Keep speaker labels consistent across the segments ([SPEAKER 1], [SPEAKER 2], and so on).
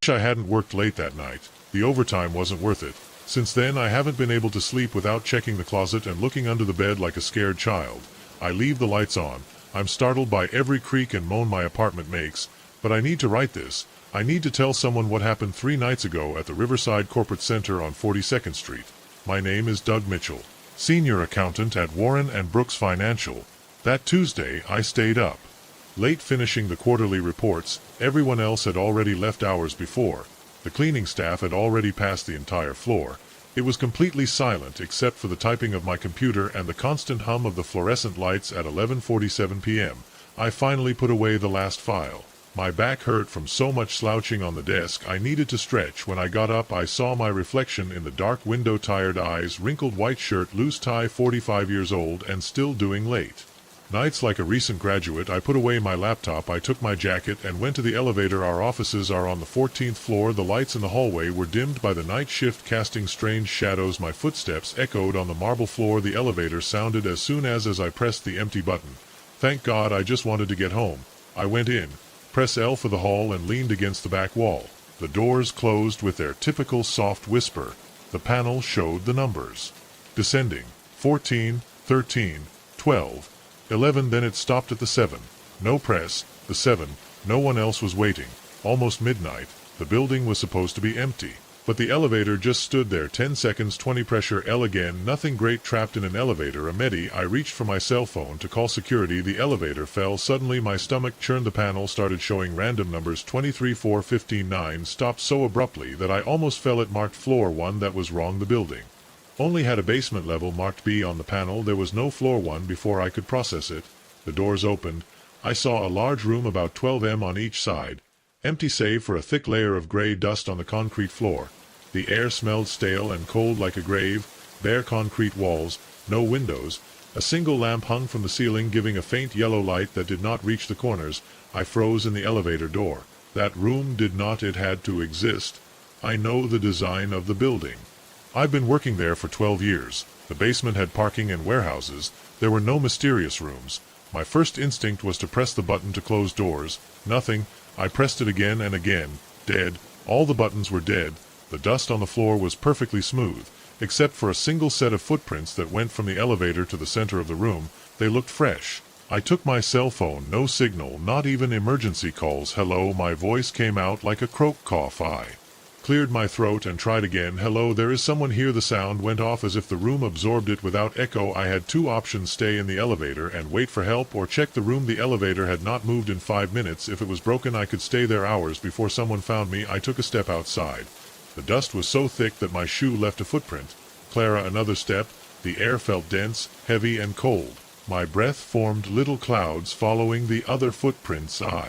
[SPEAKER 1] I hadn't worked late that night. The overtime wasn't worth it. Since then I haven't been able to sleep without checking the closet and looking under the bed like a scared child. I leave the lights on. I'm startled by every creak and moan my apartment makes. But I need to write this. I need to tell someone what happened 3 nights ago at the Riverside Corporate Center on 42nd Street. My name is Doug Mitchell, senior accountant at Warren & Brooks Financial. That Tuesday I stayed up late finishing the quarterly reports. Everyone else had already left hours before. The cleaning staff had already passed the entire floor. It was completely silent except for the typing of my computer and the constant hum of the fluorescent lights at 11:47 p.m. I finally put away the last file. My back hurt from so much slouching on the desk I needed to stretch. When I got up I saw my reflection in the dark window, tired eyes, wrinkled white shirt, loose tie, 45 years old and still doing late nights like a recent graduate. I put away my laptop, I took my jacket and went to the elevator. Our offices are on the 14th floor. The lights in the hallway were dimmed by the night shift, casting strange shadows. My footsteps echoed on the marble floor. The elevator sounded as soon as I pressed the empty button. Thank God, I just wanted to get home. I went in, press L for the hall and leaned against the back wall. The doors closed with their typical soft whisper. The panel showed the numbers. Descending. 14, 13, 12. 11. Then it stopped at the 7. No press. The 7. No one else was waiting. Almost midnight. The building was supposed to be empty. But the elevator just stood there. 10 seconds. 20. Pressure L again. Nothing great. Trapped in an elevator. A medi. I reached for my cell phone to call security. The elevator fell. Suddenly my stomach churned. The panel started showing random numbers. 23, 4, 15, 9. Stopped so abruptly that I almost fell. It marked floor 1. That was wrong. The building only had a basement level marked B on the panel. There was no floor 1. Before I could process it, the doors opened. I saw a large room about 12 on each side, empty save for a thick layer of gray dust on the concrete floor. The air smelled stale and cold like a grave. Bare concrete walls, no windows. A single lamp hung from the ceiling, giving a faint yellow light that did not reach the corners. I froze in the elevator door. That room did not. It had to exist. I know the design of the building. I've been working there for 12 years. The basement had parking and warehouses. There were no mysterious rooms. My first instinct was to press the button to close doors. Nothing. I pressed it again and again. Dead. All the buttons were dead. The dust on the floor was perfectly smooth, except for a single set of footprints that went from the elevator to the center of the room. They looked fresh. I took my cell phone. No signal, not even emergency calls. Hello. My voice came out like a croak cough. I cleared my throat and tried again. Hello, there is someone here. The sound went off as if the room absorbed it without echo. I had 2 options: stay in the elevator and wait for help, or check the room. The elevator had not moved in 5 minutes. If it was broken I could stay there hours before someone found me. I took a step outside. The dust was so thick that my shoe left a footprint. Clara, another step. The air felt dense, heavy and cold. My breath formed little clouds following the other footprints. I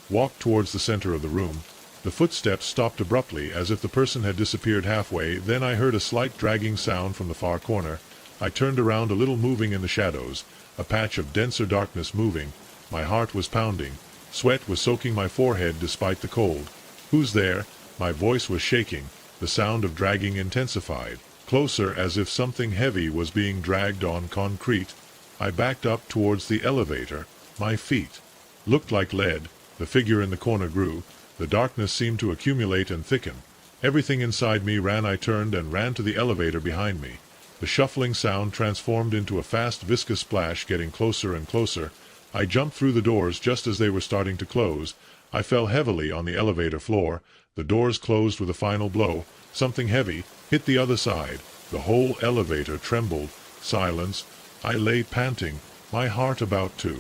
[SPEAKER 1] walked towards the center of the room. The footsteps stopped abruptly, as if the person had disappeared halfway. Then I heard a slight dragging sound from the far corner. I turned around, a little moving in the shadows, a patch of denser darkness moving. My heart was pounding. Sweat was soaking my forehead despite the cold. Who's there? My voice was shaking. The sound of dragging intensified, closer, as if something heavy was being dragged on concrete. I backed up towards the elevator. My feet looked like lead. The figure in the corner grew. The darkness seemed to accumulate and thicken. Everything inside me ran. I turned and ran to the elevator behind me. The shuffling sound transformed into a fast, viscous splash, getting closer and closer. I jumped through the doors just as they were starting to close. I fell heavily on the elevator floor. The doors closed with a final blow. Something heavy hit the other side. The whole elevator trembled. Silence. I lay panting, my heart about to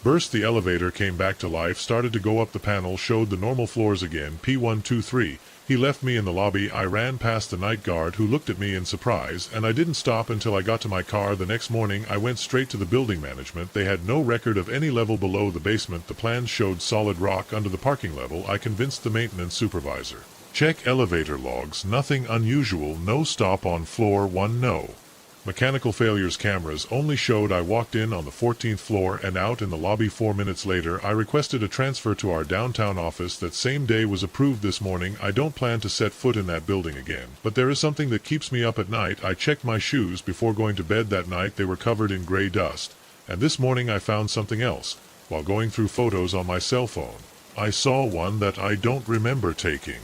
[SPEAKER 1] burst. The elevator came back to life, started to go up. The panel showed the normal floors again. P123. He left me in the lobby. I ran past the night guard, who looked at me in surprise, and I didn't stop until I got to my car. The next morning I went straight to the building management. They had no record of any level below the basement. The plans showed solid rock under the parking level. I convinced the maintenance supervisor. Check elevator logs. Nothing unusual. No stop on floor 1. No mechanical failures. Cameras only showed I walked in on the 14th floor and out in the lobby. 4 minutes later I requested a transfer to our downtown office. That same day was approved. This morning I don't plan to set foot in that building again, but there is something that keeps me up at night. I checked my shoes before going to bed that night. They were covered in gray dust. And this morning I found something else. While going through photos on my cell phone, I saw one that I don't remember taking.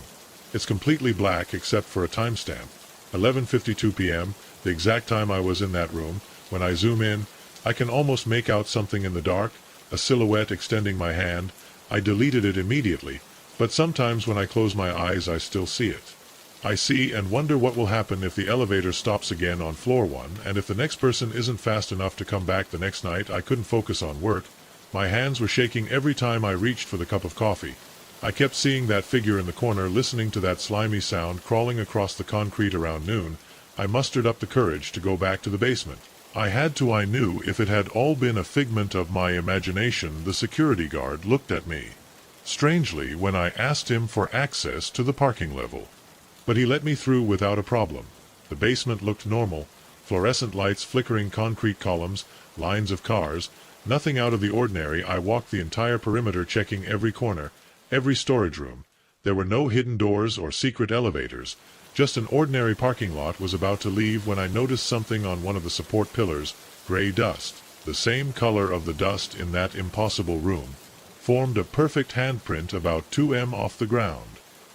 [SPEAKER 1] It's completely black except for a timestamp. 11:52 p.m., the exact time I was in that room. When I zoom in, I can almost make out something in the dark, a silhouette extending my hand. I deleted it immediately, but sometimes when I close my eyes I still see it. I see and wonder what will happen if the elevator stops again on floor 1, and if the next person isn't fast enough to come back the next night. I couldn't focus on work. My hands were shaking every time I reached for the cup of coffee. I kept seeing that figure in the corner, listening to that slimy sound crawling across the concrete around noon. I mustered up the courage to go back to the basement. I had to. I knew if it had all been a figment of my imagination. The security guard looked at me strangely when I asked him for access to the parking level. But he let me through without a problem. The basement looked normal. Fluorescent lights, flickering concrete columns, lines of cars. Nothing out of the ordinary. I walked the entire perimeter, checking every corner, every storage room. There were no hidden doors or secret elevators. Just an ordinary parking lot. Was about to leave when I noticed something on one of the support pillars. Gray dust. The same color of the dust in that impossible room. Formed a perfect handprint about 2 m off the ground.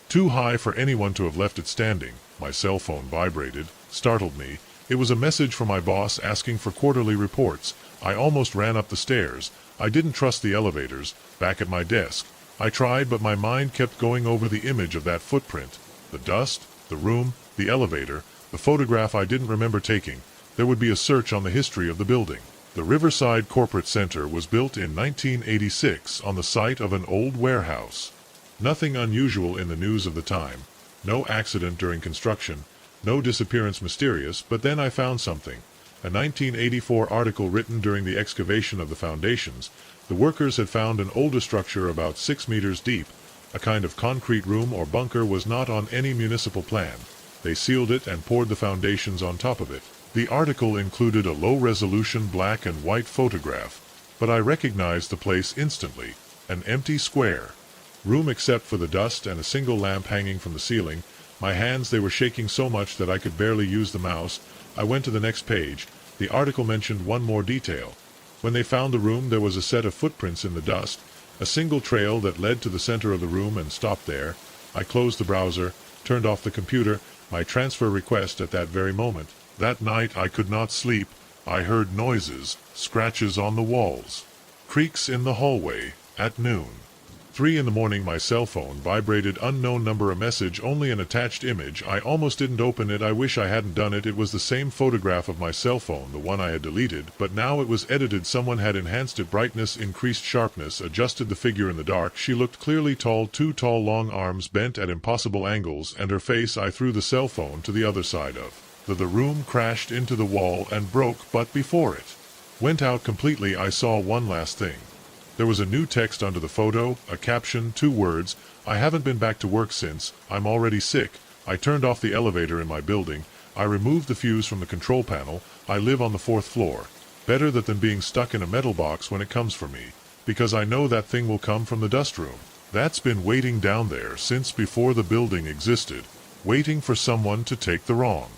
[SPEAKER 1] Too high for anyone to have left it standing. My cell phone vibrated, startled me. It was a message from my boss asking for quarterly reports. I almost ran up the stairs. I didn't trust the elevators. Back at my desk, I tried, but my mind kept going over the image of that footprint. The dust, the room, the elevator, the photograph I didn't remember taking. There would be a search on the history of the building. The Riverside Corporate Center was built in 1986 on the site of an old warehouse. Nothing unusual in the news of the time. No accident during construction. No disappearance mysterious. But then I found something. A 1984 article written during the excavation of the foundations. The workers had found an older structure about 6 meters deep. A kind of concrete room or bunker was not on any municipal plan. They sealed it and poured the foundations on top of it. The article included a low-resolution black and white photograph, but I recognized the place instantly. An empty square room except for the dust and a single lamp hanging from the ceiling. My hands, they were shaking so much that I could barely use the mouse. I went to the next page. The article mentioned one more detail. When they found the room, there was a set of footprints in the dust, a single trail that led to the center of the room and stopped there. I closed the browser, turned off the computer, my transfer request at that very moment. That night I could not sleep. I heard noises, scratches on the walls, creaks in the hallway. At noon, 3 in the morning, my cell phone vibrated. Unknown number, a message, only an attached image. I almost didn't open it. I wish I hadn't done it. It was the same photograph of my cell phone, the one I had deleted, but now it was edited. Someone had enhanced it, brightness, increased sharpness, adjusted the figure in the dark. She looked clearly tall, 2 tall long arms bent at impossible angles, and her face. I threw the cell phone to the other side of the room, crashed into the wall and broke, but before it went out completely, I saw one last thing. There was a new text under the photo, a caption, 2 words, "I haven't been back to work since, I'm already sick." I turned off the elevator in my building. I removed the fuse from the control panel. I live on the 4th floor. Better that than being stuck in a metal box when it comes for me, because I know that thing will come from the dust room. That's been waiting down there since before the building existed, waiting for someone to take the wrong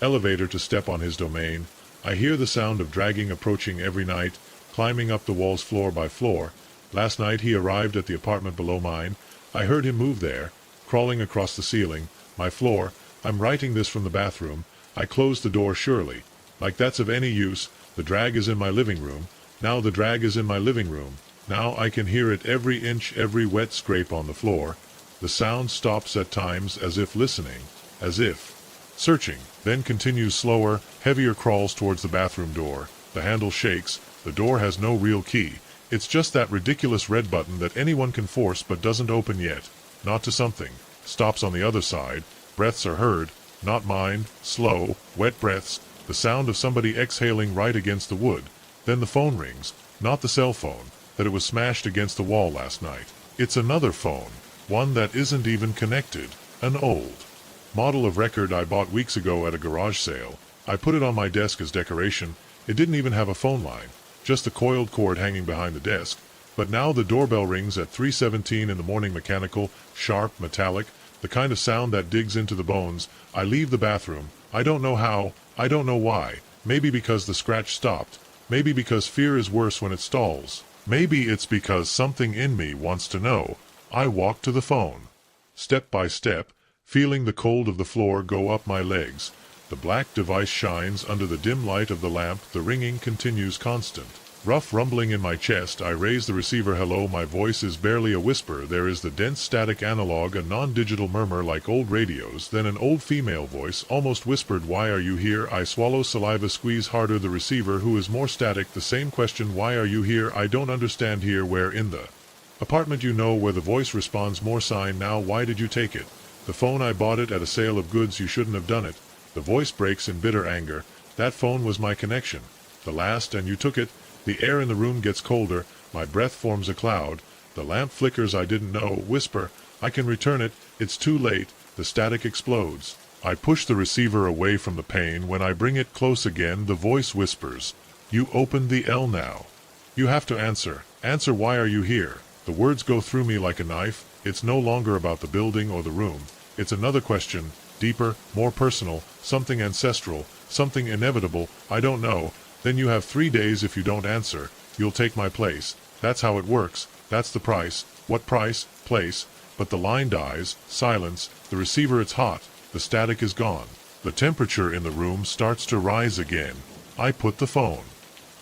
[SPEAKER 1] elevator to step on his domain. I hear the sound of dragging approaching every night, climbing up the walls floor by floor. Last night he arrived at the apartment below mine. I heard him move there, crawling across the ceiling, my floor. I'm writing this from the bathroom. I closed the door surely. Like that's of any use. The drag is in my living room. Now the drag is in my living room. Now I can hear it every inch, every wet scrape on the floor. The sound stops at times, as if listening, as if searching, then continues slower, heavier, crawls towards the bathroom door. The handle shakes. The door has no real key. It's just that ridiculous red button that anyone can force but doesn't open yet. Not to something. Stops on the other side. Breaths are heard. Not mine. Slow, wet breaths. The sound of somebody exhaling right against the wood. Then the phone rings. Not the cell phone that it was smashed against the wall last night. It's another phone. One that isn't even connected. An old model of record I bought weeks ago at a garage sale. I put it on my desk as decoration. It didn't even have a phone line. Just a coiled cord hanging behind the desk. But now the doorbell rings at 3:17 in the morning, mechanical, sharp, metallic, the kind of sound that digs into the bones. I leave the bathroom. I don't know how, I don't know why. Maybe because the scratch stopped. Maybe because fear is worse when it stalls. Maybe it's because something in me wants to know. I walk to the phone. Step by step, feeling the cold of the floor go up my legs. The black device shines under the dim light of the lamp. The ringing continues constant. Rough rumbling in my chest. I raise the receiver. Hello. My voice is barely a whisper. There is the dense static analog, a non-digital murmur like old radios, then an old female voice, almost whispered. Why are you here? I swallow saliva, squeeze harder. The receiver, who is more static. The same question. Why are you here? I don't understand. Here? Where? In the apartment, you know, where the voice responds. More sign. Now why did you take it? The phone. I bought it at a sale of goods. You shouldn't have done it. The voice breaks in bitter anger. That phone was my connection. The last, and you took it. The air in the room gets colder. My breath forms a cloud. The lamp flickers. I didn't know. Whisper. I can return it. It's too late. The static explodes. I push the receiver away from the pane. When I bring it close again, the voice whispers. You opened the L now. You have to answer. Answer. Why are you here? The words go through me like a knife. It's no longer about the building or the room. It's another question, deeper, more personal, something ancestral, something inevitable. I don't know. Then you have 3 days. If you don't answer, you'll take my place. That's how it works. That's the price. What price? Place. But the line dies. Silence. The receiver. It's hot. The static is gone. The temperature in the room starts to rise again. I put the phone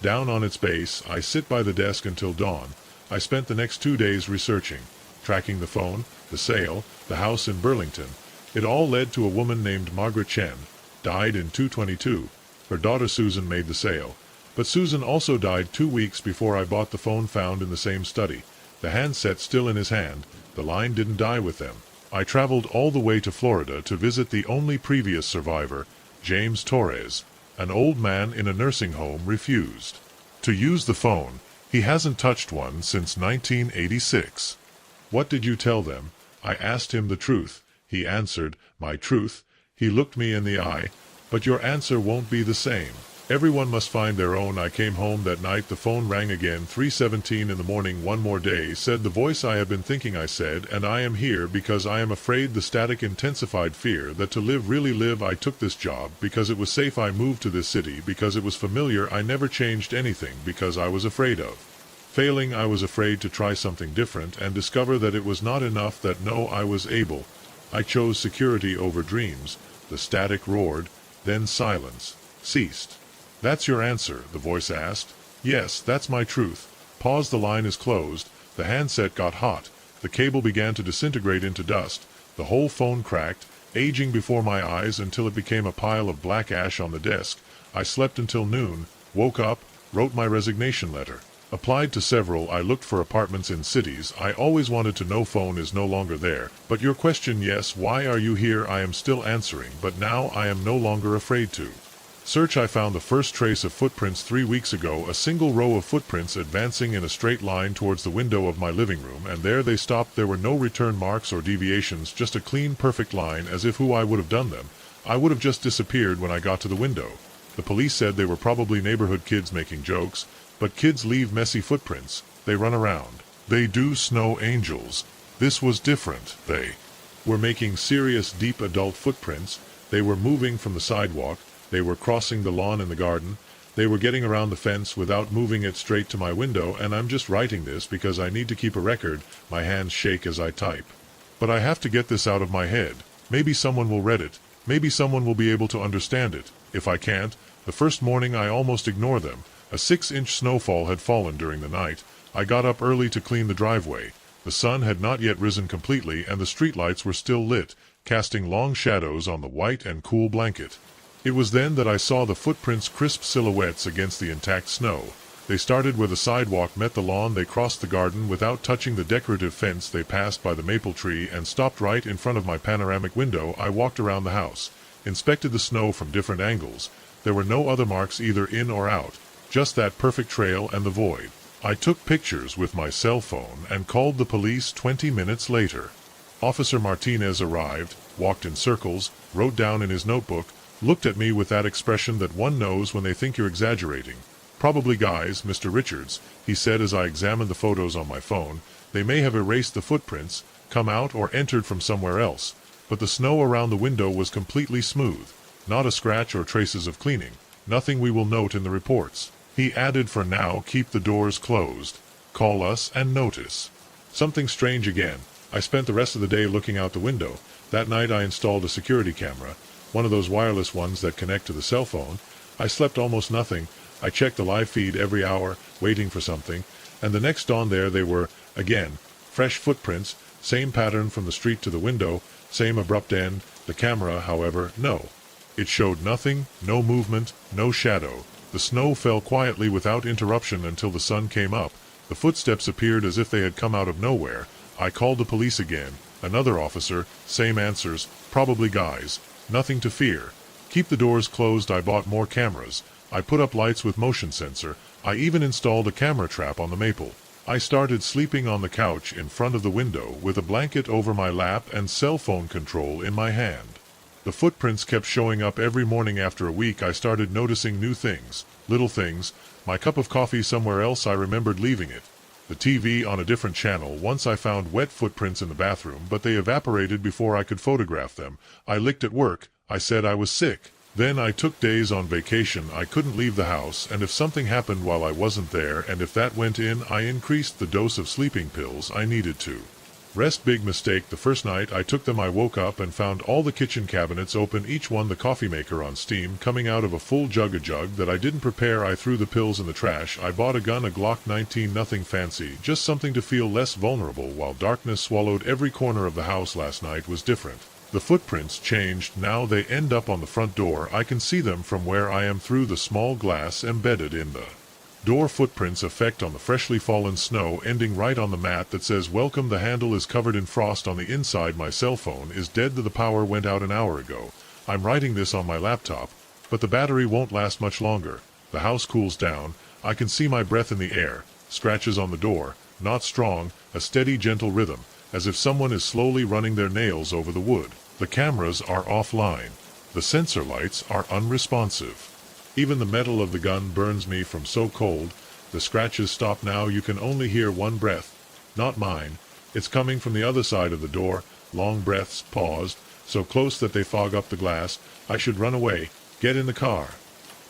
[SPEAKER 1] down on its base. I sit by the desk until dawn. I spent the next 2 days researching, tracking the phone, the sale, the house in Burlington. It all led to a woman named Margaret Chen, died in 2022. Her daughter Susan made the sale. But Susan also died 2 weeks before I bought the phone found in the same study. The handset still in his hand. The line didn't die with them. I traveled all the way to Florida to visit the only previous survivor, James Torres. An old man in a nursing home refused to use the phone. He hasn't touched one since 1986. What did you tell them? I asked him the truth. He answered, my truth. He looked me in the eye. But your answer won't be the same. Everyone must find their own. I came home that night. The phone rang again. 3:17 in the morning. One more day, said the voice. I have been thinking, I said, and I am here because I am afraid. The static intensified fear that to live, really live. I took this job because it was safe. I moved to this city because it was familiar. I never changed anything because I was afraid of failing. I was afraid to try something different and discover that it was not enough. That no, I was able. I chose security over dreams. The static roared. Then silence ceased. That's your answer? The voice asked. Yes, that's my truth. Pause. The line is closed. The handset got hot. The cable began to disintegrate into dust. The whole phone cracked, aging before my eyes until it became a pile of black ash on the desk. I slept until noon, woke up, wrote my resignation letter. Applied to several. I looked for apartments in cities. I always wanted to know. Phone is no longer there. But your question, yes, why are you here? I am still answering, but now I am no longer afraid to search. I found the first trace of footprints 3 weeks ago, a single row of footprints advancing in a straight line towards the window of my living room, and there they stopped. There were no return marks or deviations, just a clean, perfect line, as if who I would have done them. I would have just disappeared when I got to the window. The police said they were probably neighborhood kids making jokes. But kids leave messy footprints. They run around. They do. Snow angels. This was different. They were making serious, deep adult footprints. They were moving from the sidewalk. They were crossing the lawn in the garden. They were getting around the fence without moving it straight to my window. And I'm just writing this because I need to keep a record. My hands shake as I type. But I have to get this out of my head. Maybe someone will read it. Maybe someone will be able to understand it. If I can't, the first morning I almost ignore them. A 6-inch snowfall had fallen during the night. I got up early to clean the driveway. The sun had not yet risen completely, and the streetlights were still lit, casting long shadows on the white and cool blanket. It was then that I saw the footprints, crisp silhouettes against the intact snow. They started where the sidewalk met the lawn. They crossed the garden without touching the decorative fence. They passed by the maple tree and stopped right in front of my panoramic window. I walked around the house, inspected the snow from different angles. There were no other marks either in or out. Just that perfect trail and the void. I took pictures with my cell phone and called the police 20 minutes later. Officer Martinez arrived, walked in circles, wrote down in his notebook, looked at me with that expression that one knows when they think you're exaggerating. Probably guys, Mr. Richards, he said as I examined the photos on my phone. They may have erased the footprints, come out or entered from somewhere else. But the snow around the window was completely smooth. Not a scratch or traces of cleaning. Nothing we will note in the reports. He added, for now, keep the doors closed. Call us and notice something strange again. I spent the rest of the day looking out the window. That night I installed a security camera, one of those wireless ones that connect to the cell phone. I slept almost nothing. I checked the live feed every hour, waiting for something, and the next dawn there they were, again. Fresh footprints, same pattern from the street to the window, same abrupt end. The camera, however, no. It showed nothing, no movement, no shadow. The snow fell quietly without interruption until the sun came up. The footsteps appeared as if they had come out of nowhere. I called the police again. Another officer, same answers, probably guys. Nothing to fear. Keep the doors closed. I bought more cameras. I put up lights with motion sensor. I even installed a camera trap on the maple. I started sleeping on the couch in front of the window with a blanket over my lap and cell phone control in my hand. The footprints kept showing up every morning. After a week I started noticing new things, little things. My cup of coffee somewhere else, I remembered leaving it. The TV on a different channel. Once I found wet footprints in the bathroom, but they evaporated before I could photograph them. I licked at work. I said I was sick. Then I took days on vacation. I couldn't leave the house, and if something happened while I wasn't there, and if that went in, I increased the dose of sleeping pills I needed to. Rest big mistake. The first night I took them I woke up and found all the kitchen cabinets open, each one the coffee maker on steam coming out of a full jug that I didn't prepare. I threw the pills in the trash. I bought a gun, a Glock 19, nothing fancy, just something to feel less vulnerable while darkness swallowed every corner of the house. Last night was different. The footprints changed. Now they end up on the front door. I can see them from where I am through the small glass embedded in the door. Footprints effect on the freshly fallen snow, ending right on the mat that says welcome. The handle is covered in frost on the inside. My cell phone is dead. The power went out an hour ago. I'm writing this on my laptop, but the battery won't last much longer. The house cools down. I can see my breath in the air. Scratches on the door, not strong, a steady gentle rhythm, as if someone is slowly running their nails over the wood. The cameras are offline. The sensor lights are unresponsive. Even the metal of the gun burns me from so cold. The scratches stop now. You can only hear one breath. Not mine. It's coming from the other side of the door. Long breaths, paused, so close that they fog up the glass. I should run away, get in the car,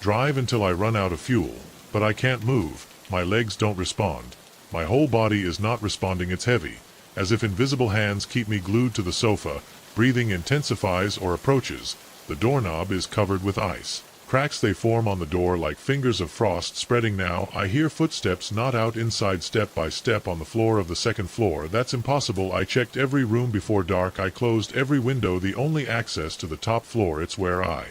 [SPEAKER 1] drive until I run out of fuel. But I can't move. My legs don't respond. My whole body is not responding. It's heavy, as if invisible hands keep me glued to the sofa. Breathing intensifies or approaches. The doorknob is covered with ice. Cracks they form on the door like fingers of frost spreading. Now I hear footsteps not out inside, step by step on the floor of the second floor. That's impossible. I checked every room before dark. I closed every window. The only access to the top floor. It's where I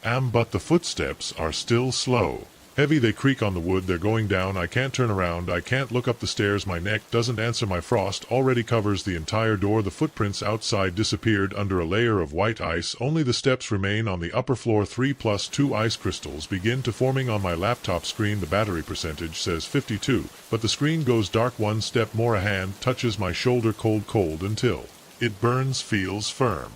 [SPEAKER 1] am, but the footsteps are still slow. Heavy, they creak on the wood. They're going down. I can't turn around. I can't look up the stairs. My neck doesn't answer. My frost already covers the entire door. The footprints outside disappeared under a layer of white ice. Only the steps remain on the upper floor. 3+2 ice crystals begin to forming on my laptop screen. The battery percentage says 52, but the screen goes dark. One step more, a hand touches my shoulder. Cold until it burns, feels firm.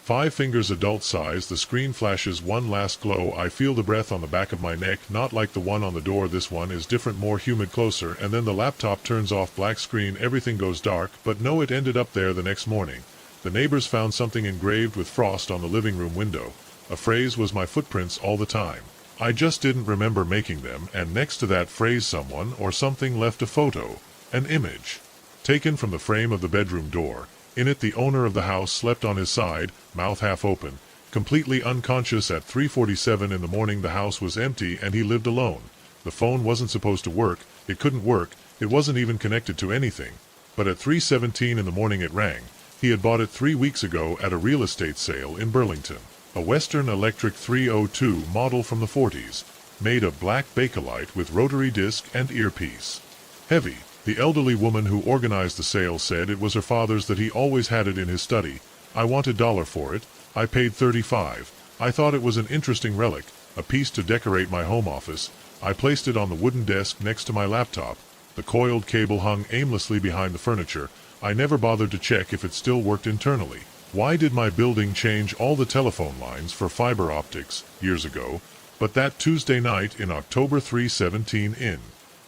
[SPEAKER 1] 5 fingers adult size. The screen flashes one last glow. I feel the breath on the back of my neck, not like the one on the door. This one is different, more humid, closer. And then the laptop turns off. Black screen. Everything goes dark. But no, it ended up there the next morning. The neighbors found something engraved with frost on the living room window. A phrase was my footprints all the time. I just didn't remember making them, and next to that phrase someone or something left a photo, an image, taken from the frame of the bedroom door. In it the owner of the house slept on his side, mouth half open, completely unconscious. At 3:47 in the morning the house was empty and he lived alone. The phone wasn't supposed to work. It couldn't work. It wasn't even connected to anything. But at 3:17 in the morning it rang. He had bought it 3 weeks ago at a real estate sale in Burlington. A Western Electric 302 model from the 40s, made of black Bakelite with rotary disc and earpiece. Heavy. The elderly woman who organized the sale said it was her father's, that he always had it in his study. I wanted $1 for it. I paid $35. I thought it was an interesting relic, a piece to decorate my home office. I placed it on the wooden desk next to my laptop. The coiled cable hung aimlessly behind the furniture. I never bothered to check if it still worked internally. Why did my building change all the telephone lines for fiber optics years ago? But that Tuesday night in October 3:17 in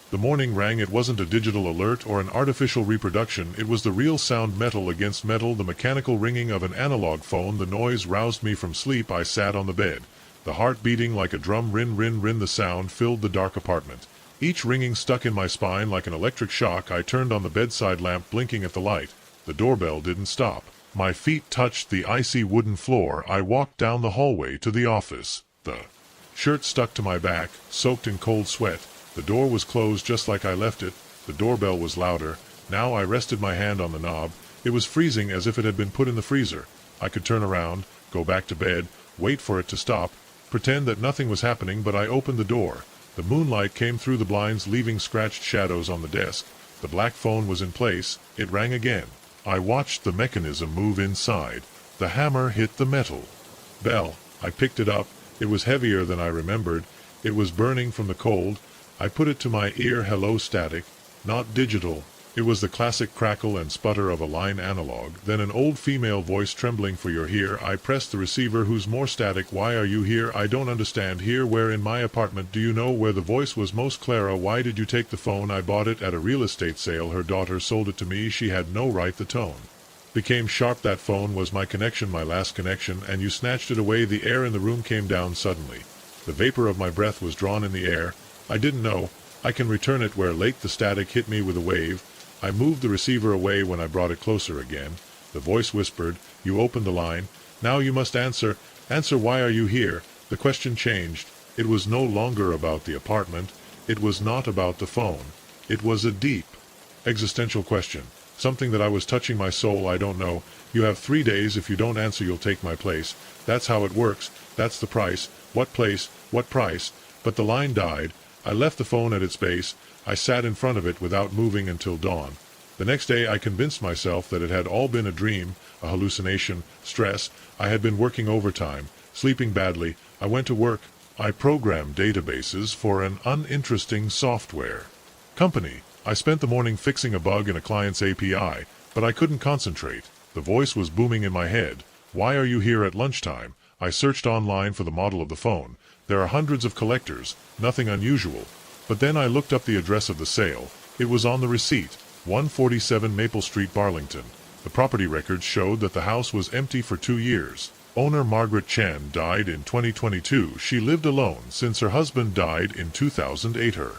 [SPEAKER 1] the morning rang. It wasn't a digital alert or an artificial reproduction. It was the real sound, metal against metal, the mechanical ringing of an analog phone. The noise roused me from sleep. I sat on the bed, the heart beating like a drum. Rin, rin, rin. The sound filled the dark apartment. Each ringing stuck in my spine like an electric shock. I turned on the bedside lamp, blinking at the light. The doorbell didn't stop. My feet touched the icy wooden floor. I walked down the hallway to the office. The shirt stuck to my back, soaked in cold sweat. The door was closed just like I left it. The doorbell was louder. Now I rested my hand on the knob. It was freezing as if it had been put in the freezer. I could turn around, go back to bed, wait for it to stop, pretend that nothing was happening, but I opened the door. The moonlight came through the blinds, leaving scratched shadows on the desk. The black phone was in place. It rang again. I watched the mechanism move inside. The hammer hit the metal. Bell. I picked it up. It was heavier than I remembered. It was burning from the cold. I put it to my ear. Hello, static. Not digital. It was the classic crackle and sputter of a line analog, then an old female voice trembling. For you're here. I pressed the receiver. Who's more static? Why are you here? I don't understand. Here? Where? In my apartment. Do you know where the voice was most? Clara. Why did you take the phone? I bought it at a real estate sale. Her daughter sold it to me. She had no right. The tone became sharp. That phone was my connection, my last connection, and you snatched it away. The air in the room came down suddenly. The vapor of my breath was drawn in the air. I didn't know. I can return it. Where? Late. The static hit me with a wave. I moved the receiver away. When I brought it closer again, the voice whispered, "You opened the line. Now you must answer. Answer. Why are you here?" The question changed. It was no longer about the apartment. It was not about the phone. It was a deep, existential question. Something that I was touching my soul. I don't know. You have 3 days. If you don't answer, you'll take my place. That's how it works. That's the price. What place? What price? But the line died. I left the phone at its base. I sat in front of it without moving until dawn. The next day I convinced myself that it had all been a dream, a hallucination, stress. I had been working overtime, sleeping badly. I went to work. I programmed databases for an uninteresting software company. I spent the morning fixing a bug in a client's API, but I couldn't concentrate. The voice was booming in my head. Why are you here at lunchtime? I searched online for the model of the phone. There are hundreds of collectors, nothing unusual. But then I looked up the address of the sale. It was on the receipt, 147 Maple Street, Barlington. The property records showed that the house was empty for 2 years. Owner Margaret Chen died in 2022. She lived alone since her husband died in 2008. Her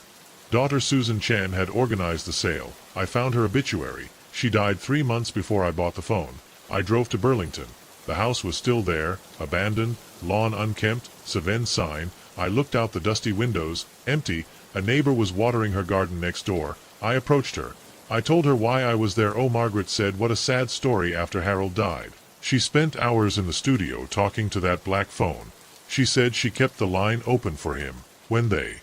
[SPEAKER 1] daughter Susan Chen had organized the sale. I found her obituary. She died 3 months before I bought the phone. I drove to Burlington. The house was still there, abandoned, lawn unkempt, Savenne sign. I looked out the dusty windows, empty. A neighbor was watering her garden next door. I approached her. I told her why I was there. Oh, Margaret said, what a sad story after Harold died. She spent hours in the studio talking to that black phone. She said she kept the line open for him. When they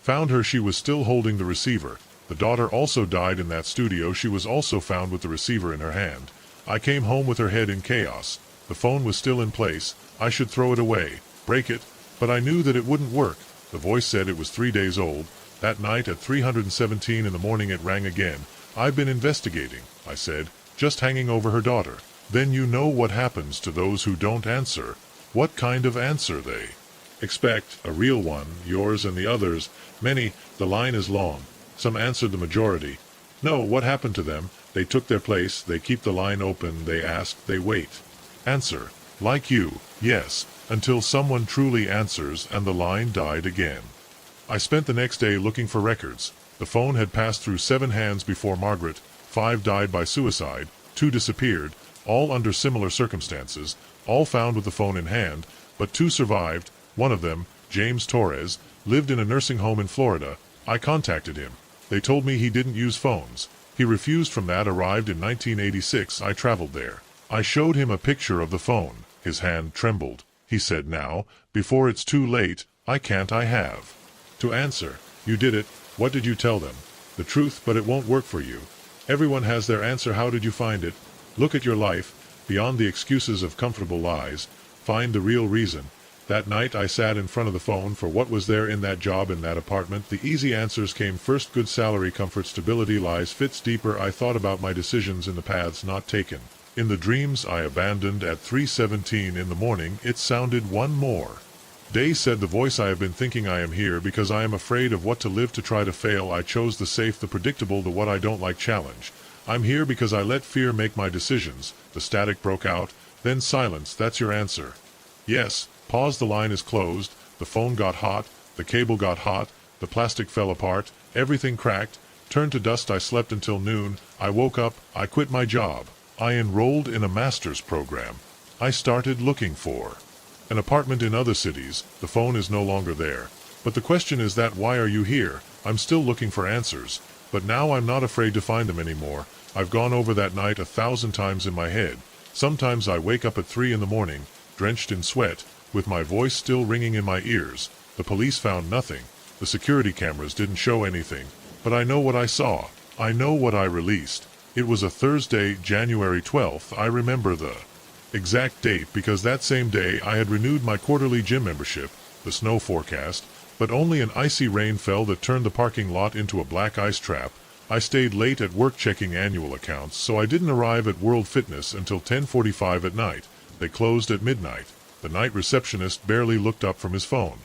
[SPEAKER 1] found her, she was still holding the receiver. The daughter also died in that studio. She was also found with the receiver in her hand. I came home with her head in chaos. The phone was still in place. I should throw it away, break it, but I knew that it wouldn't work. The voice said it was 3 days old. That night at 3:17 in the morning it rang again. I've been investigating, I said, just hanging over her daughter. Then you know what happens to those who don't answer. What kind of answer they expect? A real one, yours and the others. Many. The line is long. Some answered. The majority. No, what happened to them? They took their place. They keep the line open. They ask. They wait. Answer. Like you. Yes. Until someone truly answers, and the line died again. I spent the next day looking for records. The phone had passed through 7 hands before Margaret. 5 died by suicide. 2 disappeared, all under similar circumstances, all found with the phone in hand, but 2 survived. One of them, James Torres, lived in a nursing home in Florida. I contacted him. They told me he didn't use phones. He refused from that. Arrived in 1986. I traveled there. I showed him a picture of the phone. His hand trembled. He said, now, before it's too late, I have to answer. You did it. What did you tell them? The truth, but it won't work for you. Everyone has their answer. How did you find it? Look at your life, beyond the excuses of comfortable lies. Find the real reason. That night I sat in front of the phone for what was there in that job, in that apartment. The easy answers came first. Good salary, comfort, stability. Lies fits deeper. I thought about my decisions in the paths not taken. In the dreams I abandoned at 3:17 in the morning, it sounded one more day. Said the voice, I have been thinking. I am here because I am afraid of what to live, to try to fail. I chose the safe, the predictable, the what I don't like challenge. I'm here because I let fear make my decisions. The static broke out, then silence. That's your answer. Yes. Pause. The line is closed. The phone got hot. The cable got hot. The plastic fell apart. Everything cracked. Turned to dust. I slept until noon. I woke up. I quit my job. I enrolled in a master's program. I started looking for an apartment in other cities. The phone is no longer there. But the question is that why are you here? I'm still looking for answers. But now I'm not afraid to find them anymore. I've gone over that night 1,000 times in my head. Sometimes I wake up at 3 in the morning, drenched in sweat, with my voice still ringing in my ears. The police found nothing. The security cameras didn't show anything. But I know what I saw. I know what I released. It was a Thursday, January 12th. I remember the exact date because that same day I had renewed my quarterly gym membership. The snow forecast, but only an icy rain fell that turned the parking lot into a black ice trap. I stayed late at work checking annual accounts, so I didn't arrive at World Fitness until 10:45 at night. They closed at midnight. The night receptionist barely looked up from his phone.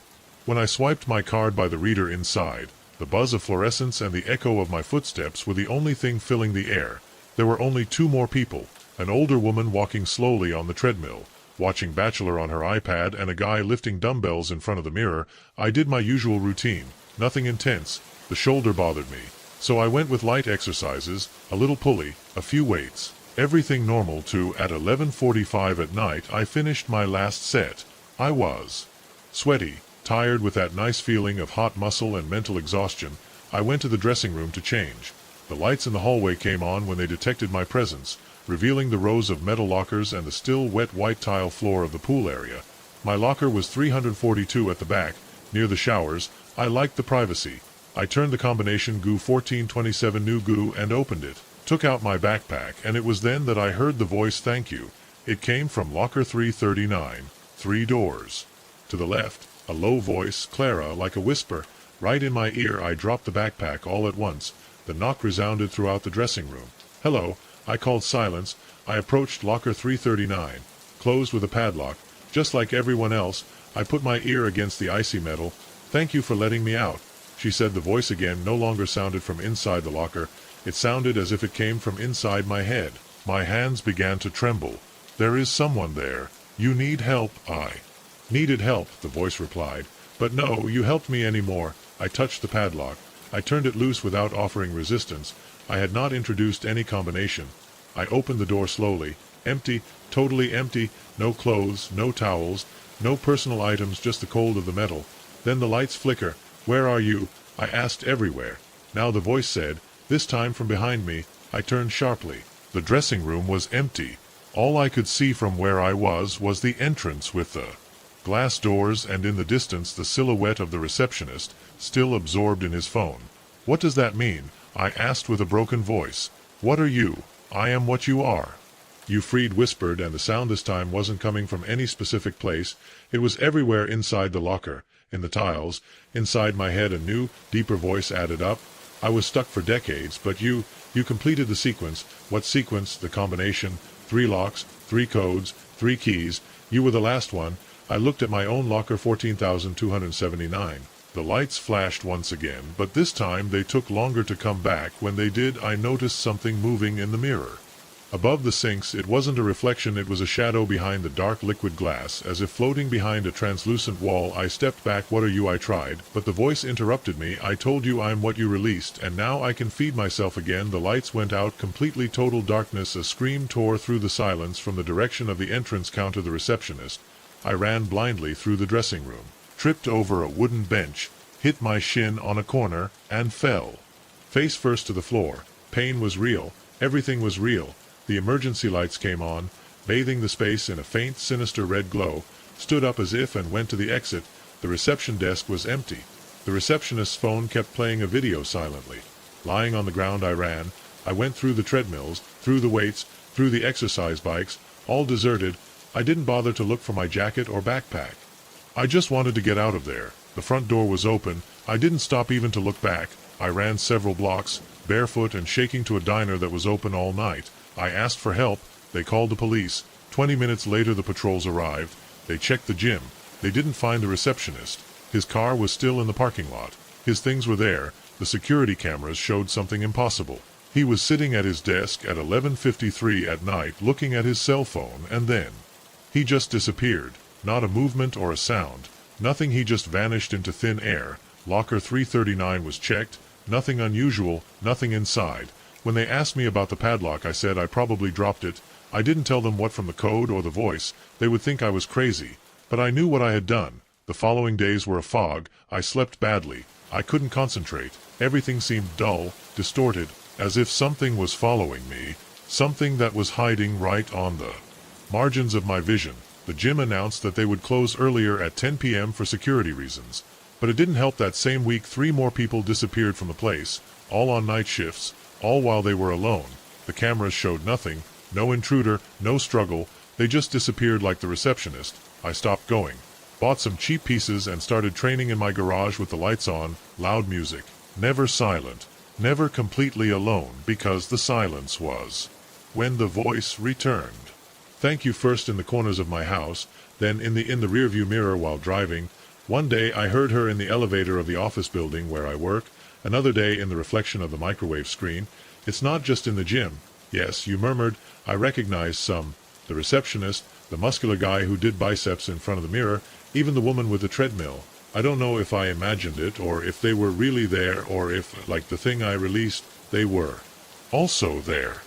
[SPEAKER 1] When I swiped my card by the reader inside, the buzz of fluorescence and the echo of my footsteps were the only thing filling the air. There were only two more people, an older woman walking slowly on the treadmill, watching Bachelor on her iPad, and a guy lifting dumbbells in front of the mirror. I did my usual routine, nothing intense. The shoulder bothered me, so I went with light exercises, a little pulley, a few weights. Everything normal to at 11:45 at night I finished my last set. I was sweaty, tired with that nice feeling of hot muscle and mental exhaustion. I went to the dressing room to change. The lights in the hallway came on when they detected my presence, revealing the rows of metal lockers and the still wet white tile floor of the pool area. My locker was 342 at the back, near the showers. I liked the privacy. I turned the combination GU 1427 new GU and opened it, took out my backpack, and it was then that I heard the voice "thank you." It came from locker 339, 3 doors to the left. A low voice, Clara, like a whisper, right in my ear. I dropped the backpack all at once. The knock resounded throughout the dressing room. "Hello," I called. Silence. I approached locker 339, closed with a padlock. Just like everyone else, I put my ear against the icy metal. "Thank you for letting me out," she said. The voice again no longer sounded from inside the locker. It sounded as if it came from inside my head. My hands began to tremble. "There is someone there. You need help." I needed help, the voice replied. "But no, you helped me anymore." I touched the padlock. I turned it loose without offering resistance. I had not introduced any combination. I opened the door slowly. Empty, totally empty. No clothes, no towels, no personal items, just the cold of the metal. Then the lights flicker. "Where are you?" I asked. "Everywhere." Now the voice said, this time from behind me. I turned sharply. The dressing room was empty. All I could see from where I was the entrance with the glass doors, and in the distance the silhouette of the receptionist, still absorbed in his phone. "What does that mean?" I asked with a broken voice. "What are you?" "I am what you are," Euphried whispered, and the sound this time wasn't coming from any specific place. It was everywhere, inside the locker, in the tiles, inside my head. A new, deeper voice added up. "I was stuck for decades, but you completed the sequence." "What sequence?" "The combination. 3 locks, 3 codes, 3 keys. You were the last one." I looked at my own locker, 14,279. The lights flashed once again, but this time they took longer to come back. When they did, I noticed something moving in the mirror. Above the sinks, it wasn't a reflection, it was a shadow behind the dark liquid glass, as if floating behind a translucent wall. I stepped back. "What are you?" I tried, but the voice interrupted me. "I told you I'm what you released, and now I can feed myself again." The lights went out completely. Total darkness. A scream tore through the silence from the direction of the entrance counter. The receptionist. I ran blindly through the dressing room, tripped over a wooden bench, hit my shin on a corner, and fell face first to the floor. Pain was real. Everything was real. The emergency lights came on, bathing the space in a faint, sinister red glow. Stood up as if and went to the exit. The reception desk was empty. The receptionist's phone kept playing a video silently. Lying on the ground, I ran. I went through the treadmills, through the weights, through the exercise bikes, all deserted. I didn't bother to look for my jacket or backpack. I just wanted to get out of there. The front door was open. I didn't stop even to look back. I ran several blocks, barefoot and shaking, to a diner that was open all night. I asked for help. They called the police. 20 minutes later the patrols arrived. They checked the gym. They didn't find the receptionist. His car was still in the parking lot. His things were there. The security cameras showed something impossible. He was sitting at his desk at 11:53 at night looking at his cell phone, and then he just disappeared. Not a movement or a sound. Nothing. He just vanished into thin air. Locker 339 was checked. Nothing unusual. Nothing inside. When they asked me about the padlock, I said I probably dropped it. I didn't tell them what from the code or the voice. They would think I was crazy. But I knew what I had done. The following days were a fog. I slept badly. I couldn't concentrate. Everything seemed dull, distorted, as if something was following me, something that was hiding right on the margins of my vision. The gym announced that they would close earlier at 10 p.m. for security reasons. But it didn't help that same week 3 more people disappeared from the place, all on night shifts, all while they were alone. The cameras showed nothing, no intruder, no struggle. They just disappeared like the receptionist. I stopped going, bought some cheap pieces and started training in my garage with the lights on, loud music, never silent, never completely alone, because the silence was when the voice returned. Thank you first in the corners of my house, then in the rearview mirror while driving. One day I heard her in the elevator of the office building where I work, another day in the reflection of the microwave screen. It's not just in the gym. Yes, you murmured, I recognize some. The receptionist, the muscular guy who did biceps in front of the mirror, even the woman with the treadmill. I don't know if I imagined it, or if they were really there, or if, like the thing I released, they were also there.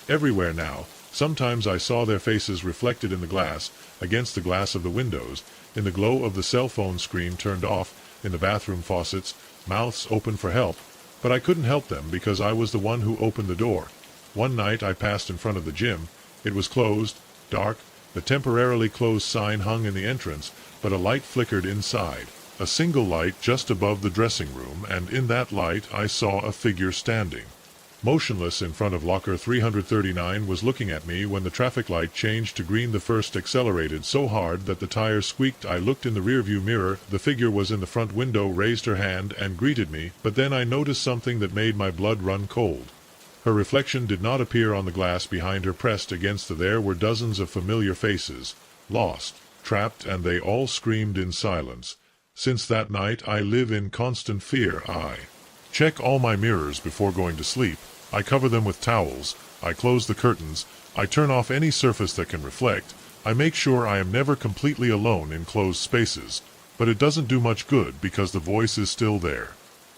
[SPEAKER 1] Everywhere now. Sometimes I saw their faces reflected in the glass, against the glass of the windows, in the glow of the cell phone screen turned off, in the bathroom faucets, mouths open for help. But I couldn't help them because I was the one who opened the door. One night I passed in front of the gym. It was closed, dark. The temporarily closed sign hung in the entrance, but a light flickered inside. A single light just above the dressing room, and in that light I saw a figure standing. Motionless in front of locker 339 was looking at me when the traffic light changed to green. The first accelerated so hard that the tires squeaked. I looked in the rearview mirror. The figure was in the front window, raised her hand, and greeted me, but then I noticed something that made my blood run cold. Her reflection did not appear on the glass behind her. Pressed against the there were dozens of familiar faces, lost, trapped, and they all screamed in silence. Since that night I live in constant fear. I check all my mirrors before going to sleep. I cover them with towels. I close the curtains. I turn off any surface that can reflect. I make sure I am never completely alone in closed spaces. But it doesn't do much good because the voice is still there.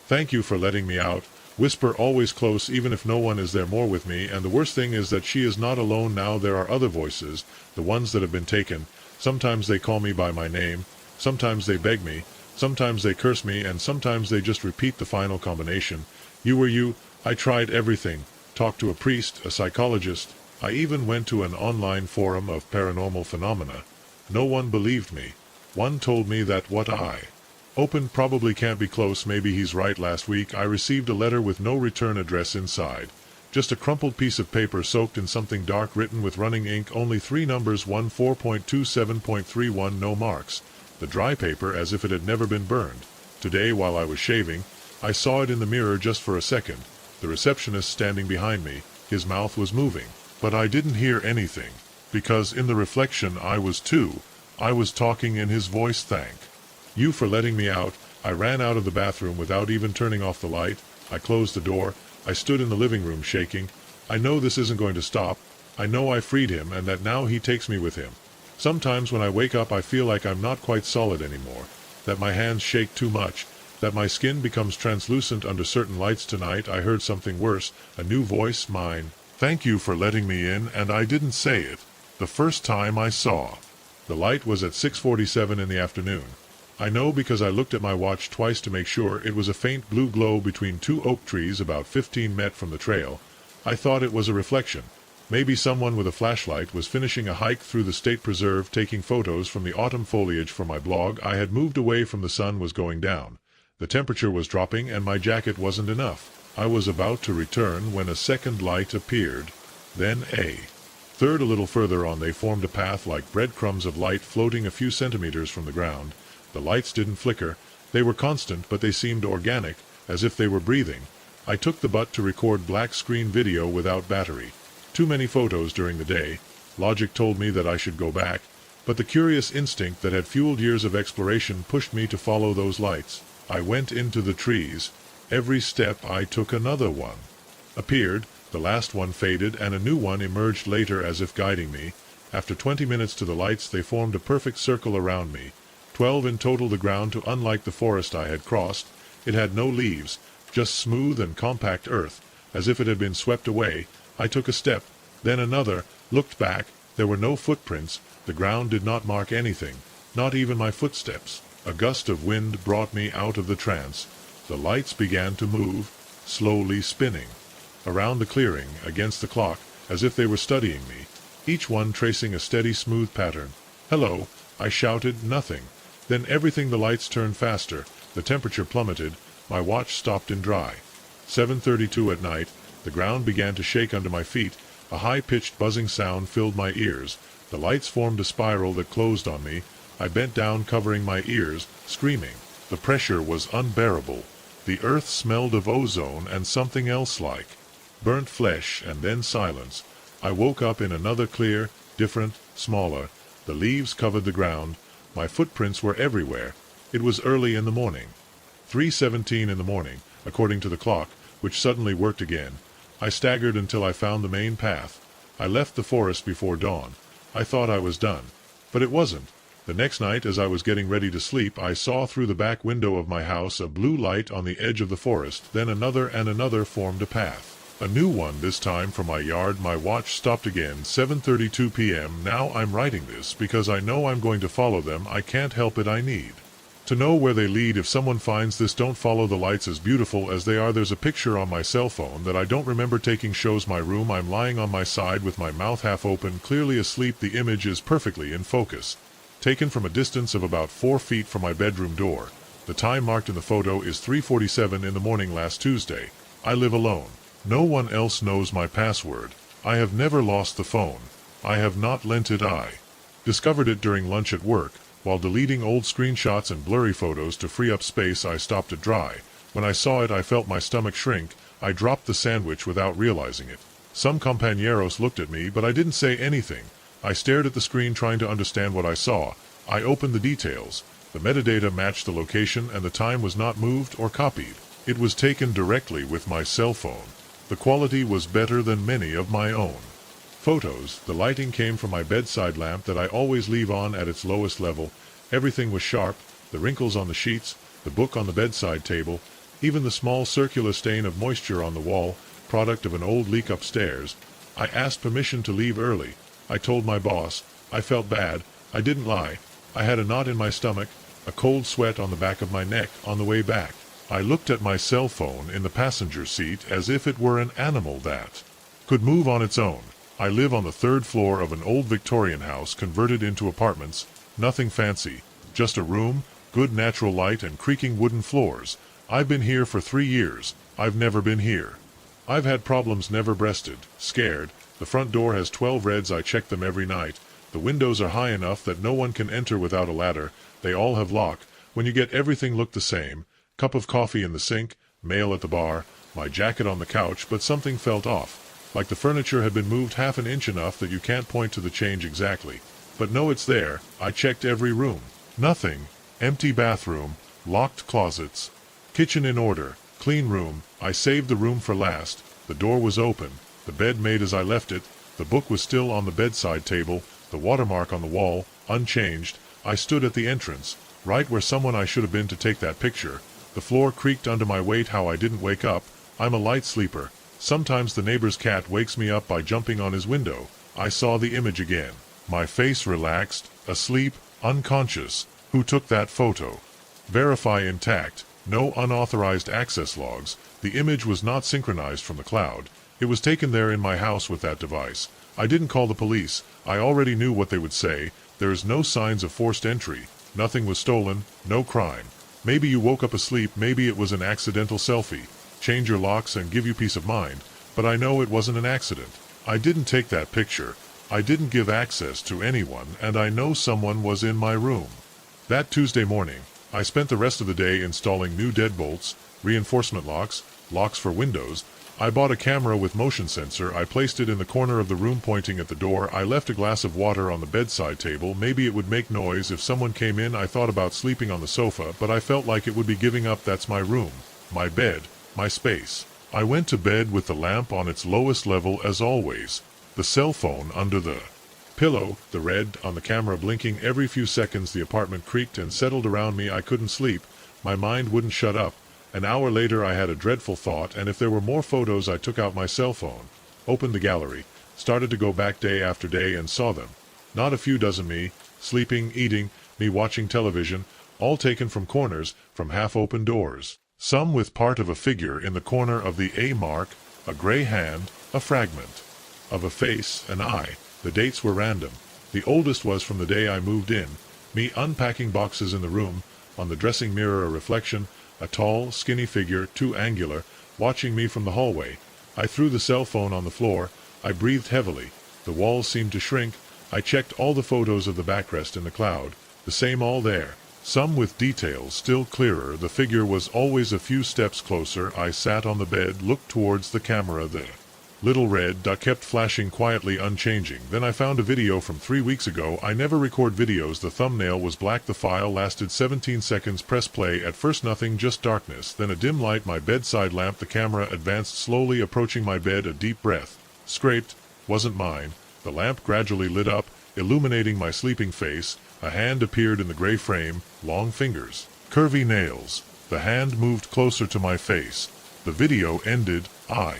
[SPEAKER 1] Thank you for letting me out. Whisper always close even if no one is there more with me, and the worst thing is that she is not alone now. There are other voices, the ones that have been taken. Sometimes they call me by my name. Sometimes they beg me. Sometimes they curse me, and sometimes they just repeat the final combination. You were you. I tried everything. Talked to a priest, a psychologist. I even went to an online forum of paranormal phenomena. No one believed me. One told me that what I opened probably can't be close. Maybe he's right. Last week I received a letter with no return address inside. Just a crumpled piece of paper soaked in something dark, written with running ink. Only 3 numbers, 14.27.31, no marks. The dry paper as if it had never been burned. Today, while I was shaving, I saw it in the mirror just for a second. The receptionist standing behind me. His mouth was moving, but I didn't hear anything, because in the reflection I was too. I was talking in his voice. Thank you for letting me out. I ran out of the bathroom without even turning off the light. I closed the door. I stood in the living room shaking. I know this isn't going to stop. I know I freed him and that now he takes me with him. Sometimes when I wake up I feel like I'm not quite solid anymore, that my hands shake too much, that my skin becomes translucent under certain lights. Tonight I heard something worse, a new voice, mine. Thank you for letting me in, and I didn't say it. The first time I saw. The light was at 6:47 in the afternoon. I know because I looked at my watch twice to make sure. It was a faint blue glow between 2 oak trees about 15 met from the trail. I thought it was a reflection. Maybe someone with a flashlight was finishing a hike through the state preserve, taking photos from the autumn foliage for my blog. I had moved away from the sun was going down. The temperature was dropping and my jacket wasn't enough. I was about to return when a second light appeared. Then a third. A little further on they formed a path like breadcrumbs of light floating a few centimeters from the ground. The lights didn't flicker. They were constant, but they seemed organic, as if they were breathing. I took the butt to record black screen video without battery. Too many photos during the day. Logic told me that I should go back, but the curious instinct that had fueled years of exploration pushed me to follow those lights. I went into the trees. Every step I took another one appeared. The last one faded and a new one emerged later as if guiding me. After 20 minutes to the lights they formed a perfect circle around me. 12 in total. The ground, unlike the forest I had crossed, it had no leaves, just smooth and compact earth. as if it had been swept away. I took a step, then another, looked back. There were no footprints. The ground did not mark anything, not even my footsteps. A gust of wind brought me out of the trance. The lights began to move, slowly spinning around the clearing, against the clock, as if they were studying me, each one tracing a steady, smooth pattern. "Hello," I shouted. Nothing. Then everything, the lights turned faster, the temperature plummeted, my watch stopped in dry. 7:32 at night. The ground began to shake under my feet. A high-pitched buzzing sound filled my ears. The lights formed a spiral that closed on me. I bent down, covering my ears, screaming. The pressure was unbearable. The earth smelled of ozone and something else, like burnt flesh, and then silence. I woke up in another clear, different, smaller. The leaves covered the ground. My footprints were everywhere. It was early in the morning. 3:17 in the morning, according to the clock, which suddenly worked again. I staggered until I found the main path. I left the forest before dawn. I thought I was done. But it wasn't. The next night, as I was getting ready to sleep, I saw through the back window of my house a blue light on the edge of the forest. Then another and another formed a path. A new one, this time from my yard. My watch stopped again. 7:32 p.m. Now I'm writing this because I know I'm going to follow them. I can't help it. I need to know where they lead. If someone finds this, don't follow the lights, as beautiful as they are. There's a picture on my cell phone that I don't remember taking. Shows my room. I'm lying on my side with my mouth half open, clearly asleep. The image is perfectly in focus. Taken from a distance of about 4 feet from my bedroom door. The time marked in the photo is 3:47 in the morning last Tuesday. I live alone. No one else knows my password. I have never lost the phone. I have not lent it. I discovered it during lunch at work. While deleting old screenshots and blurry photos to free up space, I stopped it dry. When I saw it, I felt my stomach shrink. I dropped the sandwich without realizing it. Some compañeros looked at me, but I didn't say anything. I stared at the screen, trying to understand what I saw. I opened the details. The metadata matched the location, and the time was not moved or copied. It was taken directly with my cell phone. The quality was better than many of my own photos. The lighting came from my bedside lamp that I always leave on at its lowest level. Everything was sharp, the wrinkles on the sheets, the book on the bedside table, even the small circular stain of moisture on the wall, product of an old leak upstairs. I asked permission to leave early. I told my boss. I felt bad. I didn't lie. I had a knot in my stomach, a cold sweat on the back of my neck. On the way back, I looked at my cell phone in the passenger seat as if it were an animal that could move on its own. I live on the 3rd floor of an old Victorian house converted into apartments. Nothing fancy, just a room, good natural light, and creaking wooden floors. I've been here for 3 years. I've never been here. I've had problems, never breasted, scared. The front door has 12 reds. I check them every night. The windows are high enough that no one can enter without a ladder. They all have lock. When you get everything look the same. Cup of coffee in the sink, mail at the bar, my jacket on the couch, but something felt off. Like the furniture had been moved half an inch, enough that you can't point to the change exactly. But no, it's there. I checked every room. Nothing. Empty bathroom, locked closets, kitchen in order, clean room. I saved the room for last. The door was open. The bed made as I left it. The book was still on the bedside table. The watermark on the wall, unchanged. I stood at the entrance, right where someone I should have been to take that picture. The floor creaked under my weight. How I didn't wake up. I'm a light sleeper. Sometimes the neighbor's cat wakes me up by jumping on his window. I saw the image again. My face relaxed, asleep, unconscious. Who took that photo? Verify intact. No unauthorized access logs. The image was not synchronized from the cloud. It was taken there in my house with that device. I didn't call the police. I already knew what they would say. There's no signs of forced entry. Nothing was stolen. No crime. Maybe you woke up asleep. Maybe it was an accidental selfie. Change your locks and give you peace of mind. But I know it wasn't an accident. I didn't take that picture. I didn't give access to anyone, and I know someone was in my room. That Tuesday morning, I spent the rest of the day installing new deadbolts, reinforcement locks, locks for windows. I bought a camera with motion sensor. I placed it in the corner of the room pointing at the door. I left a glass of water on the bedside table. Maybe it would make noise if someone came in. I thought about sleeping on the sofa, but I felt like it would be giving up. That's my room, my bed, my space. I went to bed with the lamp on its lowest level as always, the cell phone under the pillow, the red on the camera blinking every few seconds. The apartment creaked and settled around me. I couldn't sleep. My mind wouldn't shut up. An hour later I had a dreadful thought, and if there were more photos I took out my cell phone, opened the gallery, started to go back day after day and saw them. Not a few dozen me, sleeping, eating, me watching television, all taken from corners, from half-open doors. Some with part of a figure in the corner of the A mark, a gray hand, a fragment of a face, an eye. The dates were random. The oldest was from the day I moved in, me unpacking boxes in the room, on the dressing mirror a reflection, a tall, skinny figure, too angular, watching me from the hallway. I threw the cell phone on the floor. I breathed heavily. The walls seemed to shrink. I checked all the photos of the backrest in the cloud. The same all there. Some with details still clearer. The figure was always a few steps closer. I sat on the bed, looked towards the camera. The little red dot kept flashing quietly, unchanging. Then I found a video from 3 weeks ago. I never record videos. The thumbnail was black. The file lasted 17 seconds. Press play. At first nothing, just darkness. Then a dim light. My bedside lamp. The camera advanced slowly, approaching my bed. A deep breath. Scraped. Wasn't mine. The lamp gradually lit up, illuminating my sleeping face. A hand appeared in the gray frame. Long fingers. Curvy nails. The hand moved closer to my face. The video ended. I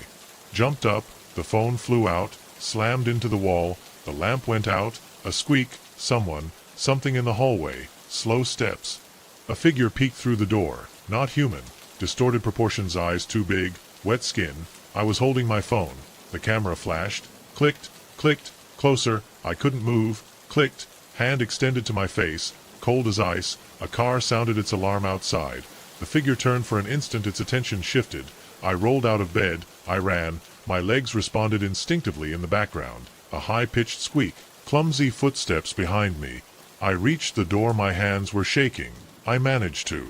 [SPEAKER 1] jumped up, the phone flew out, slammed into the wall, the lamp went out, a squeak, something in the hallway, slow steps. A figure peeked through the door, not human, distorted proportions, eyes too big, wet skin. I was holding my phone. The camera flashed, clicked, closer, I couldn't move, clicked, hand extended to my face, cold as ice. A car sounded its alarm outside. The figure turned for an instant, its attention shifted. I rolled out of bed, I ran, my legs responded instinctively in the background. A high-pitched squeak, clumsy footsteps behind me. I reached the door, my hands were shaking. I managed to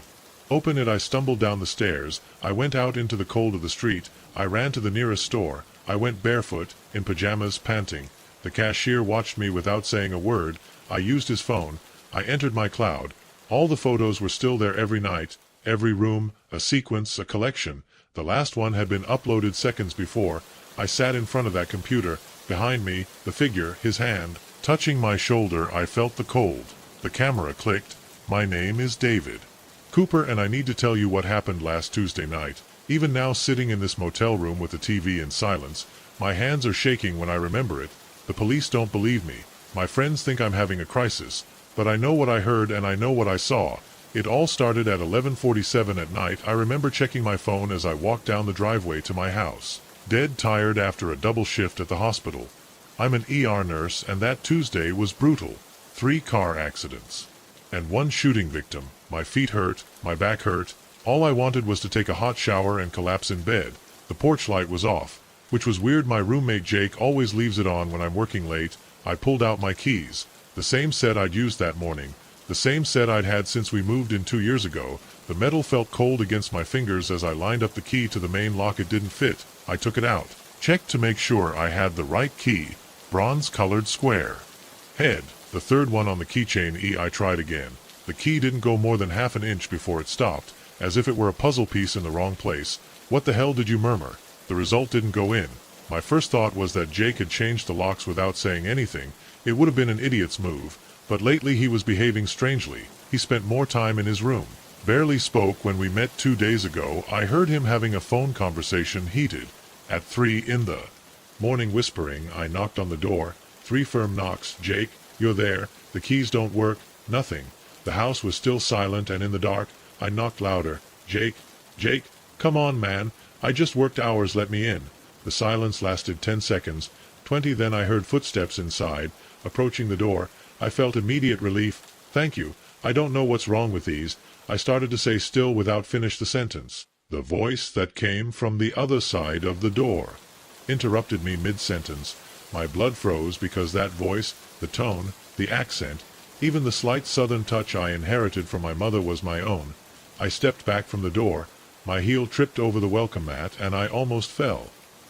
[SPEAKER 1] open it. I stumbled down the stairs. I went out into the cold of the street. I ran to the nearest store. I went barefoot, in pajamas, panting. The cashier watched me without saying a word. I used his phone. I entered my cloud. All the photos were still there, every night, every room, a sequence, a collection. The last one had been uploaded seconds before. I sat in front of that computer. Behind me, the figure, his hand, touching my shoulder. I felt the cold. The camera clicked. My name is David Cooper, and I need to tell you what happened last Tuesday night. Even now, sitting in this motel room with the TV in silence, my hands are shaking when I remember it. The police don't believe me. My friends think I'm having a crisis. But I know what I heard and I know what I saw. It all started at 11:47 at night. I remember checking my phone as I walked down the driveway to my house, dead tired after a double shift at the hospital. I'm an ER nurse, and that Tuesday was brutal. 3 car accidents. And 1 shooting victim. My feet hurt, my back hurt. All I wanted was to take a hot shower and collapse in bed. The porch light was off, which was weird. My roommate Jake always leaves it on when I'm working late. I pulled out my keys. The same set I'd used that morning. The same set I'd had since we moved in 2 years ago. The metal felt cold against my fingers as I lined up the key to the main lock. It didn't fit. I took it out. Checked to make sure I had the right key. Bronze-colored square. Head. The third one on the keychain. I tried again. The key didn't go more than half an inch before it stopped, as if it were a puzzle piece in the wrong place. What the hell, did you murmur? The result didn't go in. My first thought was that Jake had changed the locks without saying anything. It would have been an idiot's move. But lately he was behaving strangely. He spent more time in his room. Barely spoke when we met 2 days ago. I heard him having a phone conversation, heated. At 3 in the morning, whispering. I knocked on the door. 3 firm knocks. Jake, you're there. The keys don't work. Nothing. The house was still silent and in the dark. I knocked louder. Jake, come on, man. I just worked hours, let me in. The silence lasted 10 seconds, 20. Then I heard footsteps inside, approaching the door. I felt immediate relief. Thank you. I don't know what's wrong with these. I started to say still without finish the sentence. The voice that came from the other side of the door interrupted me mid-sentence. My blood froze because that voice, the tone, the accent, even the slight southern touch I inherited from my mother was my own. I stepped back from the door. My heel tripped over the welcome mat and I almost fell.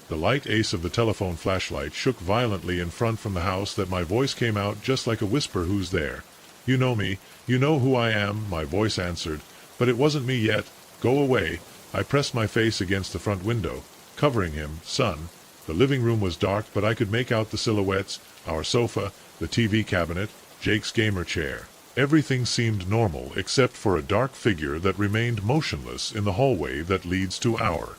[SPEAKER 1] The light ace of the telephone flashlight shook violently in front from the house. That my voice came out just like a whisper. Who's there? You know me. You know who I am, my voice answered. But it wasn't me yet. Go away. I pressed my face against the front window, covering him. Son. The living room was dark, but I could make out the silhouettes, our sofa, the TV cabinet, Jake's gamer chair. Everything seemed normal except for a dark figure that remained motionless in the hallway that leads to our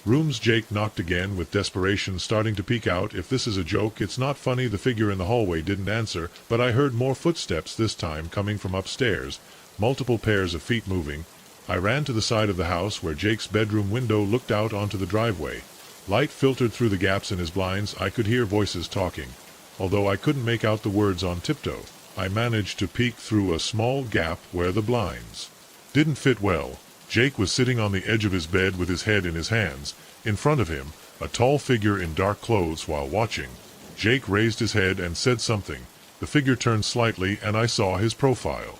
[SPEAKER 1] rooms. Jake knocked again with desperation, starting to peek out. If this is a joke, it's not funny. The figure in the hallway didn't answer, but I heard more footsteps, this time coming from upstairs, multiple pairs of feet moving. I ran to the side of the house where Jake's bedroom window looked out onto the driveway. Light filtered through the gaps in his blinds. I could hear voices talking. Although I couldn't make out the words on tiptoe, I managed to peek through a small gap where the blinds didn't fit well. Jake was sitting on the edge of his bed with his head in his hands. In front of him, a tall figure in dark clothes. While watching, Jake raised his head and said something. The figure turned slightly and I saw his profile.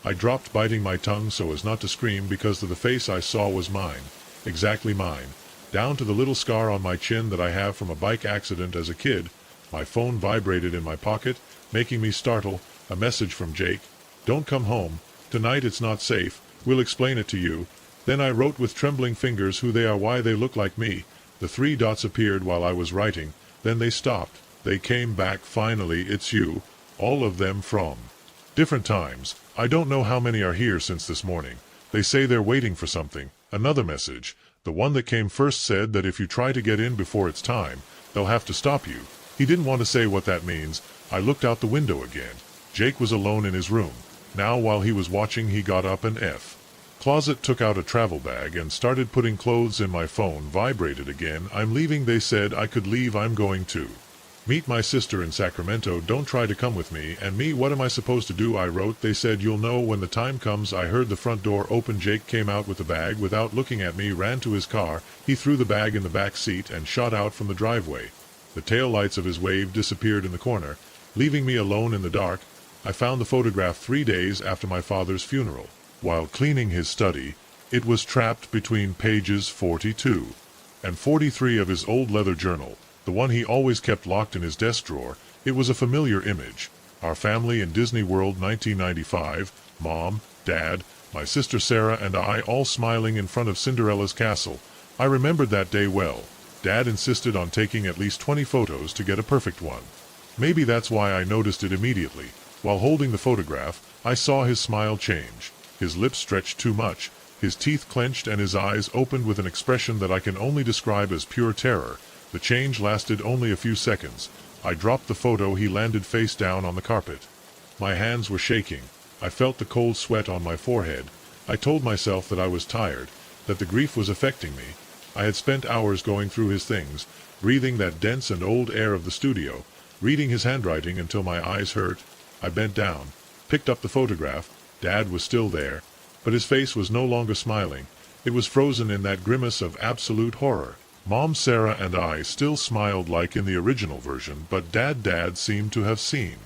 [SPEAKER 1] I dropped, biting my tongue so as not to scream because the face I saw was mine. Exactly mine. Down to the little scar on my chin that I have from a bike accident as a kid. My phone vibrated in my pocket, making me startle. A message from Jake. Don't come home. Tonight it's not safe. We'll explain it to you. Then I wrote with trembling fingers who they are, why they look like me. The 3 dots appeared while I was writing. Then they stopped. They came back. Finally, it's you. All of them from different times. I don't know how many are here since this morning. They say they're waiting for something. Another message. The one that came first said that if you try to get in before it's time, they'll have to stop you. He didn't want to say what that means. I looked out the window again. Jake was alone in his room. Now while he was watching, he got up and closet, took out a travel bag and started putting clothes in. My phone vibrated again. I'm leaving. They said I could leave. I'm going to meet my sister in Sacramento. Don't try to come with me. And me, what am I supposed to do? I wrote. They said you'll know when the time comes. I heard the front door open. Jake came out with the bag without looking at me, ran to his car. He threw the bag in the back seat and shot out from the driveway. The tail lights of his Wave disappeared in the corner, leaving me alone in the dark. I found the photograph 3 days after my father's funeral. While cleaning his study, it was trapped between pages 42 and 43 of his old leather journal, the one he always kept locked in his desk drawer. It was a familiar image. Our family in Disney World 1995, Mom, Dad, my sister Sarah and I all smiling in front of Cinderella's castle. I remembered that day well. Dad insisted on taking at least 20 photos to get a perfect one. Maybe that's why I noticed it immediately. While holding the photograph, I saw his smile change. His lips stretched too much, his teeth clenched and his eyes opened with an expression that I can only describe as pure terror. The change lasted only a few seconds. I dropped the photo. He landed face down on the carpet. My hands were shaking. I felt the cold sweat on my forehead. I told myself that I was tired, that the grief was affecting me. I had spent hours going through his things, breathing that dense and old air of the studio, reading his handwriting until my eyes hurt. I bent down, picked up the photograph. Dad was still there, but his face was no longer smiling. It was frozen in that grimace of absolute horror. Mom, Sarah, and I still smiled like in the original version, but Dad seemed to have seen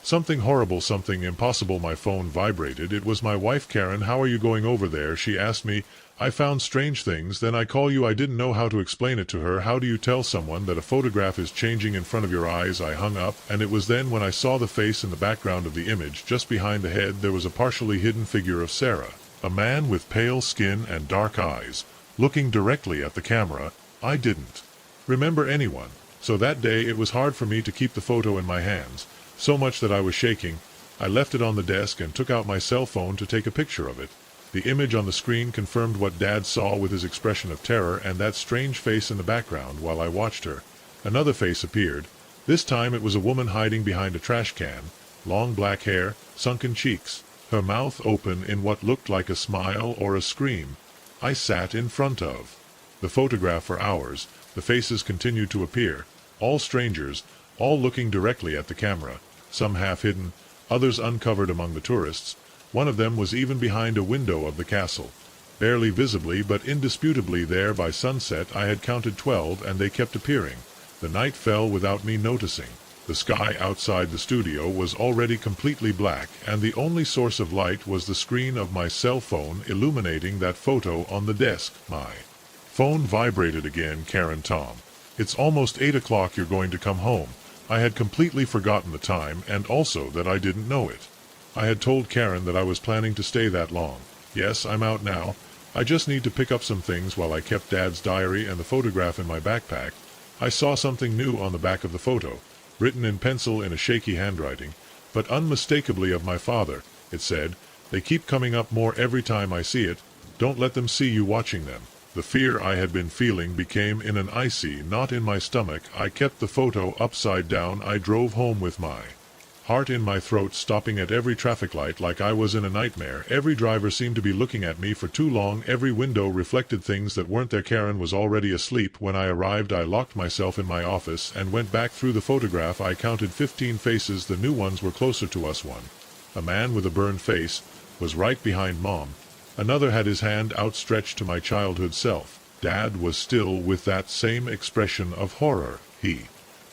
[SPEAKER 1] something horrible, something impossible. My phone vibrated. It was my wife, Karen. How are you going over there? She asked me. I found strange things. Then I call you. I didn't know how to explain it to her. How do you tell someone that a photograph is changing in front of your eyes? I hung up, and it was then when I saw the face in the background of the image. Just behind the head there was a partially hidden figure of Sarah. A man with pale skin and dark eyes, looking directly at the camera. I didn't remember anyone. So that day it was hard for me to keep the photo in my hands, so much that I was shaking. I left it on the desk and took out my cell phone to take a picture of it. The image on the screen confirmed what Dad saw with his expression of terror and that strange face in the background. While I watched her, another face appeared. This time it was a woman hiding behind a trash can, long black hair, sunken cheeks, her mouth open in what looked like a smile or a scream. I sat in front of the photograph for hours. The faces continued to appear, all strangers, all looking directly at the camera, some half hidden, others uncovered among the tourists. One of them was even behind a window of the castle, barely visibly but indisputably there. By sunset I had counted 12, and they kept appearing. The night fell without me noticing. The sky outside the studio was already completely black, and the only source of light was the screen of my cell phone illuminating that photo on the desk. My phone vibrated again. Karen, Tom. It's almost 8 o'clock. You're going to come home. I had completely forgotten the time, and also that I didn't know it. I had told Karen that I was planning to stay that long. Yes, I'm out now. I just need to pick up some things. While I kept Dad's diary and the photograph in my backpack, I saw something new on the back of the photo, written in pencil in a shaky handwriting, but unmistakably of my father. It said, "They keep coming up more every time I see it. Don't let them see you watching them." The fear I had been feeling became in an icy knot in my stomach. I kept the photo upside down. I drove home with my heart in my throat, stopping at every traffic light like I was in a nightmare. Every driver seemed to be looking at me for too long. Every window reflected things that weren't there. Karen was already asleep when I arrived. I locked myself in my office and went back through the photograph. I counted 15 faces. The new ones were closer to us. One, a man with a burned face, was right behind Mom. Another had his hand outstretched to my childhood self. Dad was still with that same expression of horror. He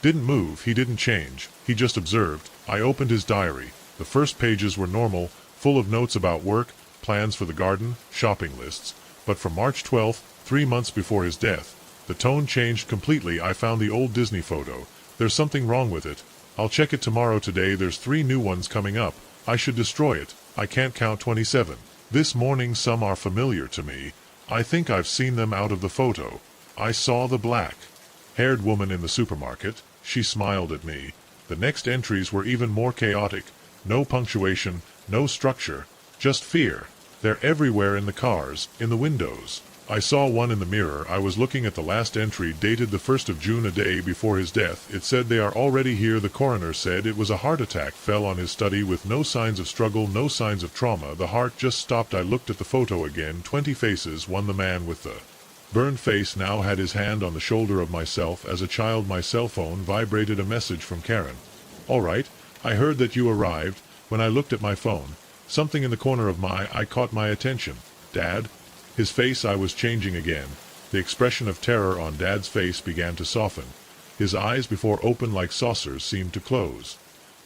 [SPEAKER 1] didn't move, he didn't change, he just observed. I opened his diary. The first pages were normal, full of notes about work, plans for the garden, shopping lists. But from March 12th, 3 months before his death, the tone changed completely. I found the old Disney photo. There's something wrong with it. I'll check it tomorrow. Today there's 3 new ones coming up. I should destroy it. I can't count 27. This morning some are familiar to me. I think I've seen them out of the photo. I saw the black-haired woman in the supermarket. She smiled at me. The next entries were even more chaotic. No punctuation, no structure, just fear. They're everywhere, in the cars, in the windows. I saw one in the mirror. I was looking at the last entry, dated the 1st of June, a day before his death. It said, "They are already here." The coroner said it was a heart attack. Fell on his study with no signs of struggle, no signs of trauma. The heart just stopped. I looked at the photo again. 20 faces. One, the man with the burned face, now had his hand on the shoulder of myself. As a child, my cell phone vibrated. A message from Karen. "All right, I heard that you arrived." When I looked at my phone, something in the corner of my eye caught my attention. "Dad?" His face. I was changing again. The expression of terror on Dad's face began to soften. His eyes, before open like saucers, seemed to close.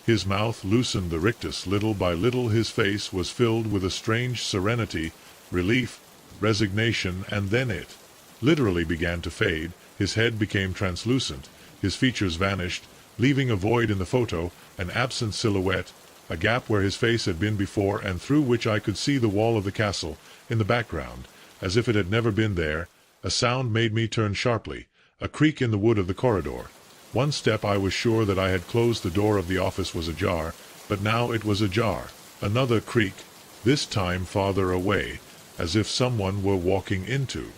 [SPEAKER 1] His mouth loosened. The rictus. Little by little his face was filled with a strange serenity, relief, resignation, and then it literally began to fade. His head became translucent. His features vanished, leaving a void in the photo, an absent silhouette, a gap where his face had been before and through which I could see the wall of the castle in the background, as if it had never been there. A sound made me turn sharply, a creak in the wood of the corridor. One step. I was sure that I had closed. The door of the office was ajar, but now it was ajar. Another creak, this time farther away, as if someone were walking into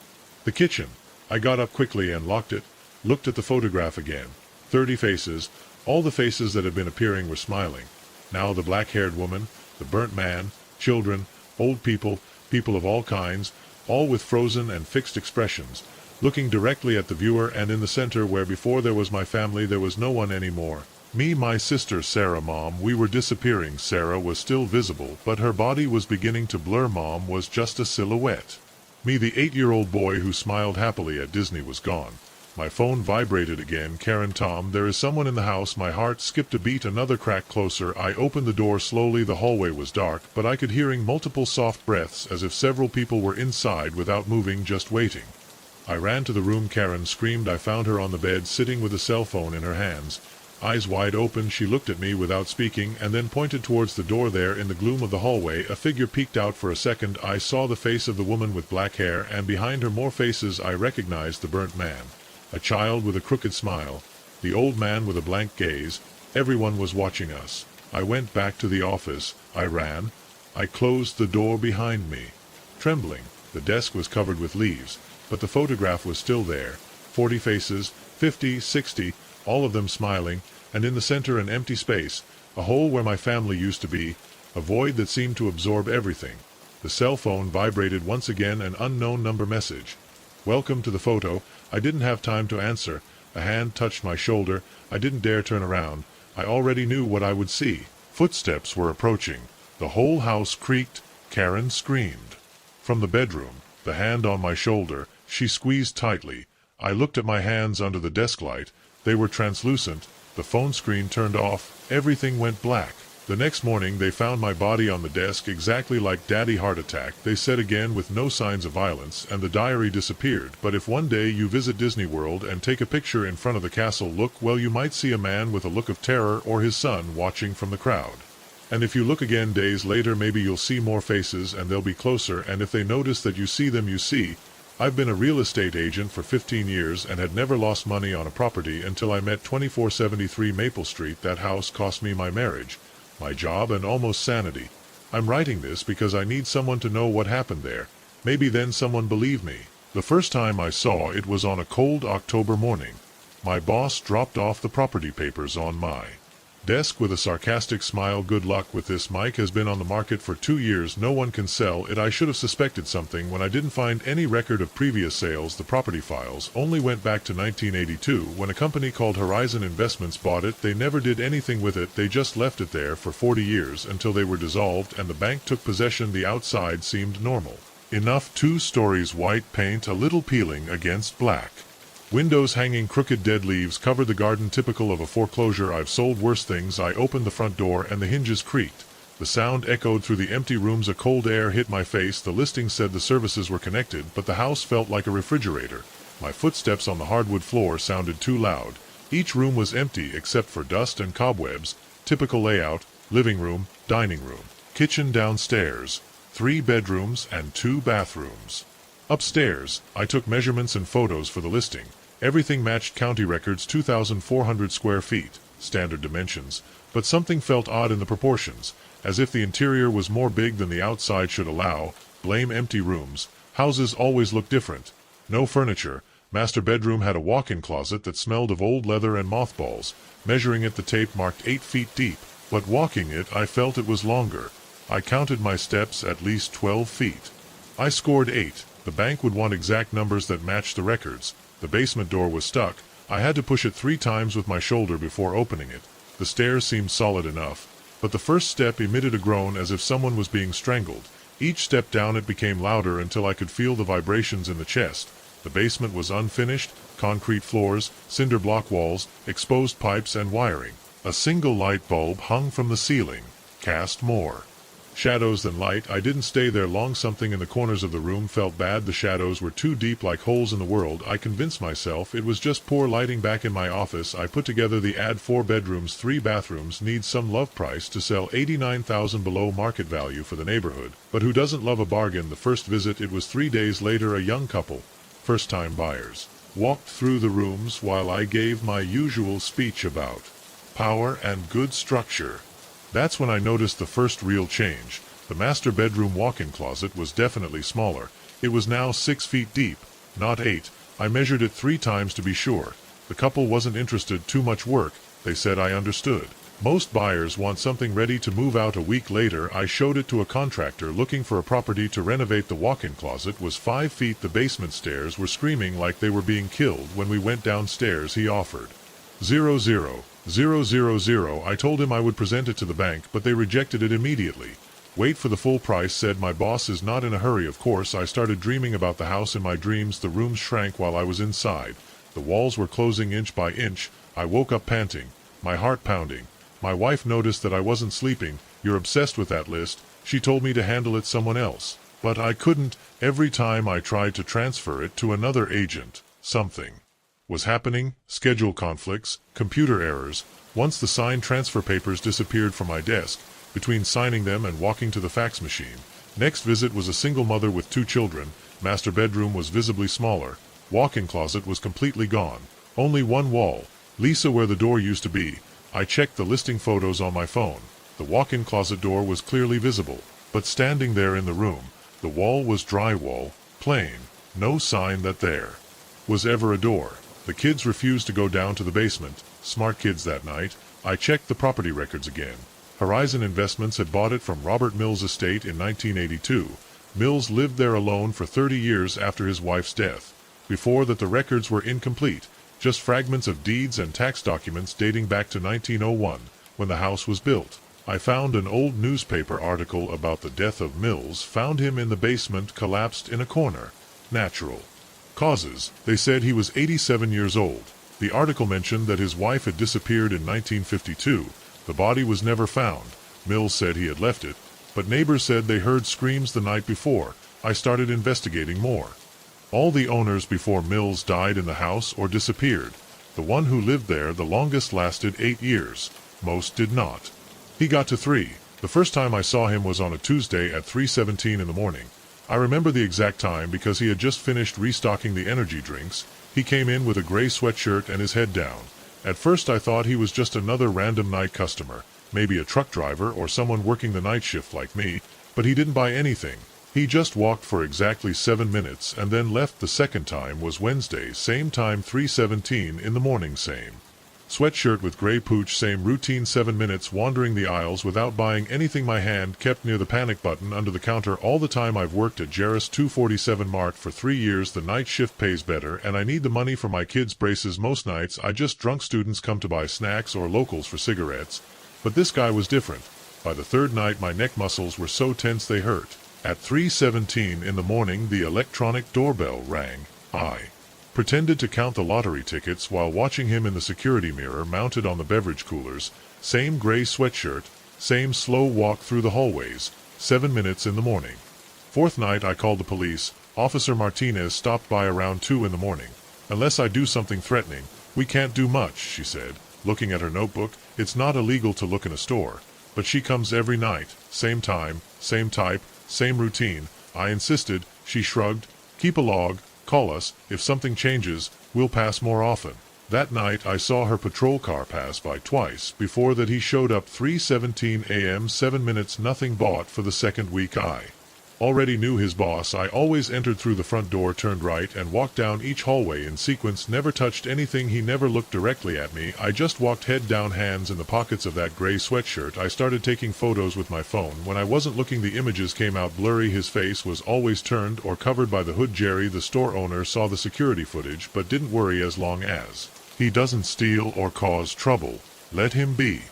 [SPEAKER 1] the kitchen. I got up quickly and locked it, looked at the photograph again. 30 faces. All the faces that had been appearing were smiling. Now the black-haired woman, the burnt man, children, old people, people of all kinds, all with frozen and fixed expressions, looking directly at the viewer. And in the center, where before there was my family, there was no one anymore. Me, my sister Sarah, Mom. We were disappearing. Sarah was still visible, but her body was beginning to blur. Mom was just a silhouette. Me, the 8-year-old boy who smiled happily at Disney, was gone. My phone vibrated again. "Karen, Tom, there is someone in the house." My heart skipped a beat. Another crack closer. I opened the door slowly. The hallway was dark, but I could hearing multiple soft breaths, as if several people were inside without moving, just waiting. I ran to the room. Karen screamed. I found her on the bed, sitting with a cell phone in her hands. Eyes wide open, she looked at me without speaking, and then pointed towards the door. There, in the gloom of the hallway, a figure peeked out. For a second I saw the face of the woman with black hair, and behind her more faces. I recognized the burnt man, a child with a crooked smile, the old man with a blank gaze. Everyone was watching us. I went back to the office. I ran. I closed the door behind me, trembling. The desk was covered with leaves, but the photograph was still there. 40 faces, 50, 60, all of them smiling, and in the center an empty space, a hole where my family used to be, a void that seemed to absorb everything. The cell phone vibrated once again. An unknown number message. "Welcome to the photo." I didn't have time to answer. A hand touched my shoulder. I didn't dare turn around. I already knew what I would see. Footsteps were approaching. The whole house creaked. Karen screamed. From the bedroom, the hand on my shoulder, she squeezed tightly. I looked at my hands under the desk light. They were translucent. The phone screen turned off. Everything went black. The next morning they found my body on the desk, exactly like Daddy. Heart attack, they said again, with no signs of violence, and the diary disappeared. But if one day you visit Disney World and take a picture in front of the castle, look, well, you might see a man with a look of terror, or his son watching from the crowd. And if you look again days later, maybe you'll see more faces, and they'll be closer, and if they notice that you see them, you see. I've been a real estate agent for 15 years and had never lost money on a property until I met 2473 Maple Street. That house cost me my marriage, my job, and almost sanity. I'm writing this because I need someone to know what happened there. Maybe then someone believe me. The first time I saw it was on a cold October morning. My boss dropped off the property papers on my desk with a sarcastic smile. Good luck with this. Mike has been on the market for 2 years. No one can sell it. I should have suspected something when I didn't find any record of previous sales. The property files only went back to 1982 when a company called Horizon Investments bought it. They never did anything with it. They just left it there for 40 years until they were dissolved and the bank took possession. The outside seemed normal enough. 2 stories, white paint, a little peeling against black. Windows hanging crooked, dead leaves covered the garden, typical of a foreclosure. I've sold worse things. I opened the front door and the hinges creaked. The sound echoed through the empty rooms. A cold air hit my face. The listing said the services were connected, but the house felt like a refrigerator. My footsteps on the hardwood floor sounded too loud. Each room was empty except for dust and cobwebs. Typical layout: living room, dining room, kitchen downstairs, 3 bedrooms and 2 bathrooms. Upstairs, I took measurements and photos for the listing. Everything matched county records, 2,400 square feet, standard dimensions, but something felt odd in the proportions, as if the interior was more big than the outside should allow. Blame empty rooms. Houses always look different. No furniture. Master bedroom had a walk-in closet that smelled of old leather and mothballs. Measuring it, the tape marked 8 feet deep, but walking it, I felt it was longer. I counted my steps, at least 12 feet. I scored 8. The bank would want exact numbers that matched the records. The basement door was stuck. I had to push it 3 times with my shoulder before opening it. The stairs seemed solid enough, but the first step emitted a groan as if someone was being strangled. Each step down it became louder until I could feel the vibrations in the chest. The basement was unfinished: concrete floors, cinder block walls, exposed pipes and wiring. A single light bulb hung from the ceiling, cast more shadows than light. I didn't stay there long. Something in the corners of the room felt bad. The shadows were too deep, like holes in the world. I convinced myself it was just poor lighting. Back in my office, I put together the ad: 4 bedrooms, 3 bathrooms, needs some love, price to sell $89,000, below market value for the neighborhood. But who doesn't love a bargain? The first visit, it was 3 days later, a young couple, first-time buyers, walked through the rooms while I gave my usual speech about power and good structure. That's when I noticed the first real change. The master bedroom walk-in closet was definitely smaller. It was now 6 feet deep, not 8. I measured it 3 times to be sure. The couple wasn't interested. Too much work, they said. I understood. Most buyers want something ready to move out a week later. I showed it to a contractor looking for a property to renovate. The walk-in closet was 5 feet. The basement stairs were screaming like they were being killed. When we went downstairs, he offered 0,000. I told him I would present it to the bank, but they rejected it immediately. Wait for the full price, said my boss is not in a hurry. Of course, I started dreaming about the house in my dreams. The rooms shrank while I was inside. The walls were closing inch by inch. I woke up panting, my heart pounding. My wife noticed that I wasn't sleeping. You're obsessed with that list. She told me to handle it someone else. But I couldn't. Every time I tried to transfer it to another agent, something was happening: schedule conflicts, computer errors. Once the signed transfer papers disappeared from my desk, between signing them and walking to the fax machine. Next visit was a single mother with 2 children. Master bedroom was visibly smaller. Walk-in closet was completely gone. Only one wall, Lisa, where the door used to be. I checked the listing photos on my phone. The walk-in closet door was clearly visible, but standing there in the room, the wall was drywall, plain, no sign that there was ever a door. The kids refused to go down to the basement. Smart kids that night. I checked the property records again. Horizon Investments had bought it from Robert Mills' estate in 1982. Mills lived there alone for 30 years after his wife's death. Before that, the records were incomplete, just fragments of deeds and tax documents dating back to 1901, when the house was built. I found an old newspaper article about the death of Mills. Found him in the basement, collapsed in a corner. Natural causes. They said he was 87 years old. The article mentioned that his wife had disappeared in 1952. The body was never found. Mills said he had left it, but neighbors said they heard screams the night before. I started investigating more. All the owners before Mills died in the house or disappeared. The one who lived there the longest lasted 8 years. Most did not. He got to 3. The first time I saw him was on a Tuesday at 3:17 in the morning. I remember the exact time because he had just finished restocking the energy drinks. He came in with a gray sweatshirt and his head down. At first I thought he was just another random night customer. maybe a truck driver or someone working the night shift like me, but he didn't buy anything. He just walked for exactly 7 minutes and then left. The second time was Wednesday, same time 3:17 in the morning, same sweatshirt with gray pooch, same routine, 7 minutes wandering the aisles without buying anything. My hand kept near the panic button under the counter all the time. I've worked at Jarris 247 Mart for 3 years. The night shift pays better and I need the money for my kids' braces. Most nights I just drunk students come to buy snacks or locals for cigarettes. But this guy was different. By the third night my neck muscles were so tense they hurt. At 3:17 in the morning the electronic doorbell rang. I pretended to count the lottery tickets while watching him in the security mirror mounted on the beverage coolers. Same gray sweatshirt, same slow walk through the hallways. 7 minutes in the morning. Fourth night I called the police. Officer Martinez stopped by around 2 in the morning. Unless I do something threatening, we can't do much, she said, looking at her notebook. It's not illegal to look in a store. But she comes every night, same time, same type, same routine. I insisted. She shrugged. Keep a log. Call us. If something changes, we'll pass more often. That night I saw her patrol car pass by twice. Before that he showed up 3:17 a.m. 7 minutes. Nothing bought for the second week. I already knew his boss. I always entered through the front door, turned right, and walked down each hallway in sequence. Never touched anything. He never looked directly at me. I just walked head down, hands in the pockets of that gray sweatshirt. I started taking photos with my phone. When I wasn't looking, the images came out blurry. His face was always turned or covered by the hood. Jerry, the store owner, saw the security footage but didn't worry. As long as he doesn't steal or cause trouble, let him be.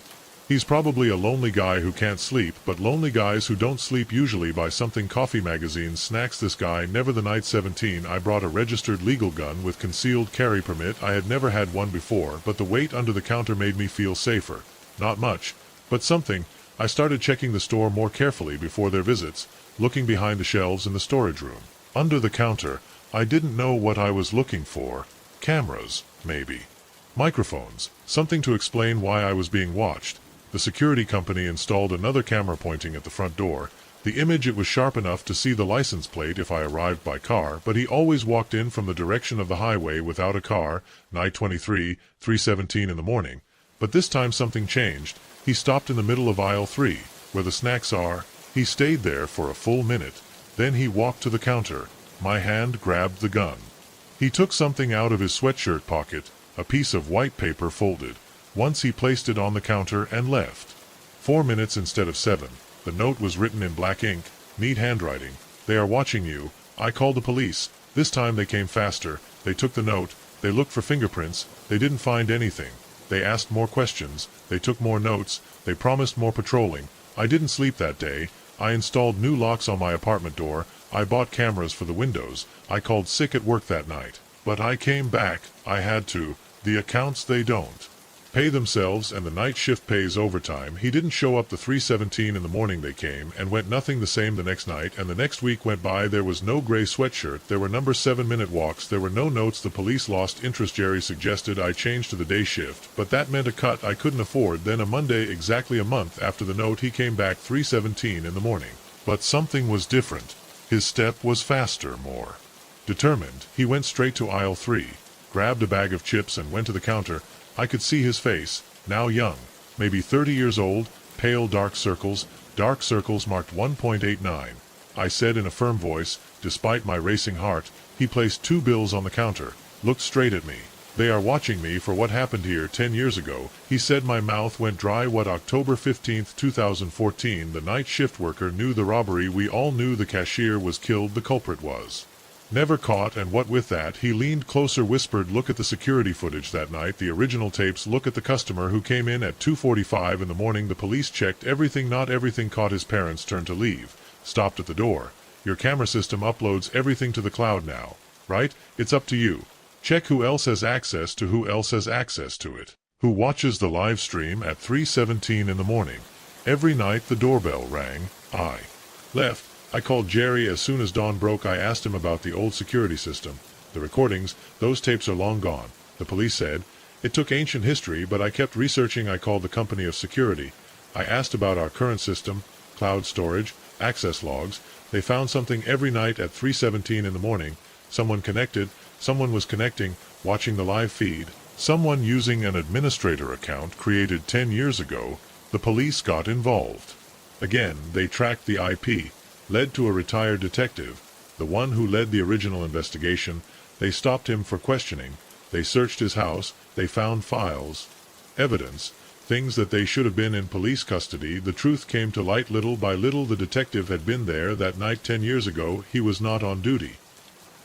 [SPEAKER 1] He's probably a lonely guy who can't sleep, but lonely guys who don't sleep usually buy something: coffee, magazines, snacks. This guy never. The night 17 I brought a registered legal gun with concealed carry permit. I had never had one before, but the weight under the counter made me feel safer. Not much, but something. I started checking the store more carefully before their visits, looking behind the shelves in the storage room. Under the counter, I didn't know what I was looking for. Cameras, maybe. Microphones, something to explain why I was being watched. The security company installed another camera pointing at the front door. The image, it was sharp enough to see the license plate if I arrived by car, but he always walked in from the direction of the highway without a car. Night 23, 3:17 in the morning. But this time something changed. He stopped in the middle of aisle 3, where the snacks are. He stayed there for a full minute. Then he walked to the counter. My hand grabbed the gun. He took something out of his sweatshirt pocket, a piece of white paper folded. Once he placed it on the counter and left. 4 minutes instead of 7. The note was written in black ink, neat handwriting. They are watching you. I called the police. This time they came faster. They took the note. They looked for fingerprints. They didn't find anything. They asked more questions. They took more notes. They promised more patrolling. I didn't sleep that day. I installed new locks on my apartment door. I bought cameras for the windows. I called sick at work that night. But I came back. I had to. The accounts, they don't pay themselves, and the night shift pays overtime. He didn't show up. The 3:17 in the morning they came and went. Nothing the same the next night, and the next week went by. There was no gray sweatshirt. There were number 7-minute walks. There were no notes. The police lost interest. Jerry suggested I change to the day shift, but that meant a cut I couldn't afford. Then a Monday, exactly a month after the note, he came back 3:17 in the morning. But something was different. His step was faster, more determined. He went straight to aisle 3, grabbed a bag of chips and went to the counter. I could see his face, now young, maybe 30 years old, pale, dark circles marked 1.89. I said in a firm voice, despite my racing heart. He placed 2 bills on the counter, looked straight at me. They are watching me for what happened here 10 years ago, he said. My mouth went dry. What? October 15, 2014. The night shift worker knew the robbery. We all knew the cashier was killed. The culprit was never caught, and what with that? He leaned closer, whispered, look at the security footage that night, the original tapes. Look at the customer who came in at 2:45 in the morning. The police checked everything. Not everything caught. His parents turned to leave, stopped at the door. Your camera system uploads everything to the cloud now, right? It's up to you. Check who else has access to it. Who watches the live stream at 3:17 in the morning. Every night the doorbell rang. I left. I called Jerry as soon as dawn broke. I asked him about the old security system. The recordings, those tapes are long gone, the police said. It took ancient history, but I kept researching. I called the company of security. I asked about our current system, cloud storage, access logs. They found something every night at 3:17 in the morning. Someone was connecting, watching the live feed. Someone using an administrator account created 10 years ago. The police got involved. Again, they tracked the IP, led to a retired detective, the one who led the original investigation. They stopped him for questioning. They searched his house. They found files, evidence, things that they should have been in police custody. The truth came to light little by little. The detective had been there that night 10 years ago. He was not on duty.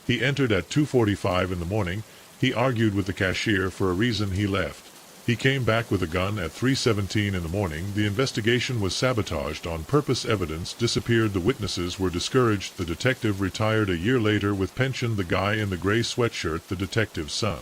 [SPEAKER 1] He entered at 2:45 in the morning. He argued with the cashier for a reason. He left. He came back with a gun at 3:17 in the morning. The investigation was sabotaged on purpose. Evidence disappeared. The witnesses were discouraged. The detective retired a year later with pension. The guy in the gray sweatshirt, the detective's son,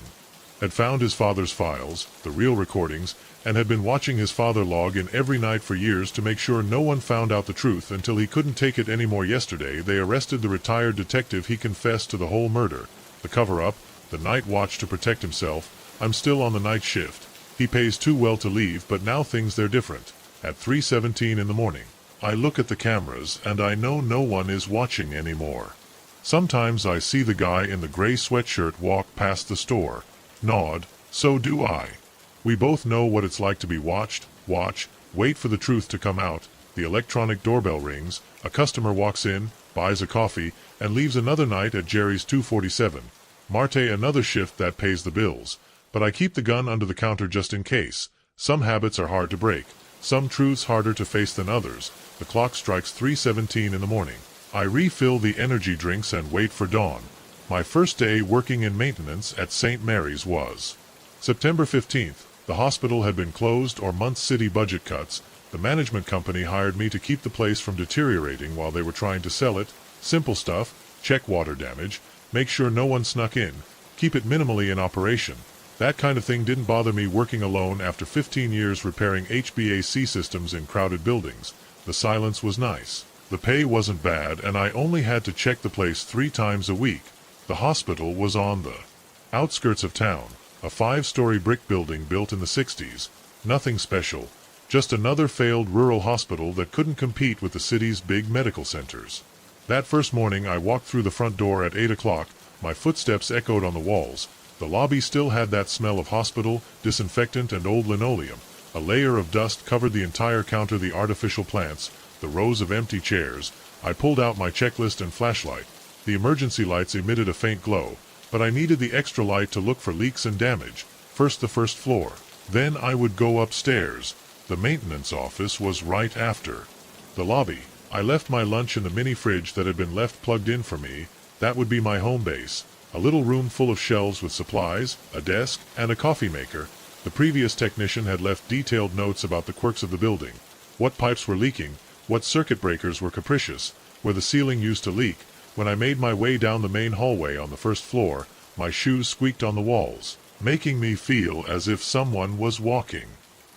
[SPEAKER 1] had found his father's files, the real recordings, and had been watching his father log in every night for years to make sure no one found out the truth until he couldn't take it anymore. Yesterday, they arrested the retired detective. He confessed to the whole murder, the cover-up, the night watch to protect himself. I'm still on the night shift. He pays too well to leave, but now things they're different. At 3:17 in the morning, I look at the cameras and I know no one is watching anymore. Sometimes I see the guy in the gray sweatshirt walk past the store, nod, so do I. We both know what it's like to be watched, watch, wait for the truth to come out. The electronic doorbell rings, a customer walks in, buys a coffee, and leaves. Another night at Jerry's 2:47. Marte, another shift that pays the bills. But I keep the gun under the counter just in case. Some habits are hard to break, some truths harder to face than others. The clock strikes 3:17 in the morning. I refill the energy drinks and wait for dawn. My first day working in maintenance at St. Mary's was September 15th. The hospital had been closed or months. City budget cuts. The management company hired me to keep the place from deteriorating while they were trying to sell it. Simple stuff: check water damage, make sure no one snuck in, keep it minimally in operation. That kind of thing didn't bother me. Working alone after 15 years repairing HVAC systems in crowded buildings. The silence was nice. The pay wasn't bad, and I only had to check the place 3 times a week. The hospital was on the outskirts of town, a 5-story brick building built in the 60s. Nothing special, just another failed rural hospital that couldn't compete with the city's big medical centers. That first morning I walked through the front door at 8 o'clock. My footsteps echoed on the walls. The lobby still had that smell of hospital, disinfectant, and old linoleum. A layer of dust covered the entire counter. The artificial plants, the rows of empty chairs. I pulled out my checklist and flashlight. The emergency lights emitted a faint glow, but I needed the extra light to look for leaks and damage. First the first floor. Then I would go upstairs. The maintenance office was right after. The lobby. I left my lunch in the mini fridge that had been left plugged in for me. That would be my home base. A little room full of shelves with supplies, a desk, and a coffee maker. The previous technician had left detailed notes about the quirks of the building. What pipes were leaking, what circuit breakers were capricious, where the ceiling used to leak. When I made my way down the main hallway on the first floor, my shoes squeaked on the walls, making me feel as if someone was walking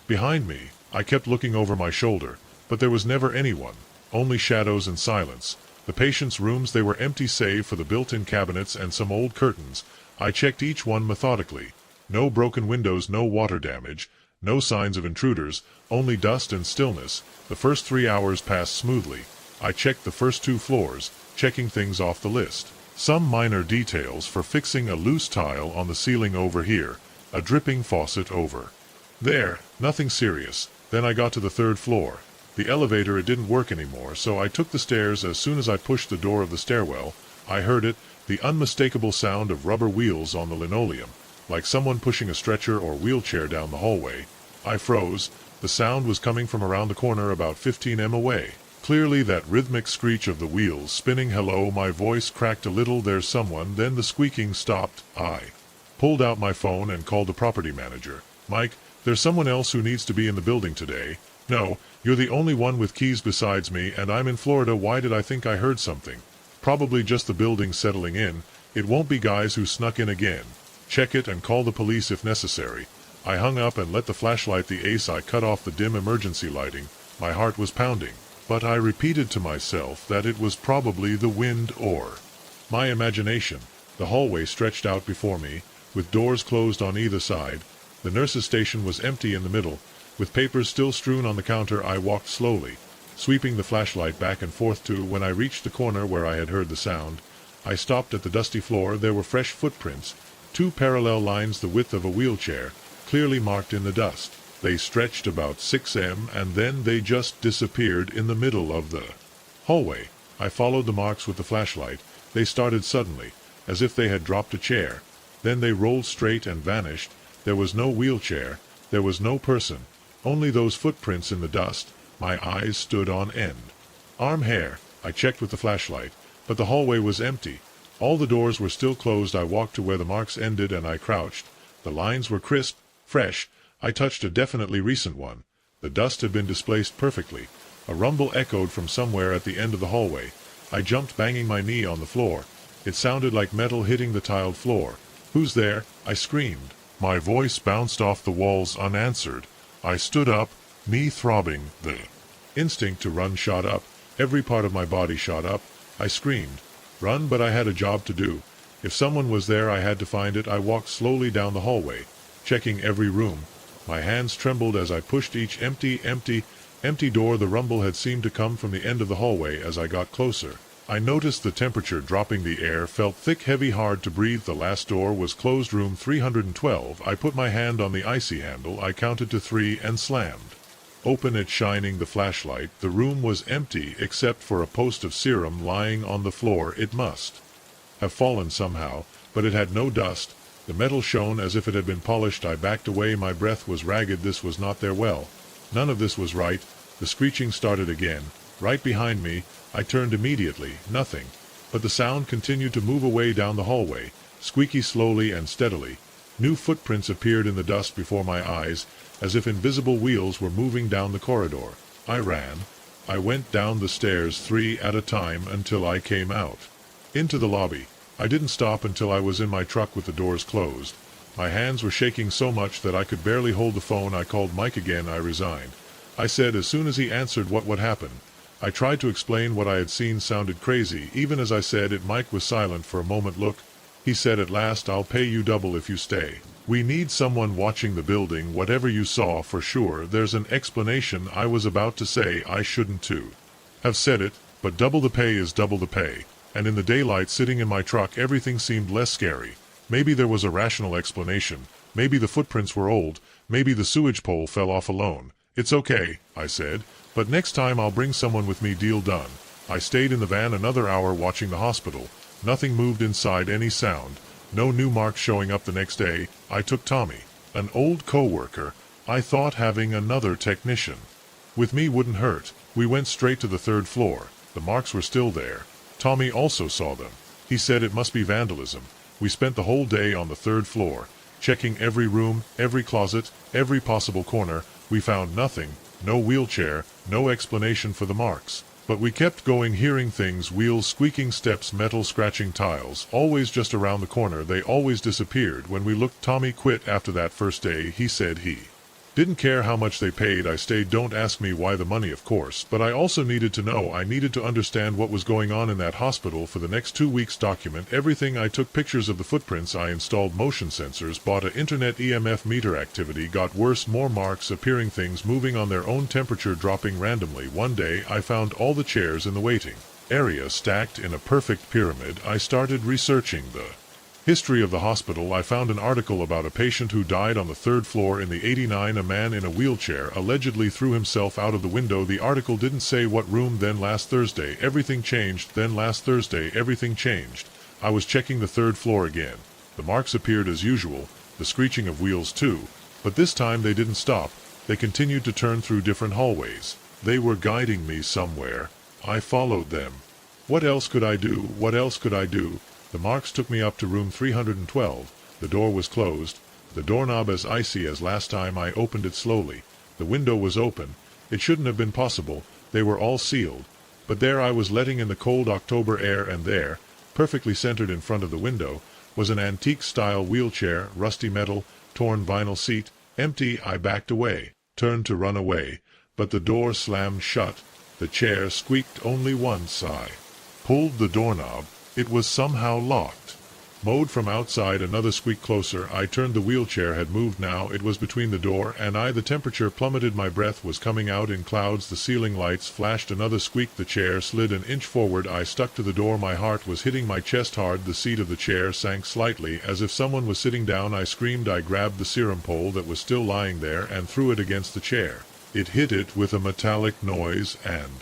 [SPEAKER 1] behind me. I kept looking over my shoulder, but there was never anyone, only shadows and silence. The patients' rooms, they were empty save for the built-in cabinets and some old curtains. I checked each one methodically. No broken windows, no water damage, no signs of intruders, only dust and stillness. The first 3 hours passed smoothly. I checked the first 2 floors, checking things off the list. Some minor details for fixing a loose tile on the ceiling over here, a dripping faucet over there, nothing serious. Then I got to the 3rd floor. The elevator, it didn't work anymore, so I took the stairs. As soon as I pushed the door of the stairwell, I heard it, the unmistakable sound of rubber wheels on the linoleum, like someone pushing a stretcher or wheelchair down the hallway. I froze. The sound was coming from around the corner about 15 m away. Clearly that rhythmic screech of the wheels spinning. Hello, my voice cracked a little. There's someone. Then the squeaking stopped. I pulled out my phone and called the property manager. Mike, there's someone else who needs to be in the building today. No, you're the only one with keys besides me, and I'm in Florida. Why did I think I heard something? Probably just the building settling in. It won't be guys who snuck in again. Check it and call the police if necessary. I hung up and let the flashlight the ace. I cut off the dim emergency lighting. My heart was pounding, but I repeated to myself that it was probably the wind or my imagination. The hallway stretched out before me, with doors closed on either side. The nurse's station was empty in the middle. With papers still strewn on the counter, I walked slowly, sweeping the flashlight back and forth to. When I reached the corner where I had heard the sound, I stopped at the dusty floor. There were fresh footprints, 2 parallel lines the width of a wheelchair, clearly marked in the dust. They stretched about 6 m and then they just disappeared in the middle of the hallway. I followed the marks with the flashlight. They started suddenly, as if they had dropped a chair. Then they rolled straight and vanished. There was no wheelchair. There was no person. Only those footprints in the dust. My eyes stood on end. Arm hair. I checked with the flashlight, but the hallway was empty. All the doors were still closed. I walked to where the marks ended and I crouched. The lines were crisp, fresh. I touched a definitely recent one. The dust had been displaced perfectly. A rumble echoed from somewhere at the end of the hallway. I jumped, banging my knee on the floor. It sounded like metal hitting the tiled floor. "Who's there?" I screamed. My voice bounced off the walls unanswered. I stood up, knee throbbing. The instinct to run shot up. Every part of my body shot up. I screamed. Run, but I had a job to do. If someone was there, I had to find it. I walked slowly down the hallway, checking every room. My hands trembled as I pushed each empty door. The rumble had seemed to come from the end of the hallway. As I got closer, I noticed the temperature dropping. The air felt thick, heavy, hard to breathe. The last door was closed. Room 312. I put my hand on the icy handle. I counted to 3 and slammed open it, shining the flashlight. The room was empty except for a post of serum lying on the floor. It must have fallen somehow, but it had no dust. The metal shone as if it had been polished. I backed away. My breath was ragged. This was not their well. None of this was right. The screeching started again, right behind me. I turned immediately. Nothing. But the sound continued to move away down the hallway, squeaky, slowly and steadily. New footprints appeared in the dust before my eyes, as if invisible wheels were moving down the corridor. I ran. I went down the stairs 3 at a time until I came out into the lobby. I didn't stop until I was in my truck with the doors closed. My hands were shaking so much that I could barely hold the phone. I called Mike again. I resigned. I said as soon as he answered what would happen. I tried to explain what I had seen. Sounded crazy. Even as I said it, Mike was silent for a moment. "Look," he said at last, "I'll pay you double if you stay. We need someone watching the building. Whatever you saw, for sure there's an explanation." I was about to say I shouldn't to have said it, but double the pay is double the pay. And in the daylight, sitting in my truck, everything seemed less scary. Maybe there was a rational explanation. Maybe the footprints were old. Maybe the sewage pole fell off alone. "It's okay," I said, "but next time I'll bring someone with me." Deal done. I stayed in the van another hour watching the hospital. Nothing moved inside. Any sound. No new marks showing up the next day. I took Tommy, an old co-worker. I thought having another technician with me wouldn't hurt. We went straight to the 3rd floor. The marks were still there. Tommy also saw them. He said it must be vandalism. We spent the whole day on the 3rd floor, checking every room, every closet, every possible corner. We found nothing. No wheelchair. No explanation for the marks. But we kept going, hearing things: wheels squeaking, steps, metal scratching, tiles. Always just around the corner. They always disappeared. When we looked, Tommy quit after that first day. He said he didn't care how much they paid. I stayed. Don't ask me why. The money, of course. But I also needed to know. I needed to understand what was going on in that hospital for the next 2 weeks. Document everything. I took pictures of the footprints. I installed motion sensors, bought a internet EMF meter. Activity got worse. More marks appearing, things moving on their own, temperature dropping randomly. One day I found all the chairs in the waiting area stacked in a perfect pyramid. I started researching the history of the hospital. I found an article about a patient who died on the 3rd floor in the '89. A man in a wheelchair allegedly threw himself out of the window. The article didn't say what room. Then last Thursday everything changed. Then last Thursday everything changed. I was checking the 3rd floor again. The marks appeared as usual, the screeching of wheels too, but this time they didn't stop. They continued to turn through different hallways. They were guiding me somewhere. I followed them. What else could I do? What else could I do? The marks took me up to room 312. The door was closed. The doorknob as icy as last time. I opened it slowly. The window was open. It shouldn't have been possible. They were all sealed. But there I was, letting in the cold October air, and there, perfectly centered in front of the window, was an antique-style wheelchair, rusty metal, torn vinyl seat, empty. I backed away, turned to run away, but the door slammed shut. The chair squeaked only once. I pulled the doorknob. It was somehow locked. Mowed from outside, another squeak closer. I turned. The wheelchair had moved now. It was between the door and I. The temperature plummeted. My breath was coming out in clouds. The ceiling lights flashed. Another squeak. The chair slid an inch forward. I stuck to the door. My heart was hitting my chest hard. The seat of the chair sank slightly, as if someone was sitting down. I screamed. I grabbed the serum pole that was still lying there and threw it against the chair. It hit it with a metallic noise and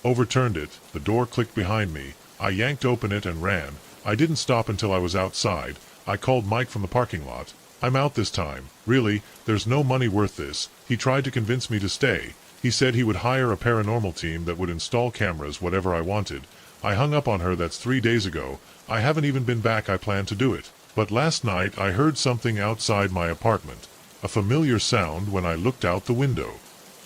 [SPEAKER 1] overturned it. The door clicked behind me. I yanked open it and ran. I didn't stop until I was outside. I called Mike from the parking lot. "I'm out this time. Really, there's no money worth this." He tried to convince me to stay. He said he would hire a paranormal team that would install cameras, whatever I wanted. I hung up on her. That's 3 days ago. I haven't even been back. I plan to do it. But last night I heard something outside my apartment. A familiar sound when I looked out the window.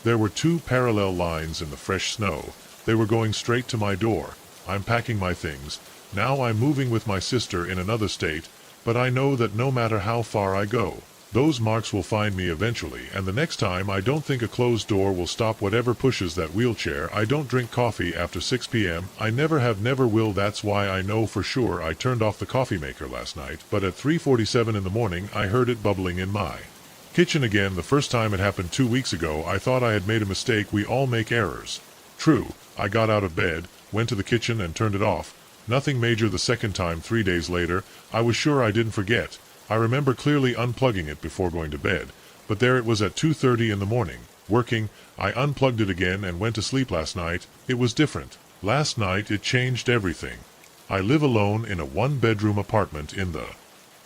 [SPEAKER 1] There were 2 parallel lines in the fresh snow. They were going straight to my door. I'm packing my things. Now I'm moving with my sister in another state, but I know that no matter how far I go, those marks will find me eventually, and the next time I don't think a closed door will stop whatever pushes that wheelchair. I don't drink coffee after 6 p.m. I never have, never will. That's why I know for sure I turned off the coffee maker last night, but at 3:47 in the morning I heard it bubbling in my kitchen again. The first time it happened 2 weeks ago. I thought I had made a mistake. We all make errors. True. I got out of bed, went to the kitchen and turned it off. Nothing major. The second time, 3 days later, I was sure I didn't forget. I remember clearly unplugging it before going to bed, but there it was at 2:30 in the morning, working. I unplugged it again and went to sleep. Last night, it was different. Last night it changed everything. I live alone in a 1-bedroom apartment in the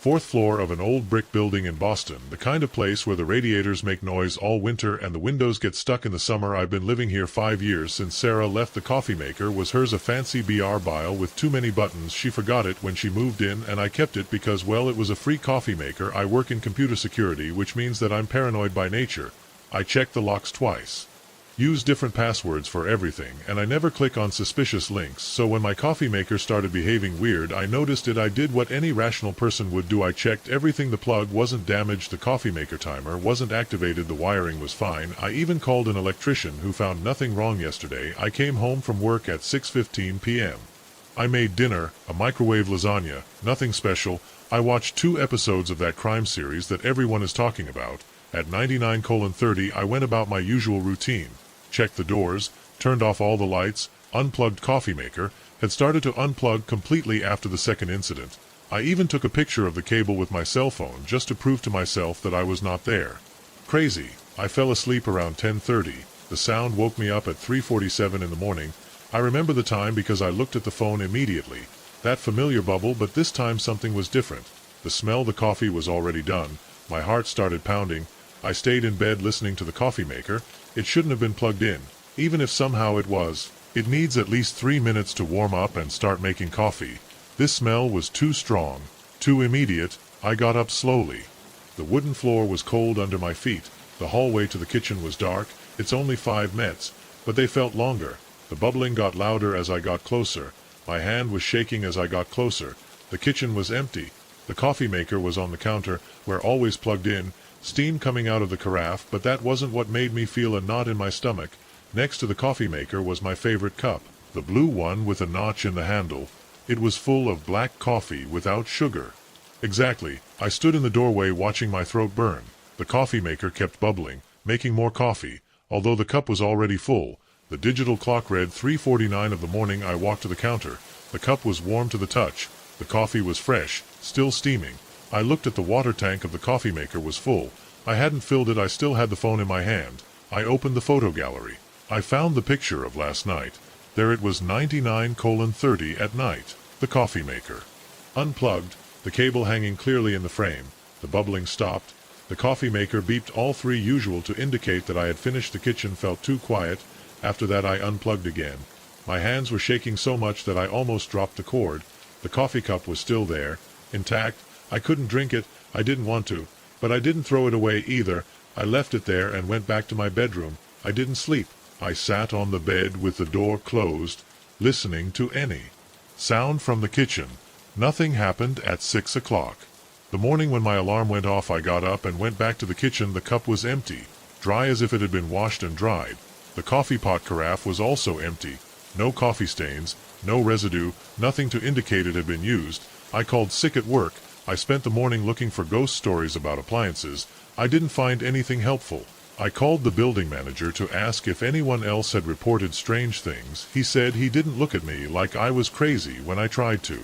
[SPEAKER 1] 4th floor of an old brick building in Boston, the kind of place where the radiators make noise all winter and the windows get stuck in the summer. I've been living here 5 years since Sarah left. The coffee maker was hers, a fancy BR Bile with too many buttons. She forgot it when she moved in and I kept it because, well, it was a free coffee maker. I work in computer security, which means that I'm paranoid by nature. I check the locks twice. Use different passwords for everything, and I never click on suspicious links. So when my coffee maker started behaving weird, I noticed it. I did what any rational person would do. I checked everything. The plug wasn't damaged, the coffee maker timer wasn't activated, the wiring was fine. I even called an electrician who found nothing wrong yesterday. I came home from work at 6:15 p.m. I made dinner, a microwave lasagna, nothing special. I watched 2 episodes of that crime series that everyone is talking about. At 99:30 I went about my usual routine. Checked the doors, turned off all the lights, unplugged coffee maker, had started to unplug completely after the second incident. I even took a picture of the cable with my cell phone just to prove to myself that I was not there. Crazy. I fell asleep around 10:30. The sound woke me up at 3:47 in the morning. I remember the time because I looked at the phone immediately. That familiar bubble, but this time something was different. The smell, the coffee was already done. My heart started pounding. I stayed in bed listening to the coffee maker. It shouldn't have been plugged in, even if somehow it was. It needs at least 3 minutes to warm up and start making coffee. This smell was too strong, too immediate. I got up slowly. The wooden floor was cold under my feet. The hallway to the kitchen was dark. It's only 5 minutes, but they felt longer. The bubbling got louder as I got closer. My hand was shaking as I got closer. The kitchen was empty. The coffee maker was on the counter, where always plugged in. Steam coming out of the carafe, but that wasn't what made me feel a knot in my stomach. Next to the coffee maker was my favorite cup, the blue one with a notch in the handle. It was full of black coffee without sugar. Exactly. I stood in the doorway watching my throat burn. The coffee maker kept bubbling, making more coffee, although the cup was already full. The digital clock read 3:49 of the morning. I walked to the counter. The cup was warm to the touch. The coffee was fresh, still steaming. I looked at the water tank of the coffee maker was full. I hadn't filled it. I still had the phone in my hand. I opened the photo gallery. I found the picture of last night. There it was, 99:30 at night. The coffee maker. Unplugged, the cable hanging clearly in the frame. The bubbling stopped. The coffee maker beeped all 3 usual to indicate that I had finished. The kitchen felt too quiet. After that I unplugged again. My hands were shaking so much that I almost dropped the cord. The coffee cup was still there, intact. I couldn't drink it. I didn't want to. But I didn't throw it away either. I left it there and went back to my bedroom. I didn't sleep. I sat on the bed with the door closed, listening to any sound from the kitchen. Nothing happened at 6 o'clock. The morning when my alarm went off, I got up and went back to the kitchen. The cup was empty, dry as if it had been washed and dried. The coffee pot carafe was also empty. No coffee stains. No residue, nothing to indicate it had been used. I called sick at work. I spent the morning looking for ghost stories about appliances. I didn't find anything helpful. I called the building manager to ask if anyone else had reported strange things. He said he didn't look at me like I was crazy when I tried to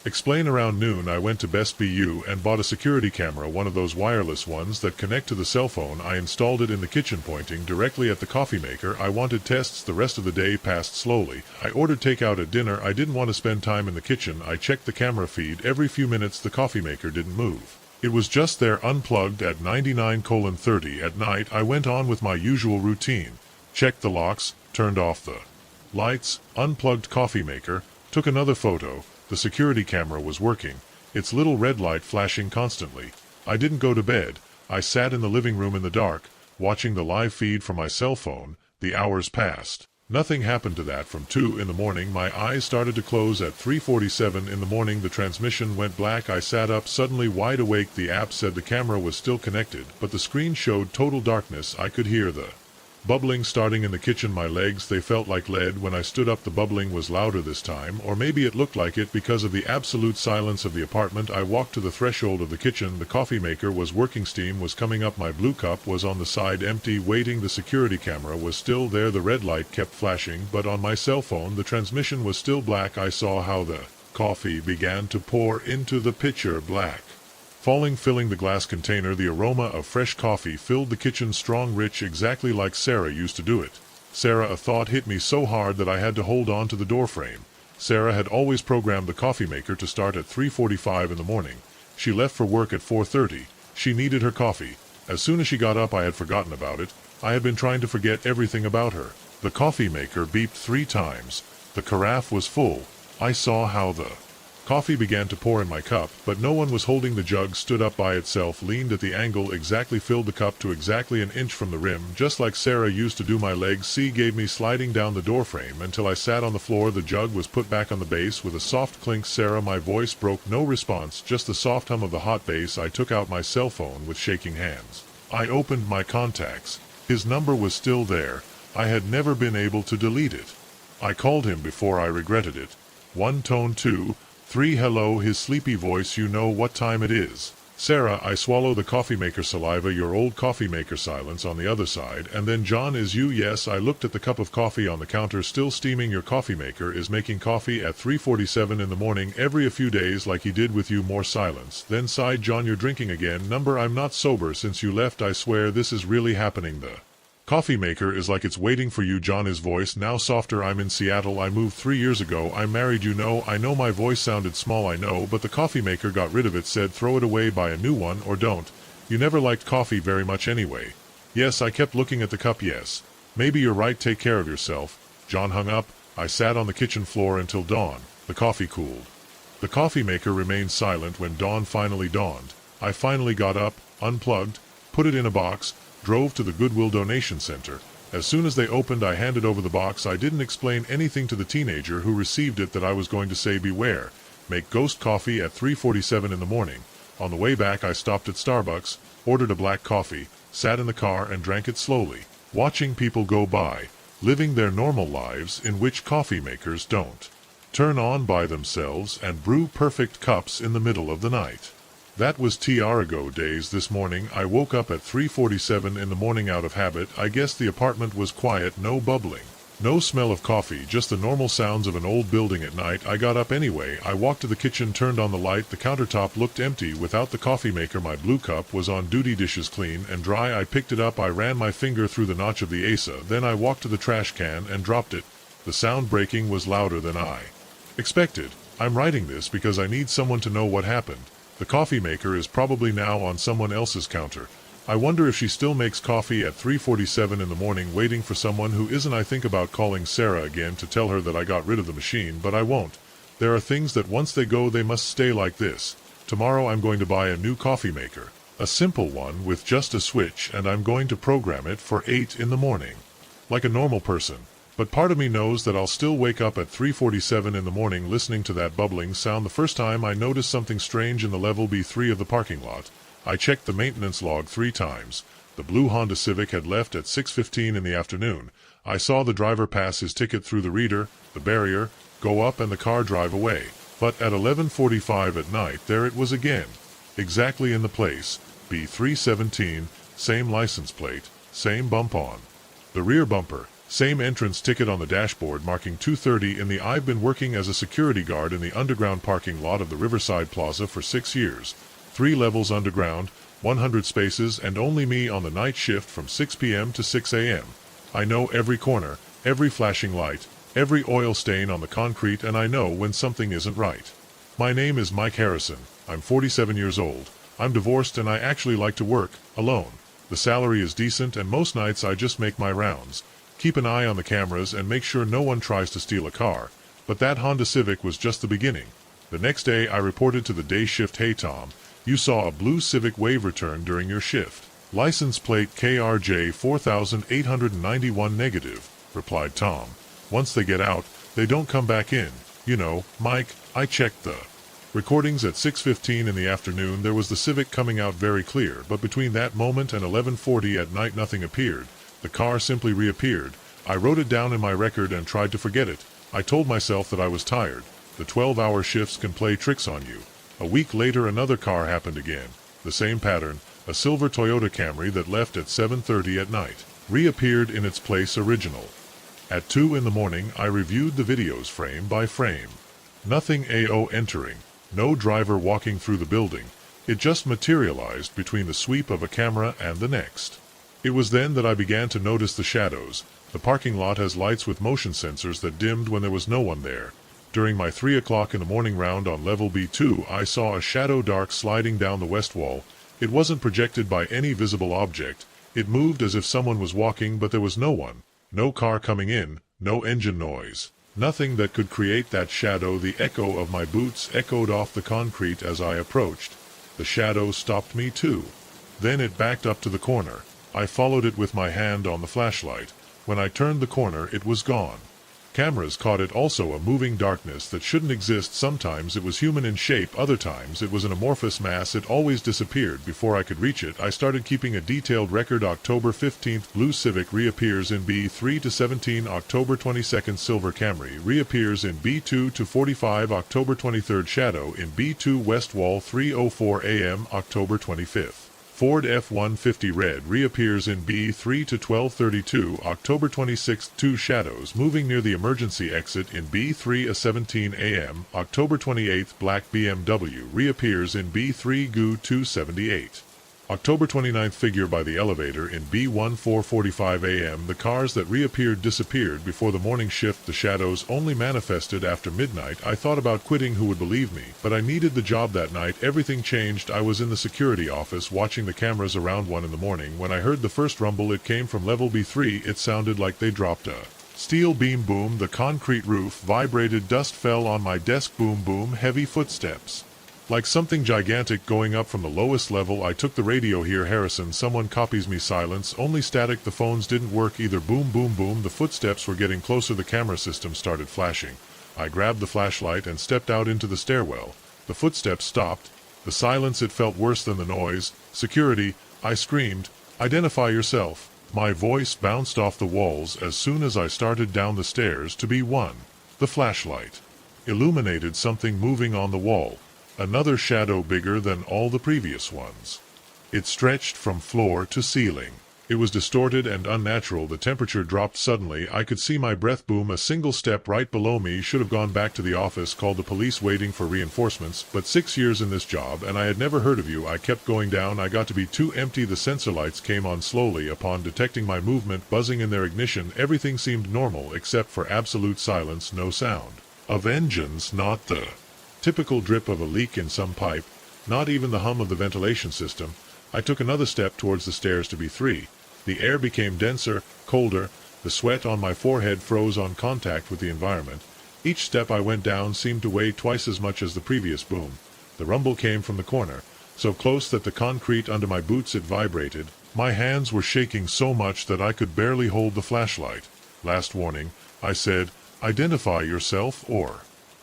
[SPEAKER 1] explain. Around noon I went to Best Bu and bought a security camera, one of those wireless ones that connect to the cell phone. I installed it in the kitchen pointing directly at the coffee maker. I wanted tests. The rest of the day passed slowly. I ordered takeout at dinner. I didn't want to spend time in the kitchen. I checked the camera feed every few minutes. The coffee maker didn't move. It was just there, unplugged at 99:30 at night. I went on with my usual routine. Checked the locks, turned off the lights, unplugged coffee maker, took another photo. The security camera was working, its little red light flashing constantly. I didn't go to bed. I sat in the living room in the dark, watching the live feed from my cell phone. The hours passed. Nothing happened to that. From 2 in the morning, my eyes started to close. At 3:47 in the morning, the transmission went black. I sat up, suddenly wide awake. The app said the camera was still connected, but the screen showed total darkness. I could hear the bubbling starting in the kitchen. My legs, they felt like lead. When I stood up, the bubbling was louder this time, or maybe it looked like it because of the absolute silence of the apartment. I walked to the threshold of the kitchen. The coffee maker was working. Steam was coming up. My blue cup was on the side, empty, waiting. The security camera was still there. The red light kept flashing, but on my cell phone the transmission was still black. I saw how the coffee began to pour into the pitcher, black falling, filling the glass container. The aroma of fresh coffee filled the kitchen, strong, rich, exactly like Sarah used to do it. Sarah, a thought hit me so hard that I had to hold on to the doorframe. Sarah had always programmed the coffee maker to start at 3:45 in the morning. She left for work at 4:30. She needed her coffee. As soon as she got up, I had forgotten about it. I had been trying to forget everything about her. The coffee maker beeped 3 times. The carafe was full. I saw how the coffee began to pour in my cup, but no one was holding the jug. Stood up by itself, leaned at the angle exactly, filled the cup to exactly an inch from the rim, just like Sarah used to do. My legs gave me sliding down the doorframe until I sat on the floor. The jug was put back on the base with a soft clink. Sarah, my voice broke. No response, just the soft hum of the hot base. I took out my cell phone with shaking hands. I opened my contacts. His number was still there. I had never been able to delete it. I called him before I regretted it. 1 tone, 2, 3 hello. His sleepy voice. You know what time it is. Sarah, I swallow the coffee maker. Saliva. Your old coffee maker. Silence on the other side. And then, John, is you? Yes. I looked at the cup of coffee on the counter, still steaming. Your coffee maker is making coffee at 3:47 in the morning every a few days, like he did with you. More silence. Then sighed John, you're drinking again. Number, I'm not sober since you left. I swear this is really happening. The coffee maker is like it's waiting for you. John, his voice now softer. I'm in Seattle. I moved 3 years ago. I'm married. You know. I know my voice sounded small, I know, but the coffee maker got rid of it. Said throw it away, buy a new one, or don't. You never liked coffee very much anyway. Yes, I kept looking at the cup. Yes. Maybe you're right. Take care of yourself. John hung up. I sat on the kitchen floor until dawn. The coffee cooled. The coffee maker remained silent. When dawn finally dawned, I finally got up, unplugged, put it in a box, drove to the Goodwill donation center. As soon as they opened, I handed over the box. I didn't explain anything to the teenager who received it that I was going to say beware. Make ghost coffee at 3:47 in the morning. On the way back, I stopped at Starbucks, ordered a black coffee, sat in the car and drank it slowly, watching people go by, living their normal lives in which coffee makers don't turn on by themselves and brew perfect cups in the middle of the night. That was ago days. This morning I woke up at 3:47 in the morning out of habit. I guess the apartment was quiet. No bubbling, no smell of coffee, just the normal sounds of an old building at night. I got up anyway. I walked to the kitchen, turned on the light. The countertop looked empty without the coffee maker. My blue cup was on duty, dishes clean and dry. I picked it up. I ran my finger through the notch of the Asa. Then I walked to the trash can and dropped it. The sound breaking was louder than I expected. I'm writing this because I need someone to know what happened. The coffee maker is probably now on someone else's counter. I wonder if she still makes coffee at 3:47 in the morning, waiting for someone who isn't. I think about calling Sarah again to tell her that I got rid of the machine, but I won't. There are things that once they go, they must stay like this. Tomorrow I'm going to buy a new coffee maker. A simple one with just a switch, and I'm going to program it for 8 in the morning. Like a normal person. But part of me knows that I'll still wake up at 3:47 in the morning listening to that bubbling sound. The first time I noticed something strange in the level B3 of the parking lot. I checked the maintenance log 3 times. The blue Honda Civic had left at 6:15 in the afternoon. I saw the driver pass his ticket through the reader, the barrier, go up and the car drive away. But at 11:45 at night, there it was again. Exactly in the place, B317, same license plate, same bump on the rear bumper, same entrance ticket on the dashboard marking 2:30 in the. I've been working as a security guard in the underground parking lot of the Riverside Plaza for 6 years. 3 levels underground, 100 spaces, and only me on the night shift from 6 p.m. to 6 a.m. I know every corner, every flashing light, every oil stain on the concrete, and I know when something isn't right. My name is Mike Harrison. I'm 47 years old. I'm divorced and I actually like to work alone. The salary is decent and most nights I just make my rounds, keep an eye on the cameras and make sure no one tries to steal a car. But that Honda Civic was just the beginning. The next day I reported to the day shift, "Hey Tom, you saw a blue Civic Wave return during your shift. License plate KRJ 4891 negative," replied Tom. "Once they get out, they don't come back in. You know, Mike, I checked the recordings at 6:15 in the afternoon. There was the Civic coming out very clear, but between that moment and 11:40 at night nothing appeared. The car simply reappeared. I wrote it down in my record and tried to forget it. I told myself that I was tired. The 12-hour shifts can play tricks on you. A week later another car happened again. The same pattern, a silver Toyota Camry that left at 7:30 at night, reappeared in its place original. At 2 in the morning I reviewed the videos frame by frame. Nothing AO entering. No driver walking through the building. It just materialized between the sweep of a camera and the next. It was then that I began to notice the shadows. The parking lot has lights with motion sensors that dimmed when there was no one there. During my 3 o'clock in the morning round on level B2, I saw a shadow dark sliding down the west wall. It wasn't projected by any visible object. It moved as if someone was walking, but there was no one. No car coming in, no engine noise. Nothing that could create that shadow. The echo of my boots echoed off the concrete as I approached. The shadow stopped me too. Then it backed up to the corner. I followed it with my hand on the flashlight. When I turned the corner, it was gone. Cameras caught it also, a moving darkness that shouldn't exist. Sometimes it was human in shape, other times it was an amorphous mass. It always disappeared before I could reach it. I started keeping a detailed record. October 15th, blue Civic reappears in B3 to 17. October 22nd, silver Camry reappears in B2 to 45. October 23rd, shadow in B2 west wall 3:04 a.m. October 25th. Ford F-150 red reappears in B3 to 12:32. October 26th, 2 shadows moving near the emergency exit in B3 at 17 a.m. October 28th, black BMW reappears in B3 GU 278. October 29th, figure by the elevator in B1 4:45 a.m. The cars that reappeared disappeared before the morning shift. The shadows only manifested after midnight. I thought about quitting. Who would believe me? But I needed the job that night. Everything changed. I was in the security office watching the cameras around 1 in the morning when I heard the first rumble. It came from level B3. It sounded like they dropped a steel beam. Boom. The concrete roof vibrated. Dust fell on my desk. Boom boom. Heavy footsteps. Like something gigantic going up from the lowest level. I took the radio. "Here Harrison, someone copies me." Silence, only static. The phones didn't work either. Boom boom boom. The footsteps were getting closer. The camera system started flashing. I grabbed the flashlight and stepped out into the stairwell. The footsteps stopped. The silence, it felt worse than the noise. "Security," I screamed. "Identify yourself." My voice bounced off the walls as soon as I started down the stairs to B1. The flashlight illuminated something moving on the wall. Another shadow bigger than all the previous ones. It stretched from floor to ceiling. It was distorted and unnatural. The temperature dropped suddenly. I could see my breath. Boom. A single step right below me. Should have gone back to the office, called the police, waiting for reinforcements. But 6 years in this job and I had never heard of you. I kept going down. I got to be too empty. The sensor lights came on slowly. Upon detecting my movement, buzzing in their ignition, everything seemed normal except for absolute silence. No sound of engines, not the typical drip of a leak in some pipe, not even the hum of the ventilation system. I took another step towards the stairs to B3. The air became denser, colder. The sweat on my forehead froze on contact with the environment. Each step I went down seemed to weigh twice as much as the previous. Boom. The rumble came from the corner, so close that the concrete under my boots it vibrated. My hands were shaking so much that I could barely hold the flashlight. "Last warning," I said. "Identify yourself or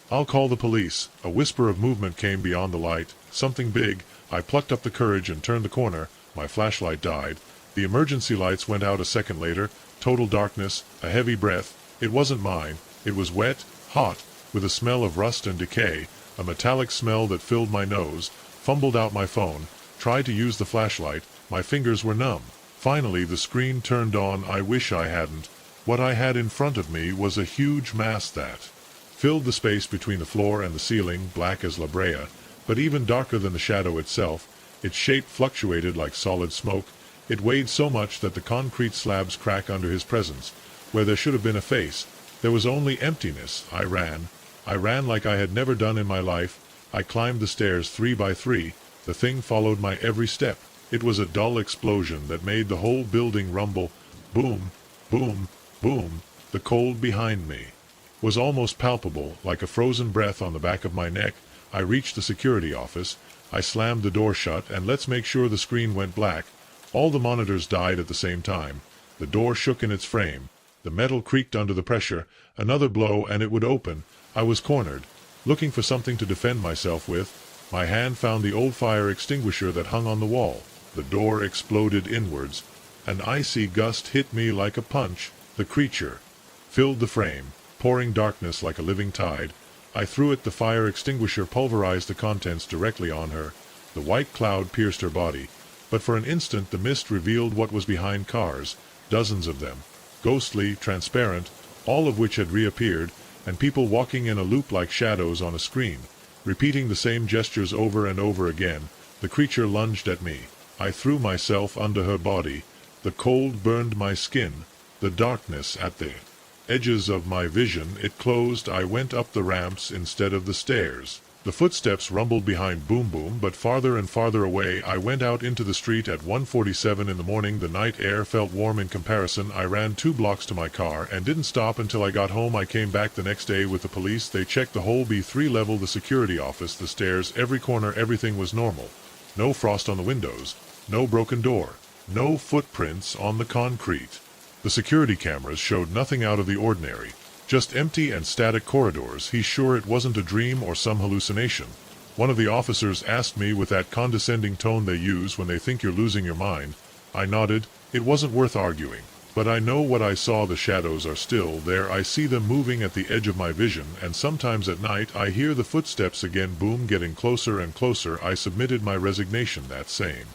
[SPEAKER 1] I'll call the police." A whisper of movement came beyond the light. Something big. I plucked up the courage and turned the corner. My flashlight died. The emergency lights went out a second later. Total darkness. A heavy breath. It wasn't mine. It was wet, hot, with a smell of rust and decay, a metallic smell that filled my nose, fumbled out my phone, tried to use the flashlight, my fingers were numb. Finally the screen turned on. I wish I hadn't. What I had in front of me was a huge mass that filled the space between the floor and the ceiling, black as La Brea, but even darker than the shadow itself. Its shape fluctuated like solid smoke. It weighed so much that the concrete slabs cracked under his presence. Where there should have been a face, there was only emptiness. I ran. I ran like I had never done in my life. I climbed the stairs 3 by 3. The thing followed my every step. It was a dull explosion that made the whole building rumble. Boom, boom, boom. The cold behind me was almost palpable, like a frozen breath on the back of my neck. I reached the security office. I slammed the door shut, and let's make sure the screen went black. All the monitors died at the same time. The door shook in its frame. The metal creaked under the pressure. Another blow and it would open. I was cornered, looking for something to defend myself with. My hand found the old fire extinguisher that hung on the wall. The door exploded inwards. An icy gust hit me like a punch. The creature filled the frame, pouring darkness like a living tide. I threw it. The fire extinguisher pulverized the contents directly on her. The white cloud pierced her body. But for an instant the mist revealed what was behind cars, dozens of them, ghostly, transparent, all of which had reappeared, and people walking in a loop like shadows on a screen, repeating the same gestures over and over again. The creature lunged at me. I threw myself under her body. The cold burned my skin. The darkness at the edges of my vision, it closed. I went up the ramps instead of the stairs. The footsteps rumbled behind. Boom boom, but farther and farther away. I went out into the street at 1:47 in the morning. The night air felt warm in comparison. I ran 2 blocks to my car and didn't stop until I got home. I came back the next day with the police. They checked the whole B3 level, the security office, the stairs, every corner. Everything was normal. No frost on the windows. No broken door. No footprints on the concrete. The security cameras showed nothing out of the ordinary. Just empty and static corridors. He's sure it wasn't a dream or some hallucination. One of the officers asked me with that condescending tone they use when they think you're losing your mind. I nodded. It wasn't worth arguing. But I know what I saw. The shadows are still there. I see them moving at the edge of my vision, and sometimes at night I hear the footsteps again. Boom, getting closer and closer. I submitted my resignation that same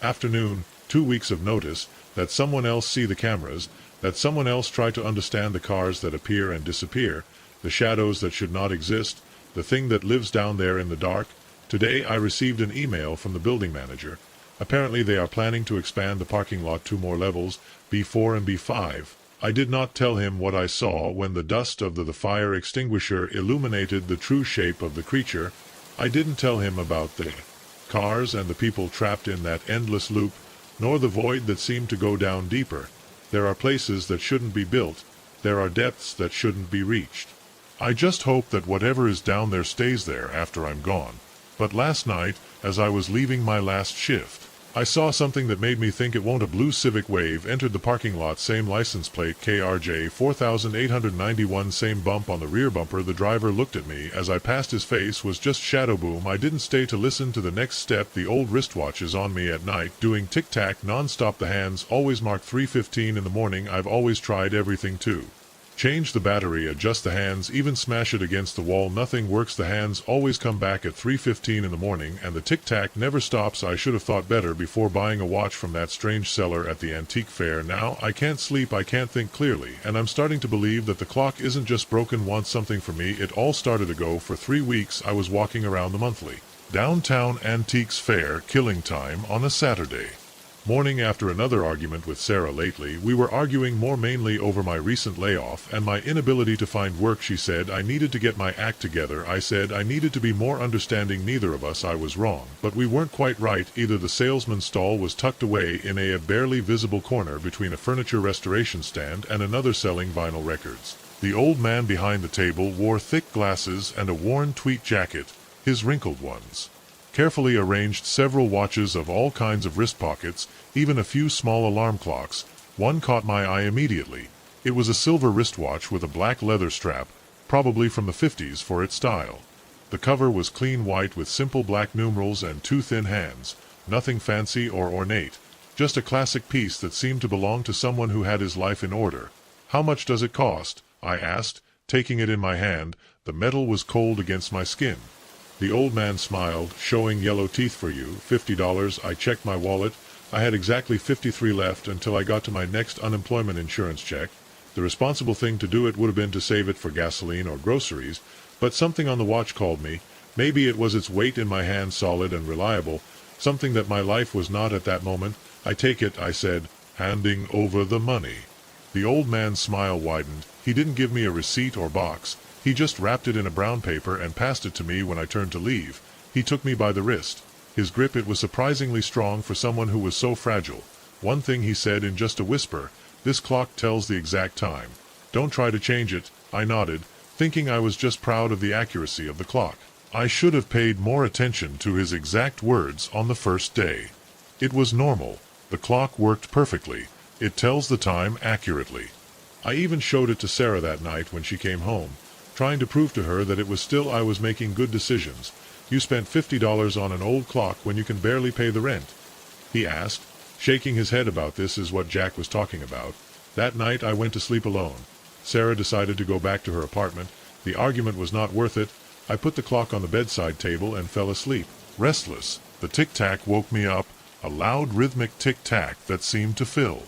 [SPEAKER 1] afternoon. 2 weeks of notice. That someone else see the cameras. That someone else try to understand the cars that appear and disappear, the shadows that should not exist, the thing that lives down there in the dark. Today I received an email from the building manager. Apparently they are planning to expand the parking lot 2 more levels, B4 and B5. I did not tell him what I saw when the dust of the fire extinguisher illuminated the true shape of the creature. I didn't tell him about the cars and the people trapped in that endless loop, nor the void that seemed to go down deeper. There are places that shouldn't be built. There are depths that shouldn't be reached. I just hope that whatever is down there stays there after I'm gone. But last night, as I was leaving my last shift, I saw something that made me think it won't. A blue Civic Wave entered the parking lot, same license plate, KRJ 4891, same bump on the rear bumper. The driver looked at me as I passed. His face was just shadow. Boom. I didn't stay to listen to the next step. The old wristwatch is on me at night, doing tic-tac non-stop. The hands always mark 3:15 in the morning. I've always tried everything to change the battery, adjust the hands, even smash it against the wall. Nothing works. The hands always come back at 3:15 in the morning, and the tic-tac never stops. I should have thought better before buying a watch from that strange seller at the antique fair. Now I can't sleep, I can't think clearly, and I'm starting to believe that the clock isn't just broken, wants something from me. It all started ago. For 3 weeks I was walking around the monthly downtown antiques fair, killing time on a Saturday morning after another argument with Sarah lately. We were arguing more mainly over my recent layoff and my inability to find work. She said I needed to get my act together. I said I needed to be more understanding. Neither of us I was wrong, but we weren't quite right either. The salesman's stall was tucked away in a barely visible corner between a furniture restoration stand and another selling vinyl records. The old man behind the table wore thick glasses and a worn tweed jacket, his wrinkled ones carefully arranged, several watches of all kinds of wrist pockets, even a few small alarm clocks. One caught my eye immediately. It was a silver wristwatch with a black leather strap, probably from the 50s for its style. The cover was clean white with simple black numerals and 2 thin hands, nothing fancy or ornate, just a classic piece that seemed to belong to someone who had his life in order. How much does it cost? I asked, taking it in my hand. The metal was cold against my skin. The old man smiled, showing yellow teeth. For you, $50. I checked my wallet. I had exactly 53 left until I got to my next unemployment insurance check. The responsible thing to do it would have been to save it for gasoline or groceries, but something on the watch called me. Maybe it was its weight in my hand, solid and reliable, something that my life was not at that moment. I take it, I said, handing over the money. The old man's smile widened. He didn't give me a receipt or box. He just wrapped it in a brown paper and passed it to me when I turned to leave. He took me by the wrist. His grip, it was surprisingly strong for someone who was so fragile. One thing he said in just a whisper, "This clock tells the exact time. Don't try to change it." I nodded, thinking I was just proud of the accuracy of the clock. I should have paid more attention to his exact words on the first day. It was normal. The clock worked perfectly. It tells the time accurately. I even showed it to Sarah that night when she came home, trying to prove to her that it was still I was making good decisions. "You spent $50 on an old clock when you can barely pay the rent?" he asked, shaking his head. About this is what Jack was talking about. That night I went to sleep alone. Sarah decided to go back to her apartment. The argument was not worth it. I put the clock on the bedside table and fell asleep. Restless, the tic-tac woke me up, a loud rhythmic tic-tac that seemed to fill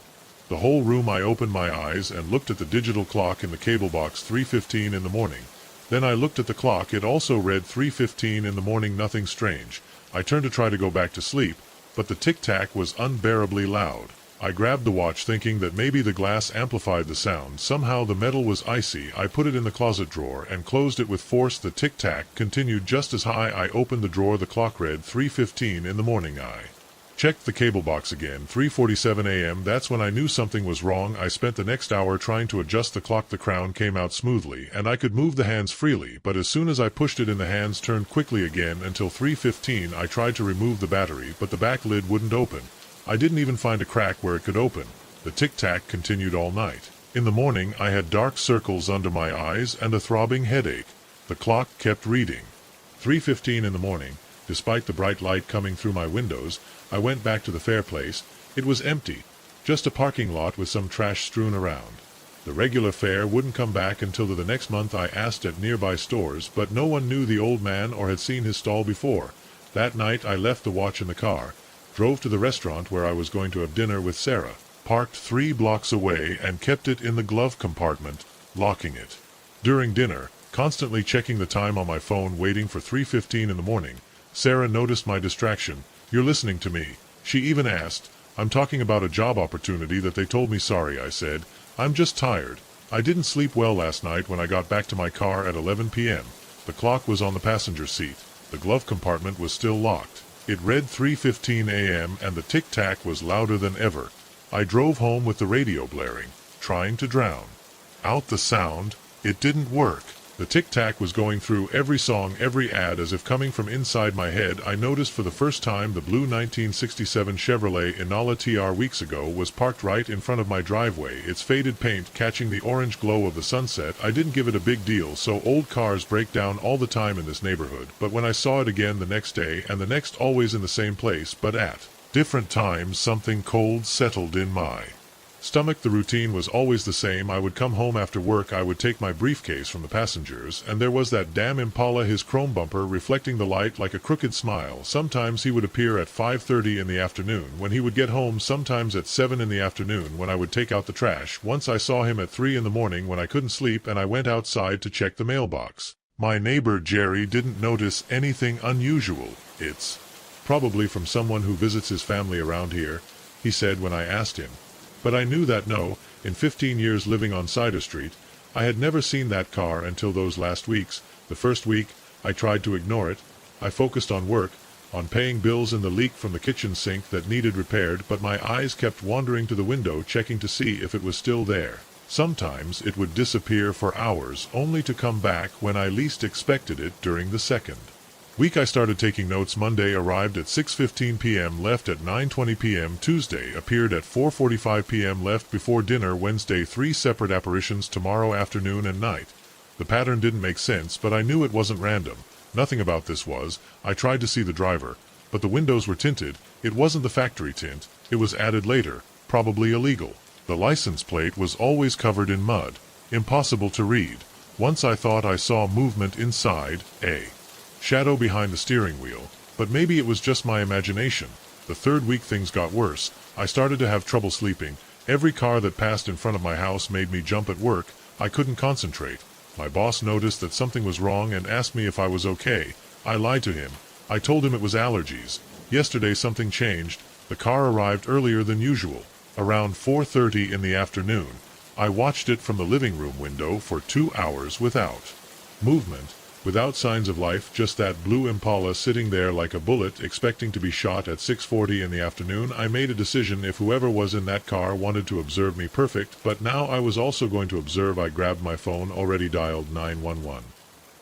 [SPEAKER 1] the whole room. I opened my eyes and looked at the digital clock in the cable box. 3:15 in the morning. Then I looked at the clock. It also read 3:15 in the morning. Nothing strange. I turned to try to go back to sleep, but the tic-tac was unbearably loud. I grabbed the watch thinking that maybe the glass amplified the sound. Somehow the metal was icy. I put it in the closet drawer and closed it with force. The tic-tac continued just as high. I opened the drawer. The clock read 3:15 in the morning. I checked the cable box again. 3:47 a.m. That's when I knew something was wrong. I spent the next hour trying to adjust the clock. The crown came out smoothly, and I could move the hands freely, but as soon as I pushed it in, the hands turned quickly again until 3:15. I tried to remove the battery, but the back lid wouldn't open. I didn't even find a crack where it could open. The tic-tac continued all night. In the morning, I had dark circles under my eyes and a throbbing headache. The clock kept reading 3:15 in the morning. Despite the bright light coming through my windows, I went back to the fair place. It was empty, just a parking lot with some trash strewn around. The regular fare wouldn't come back until the next month. I asked at nearby stores, but no one knew the old man or had seen his stall before. That night I left the watch in the car, drove to the restaurant where I was going to have dinner with Sarah, parked 3 blocks away and kept it in the glove compartment, locking it. During dinner, constantly checking the time on my phone, waiting for 3:15 in the morning, Sarah noticed my distraction. "You're listening to me?" she even asked. "I'm talking about a job opportunity that they told me." "Sorry," I said. "I'm just tired. I didn't sleep well last night." When I got back to my car at 11 p.m., the clock was on the passenger seat. The glove compartment was still locked. It read 3:15 a.m. and the tic-tac was louder than ever. I drove home with the radio blaring, trying to drown out the sound. It didn't work. The tic-tac was going through every song, every ad, as if coming from inside my head. I noticed for the first time the blue 1967 Chevrolet Inola TR weeks ago was parked right in front of my driveway, its faded paint catching the orange glow of the sunset. I didn't give it a big deal, so old cars break down all the time in this neighborhood, but when I saw it again the next day and the next, always in the same place but at different times, something cold settled in my stomach. The routine was always the same. I would come home after work. I would take my briefcase from the passengers, and there was that damn Impala, his chrome bumper reflecting the light like a crooked smile. Sometimes he would appear at 5:30 in the afternoon when he would get home, sometimes at 7 in the afternoon when I would take out the trash. Once I saw him at 3 in the morning when I couldn't sleep and I went outside to check the mailbox. My neighbor Jerry didn't notice anything unusual. "It's probably from someone who visits his family around here," he said when I asked him. But I knew that no, in 15 years living on Cider Street, I had never seen that car until those last weeks. The first week, I tried to ignore it. I focused on work, on paying bills and the leak from the kitchen sink that needed repaired, but my eyes kept wandering to the window, checking to see if it was still there. Sometimes it would disappear for hours, only to come back when I least expected it. During the second week I started taking notes. Monday arrived at 6:15 p.m., left at 9:20 p.m. Tuesday appeared at 4:45 p.m., left before dinner. Wednesday 3 separate apparitions, tomorrow afternoon and night. The pattern didn't make sense, but I knew it wasn't random. Nothing about this was. I tried to see the driver, but the windows were tinted. It wasn't the factory tint. It was added later, probably illegal. The license plate was always covered in mud, impossible to read. Once I thought I saw movement inside, a shadow behind the steering wheel, but maybe it was just my imagination. The third week things got worse. I started to have trouble sleeping. Every car that passed in front of my house made me jump at work. I couldn't concentrate. My boss noticed that something was wrong and asked me if I was okay. I lied to him. I told him it was allergies. Yesterday something changed. The car arrived earlier than usual, around 4:30 in the afternoon. I watched it from the living room window for 2 hours without movement, without signs of life, just that blue Impala sitting there like a bullet expecting to be shot at 6:40 in the afternoon. I made a decision: if whoever was in that car wanted to observe me, perfect, but now I was also going to observe. I grabbed my phone, already dialed 911.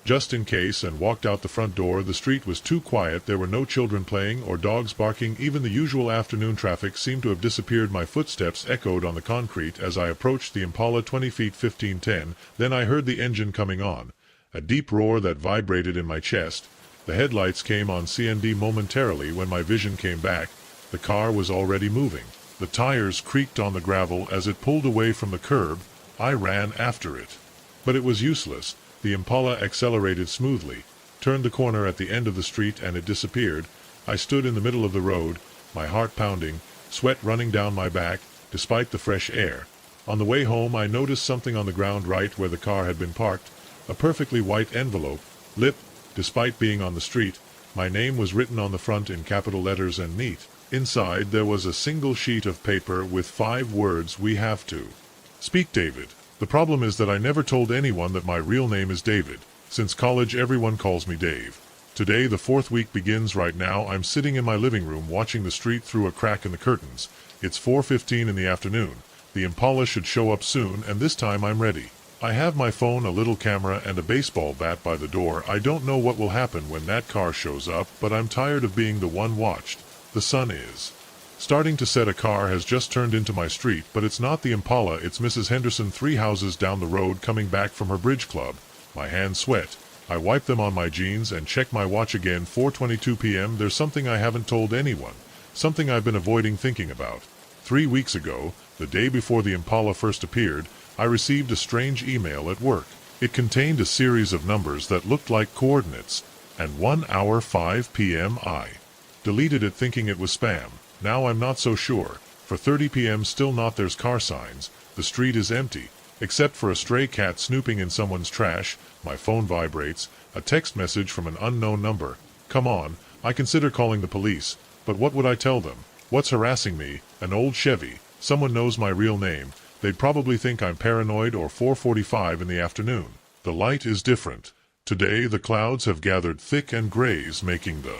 [SPEAKER 1] Just in case, and walked out the front door. The street was too quiet. There were no children playing or dogs barking. Even the usual afternoon traffic seemed to have disappeared. My footsteps echoed on the concrete as I approached the Impala 20 feet 1510. Then I heard the engine coming on. A deep roar that vibrated in my chest. The headlights came on CND momentarily. When my vision came back, the car was already moving. The tires creaked on the gravel as it pulled away from the curb. I ran after it. But it was useless. The Impala accelerated smoothly, turned the corner at the end of the street, and it disappeared. I stood in the middle of the road, my heart pounding, sweat running down my back, despite the fresh air. On the way home I noticed something on the ground right where the car had been parked. A perfectly white envelope, lit, despite being on the street. My name was written on the front in capital letters and neat. Inside there was a single sheet of paper with 5 words: "We have to speak, David." The problem is that I never told anyone that my real name is David. Since college everyone calls me Dave. Today the 4th week begins. Right now I'm sitting in my living room watching the street through a crack in the curtains. It's 4:15 in the afternoon. The Impala should show up soon, and this time I'm ready. I have my phone, a little camera, and a baseball bat by the door. I don't know what will happen when that car shows up, but I'm tired of being the one watched. The sun is starting to set. A car has just turned into my street, but it's not the Impala, it's Mrs. Henderson 3 houses down the road, coming back from her bridge club. My hands sweat. I wipe them on my jeans and check my watch again. 4:22 p.m. There's something I haven't told anyone. Something I've been avoiding thinking about. 3 weeks ago, the day before the Impala first appeared, I received a strange email at work. It contained a series of numbers that looked like coordinates, and 1 hour 5 p.m. I deleted it thinking it was spam. Now I'm not so sure. For 30 p.m. still not. There's car signs. The street is empty, except for a stray cat snooping in someone's trash. My phone vibrates. A text message from an unknown number. Come on, I consider calling the police. But what would I tell them? What's harassing me? An old Chevy. Someone knows my real name. They'd probably think I'm paranoid. Or 4:45 in the afternoon. The light is different. Today the clouds have gathered thick and grays, making the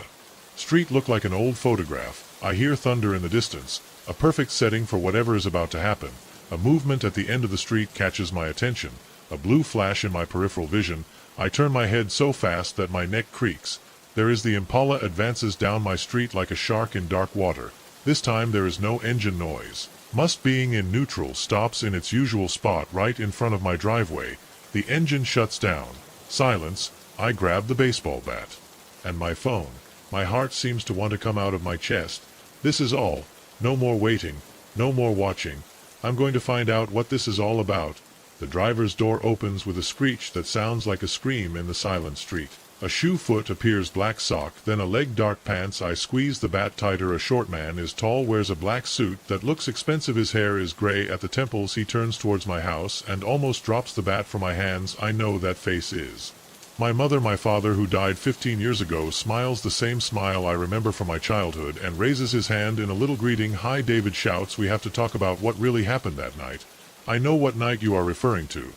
[SPEAKER 1] street look like an old photograph. I hear thunder in the distance, a perfect setting for whatever is about to happen. A movement at the end of the street catches my attention, a blue flash in my peripheral vision. I turn my head so fast that my neck creaks. There is the Impala, advances down my street like a shark in dark water. This time there is no engine noise. Must being in neutral, stops in its usual spot right in front of my driveway. The engine shuts down. Silence. I grab the baseball bat. And my phone. My heart seems to want to come out of my chest. This is all. No more waiting. No more watching. I'm going to find out what this is all about. The driver's door opens with a screech that sounds like a scream in the silent street. A shoe foot appears, black sock, then a leg, dark pants. I squeeze the bat tighter. A short man is tall, wears a black suit that looks expensive. His hair is gray at the temples. He turns towards my house and almost drops the bat from my hands. I know that face is my mother. My father, who died 15 years ago, smiles the same smile I remember from my childhood and raises his hand in a little greeting. Hi, David shouts. We have to talk about what really happened that night. I know what night you are referring to.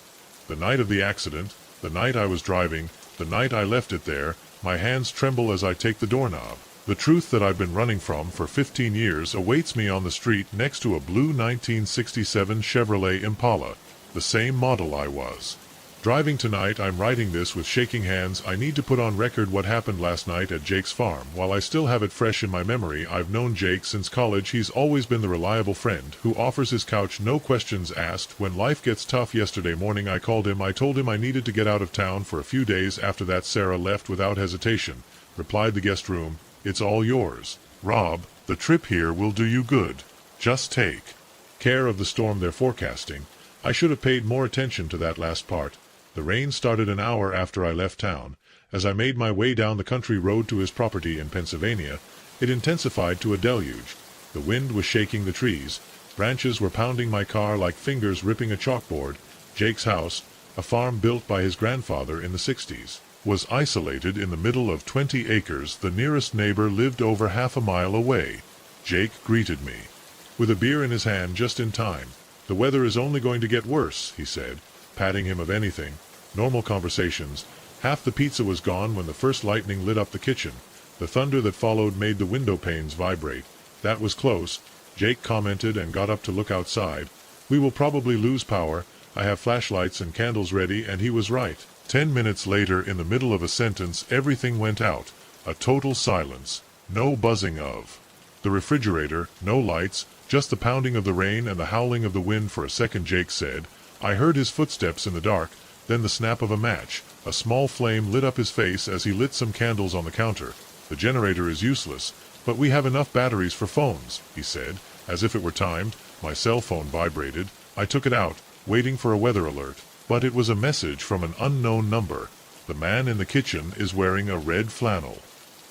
[SPEAKER 1] The night of the accident, the night I was driving, the night I left it there. My hands tremble as I take the doorknob. The truth that I've been running from for 15 years awaits me on the street next to a blue 1967 Chevrolet Impala, the same model I was driving tonight. I'm writing this with shaking hands. I need to put on record what happened last night at Jake's farm. While I still have it fresh in my memory, I've known Jake since college. He's always been the reliable friend who offers his couch, no questions asked, when life gets tough. Yesterday morning I called him. I told him I needed to get out of town for a few days. After that, Sarah left without hesitation. Replied the guest room, "It's all yours, Rob. The trip here will do you good. Just take care of the storm they're forecasting." I should have paid more attention to that last part. The rain started an hour after I left town. As I made my way down the country road to his property in Pennsylvania, it intensified to a deluge. The wind was shaking the trees. Branches were pounding my car like fingers ripping a chalkboard. Jake's house, a farm built by his grandfather in the 60s, was isolated in the middle of 20 acres. The nearest neighbor lived over half a mile away. Jake greeted me with a beer in his hand just in time. "The weather is only going to get worse," he said, patting him of anything. Normal conversations. Half the pizza was gone when the first lightning lit up the kitchen. The thunder that followed made the window panes vibrate. "That was close," Jake commented and got up to look outside. "We will probably lose power. I have flashlights and candles ready," and he was right. 10 minutes later, in the middle of a sentence, everything went out. A total silence. No buzzing of the refrigerator, no lights, just the pounding of the rain and the howling of the wind. For a second, Jake said, I heard his footsteps in the dark, then the snap of a match. A small flame lit up his face as he lit some candles on the counter. "The generator is useless, but we have enough batteries for phones," he said, as if it were timed. My cell phone vibrated. I took it out, waiting for a weather alert. But it was a message from an unknown number. "The man in the kitchen is wearing a red flannel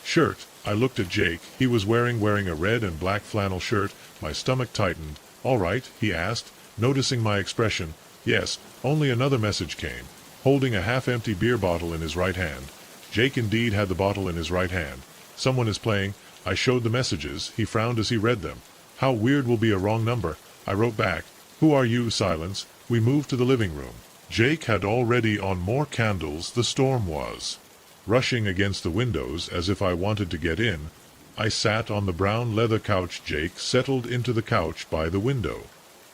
[SPEAKER 1] shirt." I looked at Jake. He was wearing a red and black flannel shirt. My stomach tightened. "All right?" he asked, noticing my expression. "Yes." Only another message came, holding a half-empty beer bottle in his right hand. Jake indeed had the bottle in his right hand. "Someone is playing." I showed the messages. He frowned as he read them. "How weird, will be a wrong number." I wrote back, "Who are you?" Silence. We moved to the living room. Jake had already on more candles. The storm was rushing against the windows as if I wanted to get in. I sat on the brown leather couch. Jake settled into the couch by the window.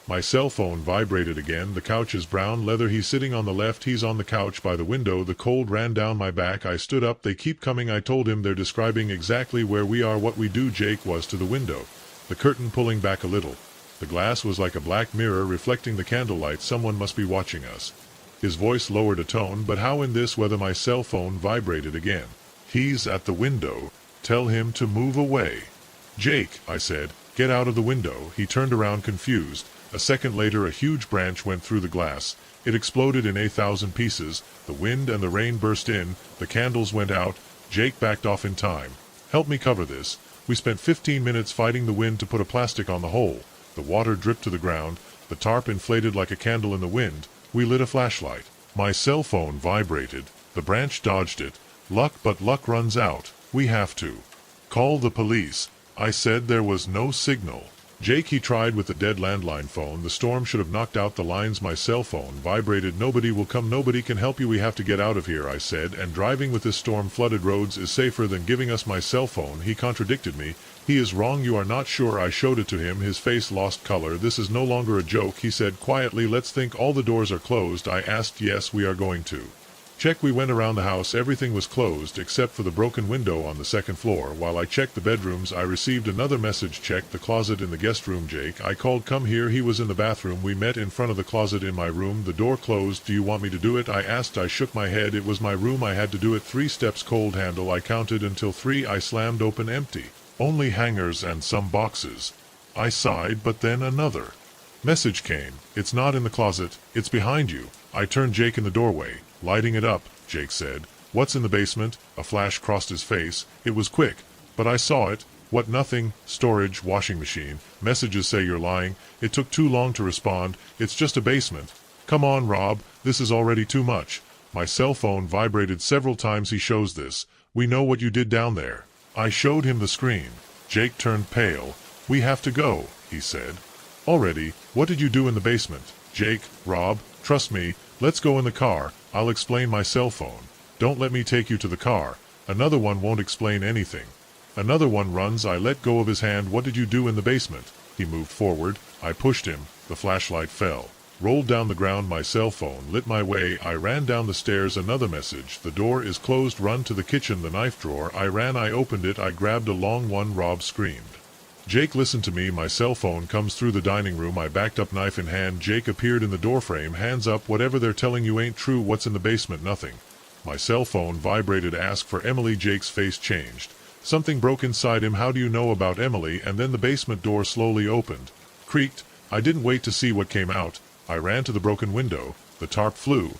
[SPEAKER 1] My cell phone vibrated again. The couch is brown leather. He's sitting on the left. He's on the couch by the window. The cold ran down my back. I stood up. "They keep coming." I told him. "They're describing exactly where we are, what we do." Jake was to the window, the curtain pulling back a little. The glass was like a black mirror reflecting the candlelight. "Someone must be watching us." His voice lowered a tone, but how in this weather? My cell phone vibrated again. "He's at the window. Tell him to move away." "Jake," I said, "get out of the window." He turned around confused. A second later, a huge branch went through the glass. It exploded in 1,000 pieces. The wind and the rain burst in. The candles went out. Jake backed off in time. "Help me cover this." We spent 15 minutes fighting the wind to put a plastic on the hole. The water dripped to the ground. The tarp inflated like a candle in the wind. We lit a flashlight. My cell phone vibrated. The branch dodged it. But luck runs out. "We have to call the police." I said. There was no signal. "Jake," he tried with the dead landline phone. "The storm should have knocked out the lines." My cell phone vibrated. "Nobody will come. Nobody can help you. We have to get out of here," I said. "And driving with this storm-flooded roads is safer than giving us my cell phone." He contradicted me. "He is wrong. You are not sure." I showed it to him. His face lost color. "This is no longer a joke," he said quietly. "Let's think all the doors are closed." I asked. "Yes, we are going to check." We went around the house. Everything was closed except for the broken window on the second floor. While I checked the bedrooms, I received another message. "Check the closet in the guest room." Jake, I called. "Come here." He was in the bathroom. We met in front of the closet in my room. The door closed. "Do you want me to do it?" I asked. I shook my head. It was my room. I had to do it. 3 steps. Cold handle. I counted until 3. I slammed open. Empty. Only hangers and some boxes. I sighed, but then another message came. "It's not in the closet. It's behind you." I turned. Jake in the doorway, lighting it up. Jake said, "What's in the basement?" A flash crossed his face. It was quick, but I saw it. "What?" "Nothing. Storage, washing machine. Messages say you're lying." It took too long to respond. "It's just a basement." "Come on, Rob. This is already too much." My cell phone vibrated several times. "He shows this. We know what you did down there." I showed him the screen. Jake turned pale. "We have to go," he said. "Already? What did you do in the basement?" "Jake, Rob, trust me. Let's go in the car. I'll explain." My cell phone. "Don't let me take you to the car." Another one won't explain anything. Another one runs. I let go of his hand. "What did you do in the basement?" He moved forward. I pushed him. The flashlight fell, rolled down the ground. My cell phone lit my way. I ran down the stairs. Another message. "The door is closed. Run to the kitchen. The knife drawer." I ran. I opened it. I grabbed a long one. Rob screamed. Jake listened to me. My cell phone comes through the dining room. I backed up, knife in hand. Jake appeared in the doorframe. "Hands up. Whatever they're telling you ain't true." "What's in the basement?" "Nothing." My cell phone vibrated. "Ask for Emily." Jake's face changed. Something broke inside him. "How do you know about Emily?" And then the basement door slowly opened. Creaked. I didn't wait to see what came out. I ran to the broken window. The tarp flew.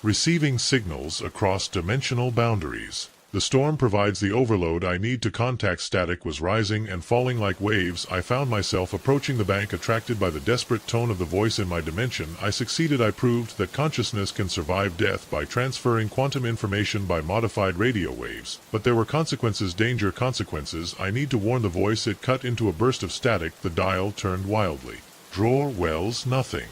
[SPEAKER 1] Receiving signals across dimensional boundaries. The storm provides the overload I need to contact. Static was rising and falling like waves. I found myself approaching the bank, attracted by the desperate tone of the voice in my dimension. I succeeded. I proved that consciousness can survive death by transferring quantum information by modified radio waves. But there were consequences. Danger. Consequences. I need to warn the voice. It cut into a burst of static. The dial turned wildly. Drawer wells. Nothing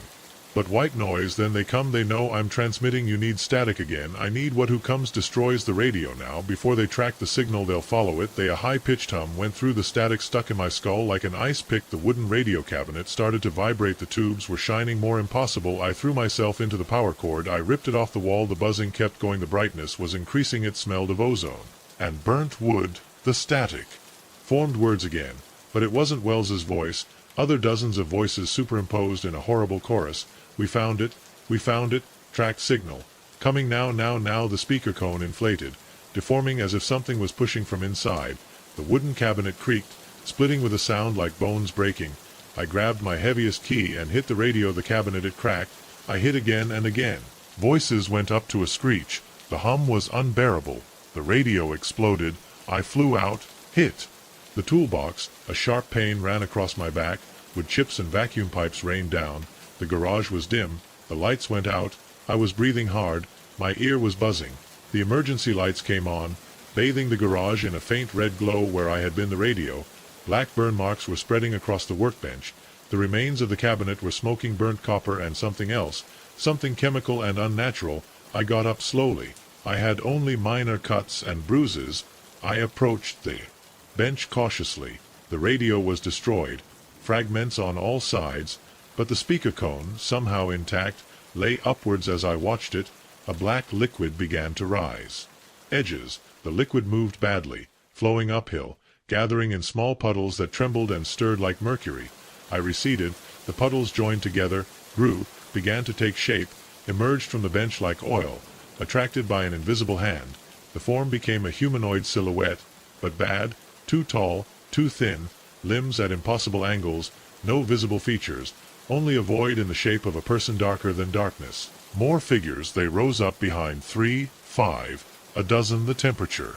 [SPEAKER 1] but white noise. Then they come. They know I'm transmitting. You need static again. I need what. Who comes? Destroys the radio now. Before they track the signal, they'll follow it. A high-pitched hum went through the static, stuck in my skull like an ice pick. The wooden radio cabinet started to vibrate. The tubes were shining more. Impossible. I threw myself into the power cord. I ripped it off the wall. The buzzing kept going. The brightness was increasing. It smelled of ozone and burnt wood. The static formed words again, but it wasn't Wells's voice. Other dozens of voices superimposed in a horrible chorus. We found it. We found it. Tracked signal. Coming now, now, now. The speaker cone inflated, deforming as if something was pushing from inside. The wooden cabinet creaked, splitting with a sound like bones breaking. I grabbed my heaviest key and hit the radio. The cabinet, it cracked. I hit again and again. Voices went up to a screech. The hum was unbearable. The radio exploded. I flew out, hit the toolbox. A sharp pain ran across my back. Wood chips and vacuum pipes rained down. The garage was dim. The lights went out. I was breathing hard. My ear was buzzing. The emergency lights came on, bathing the garage in a faint red glow where I had been. The radio. Black burn marks were spreading across the workbench. The remains of the cabinet were smoking. Burnt copper and something else, something chemical and unnatural. I got up slowly. I had only minor cuts and bruises. I approached the bench cautiously. The radio was destroyed. Fragments on all sides. But the speaker cone, somehow intact, lay upwards. As I watched it, a black liquid began to rise. Edges. The liquid moved badly, flowing uphill, gathering in small puddles that trembled and stirred like mercury. I receded. The puddles joined together, grew, began to take shape, emerged from the bench like oil, attracted by an invisible hand. The form became a humanoid silhouette, but bad, too tall, too thin, limbs at impossible angles, no visible features, only a void in the shape of a person, darker than darkness. More figures. They rose up behind. 3, 5, a dozen. The temperature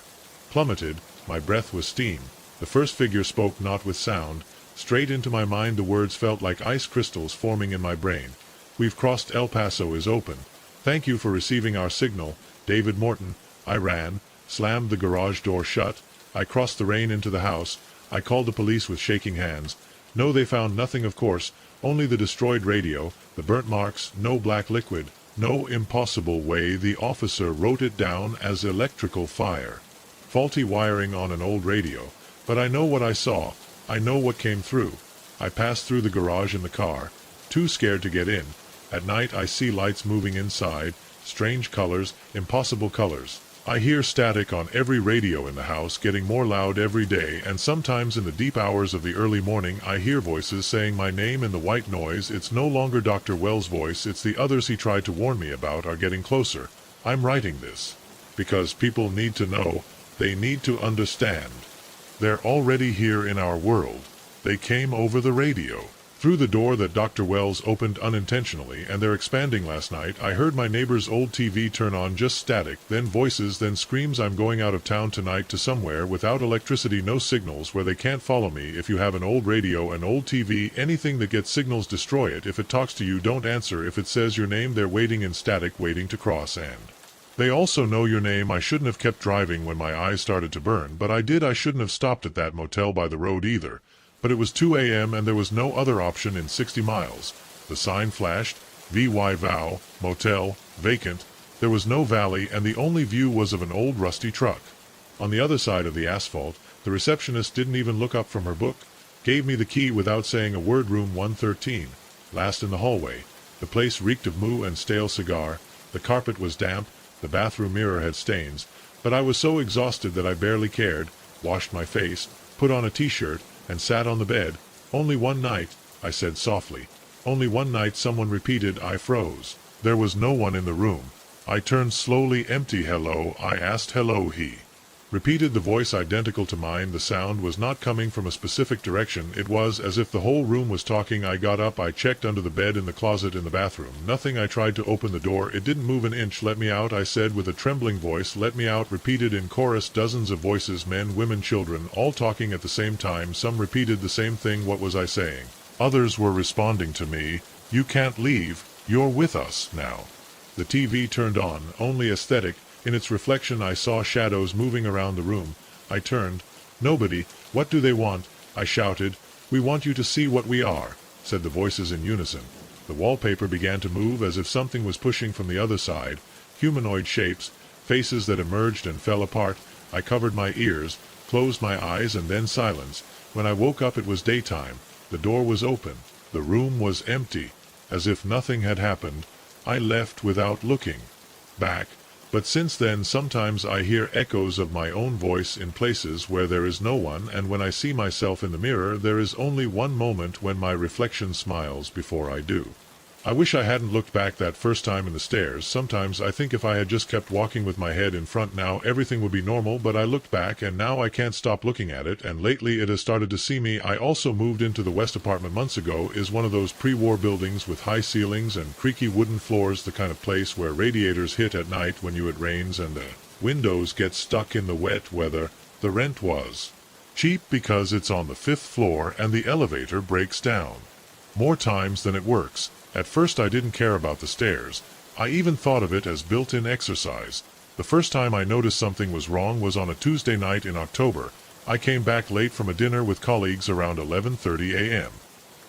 [SPEAKER 1] plummeted. My breath was steam. The first figure spoke not with sound. Straight into my mind the words felt like ice crystals forming in my brain. We've crossed. El Paso is open. Thank you for receiving our signal, David Morton. I ran, slammed the garage door shut. I crossed the rain into the house. I called the police with shaking hands. No, they found nothing, of course. Only the destroyed radio, the burnt marks, no black liquid, no impossible way. The officer wrote it down as electrical fire. Faulty wiring on an old radio. But I know what I saw. I know what came through. I passed through the garage in the car, too scared to get in. At night I see lights moving inside, strange colors, impossible colors. I hear static on every radio in the house, getting more loud every day, and sometimes in the deep hours of the early morning I hear voices saying my name in the white noise. It's no longer Dr. Wells' voice, it's the others he tried to warn me about are getting closer. I'm writing this because people need to know, they need to understand. They're already here in our world. They came over the radio, through the door that Dr. Wells opened unintentionally, and they're expanding. Last night I heard my neighbor's old TV turn on, just static, then voices, then screams. I'm going out of town tonight to somewhere without electricity, no signals, where they can't follow me. If you have an old radio, an old TV, anything that gets signals, destroy it. If it talks to you, don't answer. If it says your name, they're waiting in static, waiting to cross, and they also know your name. I shouldn't have kept driving when my eyes started to burn, but I did. I shouldn't have stopped at that motel by the road either. But it was 2 a.m. and there was no other option in 60 miles. The sign flashed, VY Vow, motel, vacant. There was no valley, and the only view was of an old rusty truck. On the other side of the asphalt, the receptionist didn't even look up from her book. Gave me the key without saying a word. Room 113. Last in the hallway. The place reeked of moo and stale cigar. The carpet was damp. The bathroom mirror had stains. But I was so exhausted that I barely cared. Washed my face, put on a t-shirt, and sat on the bed. Only one night, I said softly. Only one night. Someone repeated. I froze. There was no one in the room. I turned slowly. Empty. Hello, I asked. Hello, he repeated the voice identical to mine. The sound was not coming from a specific direction. It was as if the whole room was talking. I got up. I checked under the bed, in the closet, in the bathroom. Nothing. I tried to open the door. It didn't move an inch. Let me out, I said with a trembling voice. Let me out, repeated in chorus dozens of voices, men, women, children, all talking at the same time. Some repeated the same thing. What was I saying? Others were responding to me. You can't leave. You're with us now. The TV turned on, only aesthetic. In its reflection I saw shadows moving around the room. I turned. Nobody. What do they want? I shouted. We want you to see what we are, said the voices in unison. The wallpaper began to move as if something was pushing from the other side. Humanoid shapes, faces that emerged and fell apart. I covered my ears, closed my eyes, and then silence. When I woke up it was daytime. The door was open. The room was empty. As if nothing had happened, I left without looking back. But since then sometimes I hear echoes of my own voice in places where there is no one, and when I see myself in the mirror there is only one moment when my reflection smiles before I do. I wish I hadn't looked back that first time in the stairs. Sometimes I think if I had just kept walking with my head in front now everything would be normal, but I looked back and now I can't stop looking at it, and lately it has started to see me. I also moved into the West apartment months ago. Is one of those pre-war buildings with high ceilings and creaky wooden floors, the kind of place where radiators hit at night when it rains and the windows get stuck in the wet weather. The rent was cheap because it's on the 5th floor and the elevator breaks down more times than it works. At first I didn't care about the stairs. I even thought of it as built-in exercise. The first time I noticed something was wrong was on a Tuesday night in October. I came back late from a dinner with colleagues around 11:30 a.m.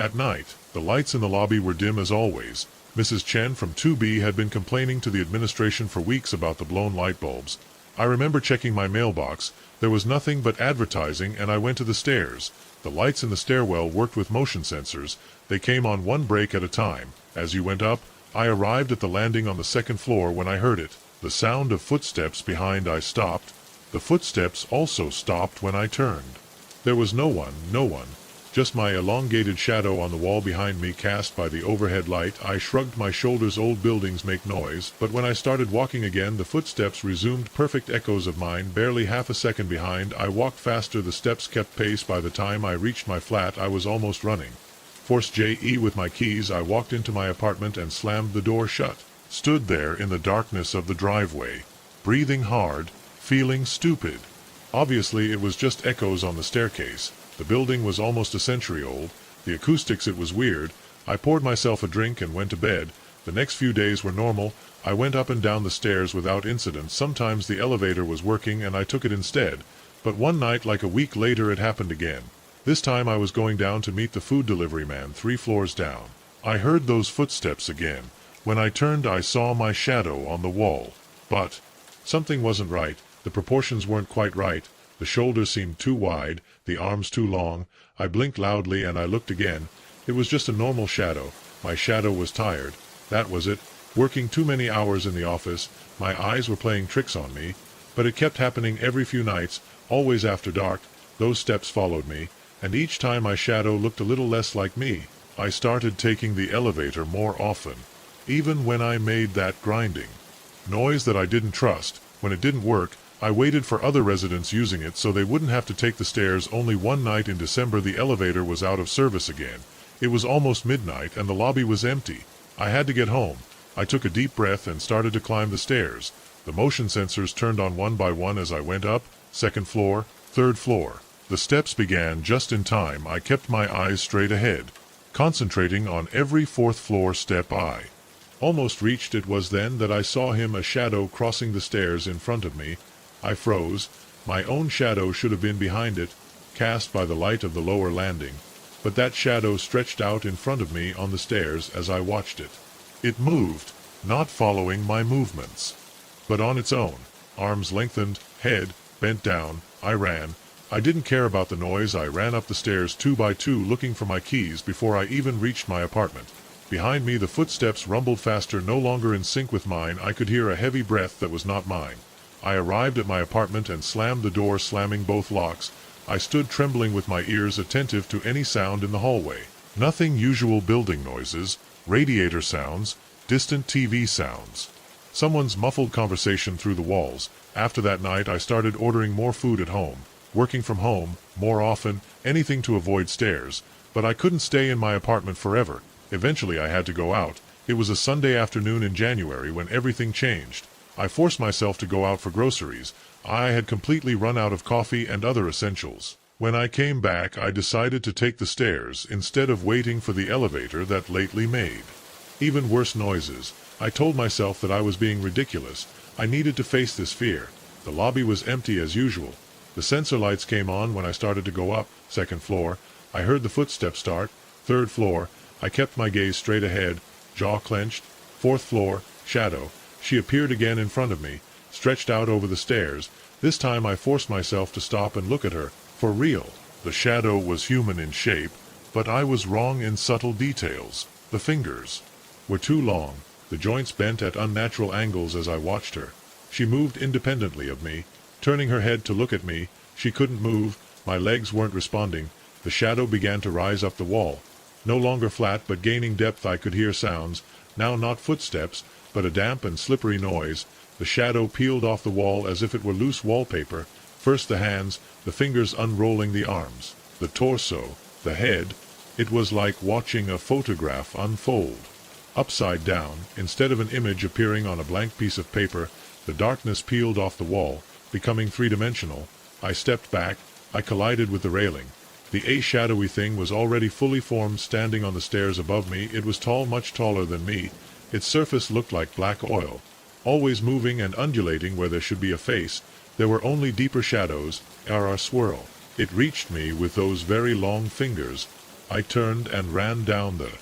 [SPEAKER 1] At night, the lights in the lobby were dim as always. Mrs. Chen from 2B had been complaining to the administration for weeks about the blown light bulbs. I remember checking my mailbox. There was nothing but advertising, and I went to the stairs. The lights in the stairwell worked with motion sensors. They came on one break at a time. As you went up, I arrived at the landing on the 2nd floor when I heard it. The sound of footsteps behind. I stopped. The footsteps also stopped when I turned. There was no one, just my elongated shadow on the wall behind me cast by the overhead light. I shrugged my shoulders. Old buildings make noise, but when I started walking again the footsteps resumed, perfect echoes of mine. Barely half a second behind, I walked faster. The steps kept pace. By the time I reached my flat I was almost running. Forced JE with my keys. I walked into my apartment and slammed the door shut. Stood there in the darkness of the driveway, breathing hard, feeling stupid. Obviously it was just echoes on the staircase. The building was almost a century old. The acoustics, it was weird. I poured myself a drink and went to bed. The next few days were normal. I went up and down the stairs without incident. Sometimes the elevator was working and I took it instead. But one night, like a week later, it happened again. This time I was going down to meet the food delivery man 3 floors down. I heard those footsteps again. When I turned I saw my shadow on the wall. But something wasn't right. The proportions weren't quite right. The shoulders seemed too wide, the arms too long. I blinked loudly and I looked again. It was just a normal shadow. My shadow was tired. That was it. Working too many hours in the office. My eyes were playing tricks on me. But it kept happening every few nights, always after dark. Those steps followed me, and each time my shadow looked a little less like me. I started taking the elevator more often, even when I made that grinding noise that I didn't trust. When it didn't work, I waited for other residents using it so they wouldn't have to take the stairs. Only one night in December the elevator was out of service again. It was almost midnight and the lobby was empty. I had to get home. I took a deep breath and started to climb the stairs. The motion sensors turned on one by one as I went up. 2nd floor, 3rd floor. The steps began just in time. I kept my eyes straight ahead, concentrating on every 4th floor step. I almost reached. It was then that I saw him, a shadow crossing the stairs in front of me. I froze. My own shadow should have been behind it, cast by the light of the lower landing. But that shadow stretched out in front of me on the stairs as I watched it. It moved, not following my movements, but on its own. Arms lengthened, head bent down. I ran. I didn't care about the noise. I ran up the stairs 2 by 2 looking for my keys before I even reached my apartment. Behind me the footsteps rumbled faster, no longer in sync with mine. I could hear a heavy breath that was not mine. I arrived at my apartment and slammed the door, slamming both locks. I stood trembling with my ears attentive to any sound in the hallway. Nothing usual. Building noises, radiator sounds, distant TV sounds. Someone's muffled conversation through the walls. After that night I started ordering more food at home, working from home, more often, anything to avoid stairs. But I couldn't stay in my apartment forever. Eventually I had to go out. It was a Sunday afternoon in January when everything changed. I forced myself to go out for groceries. I had completely run out of coffee and other essentials. When I came back, I decided to take the stairs instead of waiting for the elevator that lately made. Even worse noises. I told myself that I was being ridiculous. I needed to face this fear. The lobby was empty as usual. The sensor lights came on when I started to go up. Second floor. I heard the footsteps start. Third floor. I kept my gaze straight ahead, jaw clenched. Fourth floor. Shadow. She appeared again in front of me, stretched out over the stairs. This time I forced myself to stop and look at her. For real. The shadow was human in shape, but I was wrong in subtle details. The fingers were too long, the joints bent at unnatural angles as I watched her. She moved independently of me, turning her head to look at me. She couldn't move, my legs weren't responding. The shadow began to rise up the wall. No longer flat but gaining depth. I could hear sounds, now not footsteps, but a damp and slippery noise. The shadow peeled off the wall as if it were loose wallpaper. First the hands, the fingers unrolling the arms, the torso, the head. It was like watching a photograph unfold. Upside down, instead of an image appearing on a blank piece of paper, the darkness peeled off the wall, becoming three-dimensional. I stepped back. I collided with the railing. The shadowy thing was already fully formed, standing on the stairs above me. It was tall, much taller than me. Its surface looked like black oil, always moving and undulating where there should be a face. There were only deeper shadows, a swirl. It reached me with those very long fingers. I turned and ran down the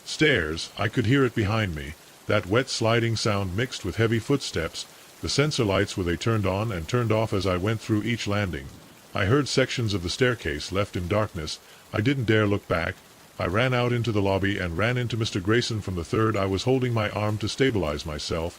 [SPEAKER 1] stairs. I could hear it behind me, that wet sliding sound mixed with heavy footsteps. The sensor lights were turned on and turned off as I went through each landing. I heard sections of the staircase left in darkness. I didn't dare look back. I ran out into the lobby and ran into Mr. Grayson from the third. I was holding my arm to stabilize myself.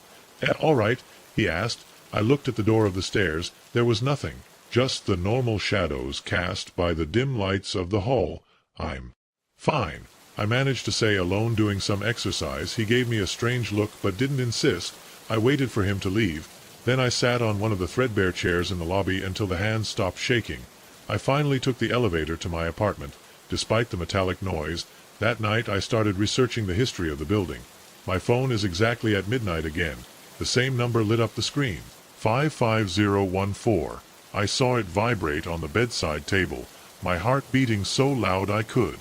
[SPEAKER 1] All right?" he asked. I looked at the door of the stairs. There was nothing, just the normal shadows cast by the dim lights of the hall. "I'm fine," I managed to say alone, doing some exercise. He gave me a strange look but didn't insist. I waited for him to leave. Then I sat on one of the threadbare chairs in the lobby until the hands stopped shaking. I finally took the elevator to my apartment, despite the metallic noise. That night I started researching the history of the building. My phone is exactly at midnight again. The same number lit up the screen. 55014. I saw it vibrate on the bedside table, my heart beating so loud I could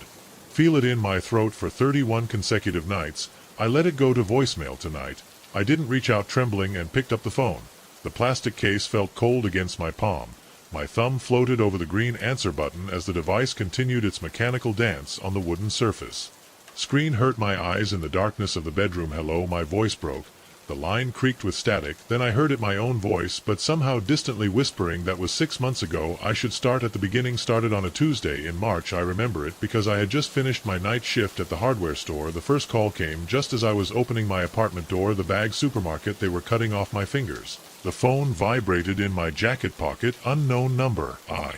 [SPEAKER 1] feel it in my throat for 31 consecutive nights. I let it go to voicemail tonight. I didn't reach out, trembling, and picked up the phone. The plastic case felt cold against my palm. My thumb floated over the green answer button as the device continued its mechanical dance on the wooden surface. Screen hurt my eyes in the darkness of the bedroom. "Hello," my voice broke. The line creaked with static. Then I heard it, my own voice, but somehow distantly whispering. That was 6 months ago. I should start at the beginning. Started on a Tuesday in March. I remember it because I had just finished my night shift at the hardware store. The first call came just as I was opening my apartment door. The Bag Supermarket. They were cutting off my fingers. The phone vibrated in my jacket pocket. Unknown number. I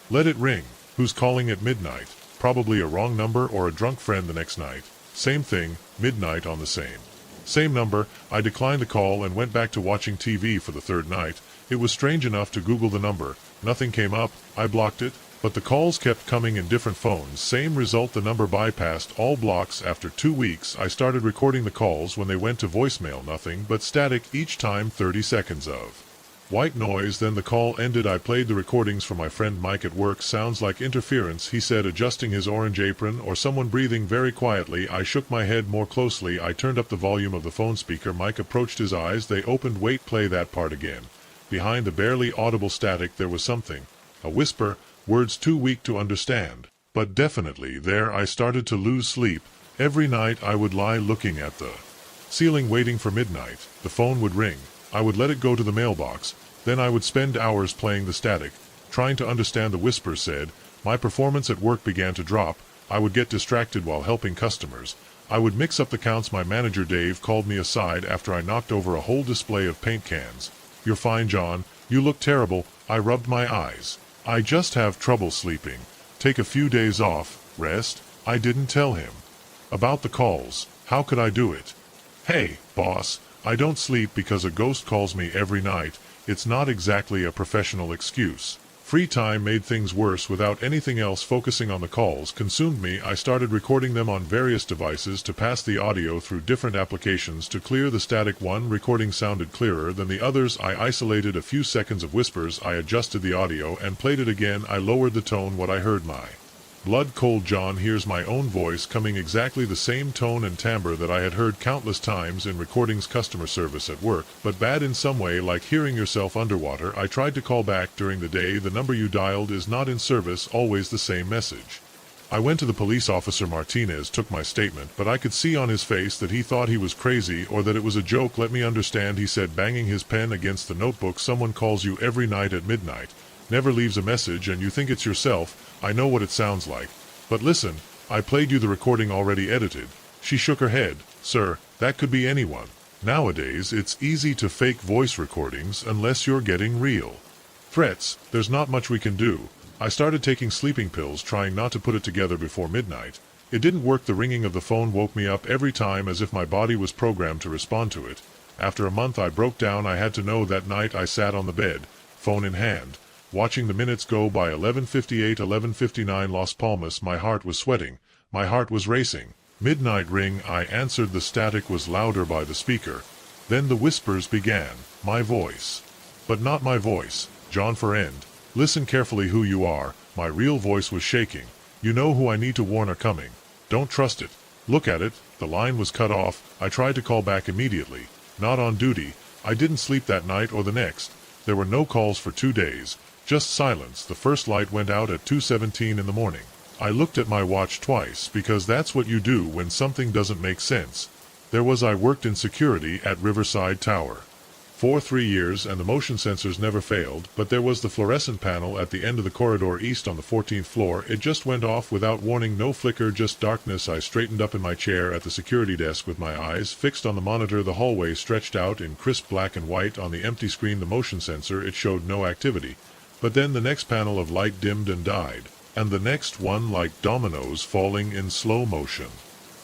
[SPEAKER 1] let it ring. Who's calling at midnight? Probably a wrong number or a drunk friend the next night. Same thing, midnight on the same number. I declined the call and went back to watching TV for the third night. It was strange enough to Google the number. Nothing came up. I blocked it, but the calls kept coming in different phones. Same result, the number bypassed all blocks. After 2 weeks, I started recording the calls. When they went to voicemail, nothing but static each time. 30 seconds of white noise. Then the call ended. I played the recordings for my friend Mike at work. "Sounds like interference," he said, adjusting his orange apron, "or someone breathing very quietly." I shook my head more closely. I turned up the volume of the phone speaker. Mike approached. His eyes, they opened. "Wait, play that part again." Behind the barely audible static there was something. A whisper, words too weak to understand, but definitely there. I started to lose sleep. Every night I would lie looking at the ceiling waiting for midnight. The phone would ring. I would let it go to the mailbox. Then I would spend hours playing the static, trying to understand. The whisper said. My performance at work began to drop. I would get distracted while helping customers. I would mix up the counts. My manager Dave called me aside after I knocked over a whole display of paint cans. "You're fine, John. You look terrible." I rubbed my eyes. "I just have trouble sleeping. Take a few days off, rest." I didn't tell him about the calls. How could I do it? "Hey, boss, I don't sleep because a ghost calls me every night. It's not exactly a professional excuse. Free time made things worse. Without anything else focusing on the calls consumed me. I started recording them on various devices to pass the audio through different applications to clear the static. One recording sounded clearer than the others. I isolated a few seconds of whispers. I adjusted the audio and played it again. I lowered the tone. What I heard, my blood cold. John hears my own voice coming exactly the same tone and timbre that I had heard countless times in recordings. Customer service at work, but bad in some way, like hearing yourself underwater. I tried to call back during the day. The number you dialed is not in service. Always the same message. I went to the police officer. Martinez took my statement, but I could see on his face that he thought he was crazy or that it was a joke. Let me understand, he said, banging his pen against the notebook. Someone calls you every night at midnight, never leaves a message, and you think it's yourself. I know what it sounds like. But listen, I played you the recording already edited. She shook her head. Sir, that could be anyone. Nowadays, it's easy to fake voice recordings unless you're getting real threats. There's not much we can do. I started taking sleeping pills, trying not to put it together before midnight. It didn't work. The ringing of the phone woke me up every time, as if my body was programmed to respond to it. After a month I broke down. I had to know. That night I sat on the bed, phone in hand, watching the minutes go by. 11:58, 11:59, Las Palmas. My heart was sweating. My heart was racing. Midnight ring. I answered. The static was louder by the speaker. Then the whispers began. My voice. But not my voice. John Friend, listen carefully. Who you are. My real voice was shaking. You know who I need to warn are coming. Don't trust it. Look at it. The line was cut off. I tried to call back immediately. Not on duty. I didn't sleep that night or the next. There were no calls for 2 days. Just silence. The first light went out at 2:17 in the morning. I looked at my watch twice, because that's what you do when something doesn't make sense. I worked in security at Riverside Tower for 3 years, and the motion sensors never failed, but there was the fluorescent panel at the end of the corridor east on the 14th floor. It just went off without warning. No flicker, just darkness. I straightened up in my chair at the security desk with my eyes fixed on the monitor. The hallway stretched out in crisp black and white. On the empty screen, the motion sensor, it showed no activity. But then the next panel of light dimmed and died, and the next one, like dominoes falling in slow motion,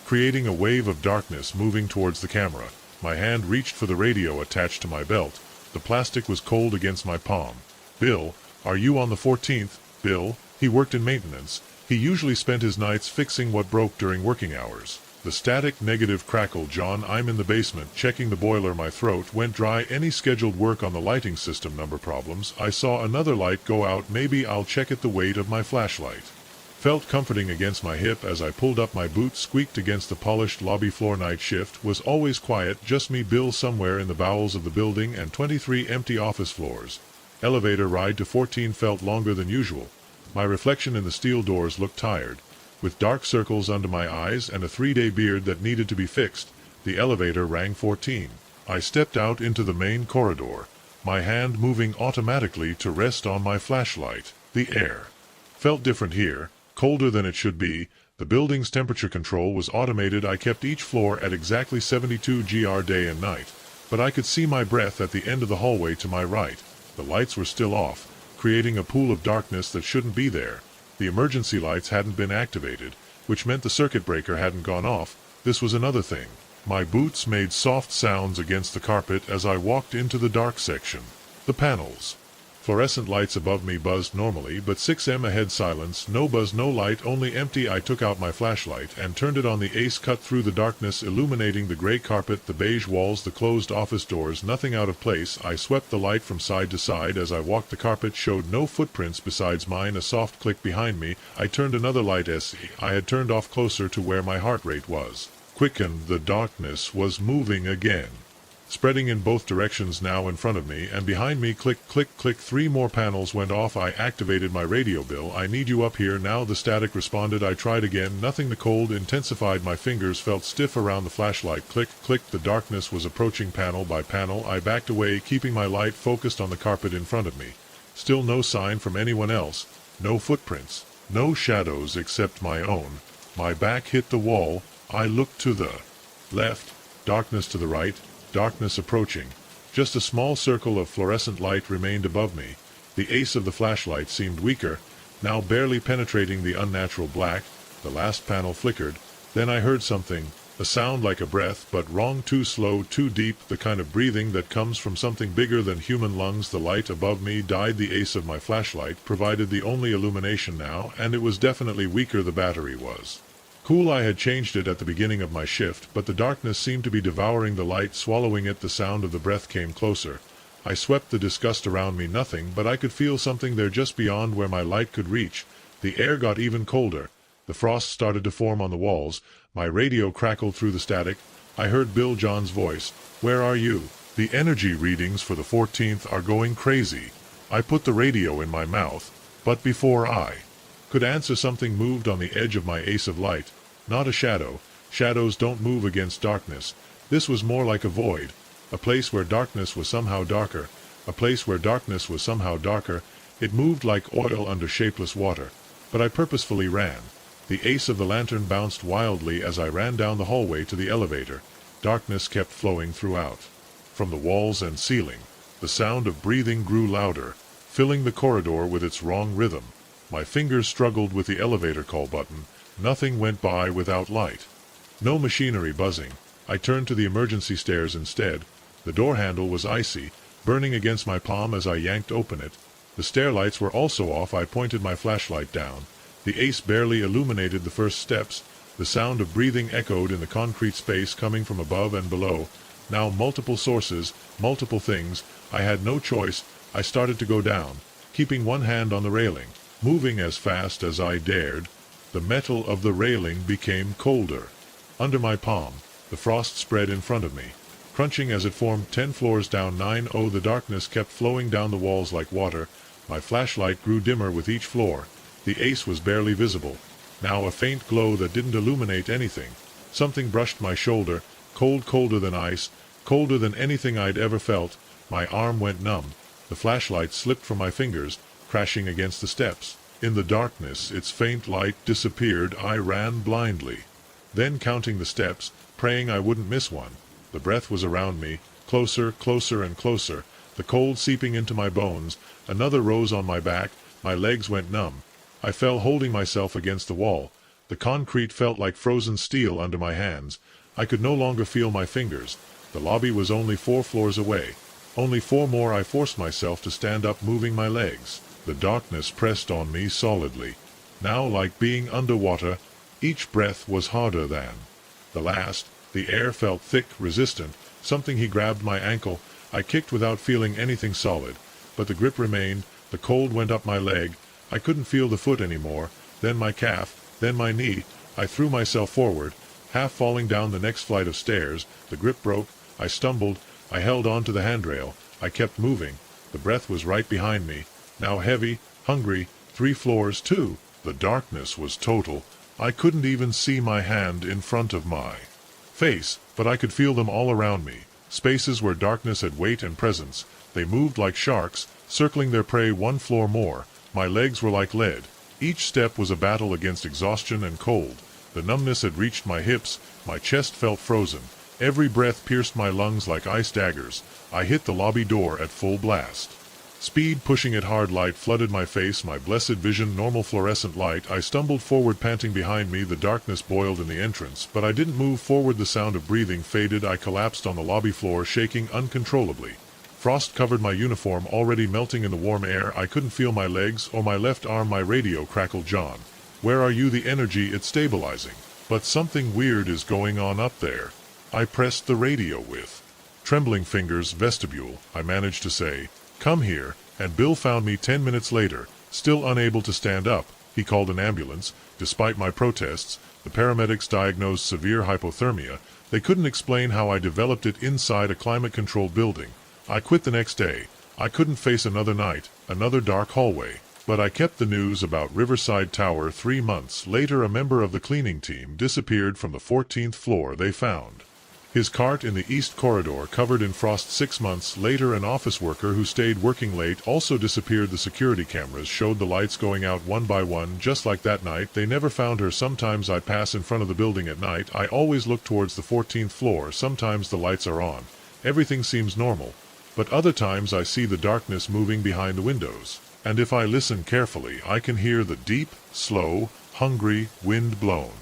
[SPEAKER 1] creating a wave of darkness moving towards the camera. My hand reached for the radio attached to my belt. The plastic was cold against my palm. Bill, are you on the 14th? Bill, he worked in maintenance. He usually spent his nights fixing what broke during working hours. The static negative crackle. John, I'm in the basement, checking the boiler. My throat went dry. Any scheduled work on the lighting system? Number problems. I saw another light go out. Maybe I'll check it. The weight of my flashlight felt comforting against my hip as I pulled up. My boots squeaked against the polished lobby floor. Night shift was always quiet. Just me, Bill, somewhere in the bowels of the building, and 23 empty office floors. Elevator ride to 14 felt longer than usual. My reflection in the steel doors looked tired, with dark circles under my eyes and a 3-day beard that needed to be fixed. The elevator rang 14. I stepped out into the main corridor, my hand moving automatically to rest on my flashlight. The air felt different here, colder than it should be. The building's temperature control was automated. I kept each floor at exactly 72 GR day and night, but I could see my breath at the end of the hallway to my right. The lights were still off, creating a pool of darkness that shouldn't be there. The emergency lights hadn't been activated, which meant the circuit breaker hadn't gone off. This was another thing. My boots made soft sounds against the carpet as I walked into the dark section. The panels. Fluorescent lights above me buzzed normally, but 6M ahead silence. No buzz, no light, only empty. I took out my flashlight and turned it on. The ace cut through the darkness, illuminating the gray carpet, the beige walls, the closed office doors. Nothing out of place. I swept the light from side to side as I walked. The carpet showed no footprints besides mine. A soft click behind me. I turned another light. I had turned off, closer to where my heart rate was. Quickened. The darkness was moving again, spreading in both directions, now in front of me and behind me. Click, click, click. 3 more panels went off. I activated my radio. Bill, I need you up here now. The static responded. I tried again. Nothing. The cold intensified. My fingers felt stiff around the flashlight. Click, click. The darkness was approaching panel by panel. I backed away, keeping my light focused on the carpet in front of me. Still no sign from anyone else. No footprints. No shadows except my own. My back hit the wall. I looked to the left. Darkness to the right. Darkness approaching. Just a small circle of fluorescent light remained above me. The ace of the flashlight seemed weaker, now barely penetrating the unnatural black. The last panel flickered. Then I heard something. A sound like a breath, but wrong, too slow, too deep, the kind of breathing that comes from something bigger than human lungs. The light above me died. The ace of my flashlight provided the only illumination now, and it was definitely weaker. The battery was cool. I had changed it at the beginning of my shift, but the darkness seemed to be devouring the light, swallowing it. The sound of the breath came closer. I swept the disgust around me. Nothing, but I could feel something there just beyond where my light could reach. The air got even colder. The frost started to form on the walls. My radio crackled through the static. I heard Bill John's voice. "Where are you? The energy readings for the 14th are going crazy." I put the radio in my mouth, but before I could answer, something moved on the edge of my ace of light. Not a shadow. Shadows don't move against darkness. This was more like a void. A place where darkness was somehow darker. A place where darkness was somehow darker. It moved like oil under shapeless water. But I purposefully ran. The ace of the lantern bounced wildly as I ran down the hallway to the elevator. Darkness kept flowing throughout. From the walls and ceiling, the sound of breathing grew louder, filling the corridor with its wrong rhythm. My fingers struggled with the elevator call button. Nothing went by without light. No machinery buzzing. I turned to the emergency stairs instead. The door handle was icy, burning against my palm as I yanked open it. The stair lights were also off. I pointed my flashlight down. The ace barely illuminated the first steps. The sound of breathing echoed in the concrete space coming from above and below. Now multiple sources, multiple things. I had no choice. I started to go down, keeping one hand on the railing, moving as fast as I dared. The metal of the railing became colder. Under my palm, the frost spread in front of me, crunching as it formed 10 floors down. 9-0. The darkness kept flowing down the walls like water. My flashlight grew dimmer with each floor. The ace was barely visible. Now a faint glow that didn't illuminate anything. Something brushed my shoulder, cold, colder than ice, colder than anything I'd ever felt. My arm went numb. The flashlight slipped from my fingers, crashing against the steps. In the darkness, its faint light disappeared. I ran blindly, then counting the steps, praying I wouldn't miss one. The breath was around me, closer, closer and closer, the cold seeping into my bones. Another rose on my back. My legs went numb. I fell, holding myself against the wall. The concrete felt like frozen steel under my hands. I could no longer feel my fingers. The lobby was only 4 floors away. Only 4 more. I forced myself to stand up, moving my legs. The darkness pressed on me solidly. Now like being underwater. Each breath was harder than the last. The air felt thick, resistant. Something. He grabbed my ankle. I kicked without feeling anything solid, but the grip remained. The cold went up my leg. I couldn't feel the foot anymore, then my calf, then my knee. I threw myself forward, half falling down the next flight of stairs. The grip broke. I stumbled. I held on to the handrail. I kept moving. The breath was right behind me, now heavy, hungry. 3 floors, 2. The darkness was total. I couldn't even see my hand in front of my face, but I could feel them all around me. Spaces where darkness had weight and presence. They moved like sharks, circling their prey. 1 floor more. My legs were like lead. Each step was a battle against exhaustion and cold. The numbness had reached my hips. My chest felt frozen. Every breath pierced my lungs like ice daggers. I hit the lobby door at full blast speed, pushing it hard. Light flooded my face, my blessed vision, normal fluorescent light. I stumbled forward, panting behind me. The darkness boiled in the entrance, but I didn't move forward. The sound of breathing faded. I collapsed on the lobby floor, shaking uncontrollably. Frost covered my uniform, already melting in the warm air. I couldn't feel my legs or my left arm. My radio crackled. "John, where are you? The energy, it's stabilizing. But something weird is going on up there." I pressed the radio with trembling fingers. "Vestibule," I managed to say. "Come here." And Bill found me 10 minutes later, still unable to stand up. He called an ambulance. Despite my protests, the paramedics diagnosed severe hypothermia. They couldn't explain how I developed it inside a climate-controlled building. I quit the next day. I couldn't face another night, another dark hallway. But I kept the news about Riverside Tower. 3 months later, a member of the cleaning team disappeared from the 14th floor. They found his cart in the east corridor covered in frost. 6 months later, an office worker who stayed working late also disappeared. The security cameras showed the lights going out one by one, just like that night. They never found her. Sometimes I pass in front of the building at night. I always look towards the 14th floor. Sometimes the lights are on. Everything seems normal. But other times I see the darkness moving behind the windows. And if I listen carefully, I can hear the deep, slow, hungry, wind-blown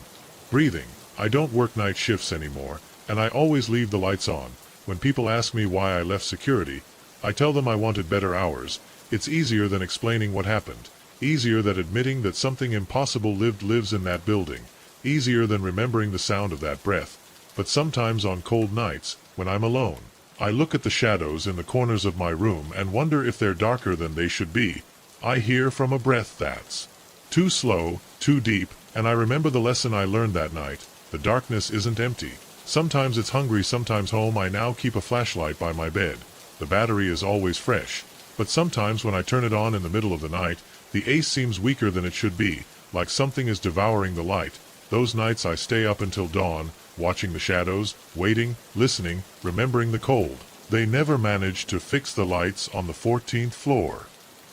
[SPEAKER 1] breathing. I don't work night shifts anymore, and I always leave the lights on. When people ask me why I left security, I tell them I wanted better hours. It's easier than explaining what happened. Easier than admitting that something impossible lives in that building. Easier than remembering the sound of that breath. But sometimes on cold nights, when I'm alone, I look at the shadows in the corners of my room and wonder if they're darker than they should be. I hear from a breath that's too slow, too deep, and I remember the lesson I learned that night. The darkness isn't empty. Sometimes it's hungry, sometimes home. I now keep a flashlight by my bed. The battery is always fresh. But sometimes when I turn it on in the middle of the night, the ace seems weaker than it should be, like something is devouring the light. Those nights I stay up until dawn, watching the shadows, waiting, listening, remembering the cold. They never managed to fix the lights on the 14th floor.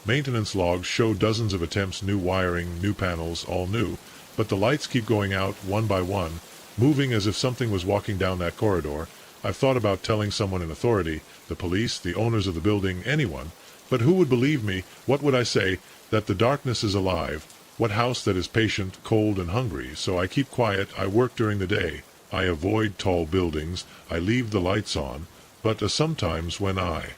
[SPEAKER 1] Maintenance logs show dozens of attempts, new wiring, new panels, all new, but the lights keep going out one by one, moving as if something was walking down that corridor. I've thought about telling someone in authority, the police, the owners of the building, anyone, but who would believe me? What would I say? That the darkness is alive. What house that is patient, cold, and hungry? So I keep quiet. I work during the day. I avoid tall buildings. I leave the lights on. But sometimes when I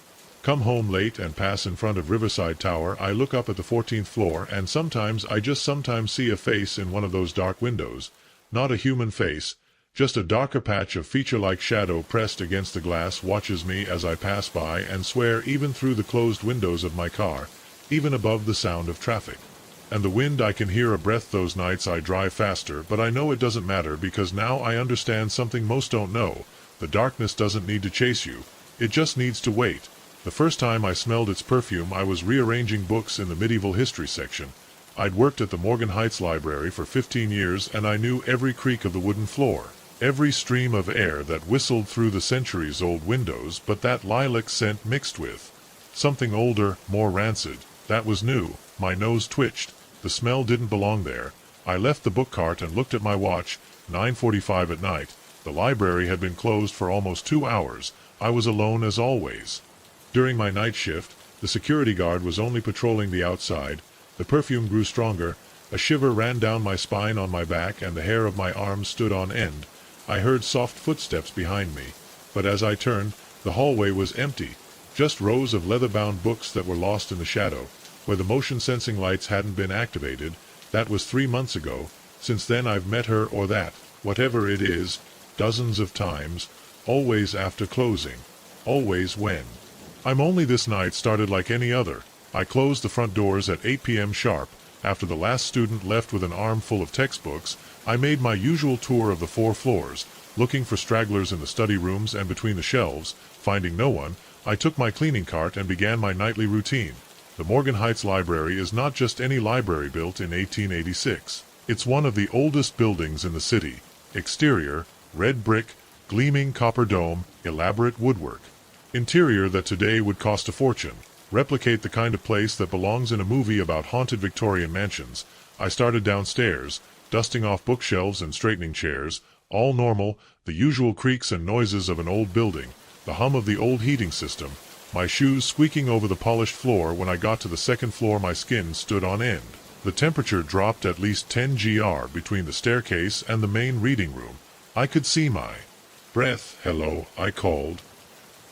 [SPEAKER 1] come home late and pass in front of Riverside Tower, I look up at the 14th floor, and sometimes I just see a face in one of those dark windows. Not a human face, just a darker patch of feature-like shadow pressed against the glass watches me as I pass by and swear even through the closed windows of my car, even above the sound of traffic. And the wind, I can hear a breath. Those nights I drive faster, but I know it doesn't matter because now I understand something most don't know. The darkness doesn't need to chase you. It just needs to wait. The first time I smelled its perfume, I was rearranging books in the medieval history section. I'd worked at the Morgan Heights Library for 15 years, and I knew every creak of the wooden floor, every stream of air that whistled through the centuries-old windows, but that lilac scent mixed with something older, more rancid. That was new. My nose twitched. The smell didn't belong there. I left the book cart and looked at my watch. 9:45 at night. The library had been closed for almost 2 hours. I was alone as always. During my night shift, the security guard was only patrolling the outside. The perfume grew stronger. A shiver ran down my spine, on my back, and the hair of my arms stood on end. I heard soft footsteps behind me. But as I turned, the hallway was empty. Just rows of leather-bound books that were lost in the shadow, where the motion-sensing lights hadn't been activated. That was 3 months ago. Since then I've met her, or that, whatever it is, dozens of times, always after closing. Always when I'm only this night started like any other. I closed the front doors at 8 p.m. sharp. After the last student left with an arm full of textbooks, I made my usual tour of the 4 floors, looking for stragglers in the study rooms and between the shelves. Finding no one, I took my cleaning cart and began my nightly routine. The Morgan Heights Library is not just any library built in 1886. It's one of the oldest buildings in the city. Exterior, red brick, gleaming copper dome, elaborate woodwork. Interior that today would cost a fortune. Replicate the kind of place that belongs in a movie about haunted Victorian mansions. I started downstairs, dusting off bookshelves and straightening chairs. All normal, the usual creaks and noises of an old building, the hum of the old heating system, my shoes squeaking over the polished floor. When I got to the 2nd floor, my skin stood on end. The temperature dropped at least 10 degrees between the staircase and the main reading room. I could see my breath. "Hello," I called.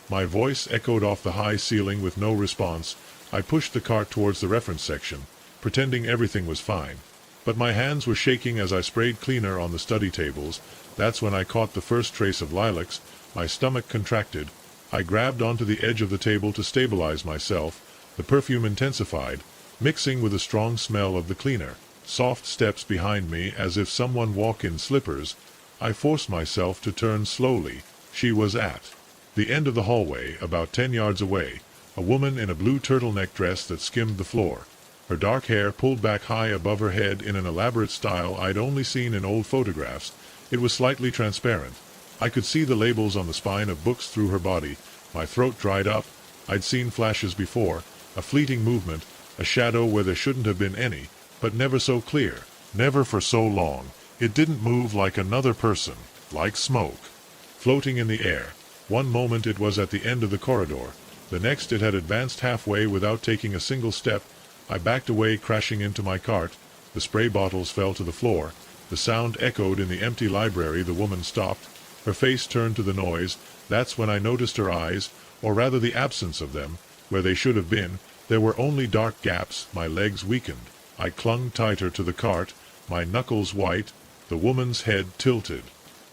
[SPEAKER 1] My voice echoed off the high ceiling with no response. I pushed the cart towards the reference section, pretending everything was fine. But my hands were shaking as I sprayed cleaner on the study tables. That's when I caught the first trace of lilacs. My stomach contracted. I grabbed onto the edge of the table to stabilize myself. The perfume intensified, mixing with the strong smell of the cleaner. Soft steps behind me, as if someone walked in slippers. I forced myself to turn slowly. She was at the end of the hallway, about 10 yards away, a woman in a blue turtleneck dress that skimmed the floor. Her dark hair pulled back high above her head in an elaborate style I'd only seen in old photographs. It was slightly transparent. I could see the labels on the spine of books through her body. My throat dried up. I'd seen flashes before, a fleeting movement, a shadow where there shouldn't have been any, but never so clear, never for so long. It didn't move like another person, like smoke, floating in the air. One moment it was at the end of the corridor. The next it had advanced halfway without taking a single step. I backed away, crashing into my cart. The spray bottles fell to the floor. The sound echoed in the empty library. The woman stopped. Her face turned to the noise. That's when I noticed her eyes, or rather the absence of them, where they should have been. There were only dark gaps. My legs weakened. I clung tighter to the cart, my knuckles white. The woman's head tilted,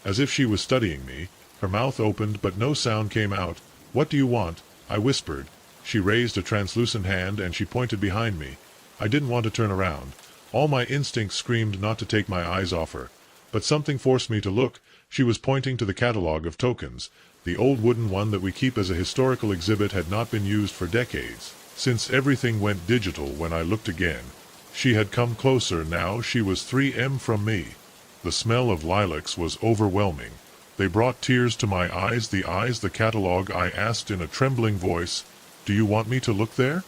[SPEAKER 1] as if she was studying me. Her mouth opened, but no sound came out. "What do you want?" I whispered. She raised a translucent hand and she pointed behind me. I didn't want to turn around. All my instincts screamed not to take my eyes off her. But something forced me to look. She was pointing to the catalogue of tokens. The old wooden one that we keep as a historical exhibit had not been used for decades, since everything went digital. When I looked again, she had come closer. Now she was 3 m from me. The smell of lilacs was overwhelming. They brought tears to my eyes. The catalogue. I asked in a trembling voice, "Do you want me to look there?"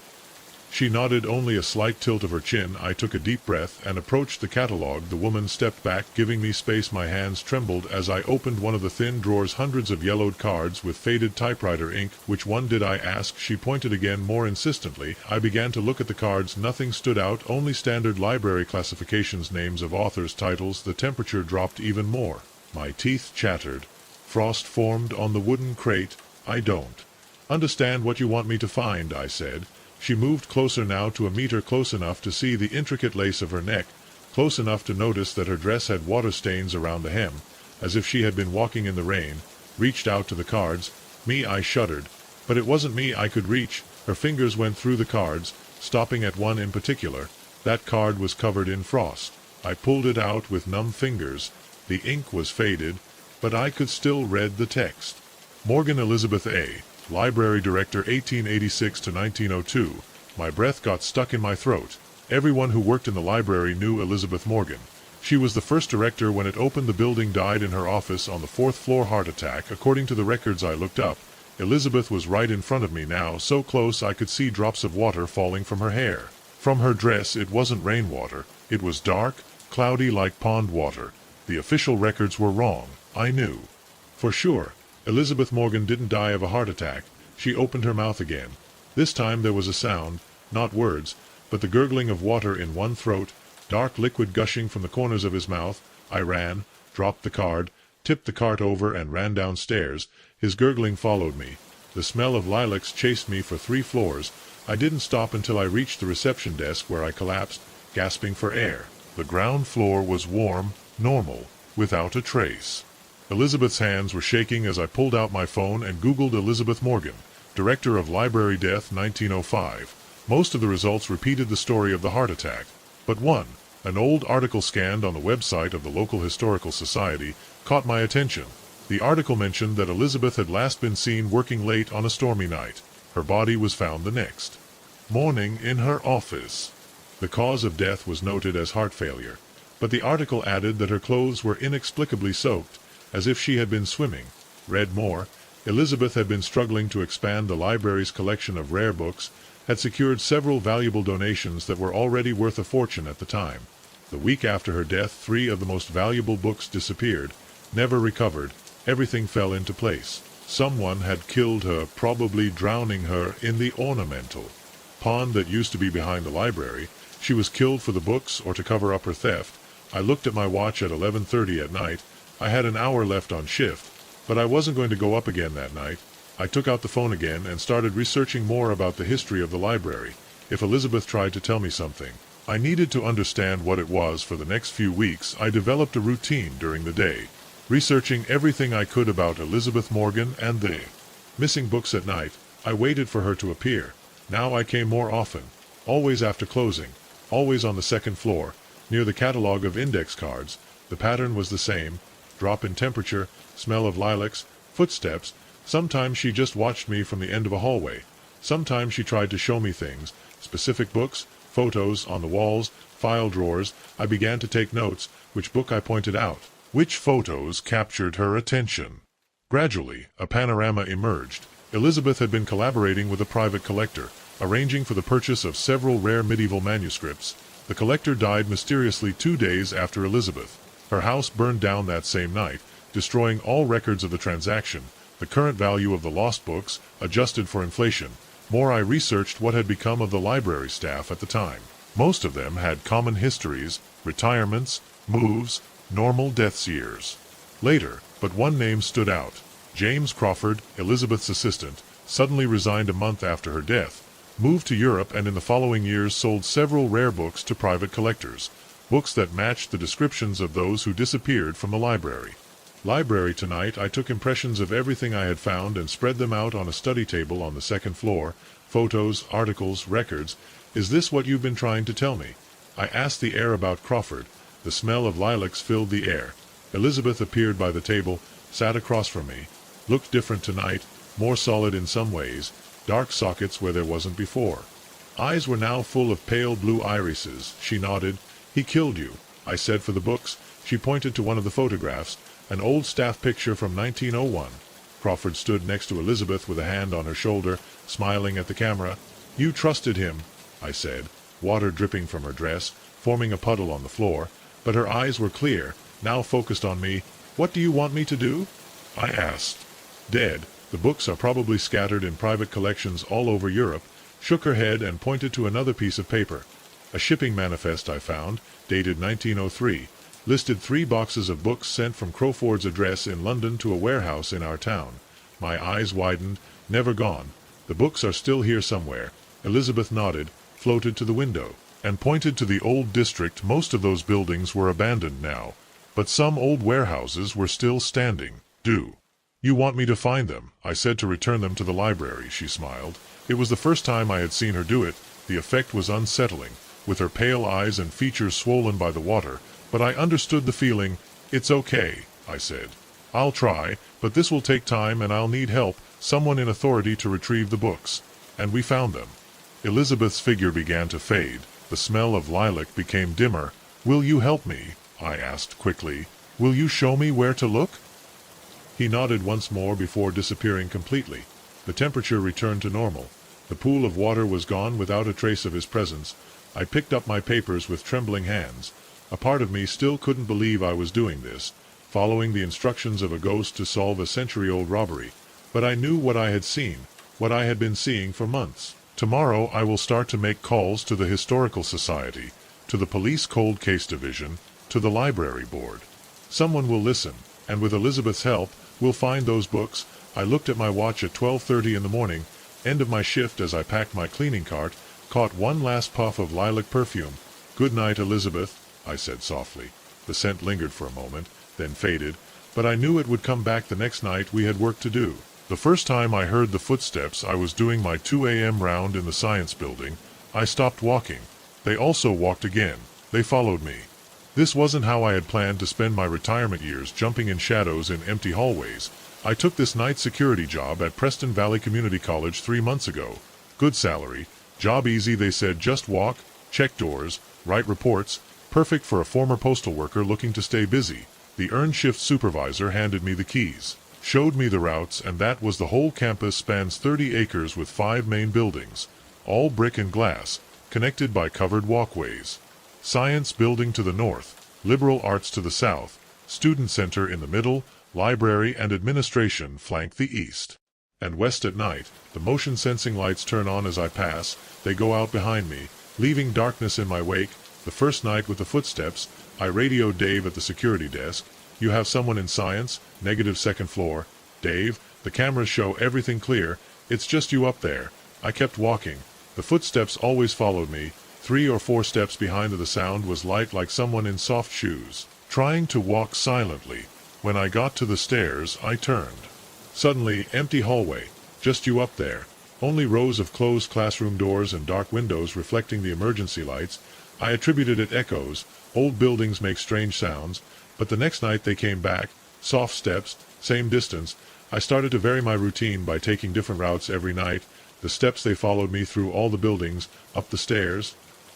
[SPEAKER 1] She nodded, only a slight tilt of her chin. I took a deep breath and approached the catalogue. The woman stepped back, giving me space. My hands trembled as I opened one of the thin drawers. Hundreds of yellowed cards with faded typewriter ink. "Which one did I ask?" She pointed again, more insistently. I began to look at the cards. Nothing stood out, only standard library classifications, names of authors, titles. The temperature dropped even more. My teeth chattered. Frost formed on the wooden crate. "I don't understand what you want me to find," I said. She moved closer now, to a meter, close enough to see the intricate lace of her neck, close enough to notice that her dress had water stains around the hem, as if she had been walking in the rain. Reached out to the cards. Me, I shuddered. But it wasn't me I could reach. Her fingers went through the cards, stopping at one in particular. That card was covered in frost. I pulled it out with numb fingers. The ink was faded, but I could still read the text. Morgan Elizabeth A., Library Director, 1886 to 1902. My breath got stuck in my throat. Everyone who worked in the library knew Elizabeth Morgan. She was the first director when it opened. The building. Died in her office on the 4th floor, heart attack, according to the records. I looked up. Elizabeth was right in front of me now, so close I could see drops of water falling from her hair. From her dress. It wasn't rainwater. It was dark, cloudy, like pond water. The official records were wrong. I knew for sure. Elizabeth Morgan didn't die of a heart attack. She opened her mouth again. This time there was a sound, not words, but the gurgling of water in one throat, dark liquid gushing from the corners of his mouth. I ran, dropped the card, tipped the cart over, and ran downstairs. His gurgling followed me. The smell of lilacs chased me for 3 floors. I didn't stop until I reached the reception desk, where I collapsed, gasping for air. The ground floor was warm, normal, without a trace. Elizabeth's hands were shaking as I pulled out my phone and Googled Elizabeth Morgan, Director of Library, death 1905. Most of the results repeated the story of the heart attack, but one, an old article scanned on the website of the local historical society, caught my attention. The article mentioned that Elizabeth had last been seen working late on a stormy night. Her body was found the next morning in her office. The cause of death was noted as heart failure, but the article added that her clothes were inexplicably soaked, as if she had been swimming. Read more. Elizabeth had been struggling to expand the library's collection of rare books, had secured several valuable donations that were already worth a fortune at the time. The week after her death, 3 of the most valuable books disappeared, never recovered. Everything fell into place. Someone had killed her, probably drowning her in the ornamental pond that used to be behind the library. She was killed for the books or to cover up her theft. I looked at my watch at 11:30 at night. I had an hour left on shift, but I wasn't going to go up again that night. I took out the phone again and started researching more about the history of the library. If Elizabeth tried to tell me something, I needed to understand what it was. For the next few weeks, I developed a routine during the day, researching everything I could about Elizabeth Morgan and the missing books. At night, I waited for her to appear. Now I came more often, always after closing, always on the 2nd floor, near the catalogue of index cards. The pattern was the same. Drop in temperature, smell of lilacs, footsteps. Sometimes she just watched me from the end of a hallway. Sometimes she tried to show me things, specific books, photos on the walls, file drawers. I began to take notes. Which book I pointed out, which photos captured her attention. Gradually, a panorama emerged. Elizabeth had been collaborating with a private collector, arranging for the purchase of several rare medieval manuscripts. The collector died mysteriously 2 days after Elizabeth. Her house burned down that same night, destroying all records of the transaction. The current value of the lost books, adjusted for inflation. More. I researched what had become of the library staff at the time. Most of them had common histories, retirements, moves, Normal death's years. Later, but one name stood out. James Crawford, Elizabeth's assistant, suddenly resigned a month after her death, moved to Europe, and in the following years sold several rare books to private collectors, books that matched the descriptions of those who disappeared from the library. Library tonight, I took impressions of everything I had found and spread them out on a study table on the second floor. Photos, articles, records. Is this what you've been trying to tell me? I asked the air about Crawford. The smell of lilacs filled the air. Elizabeth appeared by the table, sat across from me. Looked different tonight, more solid in some ways, dark sockets where there wasn't before. Eyes were now full of pale blue irises. She nodded. He killed you, I said. For the books? She pointed to one of the photographs, an old staff picture from 1901. Crawford stood next to Elizabeth with a hand on her shoulder, smiling at the camera. You trusted him, I said, water dripping from her dress, forming a puddle on the floor, but her eyes were clear, now focused on me. What do you want me to do? I asked. Dead. The books are probably scattered in private collections all over Europe. Shook her head and pointed to another piece of paper. A shipping manifest I found, dated 1903, listed 3 boxes of books sent from Crawford's address in London to a warehouse in our town. My eyes widened. Never gone. The books are still here somewhere. Elizabeth nodded, floated to the window, and pointed to the old district. Most of those buildings were abandoned now, but some old warehouses were still standing. Do you want me to find them? I said. To return them to the library. She smiled. It was the first time I had seen her do it. The effect was unsettling, with her pale eyes and features swollen by the water, but I understood the feeling. It's okay, I said. I'll try, but this will take time and I'll need help, someone in authority to retrieve the books. And we found them. Elizabeth's figure began to fade. The smell of lilac became dimmer. Will you help me? I asked quickly. Will you show me where to look? He nodded once more before disappearing completely. The temperature returned to normal. The pool of water was gone without a trace of his presence. I picked up my papers with trembling hands. A part of me still couldn't believe I was doing this, following the instructions of a ghost to solve a century-old robbery. But I knew what I had seen, what I had been seeing for months. Tomorrow I will start to make calls to the Historical Society, to the Police Cold Case Division, to the Library Board. Someone will listen, and with Elizabeth's help, we'll find those books. I looked at my watch at 12:30 in the morning, end of my shift. As I packed my cleaning cart, caught one last puff of lilac perfume. Good night, Elizabeth, I said softly. The scent lingered for a moment, then faded, but I knew it would come back the next night. We had work to do. The first time I heard the footsteps, I was doing my 2 a.m. round in the science building. I stopped walking. They also walked again. They followed me. This wasn't how I had planned to spend my retirement years, jumping in shadows in empty hallways. I took this night security job at Preston Valley Community College 3 months ago. Good salary. Job easy, they said. Just walk, check doors, write reports. Perfect for a former postal worker looking to stay busy. The earned shift supervisor handed me the keys, showed me the routes, and that was the whole campus. Spans 30 acres with 5 main buildings, all brick and glass, connected by covered walkways. Science building to the north, liberal arts to the south, student center in the middle, library and administration flank the east and west. At night, the motion sensing lights turn on as I pass. They go out behind me, leaving darkness in my wake. The first night with the footsteps, I radioed Dave at the security desk. You have someone in science, negative, second floor. Dave, the cameras show everything clear. It's just you up there. I kept walking. The footsteps always followed me. 3 or 4 steps behind. The sound was light, like someone in soft shoes, trying to walk silently. When I got to the stairs, I turned. Suddenly, empty hallway. Just you up there. Only rows of closed classroom doors and dark windows reflecting the emergency lights. I attributed it echoes. Old buildings make strange sounds. But the next night they came back. Soft steps, same distance. I started to vary my routine by taking different routes every night. The steps, they followed me through all the buildings, up the stairs,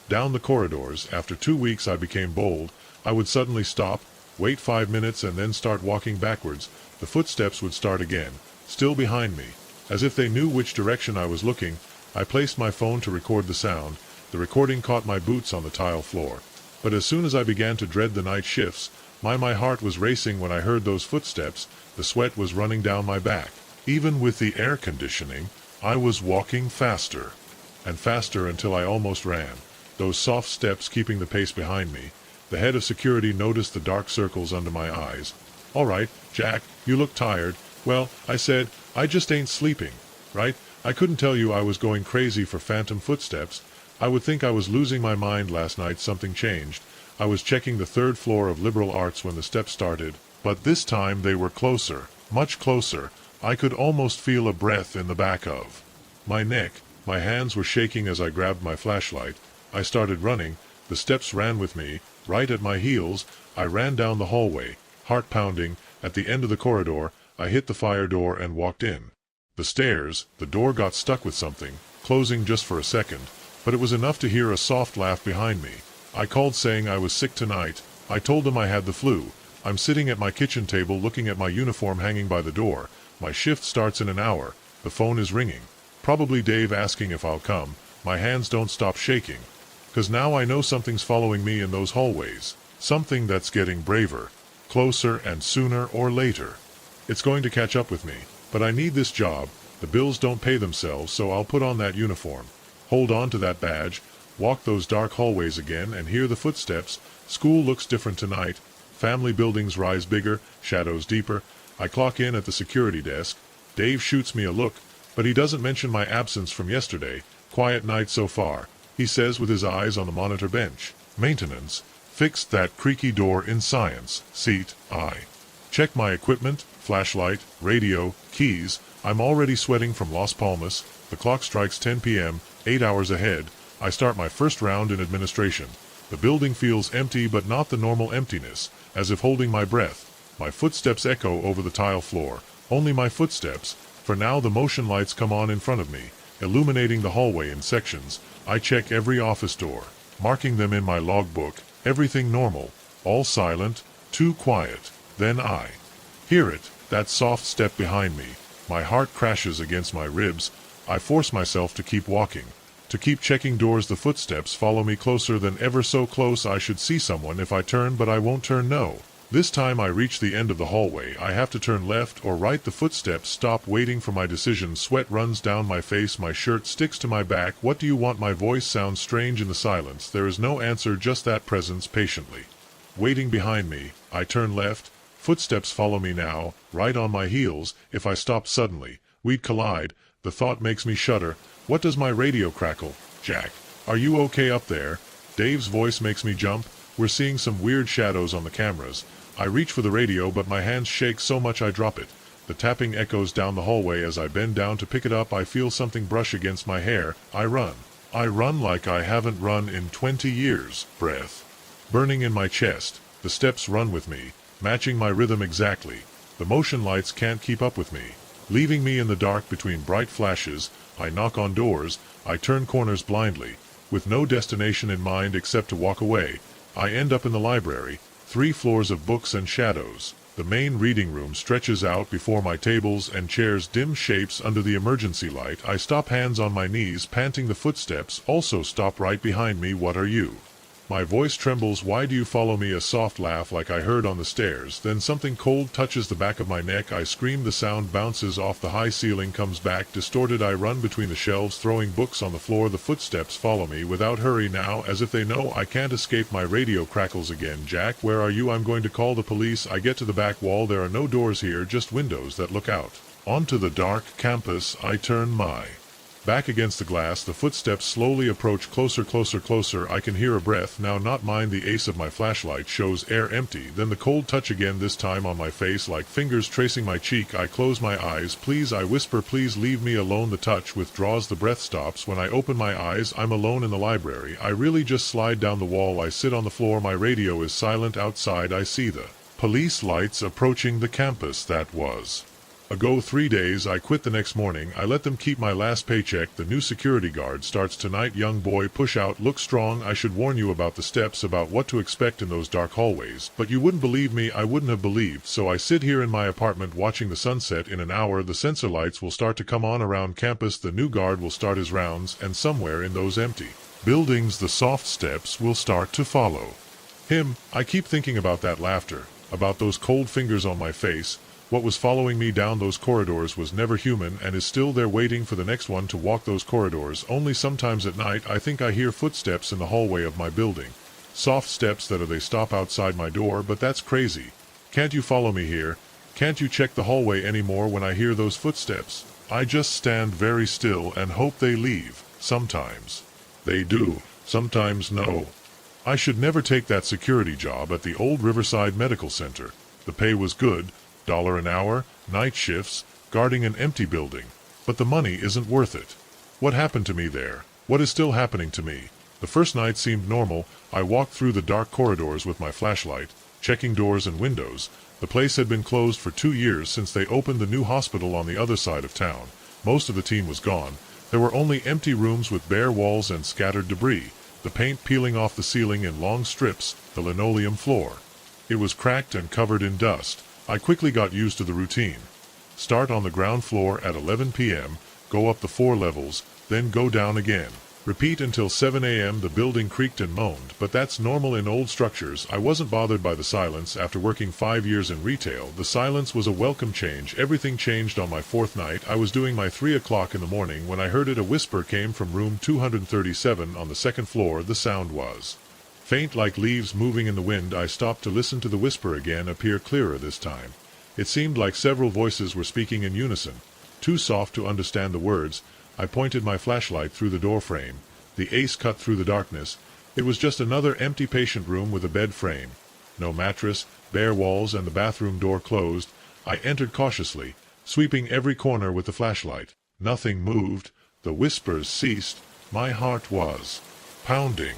[SPEAKER 1] down the corridors. After 2 weeks I became bold. I would suddenly stop, wait 5 minutes, and then start walking backwards. The footsteps would start again, still behind me. As if they knew which direction I was looking, I placed my phone to record the sound. The recording caught my boots on the tile floor. But as soon as I began to dread the night shifts, my heart was racing when I heard those footsteps. The sweat was running down my back. Even with the air conditioning, I was walking faster and faster until I almost ran. Those soft steps keeping the pace behind me. The head of security noticed the dark circles under my eyes. "All right, Jack, you look tired." "Well," I said, "I just ain't sleeping, right? I couldn't tell you I was going crazy for phantom footsteps. I would think I was losing my mind last night. Something changed. I was checking the third floor of liberal arts when the steps started, but this time they were closer, much closer. I could almost feel a breath in the back of my neck. My hands were shaking as I grabbed my flashlight. I started running. The steps ran with me. Right at my heels, I ran down the hallway, heart pounding. At the end of the corridor, I hit the fire door and walked in. The stairs, the door got stuck with something, closing just for a second, but it was enough to hear a soft laugh behind me. I called saying I was sick tonight. I told them I had the flu. I'm sitting at my kitchen table looking at my uniform hanging by the door. My shift starts in an hour. The phone is ringing. Probably Dave asking if I'll come. My hands don't stop shaking. 'Cause now I know something's following me in those hallways. Something that's getting braver. Closer, and sooner or later it's going to catch up with me. But I need this job. The bills don't pay themselves, so I'll put on that uniform, hold on to that badge, walk those dark hallways again and hear the footsteps. School looks different tonight. Family buildings rise bigger, shadows deeper. I clock in at the security desk. Dave shoots me a look, but he doesn't mention my absence from yesterday. Quiet night so far, he says with his eyes on the monitor bench. Maintenance. Fixed that creaky door in science. Seat. I check my equipment, flashlight, radio, keys. I'm already sweating from Las Palmas. The clock strikes 10 p.m., 8 hours ahead. I start my first round in administration. The building feels empty, but not the normal emptiness, as if holding my breath. My footsteps echo over the tile floor. Only my footsteps. For now the motion lights come on in front of me, illuminating the hallway in sections. I check every office door, marking them in my logbook. Everything normal. All silent. Too quiet. Then I hear it. That soft step behind me. My heart crashes against my ribs. I force myself to keep walking, to keep checking doors. The footsteps follow me closer than ever, so close I should see someone if I turn, but I won't turn. No. This time I reach the end of the hallway. I have to turn left or right. The footsteps stop, waiting for my decision. Sweat runs down my face. My shirt sticks to my back. What do you want? My voice sounds strange in the silence. There is no answer, just that presence patiently waiting behind me. I turn left. Footsteps follow me now, right on my heels. If I stopped suddenly, we'd collide. The thought makes me shudder. What does my radio crackle? "Jack, are you okay up there?" Dave's voice makes me jump. We're seeing some weird shadows on the cameras. I reach for the radio, but my hands shake so much I drop it. The tapping echoes down the hallway. As I bend down to pick it up, I feel something brush against my hair. I run. I run like I haven't run in 20 years. Breath burning in my chest. The steps run with me, matching my rhythm exactly. The motion lights can't keep up with me, leaving me in the dark between bright flashes. I knock on doors. I turn corners blindly, with no destination in mind except to walk away. I end up in the library. 3 floors of books and shadows. The main reading room stretches out before my tables and chairs, dim shapes under the emergency light. I stop, hands on my knees, panting. The footsteps also stop right behind me. "What are you?" My voice trembles. "Why do you follow me?" A soft laugh like I heard on the stairs. Then something cold touches the back of my neck. I scream. The sound bounces off the high ceiling, comes back distorted. I run between the shelves, throwing books on the floor. The footsteps follow me without hurry now, as if they know I can't escape. My radio crackles again. "Jack, where are you? I'm going to call the police." I get to the back wall. There are no doors here, just windows that look out onto the dark campus. I turn my back against the glass. The footsteps slowly approach, closer, closer, closer. I can hear a breath, now not mine. The ace of my flashlight shows air empty. Then the cold touch again, this time on my face, like fingers tracing my cheek. I close my eyes. "Please," I whisper, "please leave me alone." The touch withdraws. The breath stops. When I open my eyes, I'm alone in the library. I really just slide down the wall. I sit on the floor. My radio is silent. Outside I see the police lights approaching the campus. That was ago 3 days. I quit the next morning. I let them keep my last paycheck. The new security guard starts tonight. "Young boy, push out, look strong." I should warn you about the steps, about what to expect in those dark hallways. But you wouldn't believe me. I wouldn't have believed. So I sit here in my apartment watching the sunset. In an hour the sensor lights will start to come on around campus. The new guard will start his rounds, and somewhere in those empty buildings the soft steps will start to follow him. I keep thinking about that laughter, about those cold fingers on my face. What was following me down those corridors was never human, and is still there waiting for the next one to walk those corridors. Only sometimes at night I think I hear footsteps in the hallway of my building. Soft steps that they stop outside my door, but that's crazy. Can't you follow me here? Can't you check the hallway anymore when I hear those footsteps? I just stand very still and hope they leave. Sometimes they do, sometimes no. I should never take that security job at the old Riverside Medical Center. The pay was good, $1 an hour, night shifts, guarding an empty building. But the money isn't worth it. What happened to me there? What is still happening to me? The first night seemed normal. I walked through the dark corridors with my flashlight, checking doors and windows. The place had been closed for 2 years since they opened the new hospital on the other side of town. Most of the team was gone. There were only empty rooms with bare walls and scattered debris, the paint peeling off the ceiling in long strips, the linoleum floor. It was cracked and covered in dust. I quickly got used to the routine. Start on the ground floor at 11 p.m., go up the 4 levels, then go down again. Repeat until 7 a.m. The building creaked and moaned, but that's normal in old structures. I wasn't bothered by the silence. After working 5 years in retail, the silence was a welcome change. Everything changed on my 4th night. I was doing my 3 o'clock in the morning when I heard it. A whisper came from room 237 on the 2nd floor. The sound was faint, like leaves moving in the wind. I stopped to listen to the whisper again, appear clearer this time. It seemed like several voices were speaking in unison. Too soft to understand the words, I pointed my flashlight through the door frame. The ace cut through the darkness. It was just another empty patient room with a bed frame. No mattress, bare walls, and the bathroom door closed. I entered cautiously, sweeping every corner with the flashlight. Nothing moved. The whispers ceased. My heart was pounding.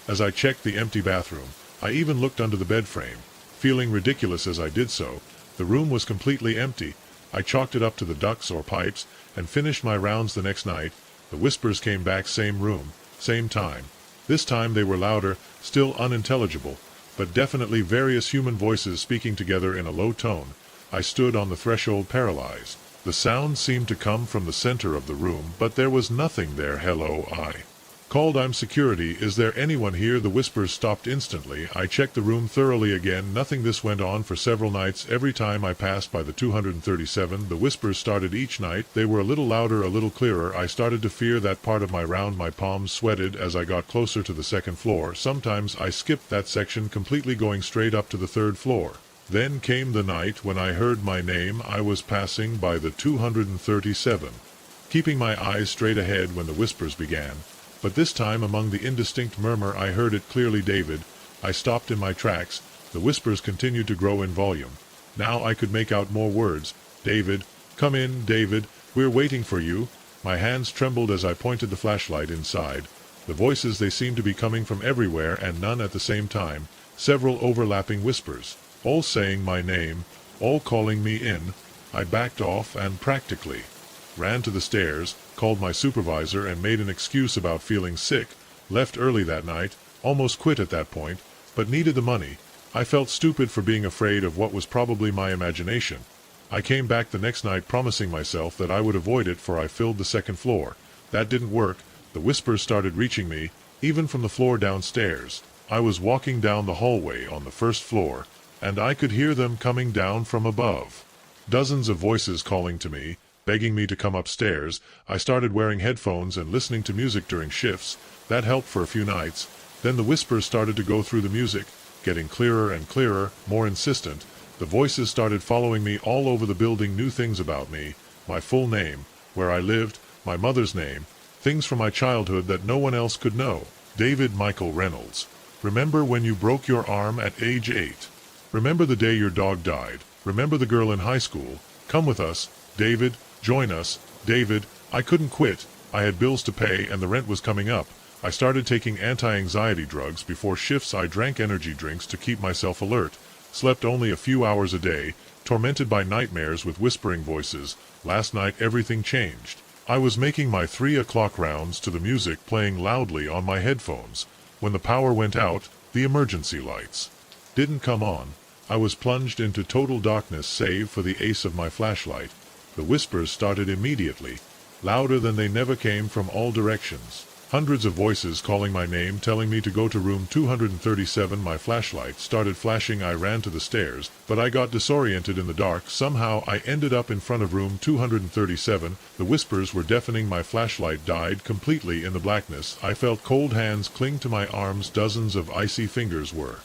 [SPEAKER 1] As I checked the empty bathroom, I even looked under the bed frame, feeling ridiculous as I did so. The room was completely empty. I chalked it up to the ducts or pipes, and finished my rounds the next night. The whispers came back, same room, same time. This time they were louder, still unintelligible, but definitely various human voices speaking together in a low tone. I stood on the threshold paralyzed. The sound seemed to come from the center of the room, but there was nothing there. Hello, I called. I'm security. Is there anyone here? The whispers stopped instantly. I checked the room thoroughly again. Nothing. This went on for several nights. Every time I passed by the 237, the whispers started each night. They were a little louder, a little clearer. I started to fear that part of my round. My palms sweated as I got closer to the 2nd floor. Sometimes I skipped that section completely, going straight up to the 3rd floor. Then came the night when I heard my name. I was passing by the 237, keeping my eyes straight ahead when the whispers began. But this time, among the indistinct murmur, I heard it clearly. David. I stopped in my tracks. The whispers continued to grow in volume. Now I could make out more words. David, come in, David, we're waiting for you. My hands trembled as I pointed the flashlight inside. The voices, they seemed to be coming from everywhere and none at the same time. Several overlapping whispers, all saying my name, all calling me in. I backed off and practically ran to the stairs, called my supervisor and made an excuse about feeling sick. Left early that night, almost quit at that point, but needed the money. I felt stupid for being afraid of what was probably my imagination. I came back the next night promising myself that I would avoid it, for I filled the 2nd floor. That didn't work. The whispers started reaching me, even from the floor downstairs. I was walking down the hallway on the 1st floor, and I could hear them coming down from above. Dozens of voices calling to me, begging me to come upstairs. I started wearing headphones and listening to music during shifts. That helped for a few nights. Then the whispers started to go through the music, getting clearer and clearer, more insistent. The voices started following me all over the building, new things about me, my full name, where I lived, my mother's name, things from my childhood that no one else could know. David Michael Reynolds. Remember when you broke your arm at age 8? Remember the day your dog died? Remember the girl in high school? Come with us, David. Join us, David. I couldn't quit. I had bills to pay and the rent was coming up. I started taking anti-anxiety drugs. Before shifts I drank energy drinks to keep myself alert. Slept only a few hours a day, tormented by nightmares with whispering voices. Last night everything changed. I was making my 3 o'clock rounds to the music playing loudly on my headphones. When the power went out, the emergency lights didn't come on. I was plunged into total darkness save for the ace of my flashlight. The whispers started immediately, louder than they never came from all directions. Hundreds of voices calling my name, telling me to go to room 237. My flashlight started flashing. I ran to the stairs, but I got disoriented in the dark. Somehow I ended up in front of room 237. The whispers were deafening. My flashlight died completely in the blackness. I felt cold hands cling to my arms. Dozens of icy fingers were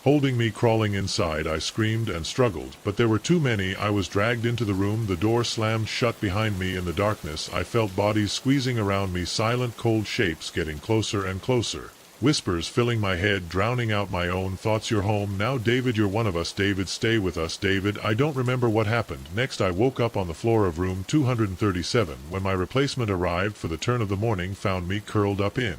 [SPEAKER 1] holding me. Crawling inside, I screamed and struggled, but there were too many. I was dragged into the room. The door slammed shut behind me. In the darkness, I felt bodies squeezing around me, silent, cold shapes getting closer and closer. Whispers filling my head, drowning out my own thoughts. You're home now, David. You're one of us, David. Stay with us, David. I don't remember what happened next. I woke up on the floor of room 237 when my replacement arrived for the turn of the morning. Found me curled up in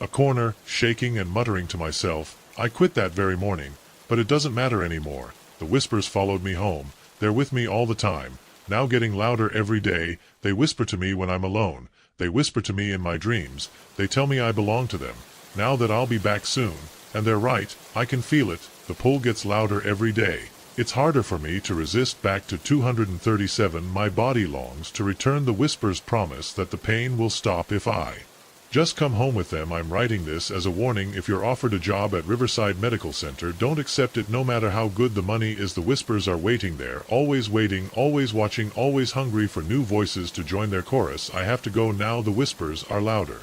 [SPEAKER 1] a corner, shaking and muttering to myself, I quit that very morning, but it doesn't matter anymore. The whispers followed me home. They're with me all the time, now getting louder every day. They whisper to me when I'm alone. They whisper to me in my dreams. They tell me I belong to them, now that I'll be back soon. And they're right, I can feel it. The pull gets louder every day. It's harder for me to resist back to 237. My body longs to return. The whispers promise that the pain will stop if I just come home with them. I'm writing this as a warning. If you're offered a job at Riverside Medical Center, don't accept it no matter how good the money is. The whispers are waiting there, always waiting, always watching, always hungry for new voices to join their chorus. I have to go now. The whispers are louder.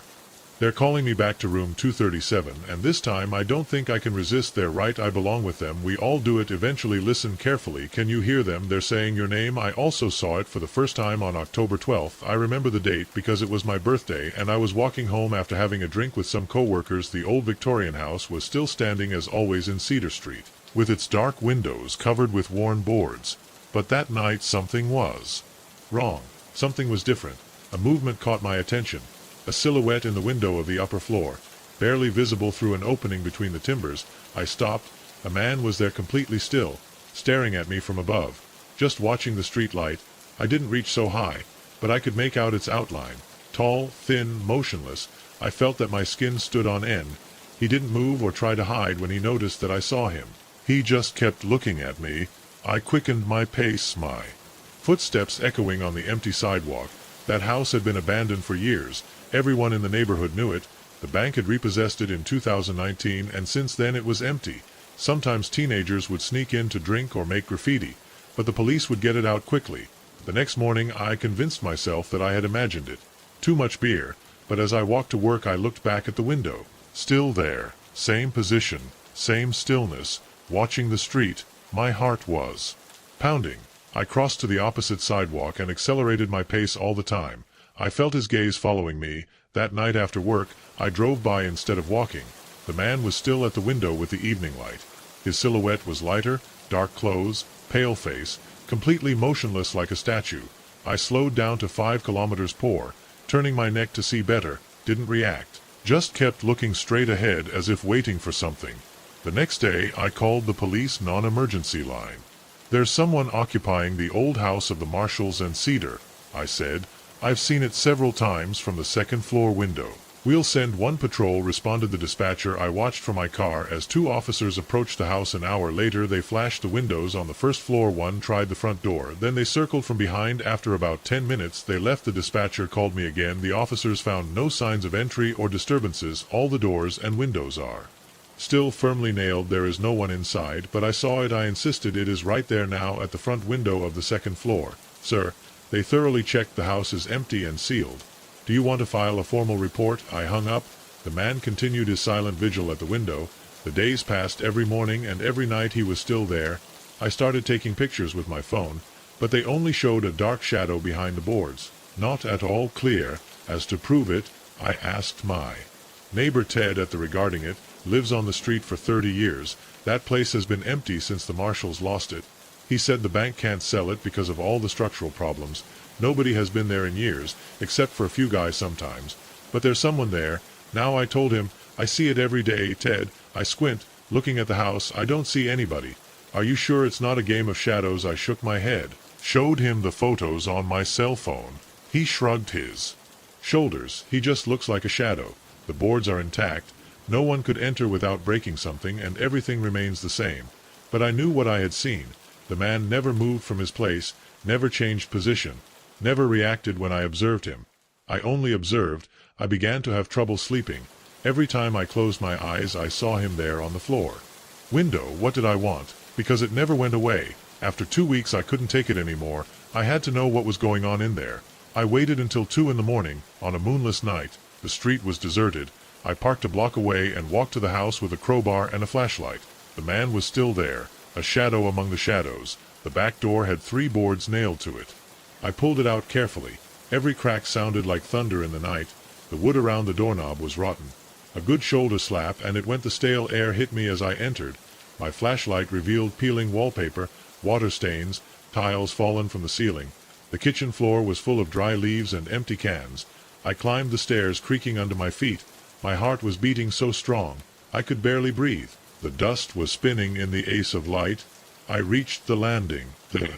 [SPEAKER 1] They're calling me back to room 237, and this time I don't think I can resist. They're right, I belong with them. We all do it eventually. Listen carefully. Can you hear them? They're saying your name. I also saw it for the first time on October 12th. I remember the date because it was my birthday, and I was walking home after having a drink with some co-workers. The old Victorian house was still standing as always in Cedar Street, with its dark windows covered with worn boards. But that night something was wrong. Something was different. A movement caught my attention. A silhouette in the window of the upper floor, barely visible through an opening between the timbers. I stopped. A man was there, completely still, staring at me from above, just watching the street light. I didn't reach so high, but I could make out its outline. Tall, thin, motionless. I felt that my skin stood on end. He didn't move or try to hide when he noticed that I saw him. He just kept looking at me. I quickened my pace, my footsteps echoing on the empty sidewalk. That house had been abandoned for years. Everyone in the neighborhood knew it. The bank had repossessed it in 2019, and since then it was empty. Sometimes teenagers would sneak in to drink or make graffiti, but the police would get it out quickly. The next morning I convinced myself that I had imagined it. Too much beer, but as I walked to work I looked back at the window. Still there, same position, same stillness, watching the street. My heart was pounding. I crossed to the opposite sidewalk and accelerated my pace all the time. I felt his gaze following me. That night after work, I drove by instead of walking. The man was still at the window with the evening light. His silhouette was lighter, dark clothes, pale face, completely motionless like a statue. I slowed down to 5 kilometers per hour, turning my neck to see better. Didn't react. Just kept looking straight ahead as if waiting for something. The next day, I called the police non-emergency line. There's someone occupying the old house of the Marshalls and Cedar, I said. I've seen it several times from the second floor window. We'll send one patrol, responded the dispatcher. I watched from my car as 2 officers approached the house. An hour later they flashed the windows on the first floor. One tried the front door, then they circled from behind. After about 10 minutes they left. The dispatcher called me again. The officers found no signs of entry or disturbances. All the doors and windows are still firmly nailed. There is no one inside, but I saw it. I insisted. It is right there now at the front window of the second floor. Sir, they thoroughly checked. The house is empty and sealed. Do you want to file a formal report? I hung up. The man continued his silent vigil at the window. The days passed. Every morning and every night he was still there. I started taking pictures with my phone, but they only showed a dark shadow behind the boards. Not at all clear. As to prove it, I asked my neighbor Ted at the regarding it. Lives on the street for 30 years. That place has been empty since the Marshalls lost it. He said the bank can't sell it because of all the structural problems. Nobody has been there in years, except for a few guys sometimes. But there's someone there. Now I told him, I see it every day, Ted. I squint, looking at the house. I don't see anybody. Are you sure it's not a game of shadows? I shook my head. Showed him the photos on my cell phone. He shrugged his shoulders. He just looks like a shadow. The boards are intact. No one could enter without breaking something, and everything remains the same. But I knew what I had seen. The man never moved from his place, never changed position, never reacted when I observed him. I only observed. I began to have trouble sleeping. Every time I closed my eyes I saw him there on the floor. Window, what did I want? Because it never went away. After 2 weeks I couldn't take it anymore. I had to know what was going on in there. I waited until 2 in the morning, on a moonless night. The street was deserted. I parked a block away and walked to the house with a crowbar and a flashlight. The man was still there, a shadow among the shadows. The back door had 3 boards nailed to it. I pulled it out carefully. Every crack sounded like thunder in the night. The wood around the doorknob was rotten. A good shoulder slap and it went. The stale air hit me as I entered. My flashlight revealed peeling wallpaper, water stains, tiles fallen from the ceiling. The kitchen floor was full of dry leaves and empty cans. I climbed the stairs, creaking under my feet. My heart was beating so strong, I could barely breathe. The dust was spinning in the ace of light. I reached the landing. The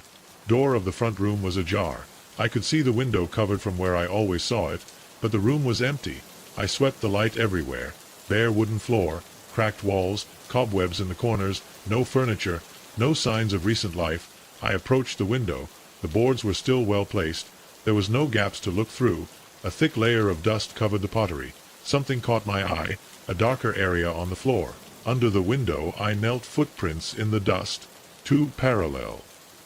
[SPEAKER 1] door of the front room was ajar. I could see the window covered from where I always saw it, but the room was empty. I swept the light everywhere. Bare wooden floor, cracked walls, cobwebs in the corners, no furniture, no signs of recent life. I approached the window. The boards were still well placed. There was no gaps to look through. A thick layer of dust covered the pottery. Something caught my eye, a darker area on the floor. Under the window I knelt, footprints in the dust. 2 parallel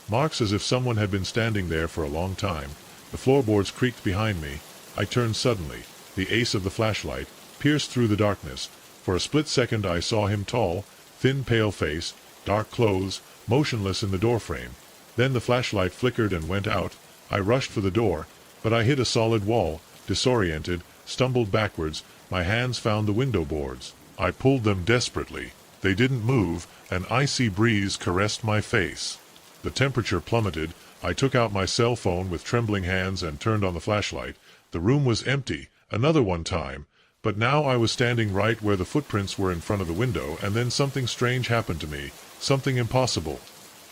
[SPEAKER 1] marks, as if someone had been standing there for a long time. The floorboards creaked behind me. I turned suddenly. The ace of the flashlight pierced through the darkness. For a split second I saw him, tall, thin, pale face, dark clothes, motionless in the doorframe. Then the flashlight flickered and went out. I rushed for the door, but I hit a solid wall, disoriented, stumbled backwards. My hands found the window boards. I pulled them desperately. They didn't move. An icy breeze caressed my face. The temperature plummeted. I took out my cell phone with trembling hands and turned on the flashlight. The room was empty. Another one time. But now I was standing right where the footprints were in front of the window, and then something strange happened to me. Something impossible.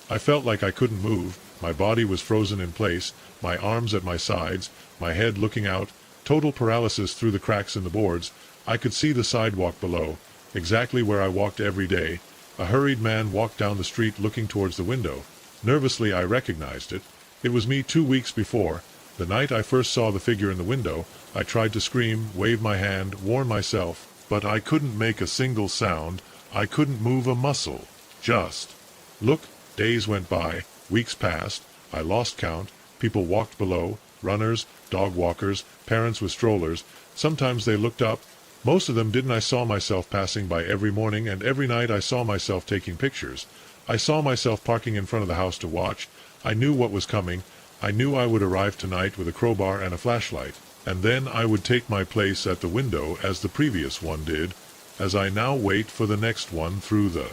[SPEAKER 1] I felt like I couldn't move. My body was frozen in place, my arms at my sides, my head looking out. Total paralysis through the cracks in the boards. I could see the sidewalk below, exactly where I walked every day. A hurried man walked down the street looking towards the window. Nervously I recognized it. It was me 2 weeks before. The night I first saw the figure in the window. I tried to scream, wave my hand, warn myself, but I couldn't make a single sound. I couldn't move a muscle. Just look. Days went by, weeks passed. I lost count. People walked below, runners, dog walkers, parents with strollers. Sometimes they looked up. Most of them didn't. I saw myself passing by every morning, and every night I saw myself taking pictures. I saw myself parking in front of the house to watch. I knew what was coming. I knew I would arrive tonight with a crowbar and a flashlight, and then I would take my place at the window as the previous one did. As I now wait for the next one through the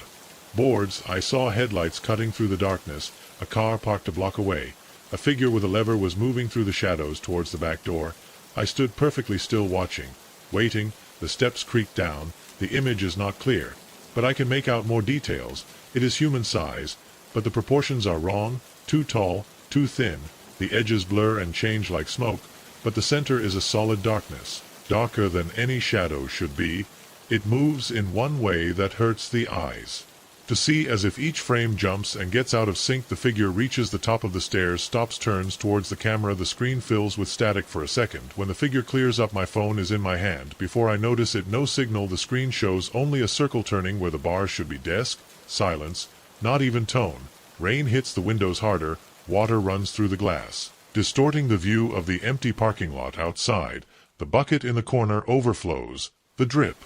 [SPEAKER 1] boards, I saw headlights cutting through the darkness. A car parked a block away. A figure with a lever was moving through the shadows towards the back door. I stood perfectly still, watching, waiting. The steps creaked down. The image is not clear, but I can make out more details. It is human size, but the proportions are wrong. Too tall, too thin. The edges blur and change like smoke, but the center is a solid darkness, darker than any shadow should be. It moves in one way that hurts the eyes to see, as if each frame jumps and gets out of sync. The figure reaches the top of the stairs, stops, turns towards the camera. The screen fills with static for a second. When the figure clears up, my phone is in my hand. Before I notice it, no signal. The screen shows only a circle turning where the bars should be. Desk, silence, not even tone. Rain hits the windows harder. Water runs through the glass, distorting the view of the empty parking lot outside. The bucket in the corner overflows. The drip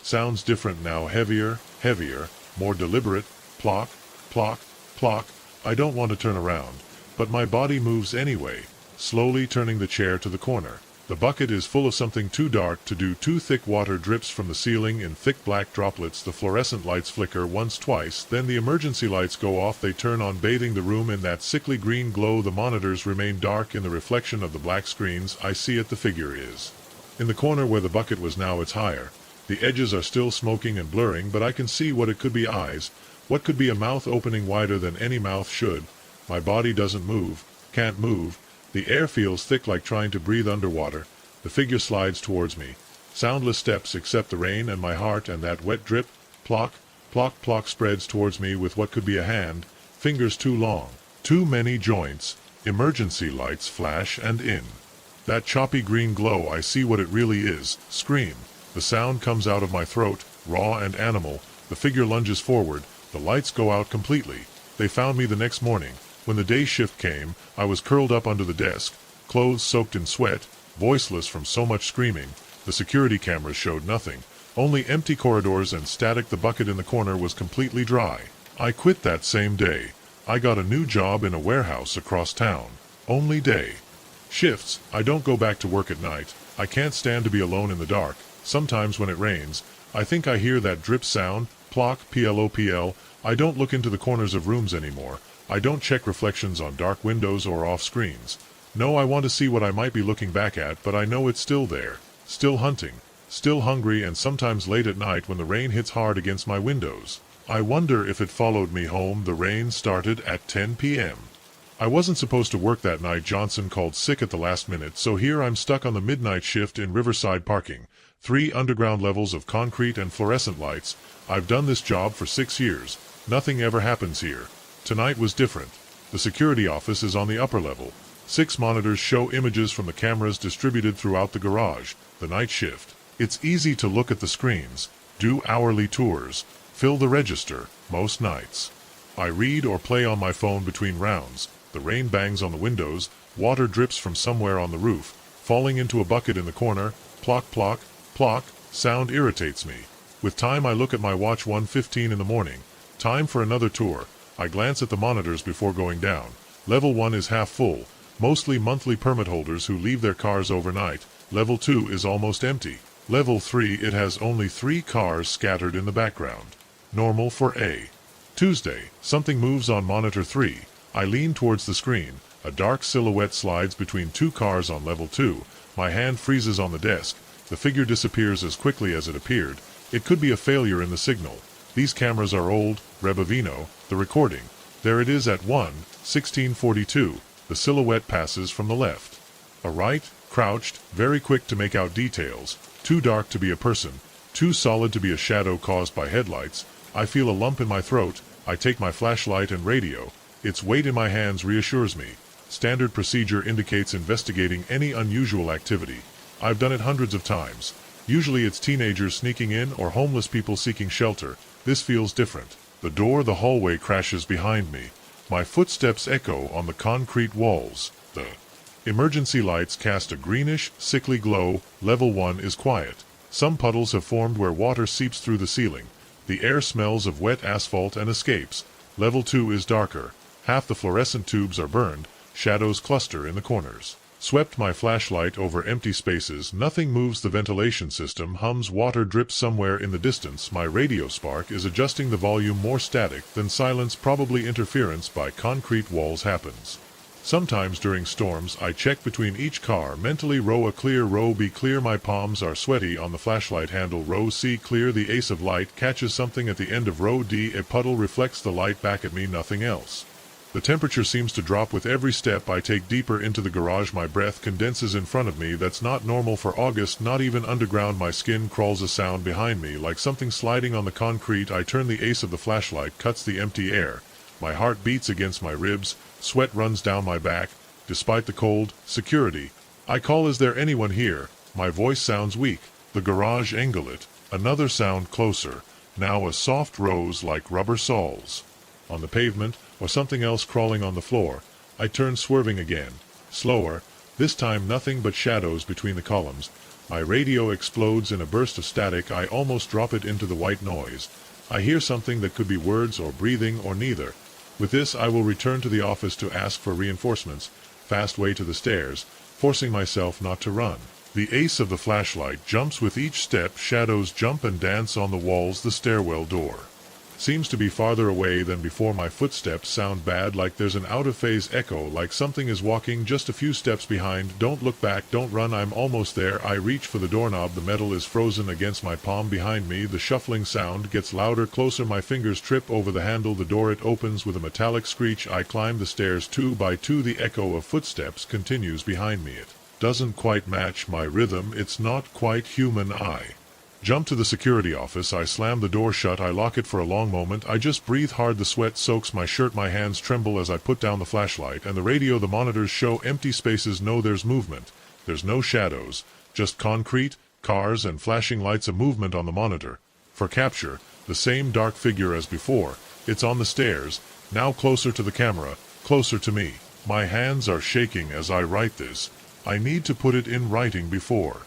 [SPEAKER 1] sounds different now, heavier, heavier, more deliberate. Plock, plock, plock. I don't want to turn around, but my body moves anyway, slowly turning the chair to the corner. The bucket is full of something too dark to do. Too thick. Water drips from the ceiling in thick black droplets. The fluorescent lights flicker once, twice, then the emergency lights go off. They turn on, bathing the room in that sickly green glow. The monitors remain dark in the reflection of the black screens. I see it. The figure is in the corner where the bucket was. Now it's higher. The edges are still smoking and blurring, but I can see what it could be. Eyes. What could be a mouth opening wider than any mouth should. My body doesn't move. Can't move. The air feels thick, like trying to breathe underwater. The figure slides towards me. Soundless steps, except the rain and my heart and that wet drip. Plock, plock, plock. Spreads towards me with what could be a hand. Fingers too long. Too many joints. Emergency lights flash and in. That choppy green glow, I see what it really is. Scream. The sound comes out of my throat, raw and animal. The figure lunges forward. The lights go out completely. They found me the next morning. When the day shift came, I was curled up under the desk, clothes soaked in sweat, voiceless from so much screaming. The security cameras showed nothing. Only empty corridors and static. The bucket in the corner was completely dry. I quit that same day. I got a new job in a warehouse across town. Only day shifts. I don't go back to work at night. I can't stand to be alone in the dark. Sometimes when it rains, I think I hear that drip sound, plop, plop. I don't look into the corners of rooms anymore. I don't check reflections on dark windows or off screens. No, I want to see what I might be looking back at, but I know it's still there. Still hunting. Still hungry, and sometimes late at night when the rain hits hard against my windows. I wonder if it followed me home. The rain started at 10 p.m. I wasn't supposed to work that night. Johnson called sick at the last minute, so here I'm stuck on the midnight shift in Riverside parking. 3 underground levels of concrete and fluorescent lights. I've done this job for 6 years. Nothing ever happens here. Tonight was different. The security office is on the upper level. 6 monitors show images from the cameras distributed throughout the garage. The night shift. It's easy to look at the screens, do hourly tours, fill the register, most nights. I read or play on my phone between rounds. The rain bangs on the windows, water drips from somewhere on the roof, falling into a bucket in the corner, plock plock, plock, sound irritates me. With time I look at my watch. 1:15 in the morning. Time for another tour. I glance at the monitors before going down. Level 1 is half full, mostly monthly permit holders who leave their cars overnight. Level 2 is almost empty. Level 3, it has only 3 cars scattered in the background. Normal for A. Tuesday, something moves on monitor 3. I lean towards the screen. A dark silhouette slides between 2 cars on level 2. My hand freezes on the desk. The figure disappears as quickly as it appeared. It could be a failure in the signal. These cameras are old. Rebovino, the recording. There it is at 1:16:42. The silhouette passes from the left. A right, crouched, very quick to make out details. Too dark to be a person. Too solid to be a shadow caused by headlights. I feel a lump in my throat. I take my flashlight and radio. Its weight in my hands reassures me. Standard procedure indicates investigating any unusual activity. I've done it hundreds of times. Usually it's teenagers sneaking in or homeless people seeking shelter. This feels different. The hallway crashes behind me. My footsteps echo on the concrete walls. The emergency lights cast a greenish, sickly glow. Level 1 is quiet. Some puddles have formed where water seeps through the ceiling. The air smells of wet asphalt and escapes. Level 2 is darker. Half the fluorescent tubes are burned. Shadows cluster in the corners. Swept my flashlight over empty spaces. Nothing moves. The ventilation system hums. Water drips somewhere in the distance. My radio spark is adjusting the volume. More static than silence. Probably interference by concrete walls happens. Sometimes during storms I check between each car. Mentally row A clear, row B clear. My palms are sweaty on the flashlight handle. Row C clear. The ace of light catches something at the end of row D. A puddle reflects the light back at me. Nothing else. The temperature seems to drop with every step I take deeper into the garage. My breath condenses in front of me. That's not normal for August, not even underground. My skin crawls. A sound behind me, like something sliding on the concrete. I turn. The ace of the flashlight cuts the empty air. My heart beats against my ribs. Sweat runs down my back. Despite the cold, security. I call. Is there anyone here? My voice sounds weak. The garage angle it. Another sound closer. Now a soft rose like rubber soles. On the pavement, or something else crawling on the floor. I turn, swerving again. Slower. This time nothing but shadows between the columns. My radio explodes in a burst of static. I almost drop it into the white noise. I hear something that could be words or breathing or neither. With this I will return to the office to ask for reinforcements. Fast way to the stairs, forcing myself not to run. The ace of the flashlight jumps with each step. Shadows jump and dance on the walls. The stairwell door seems to be farther away than before. My footsteps sound bad, like there's an out-of-phase echo, like something is walking just a few steps behind. Don't look back, don't run. I'm almost there. I reach for the doorknob. The metal is frozen against my palm. Behind me the shuffling sound gets louder, closer. My fingers trip over the handle. The door, it opens with a metallic screech. I climb the stairs 2 by 2. The echo of footsteps continues behind me. It doesn't quite match my rhythm. It's not quite human. I jump to the security office. I slam the door shut. I lock it. For a long moment I just breathe hard. The sweat soaks my shirt. My hands tremble as I put down the flashlight and the radio. The monitors show empty spaces. No, there's movement. There's no shadows, just concrete, cars and flashing lights of movement on the monitor. For capture, the same dark figure as before. It's on the stairs, now closer to the camera, closer to me. My hands are shaking as I write this. I need to put it in writing before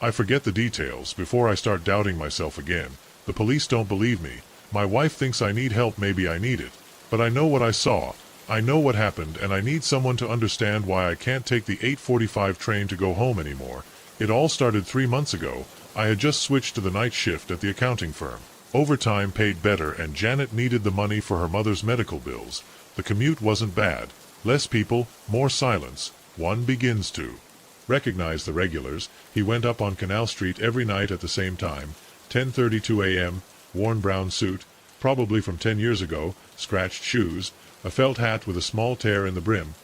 [SPEAKER 1] I forget the details, before I start doubting myself again. The police don't believe me. My wife thinks I need help, maybe I need it. But I know what I saw. I know what happened, and I need someone to understand why I can't take the 8:45 train to go home anymore. It all started 3 months ago. I had just switched to the night shift at the accounting firm. Overtime paid better, and Janet needed the money for her mother's medical bills. The commute wasn't bad. Less people, more silence. One begins to recognize the regulars. He went up on Canal Street every night at the same time, 10:32 a.m., worn brown suit, probably from 10 years ago, scratched shoes, a felt hat with a small tear in the brim.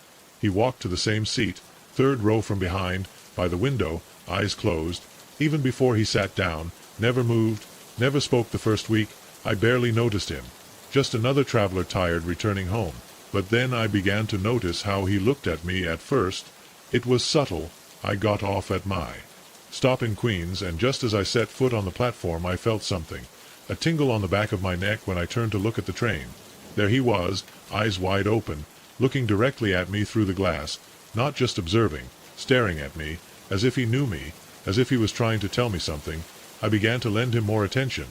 [SPEAKER 1] He walked to the same seat, third row from behind, by the window, eyes closed. Even before he sat down, never moved, never spoke the first week. I barely noticed him. Just another traveler tired returning home. But then I began to notice how he looked at me at first. It was subtle. I got off at my stop in Queens, and just as I set foot on the platform I felt something. A tingle on the back of my neck when I turned to look at the train. There he was, eyes wide open, looking directly at me through the glass, not just observing, staring at me, as if he knew me, as if he was trying to tell me something. I began to lend him more attention.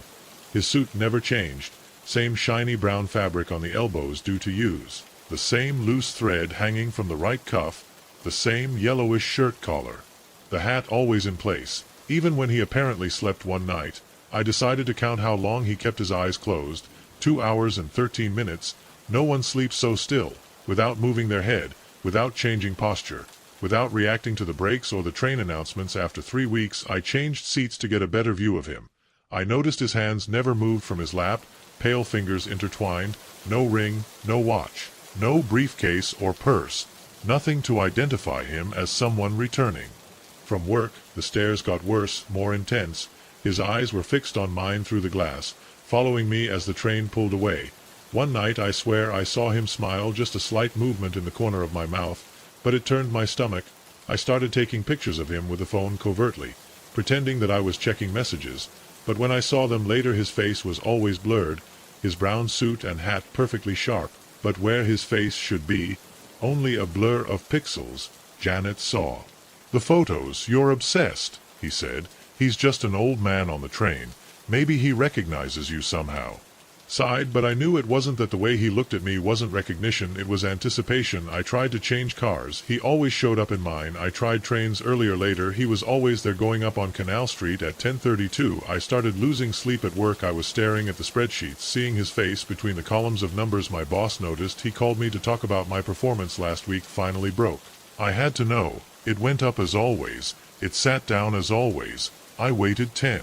[SPEAKER 1] His suit never changed, same shiny brown fabric on the elbows due to use, the same loose thread hanging from the right cuff, the same yellowish shirt collar. The hat always in place, even when he apparently slept one night. I decided to count how long he kept his eyes closed, 2 hours and 13 minutes. No one sleeps so still, without moving their head, without changing posture, without reacting to the brakes or the train announcements. After 3 weeks I changed seats to get a better view of him. I noticed his hands never moved from his lap, pale fingers intertwined, no ring, no watch, no briefcase or purse, nothing to identify him as someone returning from work. The stares got worse, more intense. His eyes were fixed on mine through the glass, following me as the train pulled away. One night I swear I saw him smile, just a slight movement in the corner of my mouth, but it turned my stomach. I started taking pictures of him with the phone covertly, pretending that I was checking messages, but when I saw them later his face was always blurred, his brown suit and hat perfectly sharp, but where his face should be, only a blur of pixels. Janet saw the photos. "You're obsessed," he said. "He's just an old man on the train. Maybe he recognizes you somehow." Sighed, but I knew it wasn't that. The way he looked at me wasn't recognition, it was anticipation. I tried to change cars. He always showed up in mine. I tried trains earlier, later. He was always there, going up on Canal Street at 10:32. I started losing sleep at work. I was staring at the spreadsheets, seeing his face between the columns of numbers. My boss noticed. He called me to talk about my performance last week. Finally broke. I had to know. It went up as always. It sat down as always. I waited 10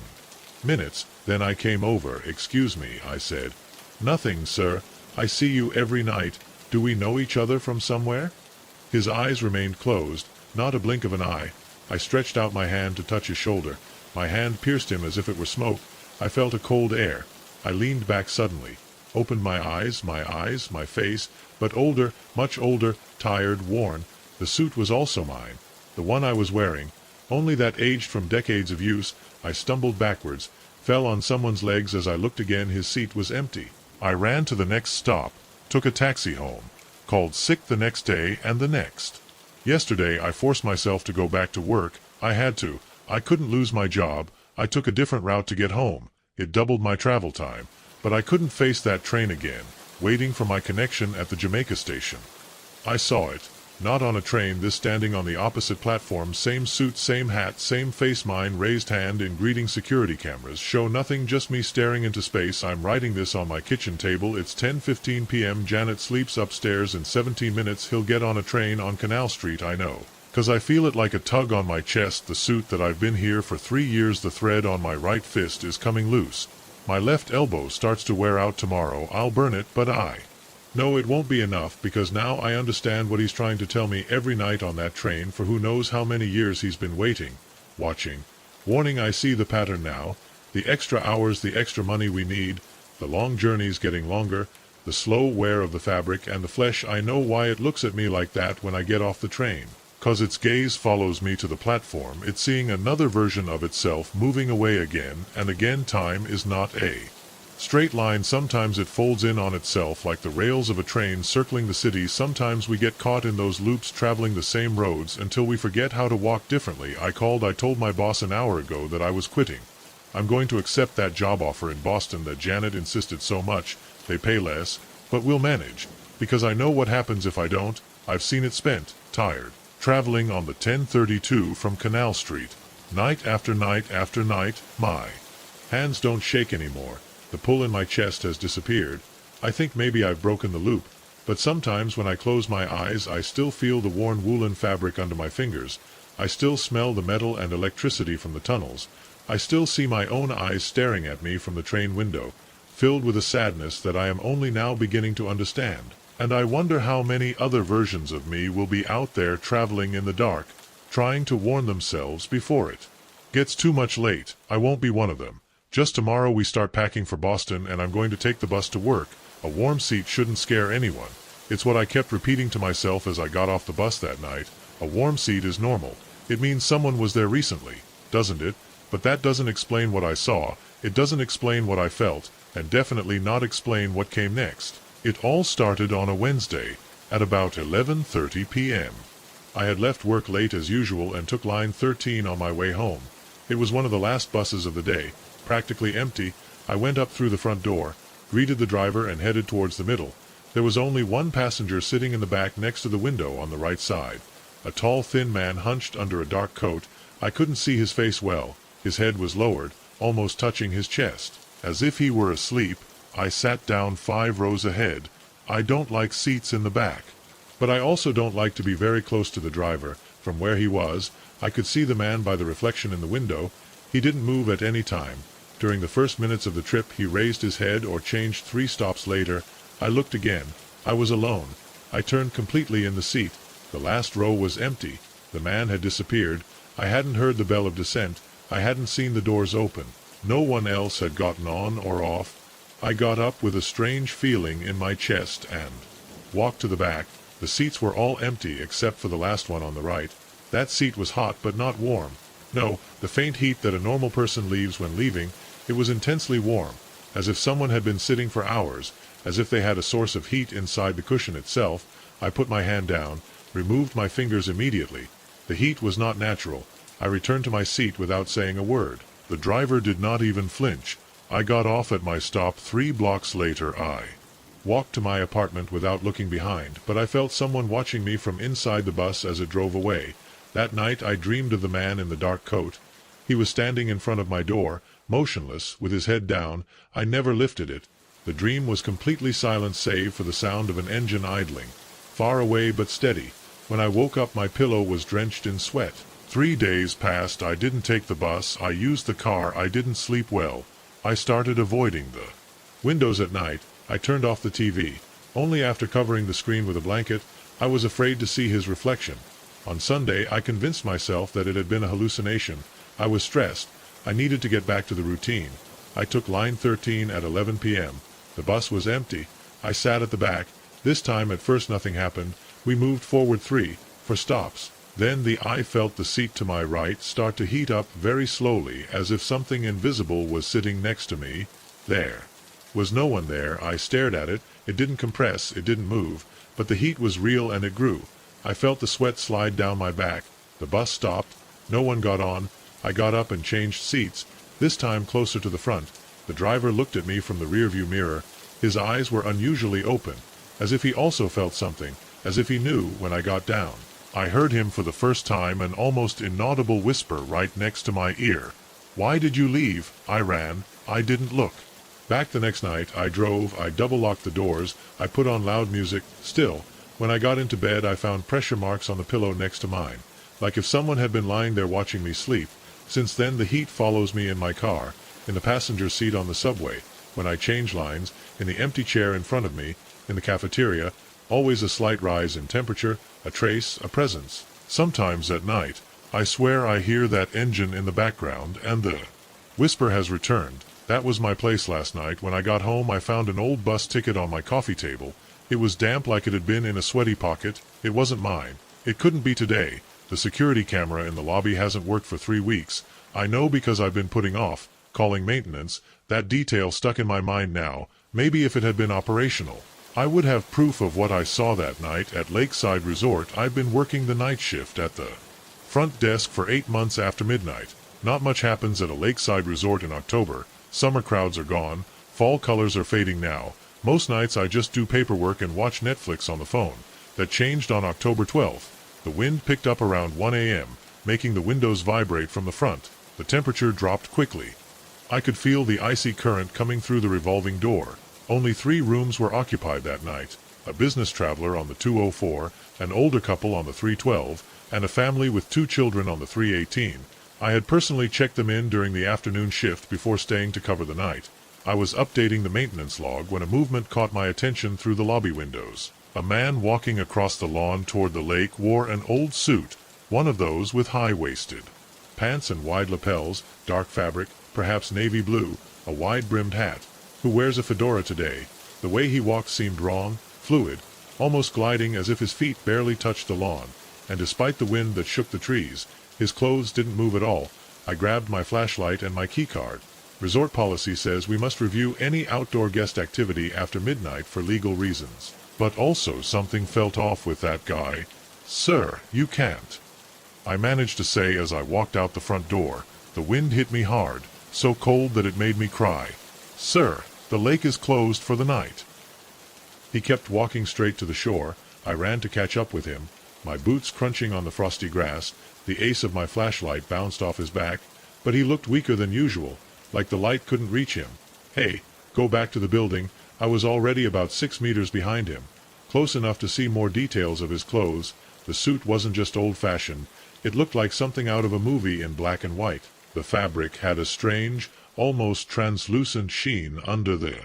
[SPEAKER 1] minutes. Then I came over. "Excuse me," I said. "Nothing, sir. I see you every night. Do we know each other from somewhere?" His eyes remained closed, not a blink of an eye. I stretched out my hand to touch his shoulder. My hand pierced him as if it were smoke. I felt a cold air. I leaned back suddenly, opened my eyes, my face, but older, much older, tired, worn. The suit was also mine, the one I was wearing, only that aged from decades of use. I stumbled backwards, fell on someone's legs. As I looked again, his seat was empty. I ran to the next stop, took a taxi home, called sick the next day and the next. Yesterday I forced myself to go back to work. I had to. I couldn't lose my job. I took a different route to get home. It doubled my travel time. But I couldn't face that train again, waiting for my connection at the Jamaica station. I saw it. Not on a train, this standing on the opposite platform, same suit, same hat, same face. Mine raised hand in greeting. Security cameras show nothing, just me staring into space. I'm writing this on my kitchen table. It's 10:15 p.m. Janet sleeps upstairs. In 17 minutes he'll get on a train on Canal Street. I know, 'cause I feel it like a tug on my chest. The suit that I've been here for 3 years, the thread on my right fist is coming loose. My left elbow starts to wear out tomorrow. I'll burn it, but no, it won't be enough, because now I understand what he's trying to tell me every night on that train for who knows how many years. He's been waiting, watching, warning. I see the pattern now. The extra hours, the extra money we need, the long journeys getting longer, the slow wear of the fabric and the flesh. I know why it looks at me like that when I get off the train. 'Cause its gaze follows me to the platform, it's seeing another version of itself moving away again, and again time is not a straight line. Sometimes it folds in on itself like the rails of a train circling the city. Sometimes we get caught in those loops traveling the same roads until we forget how to walk differently. I told my boss an hour ago that I was quitting. I'm going to accept that job offer in Boston that Janet insisted so much. They pay less, but we'll manage. Because I know what happens if I don't. I've seen it spent, tired, traveling on the 1032 from Canal Street. Night after night after night. My hands don't shake anymore. The pull in my chest has disappeared. I think maybe I've broken the loop, but sometimes when I close my eyes I still feel the worn woolen fabric under my fingers. I still smell the metal and electricity from the tunnels. I still see my own eyes staring at me from the train window, filled with a sadness that I am only now beginning to understand. And I wonder how many other versions of me will be out there traveling in the dark, trying to warn themselves before it gets too much late. I won't be one of them. Just tomorrow we start packing for Boston, and I'm going to take the bus to work. A warm seat shouldn't scare anyone. It's what I kept repeating to myself as I got off the bus that night. A warm seat is normal. It means someone was there recently, doesn't it? But that doesn't explain what I saw, it doesn't explain what I felt, and definitely not explain what came next. It all started on a Wednesday, at about 11:30 p.m. I had left work late as usual and took line 13 on my way home. It was one of the last buses of the day. Practically empty. I went up through the front door, greeted the driver, and headed towards the middle. There was only one passenger sitting in the back next to the window on the right side. A tall, thin man hunched under a dark coat. I couldn't see his face well. His head was lowered, almost touching his chest. As if he were asleep, I sat down 5 rows ahead. I don't like seats in the back. But I also don't like to be very close to the driver. From where he was, I could see the man by the reflection in the window. He didn't move at any time. During the first minutes of the trip he raised his head or changed. 3 stops later, I looked again. I was alone. I turned completely in the seat. The last row was empty. The man had disappeared. I hadn't heard the bell of descent. I hadn't seen the doors open. No one else had gotten on or off. I got up with a strange feeling in my chest and walked to the back. The seats were all empty except for the last one on the right. That seat was hot but not warm. No, the faint heat that a normal person leaves when leaving. It was intensely warm, as if someone had been sitting for hours, as if they had a source of heat inside the cushion itself. I put my hand down, removed my fingers immediately. The heat was not natural. I returned to my seat without saying a word. The driver did not even flinch. I got off at my stop 3 blocks later. I walked to my apartment without looking behind, but I felt someone watching me from inside the bus as it drove away. That night I dreamed of the man in the dark coat. He was standing in front of my door, motionless, with his head down. I never lifted it. The dream was completely silent save for the sound of an engine idling, far away but steady. When I woke up my pillow was drenched in sweat. 3 days passed. I didn't take the bus. I used the car. I didn't sleep well. I started avoiding the windows at night. I turned off the TV. Only after covering the screen with a blanket, I was afraid to see his reflection. On Sunday I convinced myself that it had been a hallucination. I was stressed. I needed to get back to the routine. I took line 13 at 11 p.m. The bus was empty. I sat at the back. This time at first nothing happened. We moved forward 3, 4 stops. Then I felt the seat to my right start to heat up very slowly, as if something invisible was sitting next to me. There was no one there. I stared at it. It didn't compress, it didn't move, but the heat was real and it grew. I felt the sweat slide down my back. The bus stopped. No one got on. I got up and changed seats, this time closer to the front. The driver looked at me from the rearview mirror. His eyes were unusually open, as if he also felt something, as if he knew when I got down. I heard him for the first time, an almost inaudible whisper right next to my ear. "Why did you leave?" I ran. I didn't look. Back the next night, I drove. I double-locked the doors. I put on loud music. Still, when I got into bed I found pressure marks on the pillow next to mine, like if someone had been lying there watching me sleep. Since then the heat follows me in my car, in the passenger seat on the subway, when I change lines, in the empty chair in front of me, in the cafeteria. Always a slight rise in temperature, a trace, a presence. Sometimes at night, I swear I hear that engine in the background, and the whisper has returned. That was my place last night. When I got home I found an old bus ticket on my coffee table. It was damp like it had been in a sweaty pocket. It wasn't mine. It couldn't be today. The security camera in the lobby hasn't worked for 3 weeks. I know because I've been putting off calling maintenance. That detail stuck in my mind now. Maybe if it had been operational, I would have proof of what I saw that night at Lakeside Resort. I've been working the night shift at the front desk for 8 months after midnight. Not much happens at a lakeside resort in October. Summer crowds are gone. Fall colors are fading now. Most nights I just do paperwork and watch Netflix on the phone. That changed on October 12th. The wind picked up around 1 a.m., making the windows vibrate from the front. The temperature dropped quickly. I could feel the icy current coming through the revolving door. Only 3 rooms were occupied that night. A business traveler on the 204, an older couple on the 312, and a family with 2 children on the 318. I had personally checked them in during the afternoon shift before staying to cover the night. I was updating the maintenance log when a movement caught my attention through the lobby windows. A man walking across the lawn toward the lake wore an old suit, one of those with high-waisted pants and wide lapels, dark fabric, perhaps navy blue, a wide-brimmed hat. Who wears a fedora today? The way he walked seemed wrong, fluid, almost gliding as if his feet barely touched the lawn. And despite the wind that shook the trees, his clothes didn't move at all. I grabbed my flashlight and my keycard. Resort policy says we must review any outdoor guest activity after midnight for legal reasons. But also something felt off with that guy. "Sir, you can't," I managed to say as I walked out the front door. The wind hit me hard, so cold that it made me cry. "Sir, the lake is closed for the night." He kept walking straight to the shore. I ran to catch up with him, my boots crunching on the frosty grass. The ace of my flashlight bounced off his back, but he looked weaker than usual, like the light couldn't reach him. "Hey, go back to the building." I was already about 6 meters behind him, close enough to see more details of his clothes. The suit wasn't just old-fashioned. It looked like something out of a movie in black and white. The fabric had a strange, almost translucent sheen under the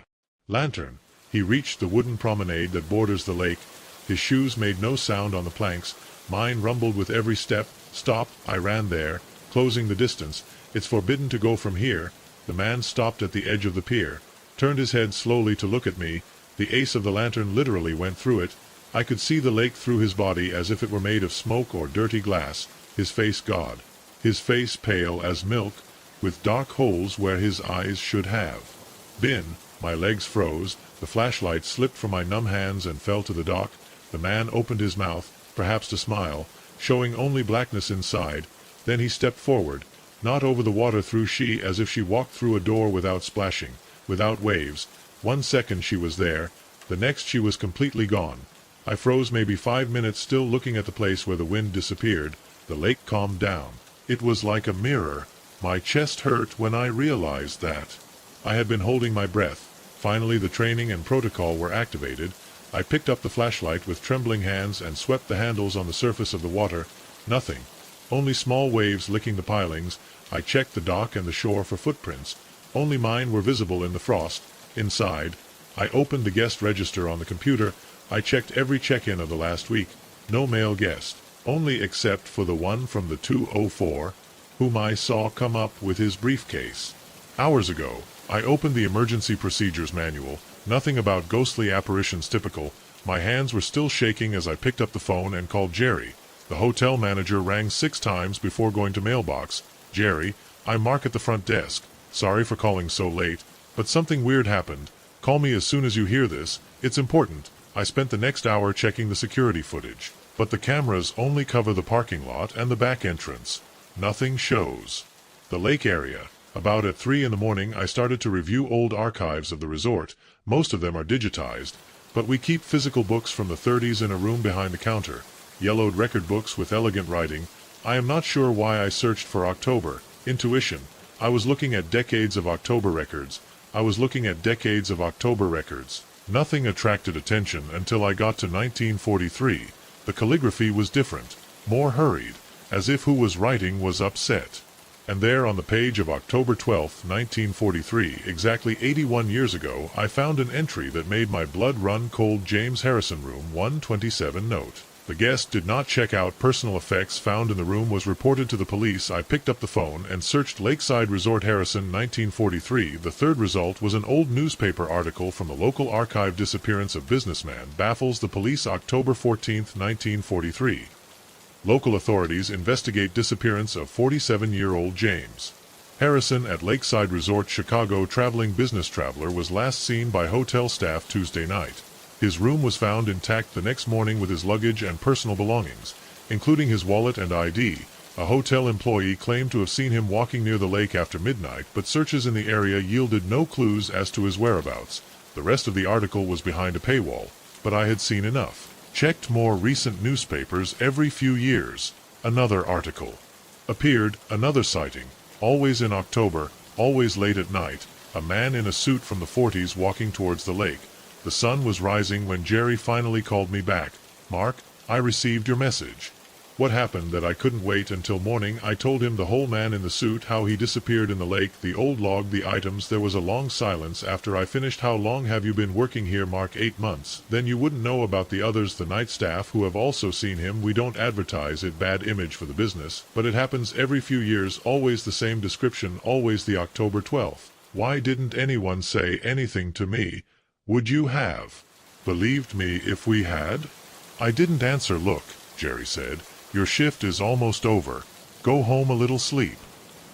[SPEAKER 1] lantern. He reached the wooden promenade that borders the lake. His shoes made no sound on the planks. Mine rumbled with every step. "Stop!" I ran there, closing the distance. "It's forbidden to go from here." The man stopped at the edge of the pier, turned his head slowly to look at me. The ace of the lantern literally went through it. I could see the lake through his body as if it were made of smoke or dirty glass. His face God. His face pale as milk, with dark holes where his eyes should have been. My legs froze. The flashlight slipped from my numb hands and fell to the dock. The man opened his mouth, perhaps to smile, showing only blackness inside. Then he stepped forward, not over the water through she as if she walked through a door without splashing, without waves. 1 second she was there, the next she was completely gone. I froze maybe 5 minutes still looking at the place where the wind disappeared. The lake calmed down. It was like a mirror. My chest hurt when I realized that. I had been holding my breath. Finally the training and protocol were activated. I picked up the flashlight with trembling hands and swept the handles on the surface of the water. Nothing. Only small waves licking the pilings. I checked the dock and the shore for footprints. Only mine were visible in the frost. Inside, I opened the guest register on the computer. I checked every check-in of the last week. No male guest. Only except for the one from the 204, whom I saw come up with his briefcase hours ago. I opened the emergency procedures manual. Nothing about ghostly apparitions typical. My hands were still shaking as I picked up the phone and called Jerry. The hotel manager rang 6 times before going to mailbox. "Jerry, I'm Mark at the front desk. Sorry for calling so late, but something weird happened. Call me as soon as you hear this. It's important." I spent the next hour checking the security footage, but the cameras only cover the parking lot and the back entrance. Nothing shows the lake area. About at 3 in the morning I started to review old archives of the resort. Most of them are digitized, but we keep physical books from the 30s in a room behind the counter. Yellowed record books with elegant writing. I am not sure why I searched for October. Intuition. I was looking at decades of October records. Nothing attracted attention until I got to 1943. The calligraphy was different, more hurried, as if who was writing was upset. And there on the page of October 12, 1943, exactly 81 years ago, I found an entry that made my blood run cold. James Harrison, room 127. Note: the guest did not check out. Personal effects found in the room was reported to the police. I picked up the phone and searched Lakeside Resort Harrison 1943. The third result was an old newspaper article from the local archive. Disappearance of businessman baffles the police. October 14, 1943. Local authorities investigate disappearance of 47-year-old James Harrison at Lakeside Resort, Chicago. Traveling business traveler was last seen by hotel staff Tuesday night. His room was found intact the next morning with his luggage and personal belongings, including his wallet and ID. A hotel employee claimed to have seen him walking near the lake after midnight, but searches in the area yielded no clues as to his whereabouts. The rest of the article was behind a paywall, but I had seen enough. Checked more recent newspapers every few years. Another article appeared, another sighting, always in October, always late at night, a man in a suit from the 40s walking towards the lake. The sun was rising when Jerry finally called me back. "Mark, I received your message." What happened that I couldn't wait until morning? I told him the whole man in the suit, how he disappeared in the lake, the old log, the items. There was a long silence after I finished. "How long have you been working here, Mark?" 8 months. "Then you wouldn't know about the others, the night staff, who have also seen him." "We don't advertise it, bad image for the business, but it happens every few years, always the same description, always the October 12th. Why didn't anyone say anything to me? Would you have believed me if we had?" I didn't answer. "Look," Jerry said, "your shift is almost over. Go home a little sleep.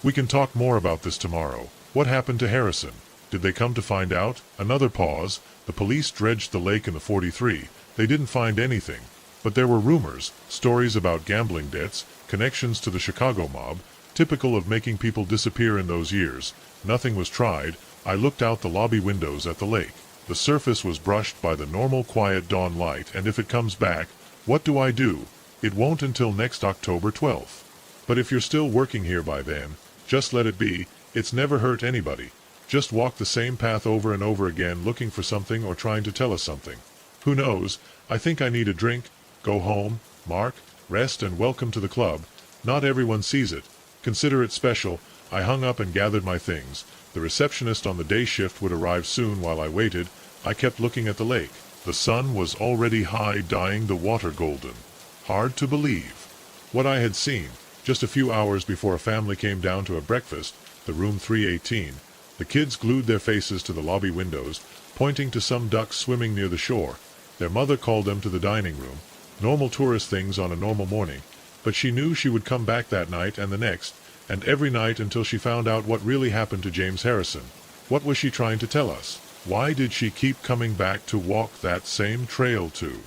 [SPEAKER 1] We can talk more about this tomorrow. What happened to Harrison? Did they come to find out?" Another pause. "The police dredged the lake in the 43. They didn't find anything. But there were rumors, stories about gambling debts, connections to the Chicago mob, typical of making people disappear in those years. Nothing was tried." I looked out the lobby windows at the lake. The surface was brushed by the normal quiet dawn light, and if it comes back, what do I do? It won't until next October 12th. But if you're still working here by then, just let it be. It's never hurt anybody. Just walk the same path over and over again, looking for something or trying to tell us something. Who knows? I think I need a drink. Go home, Mark, rest, and welcome to the club. Not everyone sees it. Consider it special. I hung up and gathered my things. The receptionist on the day shift would arrive soon. While I waited, I kept looking at the lake. The sun was already high, dyeing the water golden. Hard to believe what I had seen. Just a few hours before a family came down to a breakfast, the room 318. The kids glued their faces to the lobby windows, pointing to some ducks swimming near the shore. Their mother called them to the dining room. Normal tourist things on a normal morning. But she knew she would come back that night and the next, and every night until she found out what really happened to James Harrison. What was she trying to tell us? Why did she keep coming back to walk that same trail to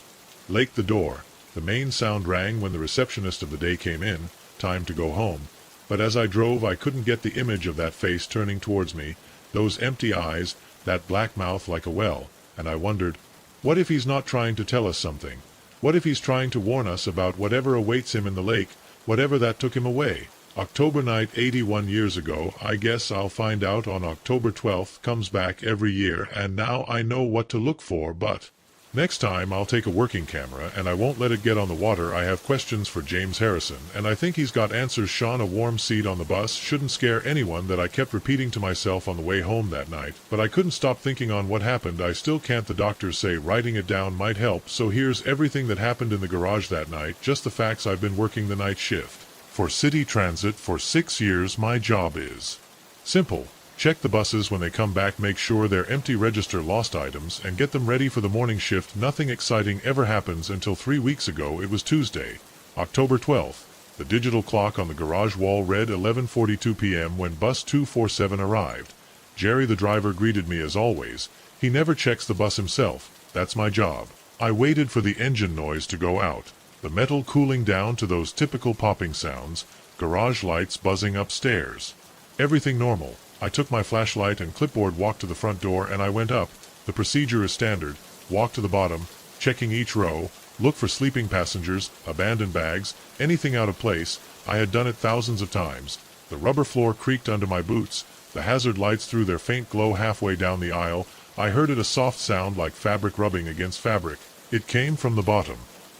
[SPEAKER 1] Lake? The door. The main sound rang when the receptionist of the day came in. Time to go home. But as I drove, I couldn't get the image of that face turning towards me, those empty eyes, that black mouth like a well, and I wondered, what if he's not trying to tell us something? What if he's trying to warn us about whatever awaits him in the lake, whatever that took him away? October night 81 years ago. I guess I'll find out on October 12th. Comes back every year, and now I know what to look for, but next time I'll take a working camera, and I won't let it get on the water. I have questions for James Harrison, and I think he's got answers. Sean, a warm seat on the bus shouldn't scare anyone. That I kept repeating to myself on the way home that night, but I couldn't stop thinking on what happened. I still can't. The doctors say writing it down might help, so here's everything that happened in the garage that night, just the facts. I've been working the night shift for City Transit for 6 years. My job is simple. Check the buses when they come back, make sure they're empty, register lost items, and get them ready for the morning shift. Nothing exciting ever happens until 3 weeks ago. It was Tuesday, October 12th. The digital clock on the garage wall read 11:42 p.m. when bus 247 arrived. Jerry, the driver, greeted me as always. He never checks the bus himself. That's my job. I waited for the engine noise to go out, the metal cooling down to those typical popping sounds, garage lights buzzing upstairs. Everything normal. I took my flashlight and clipboard, walked to the front door, and I went up. The procedure is standard. Walk to the bottom, checking each row, look for sleeping passengers, abandoned bags, anything out of place. I had done it thousands of times. The rubber floor creaked under my boots. The hazard lights threw their faint glow halfway down the aisle. I heard it, a soft sound like fabric rubbing against fabric. It came from the bottom.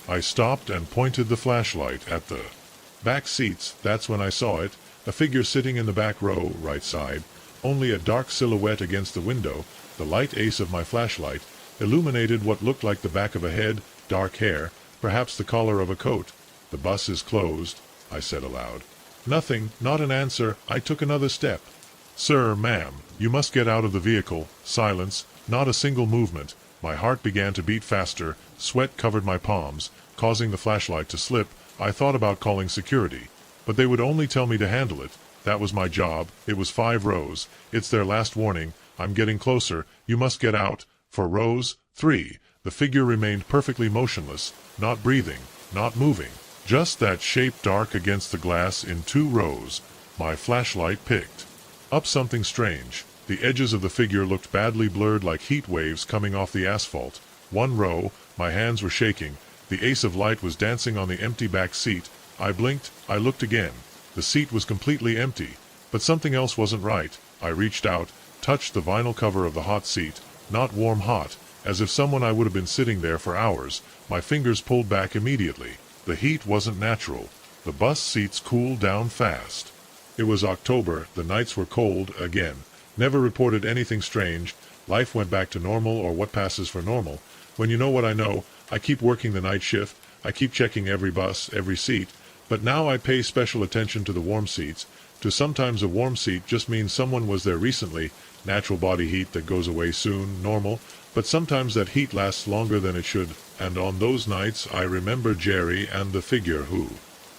[SPEAKER 1] I stopped and pointed the flashlight at the back seats. That's when I saw it. A figure sitting in the back row, right side. Only a dark silhouette against the window. The light ace of my flashlight illuminated what looked like the back of a head, dark hair, perhaps the collar of a coat. "The bus is closed," I said aloud. Nothing, not an answer. I took another step. "Sir, ma'am, you must get out of the vehicle." Silence, not a single movement. My heart began to beat faster. Sweat covered my palms, causing the flashlight to slip. I thought about calling security, but they would only tell me to handle it. That was my job. It was 5 rows. It's their last warning. I'm getting closer. You must get out. For rows 3, the figure remained perfectly motionless, not breathing, not moving. Just that shape dark against the glass in 2 rows. My flashlight picked up something strange. The edges of the figure looked badly blurred like heat waves coming off the asphalt. 1 row, my hands were shaking. The ace of light was dancing on the empty back seat. I blinked, I looked again. The seat was completely empty, but something else wasn't right. I reached out, touched the vinyl cover of the hot seat, not warm hot, as if someone I would have been sitting there for hours. My fingers pulled back immediately. The heat wasn't natural. The bus seats cooled down fast. It was October, the nights were cold, again. Never reported anything strange. Life went back to normal, or what passes for normal. When you know what I know, I keep working the night shift, I keep checking every bus, every seat, but now I pay special attention to the warm seats. To sometimes a warm seat just means someone was there recently, natural body heat that goes away soon, normal, but sometimes that heat lasts longer than it should, and on those nights I remember Jerry and the figure who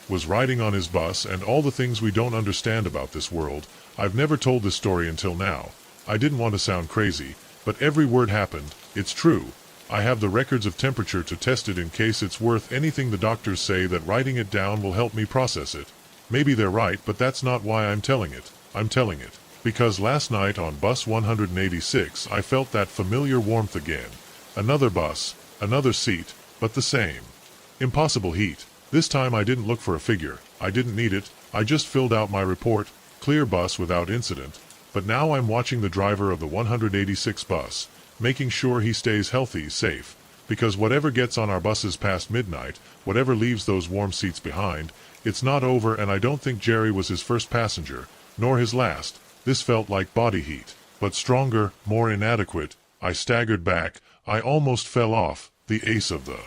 [SPEAKER 1] was riding on his bus and all the things we don't understand about this world. I've never told this story until now. I didn't want to sound crazy, but every word happened. It's true. I have the records of temperature to test it in case it's worth anything. The doctors say that writing it down will help me process it. Maybe they're right, but that's not why I'm telling it. I'm telling it because last night on bus 186 I felt that familiar warmth again. Another bus, another seat, but the same. Impossible heat. This time I didn't look for a figure. I didn't need it. I just filled out my report. Clear bus without incident. But now I'm watching the driver of the 186 bus, making sure he stays healthy, safe, because whatever gets on our buses past midnight, whatever leaves those warm seats behind, it's not over. And I don't think Jerry was his first passenger, nor his last. This felt like body heat, but stronger, more inadequate. I staggered back. I almost fell off the ace of the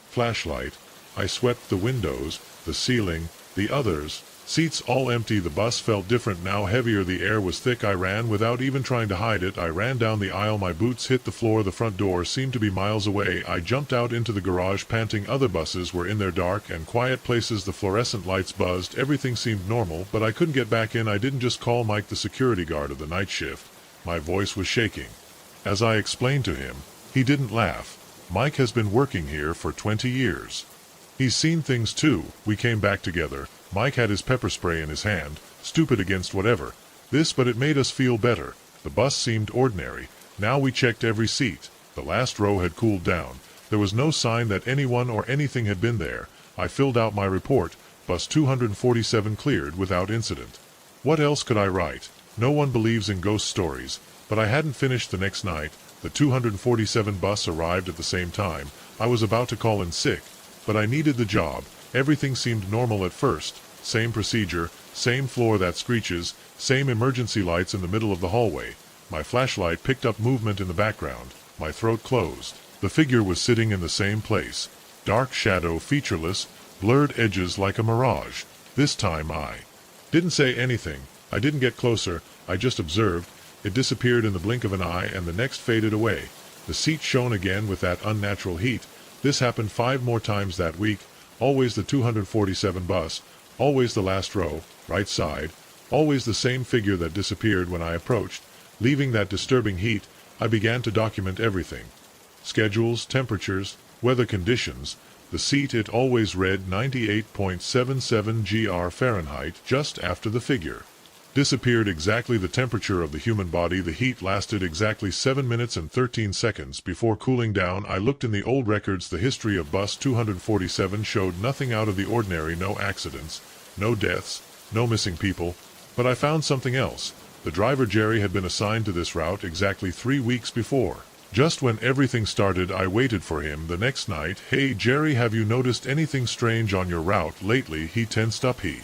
[SPEAKER 1] flashlight. I swept the windows, the ceiling, the others. Seats all empty. The bus felt different now, heavier. The air was thick. I ran without even trying to hide it. I ran down the aisle. My boots hit the floor. The front door seemed to be miles away. I jumped out into the garage, panting. Other buses were in their dark and quiet places. The fluorescent lights buzzed. Everything seemed normal, but I couldn't get back in. I didn't just call Mike, the security guard of the night shift. My voice was shaking. As I explained to him, he didn't laugh. Mike has been working here for 20 years. He's seen things too. We came back together. Mike had his pepper spray in his hand, stupid against whatever. But it made us feel better. The bus seemed ordinary. Now we checked every seat. The last row had cooled down. There was no sign that anyone or anything had been there. I filled out my report. Bus 247 cleared without incident. What else could I write? No one believes in ghost stories. But I hadn't finished. The next night, the 247 bus arrived at the same time. I was about to call in sick, but I needed the job. Everything seemed normal at first. Same procedure, same floor that screeches, same emergency lights in the middle of the hallway. My flashlight picked up movement in the background. My throat closed. The figure was sitting in the same place. Dark shadow, featureless, blurred edges like a mirage. This time I didn't say anything. I didn't get closer. I just observed. It disappeared in the blink of an eye, and the next faded away. The seat shone again with that unnatural heat. This happened 5 more times that week. Always the 247 bus, always the last row, right side, always the same figure that disappeared when I approached. Leaving that disturbing heat, I began to document everything. Schedules, temperatures, weather conditions. The seat, it always read 98.77 GR Fahrenheit just after the figure disappeared. Exactly the temperature of the human body. The heat lasted exactly 7 minutes and 13 seconds before cooling down. I looked in the old records. The history of bus 247 showed nothing out of the ordinary. No accidents, no deaths, no missing people. But I found something else. The driver Jerry had been assigned to this route exactly 3 weeks before. Just when everything started, I waited for him the next night. Hey Jerry, have you noticed anything strange on your route lately? He tensed up. He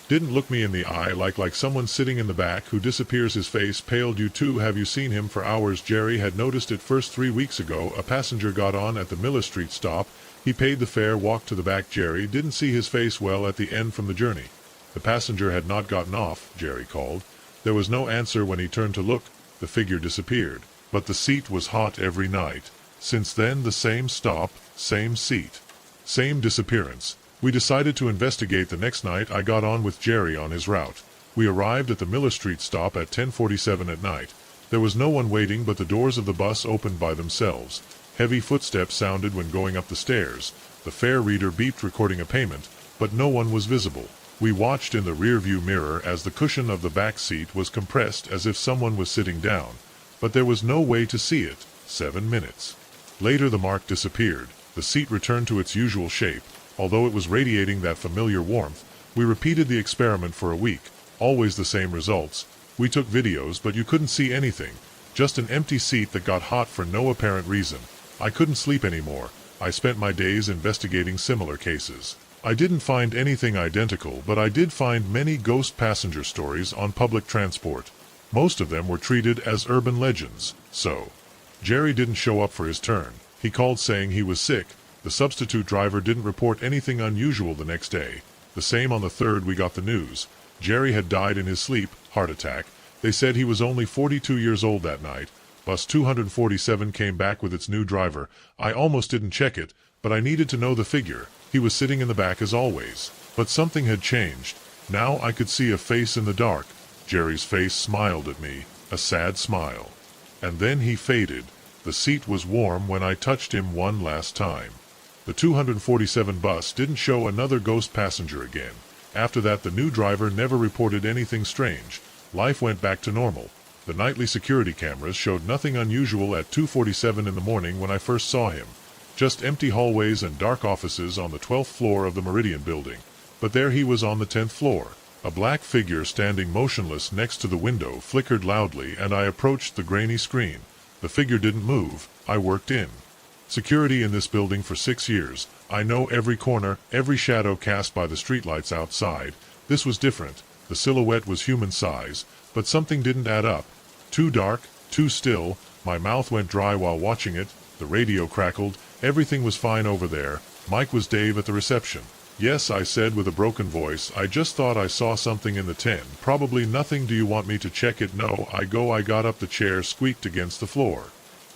[SPEAKER 1] didn't look me in the eye, like someone sitting in the back who disappears. His face paled. You too? Have you seen him for hours? Jerry had noticed it first 3 weeks ago. A passenger got on at the Miller Street stop. He paid the fare, walked to the back. Jerry didn't see his face well at the end from the journey. The passenger had not gotten off. Jerry called. There was no answer. When he turned to look, the figure disappeared. But the seat was hot every night. Since then, the same stop, same seat, same disappearance. We decided to investigate the next night. I got on with Jerry on his route. We arrived at the Miller Street stop at 10:47 at night. There was no one waiting, but the doors of the bus opened by themselves. Heavy footsteps sounded when going up the stairs. The fare reader beeped recording a payment, but no one was visible. We watched in the rearview mirror as the cushion of the back seat was compressed as if someone was sitting down, but there was no way to see it. 7 minutes. Later the mark disappeared. The seat returned to its usual shape. Although it was radiating that familiar warmth, we repeated the experiment for a week. Always the same results. We took videos, but you couldn't see anything. Just an empty seat that got hot for no apparent reason. I couldn't sleep anymore. I spent my days investigating similar cases. I didn't find anything identical, but I did find many ghost passenger stories on public transport. Most of them were treated as urban legends. So, Jerry didn't show up for his turn. He called saying he was sick. The substitute driver didn't report anything unusual the next day. The same on the 3rd we got the news. Jerry had died in his sleep, heart attack. They said he was only 42 years old that night. Bus 247 came back with its new driver. I almost didn't check it, but I needed to know the figure. He was sitting in the back as always. But something had changed. Now I could see a face in the dark. Jerry's face smiled at me, a sad smile. And then he faded. The seat was warm when I touched him one last time. The 247 bus didn't show another ghost passenger again. After that, the new driver never reported anything strange. Life went back to normal. The nightly security cameras showed nothing unusual at 2:47 in the morning when I first saw him. Just empty hallways and dark offices on the 12th floor of the Meridian building. But there he was on the 10th floor. A black figure standing motionless next to the window flickered loudly, and I approached the grainy screen. The figure didn't move. I worked in security in this building for 6 years. I know every corner, every shadow cast by the streetlights outside. This was different. The silhouette was human size, but something didn't add up. Too dark, too still. My mouth went dry while watching it. The radio crackled. Everything was fine over there. Mike was Dave at the reception. Yes, I said with a broken voice. I just thought I saw something in the 10. Probably nothing. Do you want me to check it? No. I got up. The chair squeaked against the floor.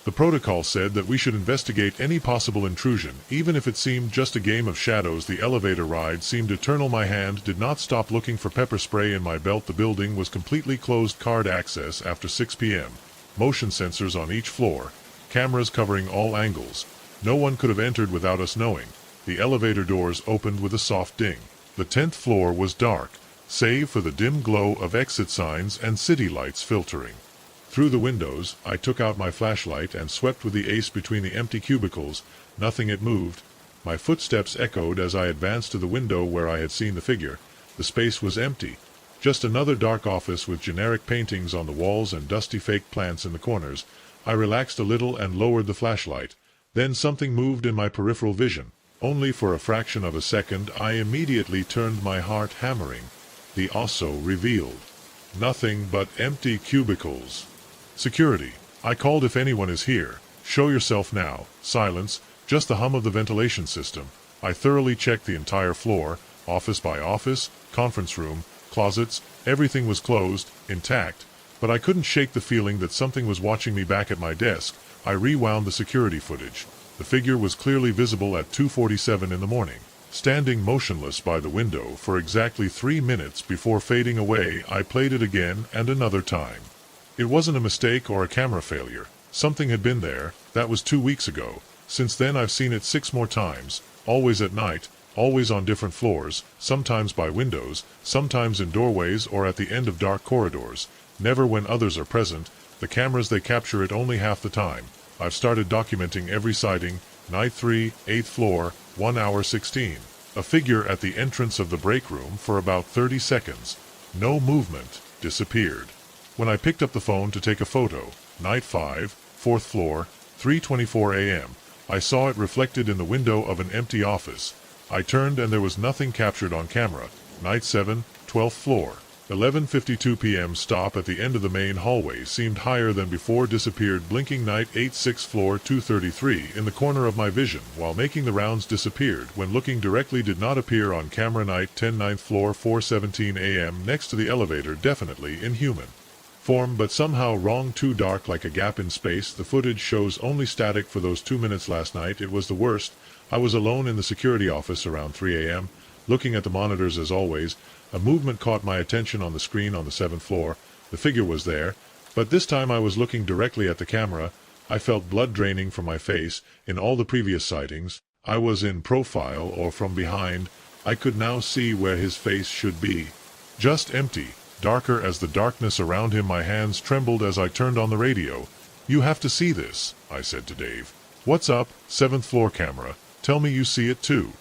[SPEAKER 1] The protocol said that we should investigate any possible intrusion, even if it seemed just a game of shadows. The elevator ride seemed eternal. My hand did not stop looking for pepper spray in my belt. The building was completely closed. Card access after 6 p.m. Motion sensors on each floor. Cameras covering all angles. No one could have entered without us knowing. The elevator doors opened with a soft ding. The 10th floor was dark, save for the dim glow of exit signs and city lights filtering through the windows. I took out my flashlight and swept with the ace between the empty cubicles. Nothing had moved. My footsteps echoed as I advanced to the window where I had seen the figure. The space was empty. Just another dark office with generic paintings on the walls and dusty fake plants in the corners. I relaxed a little and lowered the flashlight. Then something moved in my peripheral vision. Only for a fraction of a second. I immediately turned, my heart hammering. The also revealed nothing but empty cubicles. Security. I called. If anyone is here, show yourself now. Silence, just the hum of the ventilation system. I thoroughly checked the entire floor, office by office, conference room, closets. Everything was closed, intact, but I couldn't shake the feeling that something was watching me back at my desk. I rewound the security footage. The figure was clearly visible at 2:47 in the morning, standing motionless by the window for exactly 3 minutes before fading away. I played it again and another time. It wasn't a mistake or a camera failure. Something had been there. That was 2 weeks ago. Since then I've seen it 6 more times, always at night, always on different floors, sometimes by windows, sometimes in doorways or at the end of dark corridors. Never when others are present. The cameras, they capture it only half the time. I've started documenting every sighting. Night 3, 8th floor, 1 hour 16. A figure at the entrance of the break room for about 30 seconds. No movement. Disappeared. When I picked up the phone to take a photo, night 5, 4th floor, 3:24 a.m., I saw it reflected in the window of an empty office. I turned and there was nothing captured on camera. Night 7, 12th floor, 11:52 p.m. Stop at the end of the main hallway seemed higher than before. Disappeared. Blinking. Night 8, 6th floor, 2:33 in the corner of my vision while making the rounds. Disappeared when looking directly. Did not appear on camera. Night 10, 9th floor, 4:17 a.m. next to the elevator. Definitely in human form, but somehow wrong. Too dark, like a gap in space. The footage shows only static for those 2 minutes last night. It was the worst. I was alone in the security office around 3 a.m., looking at the monitors as always. A movement caught my attention on the screen on the 7th floor. The figure was there, but this time I was looking directly at the camera. I felt blood draining from my face. In all the previous sightings, I was in profile or from behind. I could now see where his face should be. Just empty, darker as the darkness around him. My hands trembled as I turned on the radio. "You have to see this," I said to Dave. "What's up, 7th floor camera? Tell me you see it too."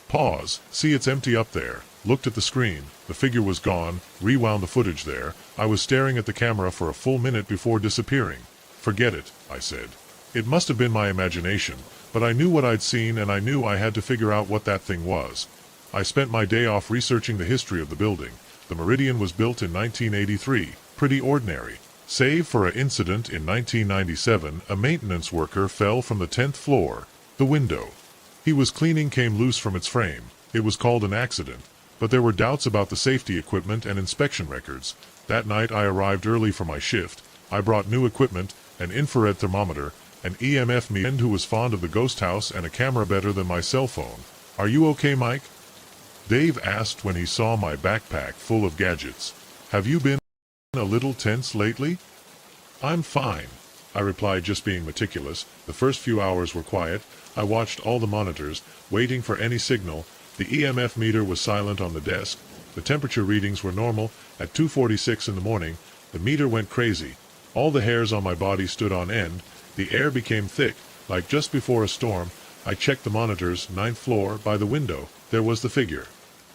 [SPEAKER 1] Pause. "See, it's empty up there." Looked at the screen. The figure was gone. Rewound the footage there. I was staring at the camera for a full minute before disappearing. "Forget it," I said. It must have been my imagination, but I knew what I'd seen and I knew I had to figure out what that thing was. I spent my day off researching the history of the building. The Meridian was built in 1983. Pretty ordinary. Save for an incident in 1997, a maintenance worker fell from the 10th floor. The window he was cleaning came loose from its frame. It was called an accident, but there were doubts about the safety equipment and inspection records. That night I arrived early for my shift. I brought new equipment, an infrared thermometer, an EMF meter who was fond of the ghost house, and a camera better than my cell phone. "Are you okay, Mike?" Dave asked when he saw my backpack full of gadgets. "Have you been a little tense lately?" "I'm fine," I replied, just being meticulous. The first few hours were quiet. I watched all the monitors, waiting for any signal. The EMF meter was silent on the desk. The temperature readings were normal. At 2:46 in the morning, the meter went crazy. All the hairs on my body stood on end. The air became thick, like just before a storm. I checked the monitors. 9th floor, by the window. There was the figure.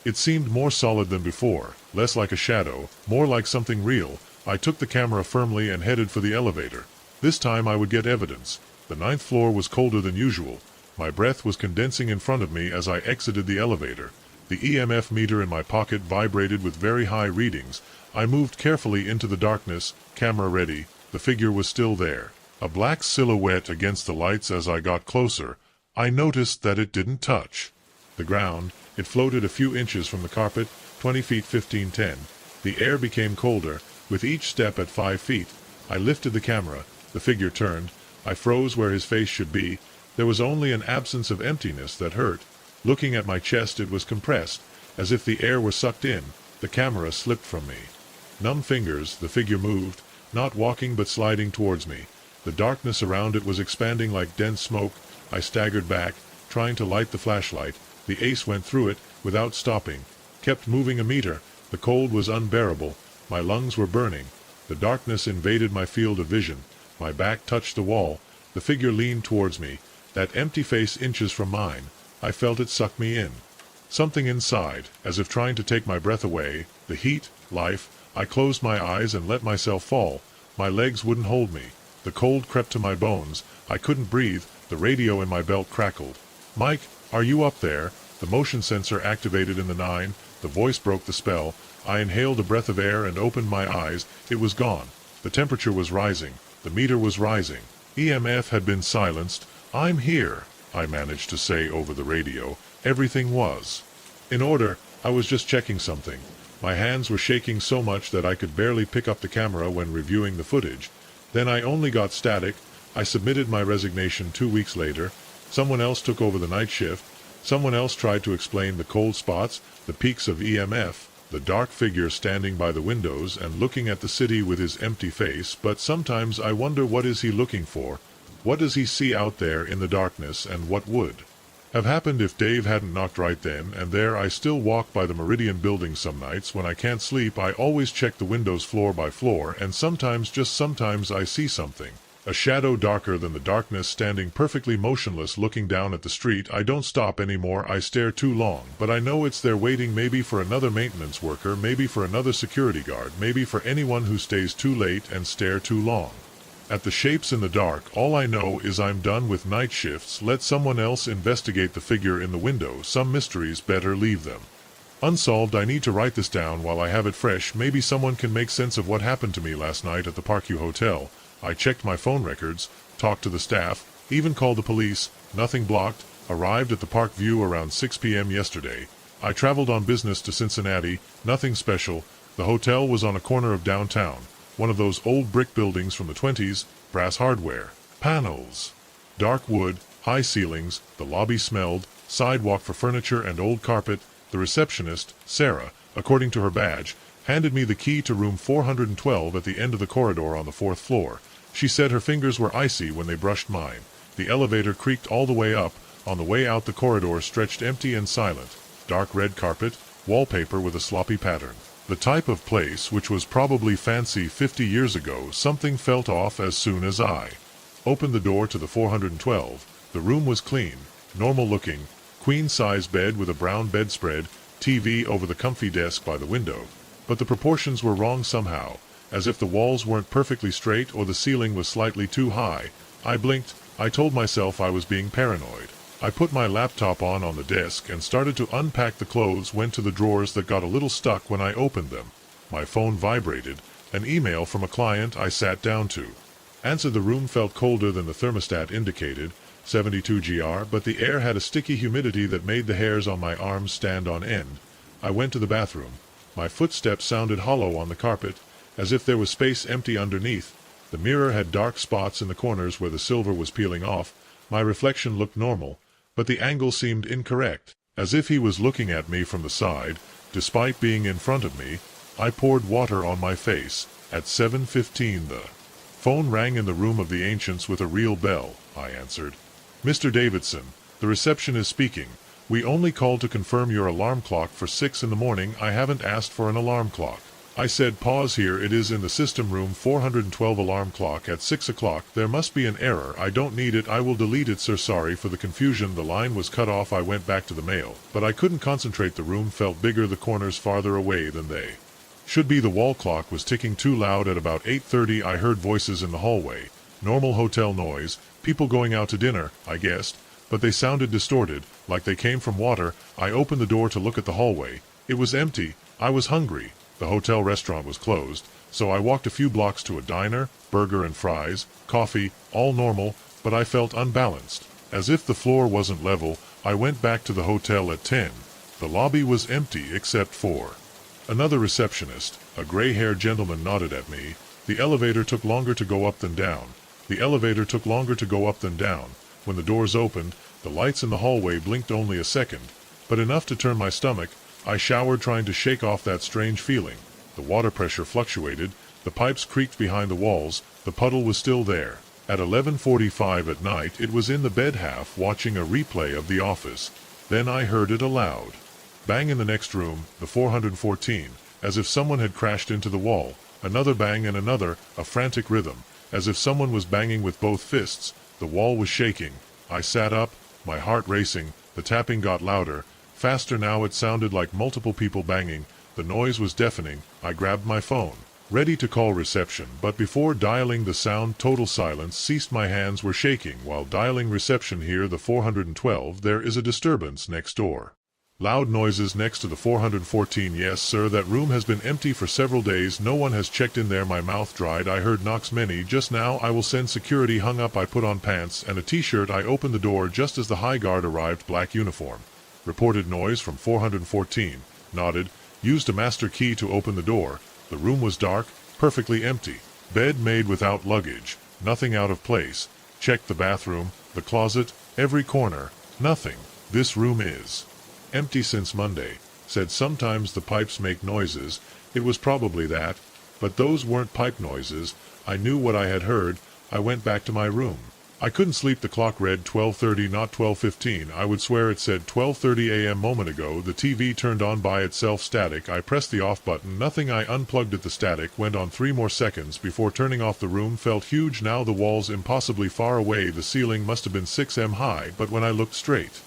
[SPEAKER 1] It seemed more solid than before, less like a shadow, more like something real. I took the camera firmly and headed for the elevator. This time I would get evidence. The 9th floor was colder than usual. My breath was condensing in front of me as I exited the elevator. The EMF meter in my pocket vibrated with very high readings. I moved carefully into the darkness, camera ready. The figure was still there, a black silhouette against the lights. As I got closer, I noticed that it didn't touch the ground. It floated a few inches from the carpet, 20 feet 1510. The air became colder, with each step at 5 feet. I lifted the camera. The figure turned. I froze where his face should be. There was only an absence of emptiness that hurt. Looking at my chest, it was compressed, as if the air were sucked in. The camera slipped from me. Numb fingers, the figure moved, not walking but sliding towards me. The darkness around it was expanding like dense smoke. I staggered back, trying to light the flashlight. The ace went through it, without stopping. Kept moving a meter. The cold was unbearable. My lungs were burning. The darkness invaded my field of vision. My back touched the wall. The figure leaned towards me, that empty face inches from mine. I felt it suck me in. Something inside, as if trying to take my breath away. The heat, life. I closed my eyes and let myself fall. My legs wouldn't hold me. The cold crept to my bones. I couldn't breathe. The radio in my belt crackled. "Mike, are you up there?" The motion sensor activated in the 9. The voice broke the spell. I inhaled a breath of air and opened my eyes. It was gone. The temperature was rising. The meter was rising. EMF had been silenced. "I'm here," I managed to say over the radio. Everything was in order. I was just checking something. My hands were shaking so much that I could barely pick up the camera when reviewing the footage. Then I only got static. I submitted my resignation 2 weeks later. Someone else took over the night shift. Someone else tried to explain the cold spots, the peaks of EMF, the dark figure standing by the windows and looking at the city with his empty face. But sometimes I wonder, what is he looking for? What does he see out there in the darkness, and what would have happened if Dave hadn't knocked right then and there? I still walk by the Meridian building some nights. When I can't sleep, I always check the windows floor by floor, and sometimes, just sometimes, I see something. A shadow darker than the darkness, standing perfectly motionless, looking down at the street. I don't stop anymore. I stare too long, but I know it's there waiting, maybe for another maintenance worker, maybe for another security guard, maybe for anyone who stays too late and stare too long at the shapes in the dark. All I know is I'm done with night shifts. Let someone else investigate the figure in the window. Some mysteries, better leave them unsolved. I need to write this down while I have it fresh. Maybe someone can make sense of what happened to me last night at the Parkview Hotel. I checked my phone records, talked to the staff, even called the police. Nothing blocked. Arrived at the Parkview around 6 p.m. yesterday. I traveled on business to Cincinnati. Nothing special. The hotel was on a corner of downtown. One of those old brick buildings from the 20s, brass hardware, panels, dark wood, High ceilings, the lobby smelled, sidewalk for furniture and old carpet. The receptionist, Sarah, according to her badge, handed me the key to room 412 at the end of the corridor on the 4th floor. She said her fingers were icy when they brushed mine. The elevator creaked all the way up. On the way out the corridor stretched empty and silent. Dark red carpet, wallpaper with a sloppy pattern. The type of place which was probably fancy 50 years ago. Something felt off as soon as I opened the door to the 412. The room was clean, normal looking, queen-size bed with a brown bedspread, TV over the comfy desk by the window. But the proportions were wrong somehow, as if the walls weren't perfectly straight or the ceiling was slightly too high. I blinked. I told myself I was being paranoid. I put my laptop on the desk and started to unpack the clothes, went to the drawers that got a little stuck when I opened them. My phone vibrated. An email from a client I sat down to. Answered. The room felt colder than the thermostat indicated, 72 GR, but the air had a sticky humidity that made the hairs on my arms stand on end. I went to the bathroom. My footsteps sounded hollow on the carpet, as if there was space empty underneath. The mirror had dark spots in the corners where the silver was peeling off. My reflection looked normal, but the angle seemed incorrect, as if he was looking at me from the side, despite being in front of me. I poured water on my face. At 7:15 the phone rang in the room of the ancients with a real bell. I answered. Mr. Davidson, the receptionist speaking. We only called to confirm your alarm clock for 6 in the morning. I haven't asked for an alarm clock. I said. Pause. Here it is in the system, room 412, alarm clock at 6 o'clock. There must be an error. I don't need it. I will delete it, sir. Sorry for the confusion. The line was cut off. I went back to the mail, but I couldn't concentrate. The room felt bigger, the corners farther away than they should be. The wall clock was ticking too loud. At about 8:30 I heard voices in the hallway. Normal hotel noise, people going out to dinner, I guessed, but they sounded distorted, like they came from water. I opened the door to look at the hallway. It was empty. I was hungry. The hotel restaurant was closed, so I walked a few blocks to a diner, burger and fries, coffee, all normal, but I felt unbalanced. As if the floor wasn't level, I went back to the hotel at 10. The lobby was empty except for another receptionist. A gray-haired gentleman nodded at me. The elevator took longer to go up than down. The elevator took longer to go up than down. When the doors opened, the lights in the hallway blinked only a second, but enough to turn my stomach. I showered, trying to shake off that strange feeling. The water pressure fluctuated. The pipes creaked behind the walls. The puddle was still there. At 11:45 at night, it was in the bed half watching a replay of The Office. Then I heard it aloud. Bang in the next room, the 414, as if someone had crashed into the wall. Another bang and another, a frantic rhythm, as if someone was banging with both fists. The wall was shaking. I sat up, my heart racing. The tapping got louder. Faster now. It sounded like multiple people banging. The noise was deafening. I grabbed my phone, ready to call reception, but before dialing the sound, total silence ceased. My hands were shaking while dialing reception. Here, the 412, there is a disturbance next door. Loud noises next to the 414. Yes, sir, that room has been empty for several days. No one has checked in there. My mouth dried. I heard knocks many just now. I will send security. Hung up. I put on pants and a t-shirt. I opened the door just as the high guard arrived. Black uniform. Reported noise from 414. Nodded. Used a master key to open the door. The room was dark, perfectly empty. Bed made without luggage. Nothing out of place. Checked the bathroom, the closet, every corner. Nothing. This room is empty since Monday. Said sometimes the pipes make noises. It was probably that, but those weren't pipe noises. I knew what I had heard. I went back to my room. I couldn't sleep. The clock read 12:30, not 12:15. I would swear it said 12:30 a.m. moment ago. The TV turned on by itself. Static. I pressed the off button. Nothing. I unplugged it. The static went on 3 more seconds before turning off. The room felt huge now. The walls impossibly far away. The ceiling must have been 6 m high, but when I looked straight,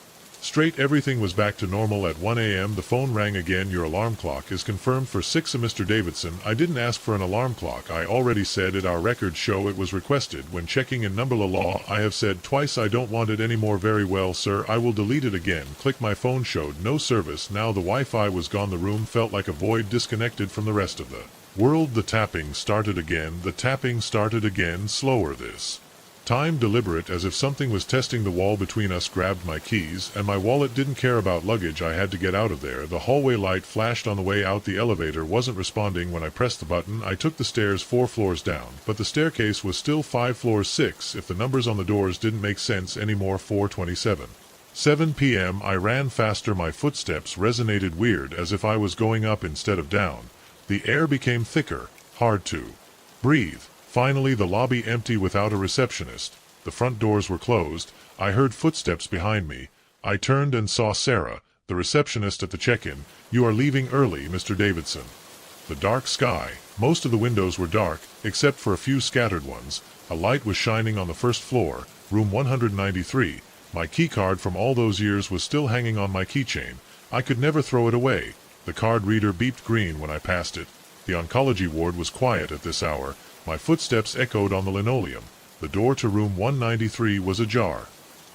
[SPEAKER 1] everything was back to normal. At 1 a.m. the phone rang again. Your alarm clock is confirmed for 6 a.m. Mr. Davidson. I didn't ask for an alarm clock. I already said it. Our records show it was requested. When checking in number law, I have said twice I don't want it anymore. Very well, sir. I will delete it again. Click. My phone showed no service. Now the Wi-Fi was gone. The room felt like a void, disconnected from the rest of the world. The tapping started again. The tapping started again, slower this Time, deliberate as if something was testing the wall between us, grabbed my keys, and my wallet. Didn't care about luggage. I had to get out of there. The hallway light flashed on the way out. The elevator wasn't responding when I pressed the button. I took the stairs 4 floors down, but the staircase was still 5 floors 6 if the numbers on the doors didn't make sense anymore. 427. 7 p.m. I ran faster. My footsteps resonated weird, as if I was going up instead of down. The air became thicker, hard to breathe. Finally, the lobby empty without a receptionist. The front doors were closed. I heard footsteps behind me. I turned and saw Sarah, the receptionist at the check-in. "You are leaving early, Mr. Davidson." The dark sky. Most of the windows were dark, except for a few scattered ones. A light was shining on the first floor, room 193. My keycard from all those years was still hanging on my keychain. I could never throw it away. The card reader beeped green when I passed it. The oncology ward was quiet at this hour. My footsteps echoed on the linoleum. The door to room 193 was ajar.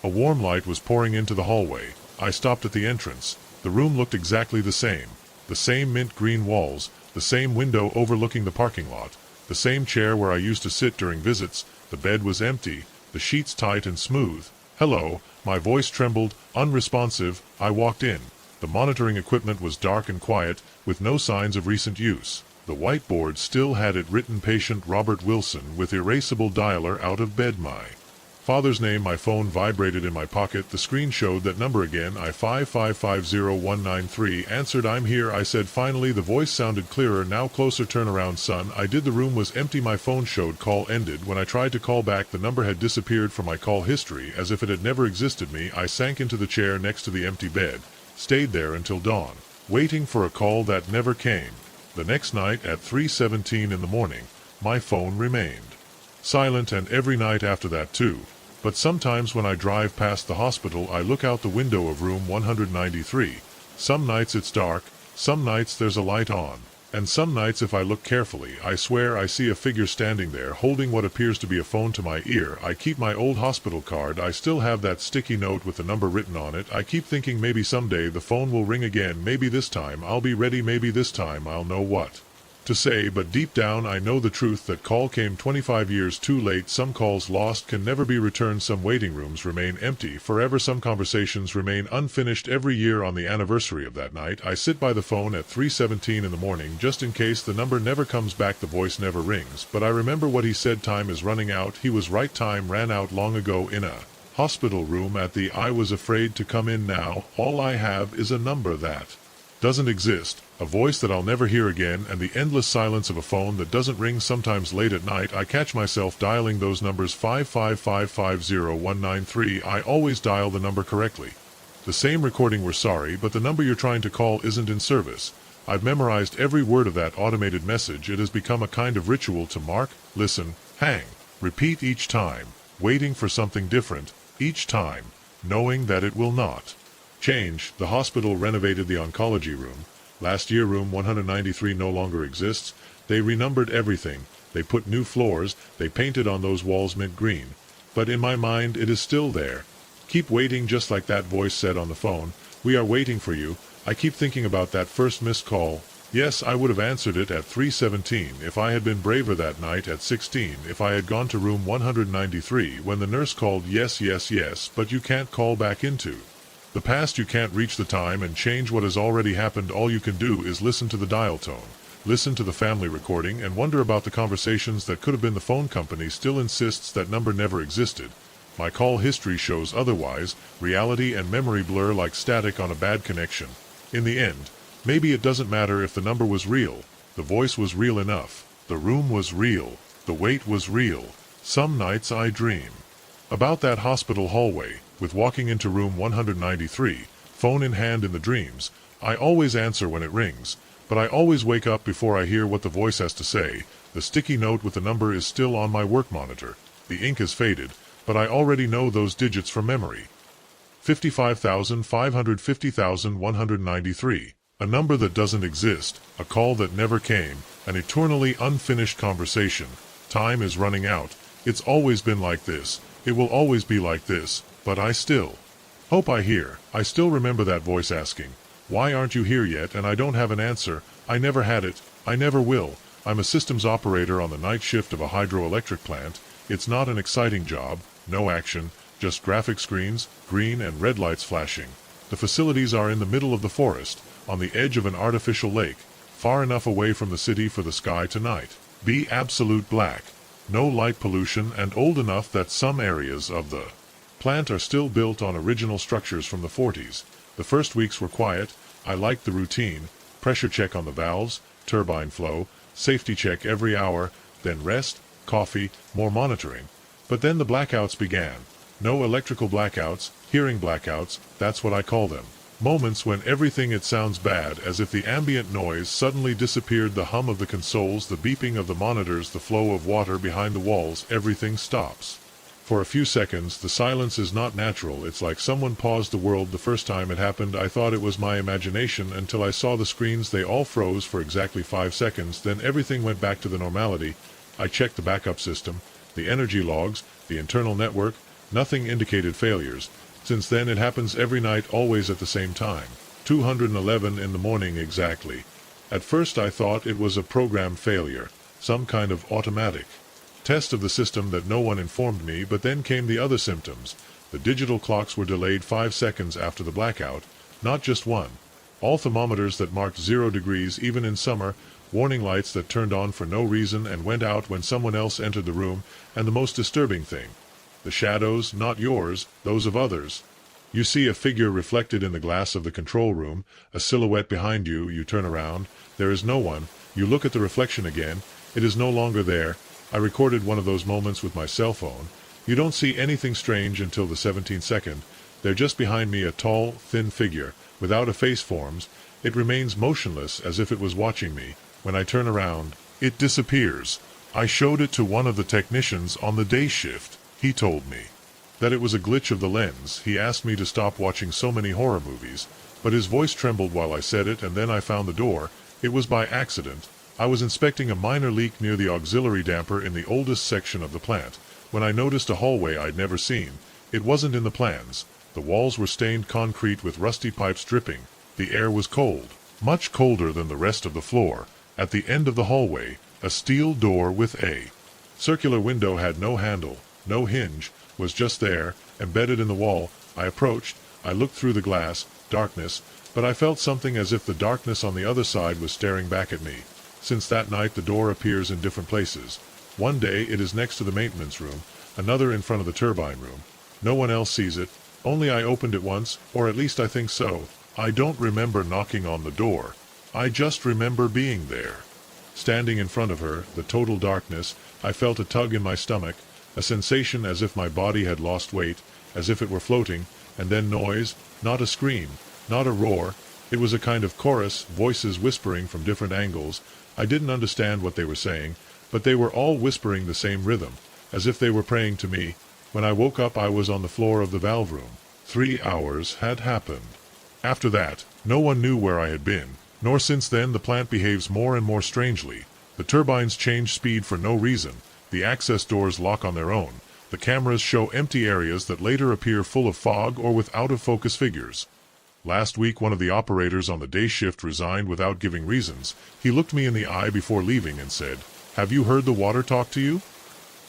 [SPEAKER 1] A warm light was pouring into the hallway. I stopped at the entrance. The room looked exactly the same. The same mint green walls, the same window overlooking the parking lot, the same chair where I used to sit during visits. The bed was empty, the sheets tight and smooth. "Hello," my voice trembled, unresponsive. I walked in. The monitoring equipment was dark and quiet, with no signs of recent use. The whiteboard still had it written: patient Robert Wilson, with erasable dialer out of bed. My father's name. My phone vibrated in my pocket. The screen showed that number again. I 5550193 answered. "I'm here," I said finally. The voice sounded clearer now. "Closer. Turn around, son." I did. The room was empty. My phone showed call ended. When I tried to call back, the number had disappeared from my call history, as if it had never existed. I sank into the chair next to the empty bed, stayed there until dawn, waiting for a call that never came. The next night at 3:17 in the morning, my phone remained silent, and every night after that too. But sometimes when I drive past the hospital, I look out the window of room 193. Some nights it's dark, some nights there's a light on, and some nights if I look carefully, I swear I see a figure standing there holding what appears to be a phone to my ear. I keep my old hospital card. I still have that sticky note with the number written on it. I keep thinking maybe someday the phone will ring again. Maybe this time I'll be ready. Maybe this time I'll know what to say. But deep down I know the truth. That call came 25 years too late. Some calls lost can never be returned. Some waiting rooms remain empty forever. Some conversations remain unfinished. Every year on the anniversary of that night, I sit by the phone at 3:17 in the morning, just in case the number never comes back. The voice never rings, but I remember what he said: "Time is running out." He was right. Time ran out long ago in a hospital room at the I was afraid to come in. Now all I have is a number that doesn't exist, a voice that I'll never hear again, and the endless silence of a phone that doesn't ring. Sometimes late at night I catch myself dialing those numbers. 555500193. I always dial the number correctly. The same recording. "We're sorry, but the number you're trying to call isn't in service." I've memorized every word of that automated message. It has become a kind of ritual to mark, listen, hang, repeat each time, waiting for something different each time, knowing that it will not change. The hospital renovated the oncology room. Last year room 193 no longer exists. They renumbered everything. They put new floors. They painted on those walls mint green. But in my mind it is still there. Keep waiting, just like that voice said on the phone. "We are waiting for you." I keep thinking about that first missed call. Yes, I would have answered it at 3:17 if I had been braver that night at 16, if I had gone to room 193 when the nurse called. Yes, yes, yes, but you can't call back into the past. You can't reach the time and change what has already happened. All you can do is listen to the dial tone, listen to the family recording, and wonder about the conversations that could have been. The phone company still insists that number never existed. My call history shows otherwise. Reality and memory blur like static on a bad connection. In the end, maybe it doesn't matter if the number was real. The voice was real enough. The room was real. The wait was real. Some nights I dream about that hospital hallway, with walking into room 193, phone in hand in the dreams. I always answer when it rings, but I always wake up before I hear what the voice has to say. The sticky note with the number is still on my work monitor. The ink has faded, but I already know those digits from memory. 55,550,193. A number that doesn't exist, a call that never came, an eternally unfinished conversation. Time is running out. It's always been like this. It will always be like this, but I still hope I hear. I still remember that voice asking, "Why aren't you here yet?" And I don't have an answer. I never had it. I never will. I'm a systems operator on the night shift of a hydroelectric plant. It's not an exciting job, no action, just graphic screens, green and red lights flashing. The facilities are in the middle of the forest, on the edge of an artificial lake, far enough away from the city for the sky tonight be absolute black. No light pollution, and old enough that some areas of the plant are still built on original structures from the 40s. The first weeks were quiet. I liked the routine: pressure check on the valves, turbine flow, safety check every hour, then rest, coffee, more monitoring. But then the blackouts began. No electrical blackouts, hearing blackouts, that's what I call them. Moments when everything it sounds bad, as if the ambient noise suddenly disappeared, the hum of the consoles, the beeping of the monitors, the flow of water behind the walls, everything stops. For a few seconds, the silence is not natural. It's like someone paused the world. The first time it happened, I thought it was my imagination until I saw the screens. They all froze for exactly 5 seconds, then everything went back to the normality. I checked the backup system, the energy logs, the internal network. Nothing indicated failures. Since then it happens every night, always at the same time. 211 in the morning exactly. At first I thought it was a program failure, some kind of automatic test of the system that no one informed me, but then came the other symptoms. The digital clocks were delayed 5 seconds after the blackout, not just one. All thermometers that marked 0 degrees even in summer, warning lights that turned on for no reason and went out when someone else entered the room, and the most disturbing thing: the shadows, not yours, those of others. You see a figure reflected in the glass of the control room, a silhouette behind you. You turn around, there is no one. You look at the reflection again, it is no longer there. I recorded one of those moments with my cell phone. You don't see anything strange until the 17th second. There just behind me a tall, thin figure, without a face forms. It remains motionless as if it was watching me. When I turn around, it disappears. I showed it to one of the technicians on the day shift. He told me that it was a glitch of the lens. He asked me to stop watching so many horror movies, but his voice trembled while I said it, and then I found the door. It was by accident. I was inspecting a minor leak near the auxiliary damper in the oldest section of the plant, when I noticed a hallway I'd never seen. It wasn't in the plans. The walls were stained concrete with rusty pipes dripping. The air was cold, much colder than the rest of the floor. At the end of the hallway, a steel door with a circular window had no handle, no hinge, was just there, embedded in the wall. I approached. I looked through the glass, darkness, but I felt something, as if the darkness on the other side was staring back at me. Since that night the door appears in different places. One day it is next to the maintenance room, another in front of the turbine room. No one else sees it, only I opened it once, or at least I think so. I don't remember knocking on the door. I just remember being there. Standing in front of her, the total darkness, I felt a tug in my stomach, a sensation as if my body had lost weight, as if it were floating, and then noise, not a scream, not a roar. It was a kind of chorus, voices whispering from different angles. I didn't understand what they were saying, but they were all whispering the same rhythm, as if they were praying to me. When I woke up I was on the floor of the valve room. 3 hours had happened. After that, no one knew where I had been, nor since then. The plant behaves more and more strangely. The turbines change speed for no reason. The access doors lock on their own. The cameras show empty areas that later appear full of fog or with out-of-focus figures. Last week one of the operators on the day shift resigned without giving reasons. He looked me in the eye before leaving and said, "Have you heard the water talk to you?"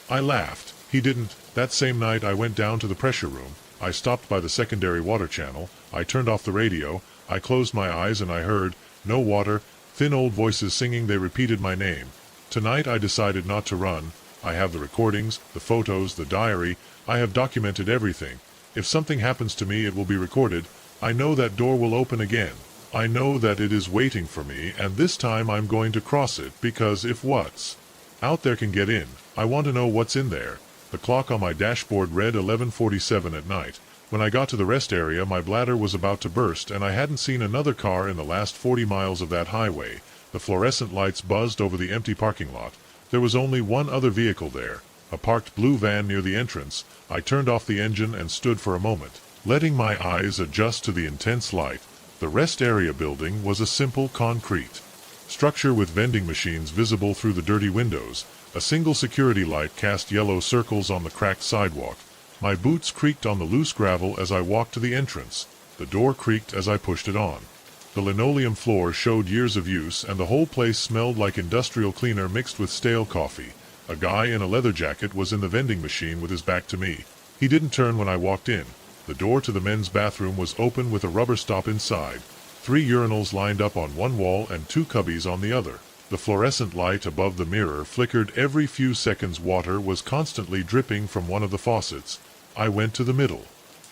[SPEAKER 1] I laughed. He didn't. That same night I went down to the pressure room. I stopped by the secondary water channel. I turned off the radio. I closed my eyes and I heard, no water, thin old voices singing. They repeated my name. Tonight I decided not to run. I have the recordings, the photos, the diary. I have documented everything. If something happens to me it will be recorded. I know that door will open again. I know that it is waiting for me, and this time I'm going to cross it, because if what's out there can get in, I want to know what's in there. The clock on my dashboard read 11:47 at night. When I got to the rest area my bladder was about to burst, and I hadn't seen another car in the last 40 miles of that highway. The fluorescent lights buzzed over the empty parking lot. There was only one other vehicle there, a parked blue van near the entrance. I turned off the engine and stood for a moment, letting my eyes adjust to the intense light. The rest area building was a simple concrete structure with vending machines visible through the dirty windows. A single security light cast yellow circles on the cracked sidewalk. My boots creaked on the loose gravel as I walked to the entrance. The door creaked as I pushed it on. The linoleum floor showed years of use, and the whole place smelled like industrial cleaner mixed with stale coffee. A guy in a leather jacket was in the vending machine with his back to me. He didn't turn when I walked in. The door to the men's bathroom was open with a rubber stop inside. 3 urinals lined up on one wall and 2 cubbies on the other. The fluorescent light above the mirror flickered every few seconds. Water was constantly dripping from one of the faucets. I went to the middle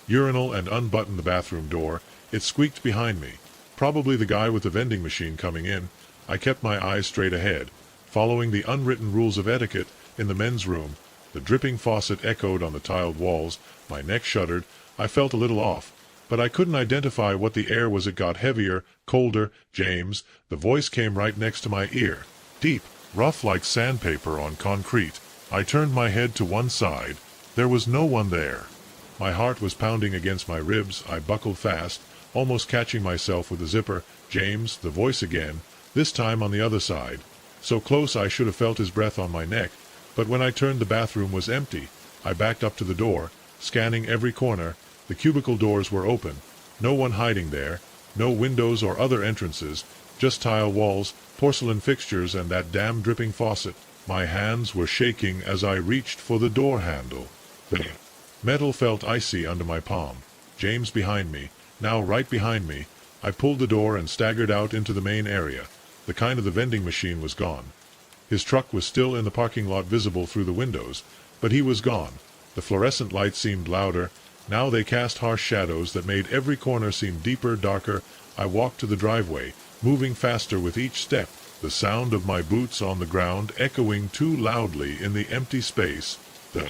[SPEAKER 1] urinal and unbuttoned the bathroom door. It squeaked behind me. Probably the guy with the vending machine coming in. I kept my eyes straight ahead, following the unwritten rules of etiquette in the men's room. The dripping faucet echoed on the tiled walls. My neck shuddered. I felt a little off, but I couldn't identify what the air was. It got heavier, colder. James, the voice came right next to my ear. Deep, rough like sandpaper on concrete. I turned my head to one side. There was no one there. My heart was pounding against my ribs. I buckled fast, almost catching myself with the zipper. James, the voice again, this time on the other side. So close I should have felt his breath on my neck, but when I turned the bathroom was empty. I backed up to the door, scanning every corner. The cubicle doors were open. No one hiding there, no windows or other entrances, just tile walls, porcelain fixtures, and that damn dripping faucet. My hands were shaking as I reached for the door handle. The metal felt icy under my palm. James behind me, now right behind me. I pulled the door and staggered out into the main area. The kind of the vending machine was gone. His truck was still in the parking lot, visible through the windows, but he was gone. The fluorescent lights seemed louder. Now they cast harsh shadows that made every corner seem deeper, darker. I walked to the driveway, moving faster with each step, the sound of my boots on the ground echoing too loudly in the empty space. The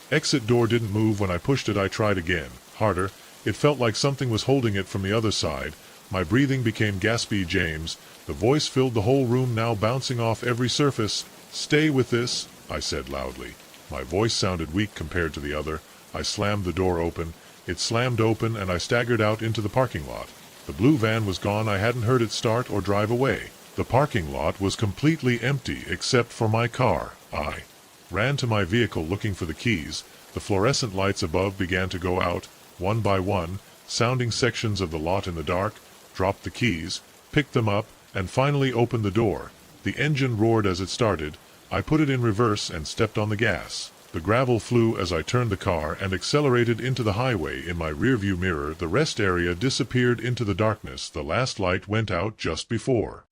[SPEAKER 1] exit door didn't move when I pushed it. I tried again, harder. It felt like something was holding it from the other side. My breathing became gaspy. James, the voice filled the whole room, now bouncing off every surface. Stay with this, I said loudly. My voice sounded weak compared to the other. I slammed the door open. It slammed open and I staggered out into the parking lot. The blue van was gone. I hadn't heard it start or drive away. The parking lot was completely empty except for my car. I ran to my vehicle looking for the keys. The fluorescent lights above began to go out, one by one, sounding sections of the lot in the dark. Dropped the keys, picked them up, and finally opened the door. The engine roared as it started. I put it in reverse and stepped on the gas. The gravel flew as I turned the car and accelerated into the highway. In my rearview mirror, the rest area disappeared into the darkness. The last light went out just before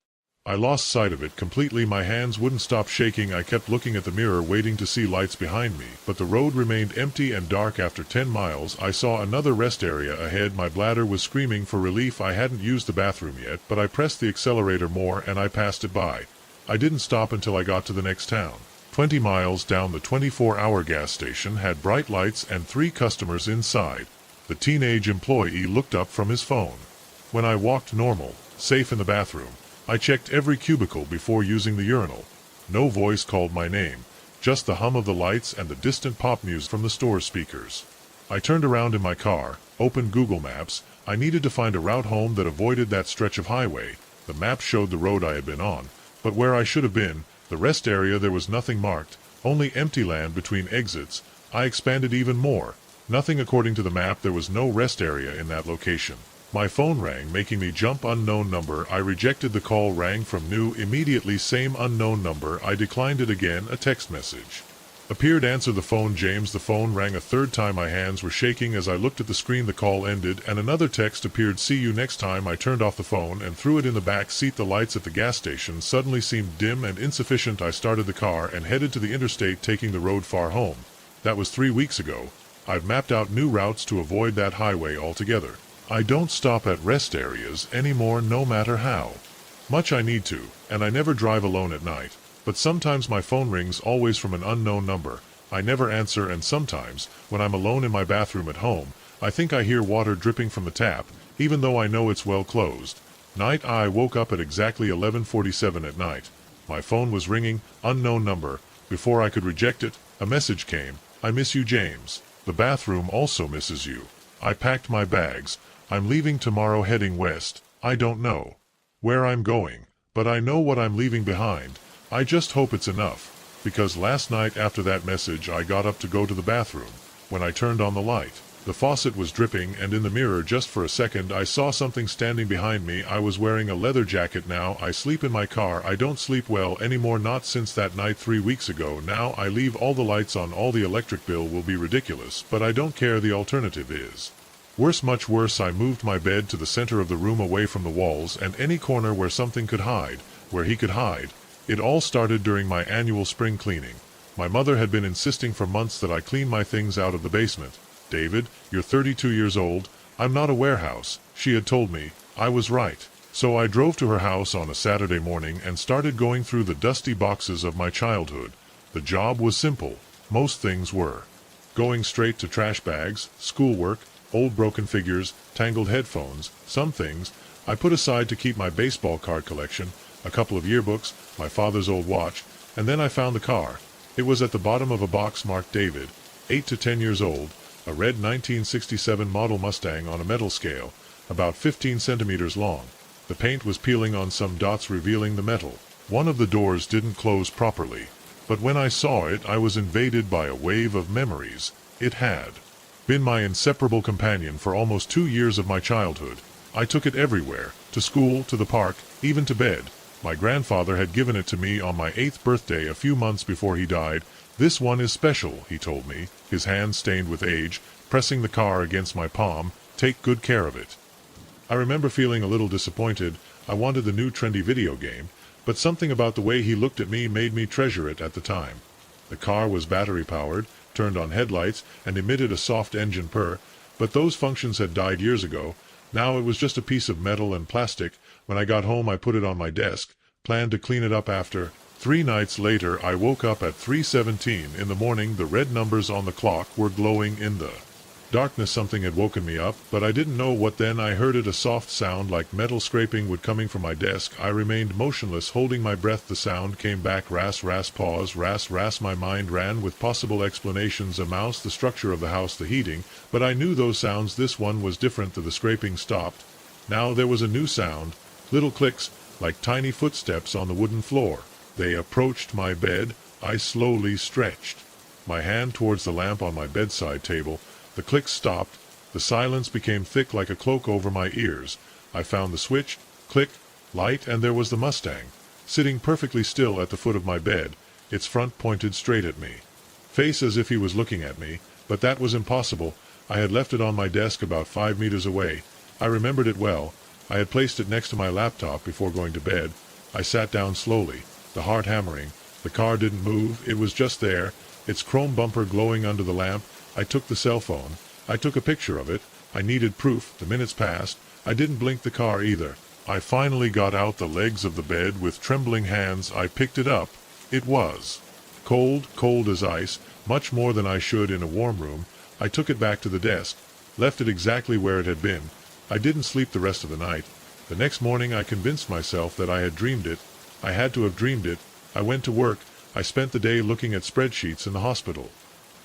[SPEAKER 1] I lost sight of it completely. My hands wouldn't stop shaking. I kept looking at the mirror, waiting to see lights behind me, but the road remained empty and dark. After 10 miles, I saw another rest area ahead. My bladder was screaming for relief. I hadn't used the bathroom yet, but I pressed the accelerator more and I passed it by. I didn't stop until I got to the next town. 20 miles down, the 24-hour gas station had bright lights and 3 customers inside. The teenage employee looked up from his phone. When I walked normal, safe in the bathroom, I checked every cubicle before using the urinal. No voice called my name, just the hum of the lights and the distant pop music from the store speakers. I turned around in my car, opened Google Maps. I needed to find a route home that avoided that stretch of highway. The map showed the road I had been on, but where I should have been, the rest area, there was nothing marked, only empty land between exits. I expanded even more. Nothing according to the map. There was no rest area in that location. My phone rang, making me jump. Unknown number. I rejected the call. Rang from new. Immediately same unknown number. I declined it again. A text message appeared. Answer the phone. James. The phone rang a third time. My hands were shaking as I looked at the screen. The call ended and another text appeared. See you next time. I turned off the phone and threw it in the back seat. The lights at the gas station suddenly seemed dim and insufficient. I started the car and headed to the interstate, taking the road far home. That was 3 weeks ago. I've mapped out new routes to avoid that highway altogether. I don't stop at rest areas anymore, no matter how much I need to, and I never drive alone at night. But sometimes my phone rings, always from an unknown number. I never answer, and sometimes, when I'm alone in my bathroom at home, I think I hear water dripping from the tap, even though I know it's well closed. Night. I woke up at exactly 11:47 at night. My phone was ringing, unknown number. Before I could reject it, a message came. I miss you, James. The bathroom also misses you. I packed my bags. I'm leaving tomorrow, heading west. I don't know where I'm going, but I know what I'm leaving behind. I just hope it's enough, because last night after that message I got up to go to the bathroom. When I turned on the light, The faucet was dripping, and in the mirror just for a second I saw something standing behind me. I was wearing a leather jacket now. I sleep in my car. I don't sleep well anymore, not since that night 3 weeks ago. Now I leave all the lights on. All the electric bill will be ridiculous, but I don't care. The alternative is worse, much worse. I moved my bed to the center of the room, away from the walls and any corner where something could hide, where he could hide. It all started during my annual spring cleaning. My mother had been insisting for months that I clean my things out of the basement. "David, you're 32 years old. I'm not a warehouse," she had told me. I was right. So I drove to her house on a Saturday morning and started going through the dusty boxes of my childhood. The job was simple. Most things were. Going straight to trash bags, schoolwork, old broken figures, tangled headphones. Some things I put aside to keep my baseball card collection, a couple of yearbooks, my father's old watch, and then I found the car. It was at the bottom of a box marked David, 8 to 10 years old, a red 1967 model Mustang on a metal scale, about 15 centimeters long. The paint was peeling on some dots, revealing the metal. One of the doors didn't close properly, but when I saw it I was invaded by a wave of memories. It had been my inseparable companion for almost 2 years of my childhood. I took it everywhere, to school, to the park, even to bed. My grandfather had given it to me on my 8th birthday a few months before he died. "This one is special," he told me, his hand stained with age, pressing the car against my palm. "Take good care of it." I remember feeling a little disappointed. I wanted the new trendy video game, but something about the way he looked at me made me treasure it at the time. The car was battery-powered, turned on headlights, and emitted a soft engine purr, but those functions had died years ago. Now it was just a piece of metal and plastic. When I got home I put it on my desk, planned to clean it up after. 3 nights later I woke up at 3:17 in the morning. The red numbers on the clock were glowing in the darkness. Something had woken me up, but I didn't know what. Then I heard it, a soft sound like metal scraping would coming from my desk. I remained motionless, holding my breath. The sound came back. Ras, ras, pause, ras, ras. My mind ran with possible explanations. A mouse, the structure of the house, the heating, but I knew those sounds. This one was different. The scraping stopped. Now there was a new sound, little clicks, like tiny footsteps on the wooden floor. They approached my bed. I slowly stretched my hand towards the lamp on my bedside table. The clicks stopped. The silence became thick like a cloak over my ears. I found the switch. Click, light, and there was the Mustang, sitting perfectly still at the foot of my bed, its front pointed straight at me. Face as if he was looking at me, but that was impossible. I had left it on my desk about 5 meters away. I remembered it well. I had placed it next to my laptop before going to bed. I sat down slowly, the heart hammering. The car didn't move. It was just there, its chrome bumper glowing under the lamp. I took the cell phone. I took a picture of it. I needed proof. The minutes passed. I didn't blink the car either. I finally got out the legs of the bed with trembling hands. I picked it up. It was cold, cold as ice, much more than I should in a warm room. I took it back to the desk, left it exactly where it had been. I didn't sleep the rest of the night. The next morning I convinced myself that I had dreamed it. I had to have dreamed it. I went to work. I spent the day looking at spreadsheets in the hospital,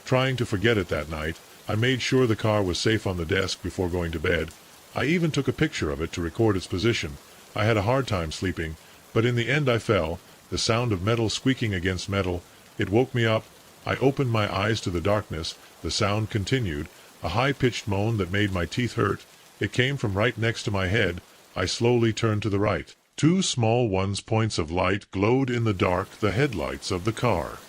[SPEAKER 1] trying to forget it that night. I made sure the car was safe on the desk before going to bed. I even took a picture of it to record its position. I had a hard time sleeping, but in the end I fell. The sound of metal squeaking against metal, it woke me up. I opened my eyes to the darkness. The sound continued, a high-pitched moan that made my teeth hurt. It came from right next to my head. I slowly turned to the right. 2 small points of light glowed in the dark. The headlights of the car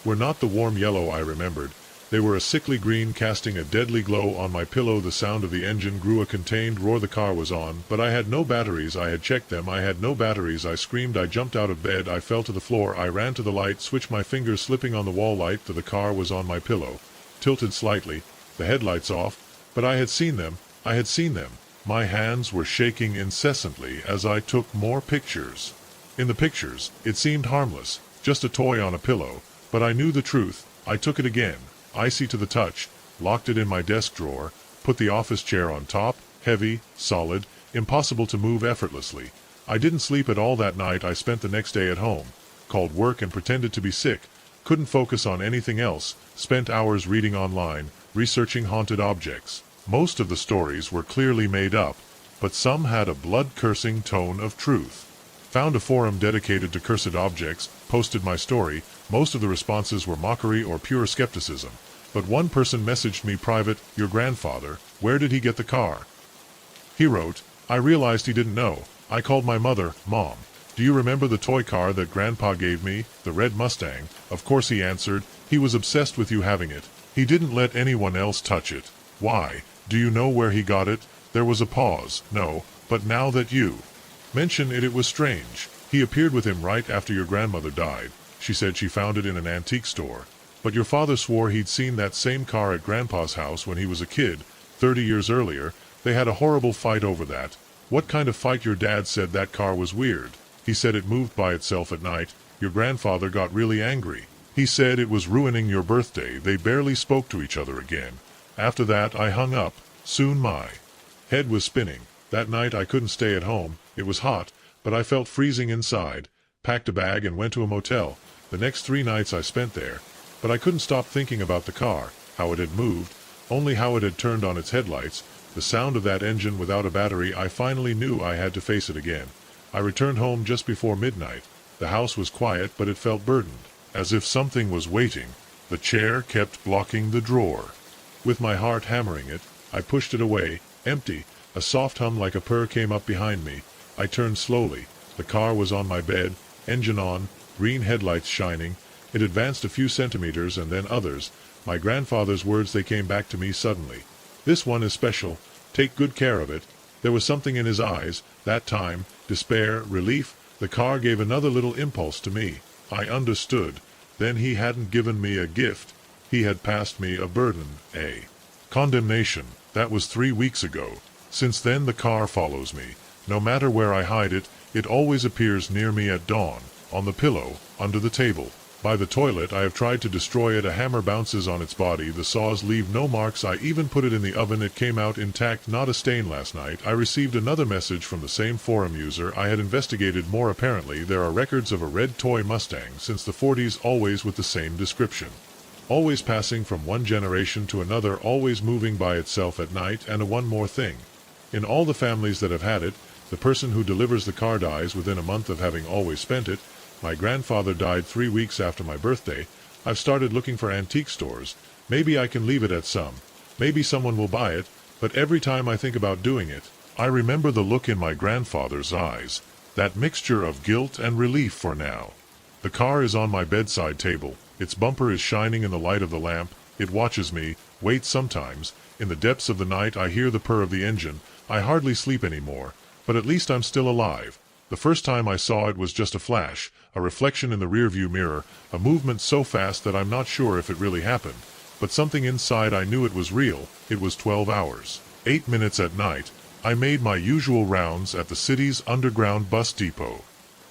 [SPEAKER 1] were not the warm yellow I remembered. They were a sickly green, casting a deadly glow on my pillow. The sound of the engine grew, a contained roar. The car was on, but I had no batteries. I had checked them. I had no batteries. I screamed. I jumped out of bed. I fell to the floor. I ran to the light switch, my fingers slipping on the wall light. The car was on my pillow, tilted slightly, the headlights off, but I had seen them. I had seen them. My hands were shaking incessantly as I took more pictures. In the pictures, it seemed harmless, just a toy on a pillow, but I knew the truth. I took it again, icy to the touch, locked it in my desk drawer, put the office chair on top, heavy, solid, impossible to move effortlessly. I didn't sleep at all that night. I spent the next day at home, called work and pretended to be sick, couldn't focus on anything else, spent hours reading online, researching haunted objects. Most of the stories were clearly made up, but some had a blood-cursing tone of truth. Found a forum dedicated to cursed objects, posted my story. Most of the responses were mockery or pure skepticism. but one person messaged me private, "Your grandfather, where did he get the car?" He wrote, "I realized he didn't know. I called my mother, Mom. Do you remember the toy car that Grandpa gave me, the red Mustang?" Of course he answered, "He was obsessed with you having it. He didn't let anyone else touch it." "Why? Do you know where he got it?" There was a pause. "No, but now that you mention it, it was strange. He appeared with him right after your grandmother died. She said she found it in an antique store. But your father swore he'd seen that same car at Grandpa's house when he was a kid, 30 years earlier. They had a horrible fight over that." "What kind of fight?" "Your dad said that car was weird. He said it moved by itself at night. Your grandfather got really angry. He said it was ruining your birthday." They barely spoke to each other again. After that I hung up. Soon my head was spinning. That night I couldn't stay at home. It was hot, but I felt freezing inside. Packed a bag and went to a motel. The next 3 nights I spent there. But I couldn't stop thinking about the car, how it had moved, only how it had turned on its headlights, the sound of that engine without a battery. I finally knew I had to face it again. I returned home just before midnight. The house was quiet, but it felt burdened, as if something was waiting. The chair kept blocking the drawer. With my heart hammering it, I pushed it away, empty. A soft hum like a purr came up behind me. I turned slowly. The car was on my bed, engine on, green headlights shining. It advanced a few centimeters and then others. My grandfather's words, they came back to me suddenly. "This one is special. Take good care of it." There was something in his eyes, that time, despair, relief. The car gave another little impulse to me. I understood. Then he hadn't given me a gift. He had passed me a burden, a condemnation. That was 3 weeks ago. Since then the car follows me. No matter where I hide it, it always appears near me at dawn, on the pillow, under the table. By the toilet I have tried to destroy it. A hammer bounces on its body. The saws leave no marks. I even put it in the oven. It came out intact, not a stain. Last night I received another message from the same forum user. I had investigated more. Apparently there are records of a red toy Mustang since the 40s, always with the same description. Always passing from one generation to another, always moving by itself at night. And one more thing. In all the families that have had it, the person who delivers the car dies within a month of having always spent it. My grandfather died 3 weeks after my birthday. I've started looking for antique stores. Maybe I can leave it at some. Maybe someone will buy it, but every time I think about doing it, I remember the look in my grandfather's eyes. That mixture of guilt and relief. For now, the car is on my bedside table. Its bumper is shining in the light of the lamp. It watches me, waits sometimes. In the depths of the night I hear the purr of the engine. I hardly sleep anymore, but at least I'm still alive. The first time I saw it was just a flash, a reflection in the rearview mirror, a movement so fast that I'm not sure if it really happened. But something inside, I knew it was real. It was 12 hours, 8 minutes at night. I made my usual rounds at the city's underground bus depot.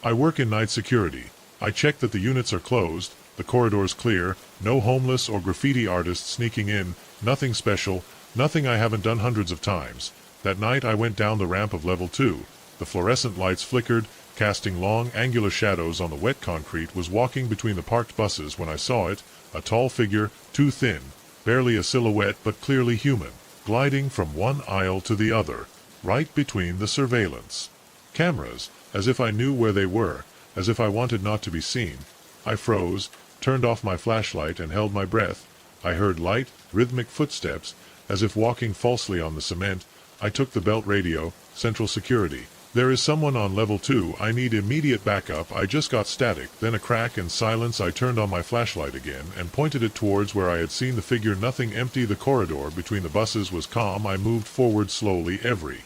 [SPEAKER 1] I work in night security. I check that the units are closed, the corridors clear, no homeless or graffiti artists sneaking in, nothing special, nothing I haven't done hundreds of times. That night I went down the ramp of level 2. The fluorescent lights flickered, casting long, angular shadows on the wet concrete. Was walking between the parked buses when I saw it, a tall figure, too thin, barely a silhouette but clearly human, gliding from one aisle to the other, right between the surveillance cameras, as if I knew where they were, as if I wanted not to be seen. I froze, turned off my flashlight and held my breath. I heard light, rhythmic footsteps, as if walking falsely on the cement. I took the belt radio, Central Security. "There is someone on level 2. I need immediate backup." I just got static, then a crack and silence. I turned on my flashlight again and pointed it towards where I had seen the figure. Nothing. Empty. The corridor between the buses was calm. I moved forward slowly. Every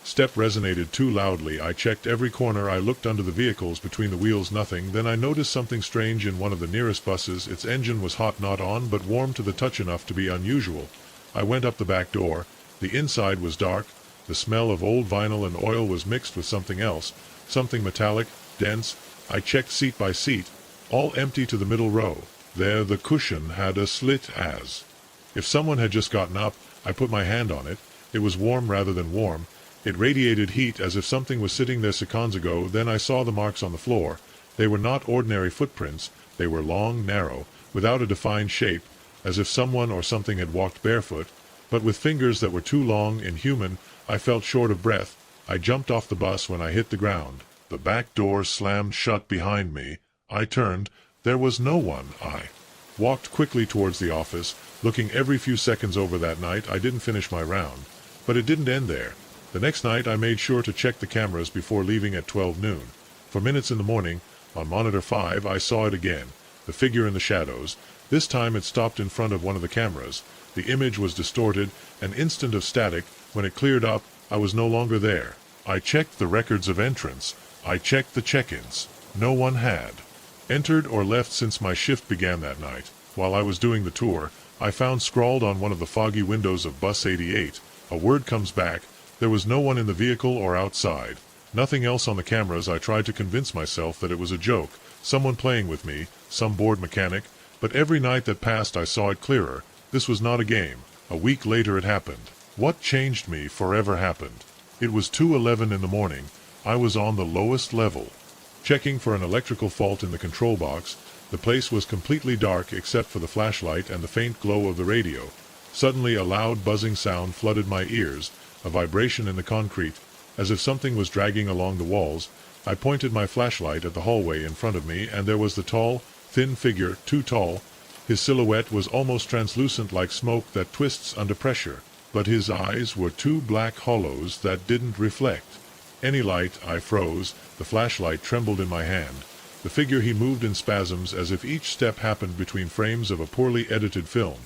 [SPEAKER 1] step resonated too loudly. I checked every corner. I looked under the vehicles, between the wheels. Nothing. Then I noticed something strange in one of the nearest buses. Its engine was hot, not on, but warm to the touch, enough to be unusual. I went up the back door. The inside was dark. The smell of old vinyl and oil was mixed with something else, something metallic, dense. I checked seat by seat, all empty to the middle row. There the cushion had a slit, as if someone had just gotten up. I put my hand on it. It was warm rather than warm. It radiated heat, as if something was sitting there seconds ago. Then I saw the marks on the floor. They were not ordinary footprints. They were long, narrow, without a defined shape, as if someone or something had walked barefoot, but with fingers that were too long, inhuman. I felt short of breath. I jumped off the bus when I hit the ground. The back door slammed shut behind me. I turned. There was no one. I walked quickly towards the office, looking every few seconds over. That night I didn't finish my round. But it didn't end there. The next night I made sure to check the cameras before leaving at 12 noon. For minutes in the morning, on monitor 5 I saw it again, the figure in the shadows. This time it stopped in front of one of the cameras. The image was distorted, an instant of static. When it cleared up, I was no longer there. I checked the records of entrance. I checked the check-ins. No one had entered or left since my shift began that night. While I was doing the tour, I found scrawled on one of the foggy windows of Bus 88, a word comes back. There was no one in the vehicle or outside. Nothing else on the cameras. I tried to convince myself that it was a joke, someone playing with me, some bored mechanic, but every night that passed I saw it clearer. This was not a game. A week later it happened. What changed me forever happened. It was 2:11 in the morning. I was on the lowest level, checking for an electrical fault in the control box. The place was completely dark except for the flashlight and the faint glow of the radio. Suddenly a loud buzzing sound flooded my ears, a vibration in the concrete, as if something was dragging along the walls. I pointed my flashlight at the hallway in front of me, and there was the tall, thin figure, too tall. His silhouette was almost translucent, like smoke that twists under pressure, but his eyes were two black hollows that didn't reflect any light. I froze. The flashlight trembled in my hand. The figure, he moved in spasms as if each step happened between frames of a poorly edited film.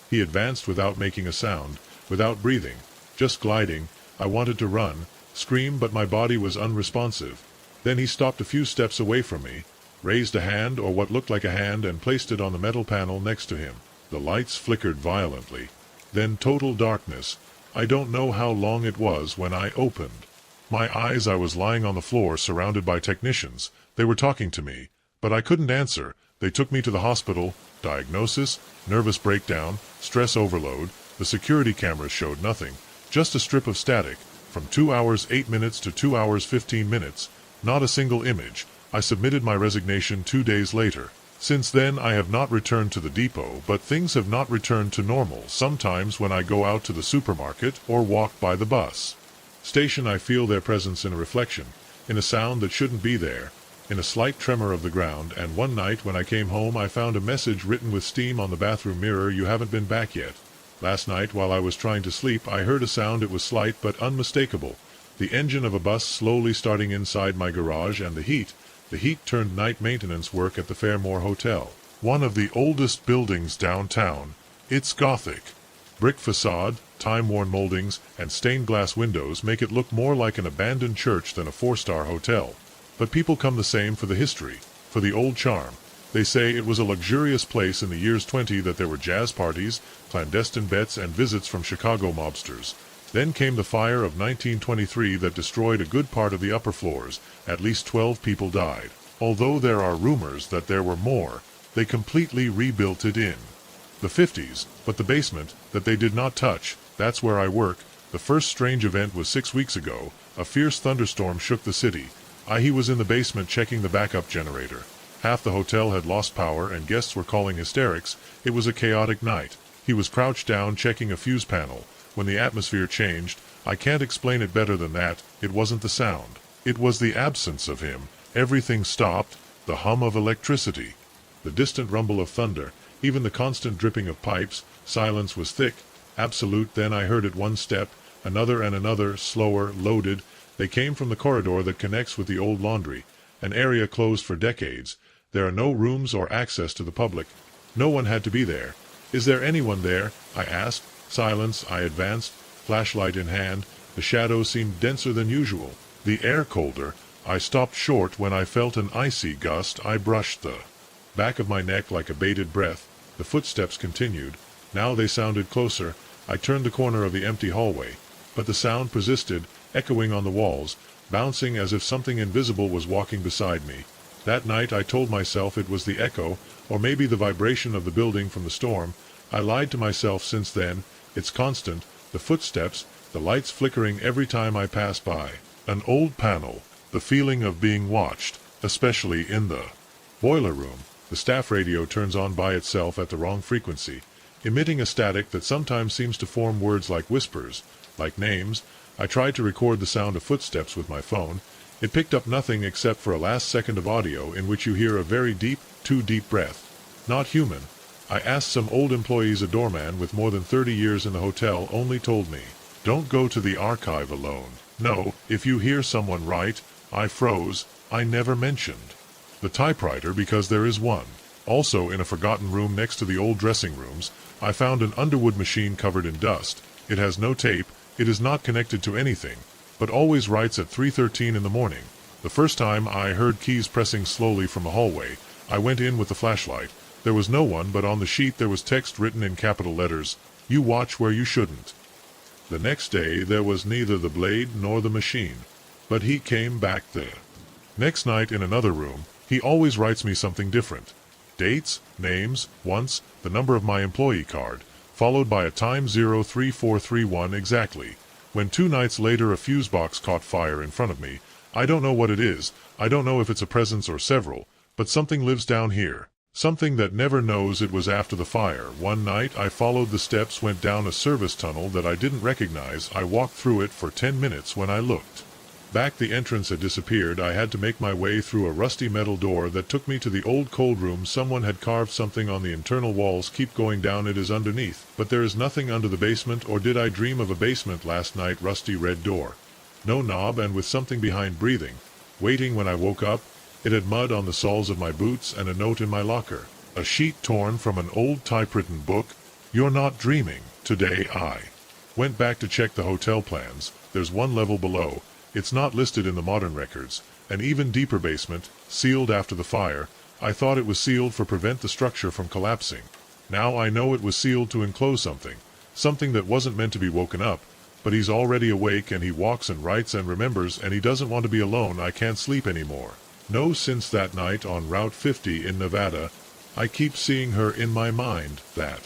[SPEAKER 1] He advanced without making a sound, without breathing, just gliding. I wanted to run, scream, but my body was unresponsive. Then he stopped a few steps away from me, raised a hand, or what looked like a hand, and placed it on the metal panel next to him. The lights flickered violently. Then total darkness. I don't know how long it was when I opened my eyes. I was lying on the floor surrounded by technicians. They were talking to me, but I couldn't answer. They took me to the hospital. Diagnosis: nervous breakdown, stress overload. The security cameras showed nothing, just a strip of static, from 2 hours 8 minutes to 2 hours 15 minutes. Not a single image. I submitted my resignation 2 days later. Since then I have not returned to the depot, but things have not returned to normal. Sometimes when I go out to the supermarket or walk by the bus station, I feel their presence in a reflection, in a sound that shouldn't be there, in a slight tremor of the ground. And one night when I came home I found a message written with steam on the bathroom mirror: "You haven't been back yet." Last night while I was trying to sleep I heard a sound. It was slight but unmistakable. The engine of a bus slowly starting inside my garage, and the heat turned night maintenance work at the Fairmore Hotel, one of the oldest buildings downtown. It's Gothic. Brick facade, time-worn moldings, and stained glass windows make it look more like an abandoned church than a four-star hotel. But people come the same for the history, for the old charm. They say it was a luxurious place in the years 20, that there were jazz parties, clandestine bets, and visits from Chicago mobsters. Then came the fire of 1923 that destroyed a good part of the upper floors. At least 12 people died. Although there are rumors that there were more, they completely rebuilt it in the 50s, but the basement, that they did not touch, that's where I work. The first strange event was 6 weeks ago. A fierce thunderstorm shook the city. He was in the basement checking the backup generator. Half the hotel had lost power and guests were calling hysterics. It was a chaotic night. He was crouched down checking a fuse panel. When the atmosphere changed, I can't explain it better than that. It wasn't the sound. It was the absence of him. Everything stopped. The hum of electricity, the distant rumble of thunder, even the constant dripping of pipes. Silence was thick, absolute. Then I heard it: one step, another and another, slower, loaded. They came from the corridor that connects with the old laundry, an area closed for decades. There are no rooms or access to the public. No one had to be there. "Is there anyone there?" I asked. Silence. I advanced, flashlight in hand. The shadows seemed denser than usual, the air colder. I stopped short when I felt an icy gust. I brushed the back of my neck like a bated breath. The footsteps continued. Now they sounded closer. I turned the corner of the empty hallway, but the sound persisted, echoing on the walls, bouncing as if something invisible was walking beside me. That night I told myself it was the echo, or maybe the vibration of the building from the storm. I lied to myself since then. It's constant, the footsteps, the lights flickering every time I pass by. An old panel, the feeling of being watched, especially in the boiler room. The staff radio turns on by itself at the wrong frequency, emitting a static that sometimes seems to form words like whispers, like names. I tried to record the sound of footsteps with my phone. It picked up nothing except for a last second of audio in which you hear a very deep, too deep breath. Not human. I asked some old employees. A doorman with more than 30 years in the hotel only told me, "Don't go to the archive alone. No, if you hear someone write." I froze. I never mentioned the typewriter because there is one. Also, in a forgotten room next to the old dressing rooms, I found an Underwood machine covered in dust. It has no tape, it is not connected to anything, but always writes at 3:13 in the morning. The first time I heard keys pressing slowly from a hallway, I went in with the flashlight. There was no one, but on the sheet there was text written in capital letters, "You watch where you shouldn't." The next day there was neither the blade nor the machine, but he came back there. Next night in another room, he always writes me something different. Dates, names, once, the number of my employee card, followed by a time 03431 exactly. When 2 nights later a fuse box caught fire in front of me, I don't know what it is, I don't know if it's a presence or several, but something lives down here. Something that never knows it was after the fire. One night I followed the steps, went down a service tunnel that I didn't recognize. I walked through it for 10 minutes. When I looked back, the entrance had disappeared. I had to make my way through a rusty metal door that took me to the old cold room. Someone had carved something on the internal walls. Keep going down, it is underneath. But there is nothing under the basement, or did I dream of a basement last night? Rusty red door. No knob, and with something behind. Breathing. Waiting. When I woke up, it had mud on the soles of my boots and a note in my locker. A sheet torn from an old typewritten book. "You're not dreaming." Today I went back to check the hotel plans. There's one level below. It's not listed in the modern records. An even deeper basement, sealed after the fire. I thought it was sealed for prevent the structure from collapsing. Now I know it was sealed to enclose something. Something that wasn't meant to be woken up. But he's already awake, and he walks and writes and remembers, and he doesn't want to be alone. I can't sleep anymore. No, since that night on Route 50 in Nevada, I keep seeing her in my mind. That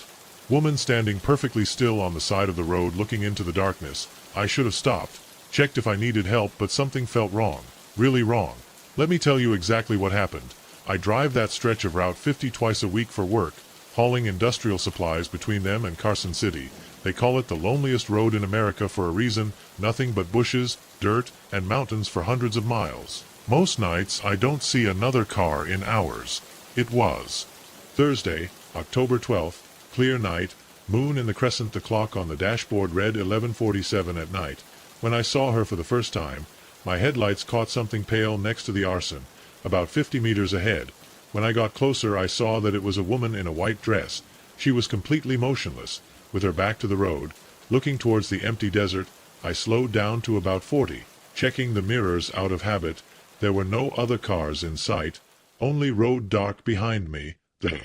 [SPEAKER 1] woman standing perfectly still on the side of the road looking into the darkness. I should have stopped, checked if I needed help, but something felt wrong. Really wrong. Let me tell you exactly what happened. I drive that stretch of Route 50 twice a week for work, hauling industrial supplies between them and Carson City. They call it the loneliest road in America for a reason. Nothing but bushes, dirt, and mountains for hundreds of miles. Most nights I don't see another car in hours. It was Thursday, October 12th, clear night, moon in the crescent. The clock on the dashboard read 11:47 at night. When I saw her for the first time, my headlights caught something pale next to the arson, about 50 meters ahead. When I got closer, I saw that it was a woman in a white dress. She was completely motionless, with her back to the road, looking towards the empty desert. I slowed down to about 40, checking the mirrors out of habit. There were no other cars in sight, only road dark behind me. The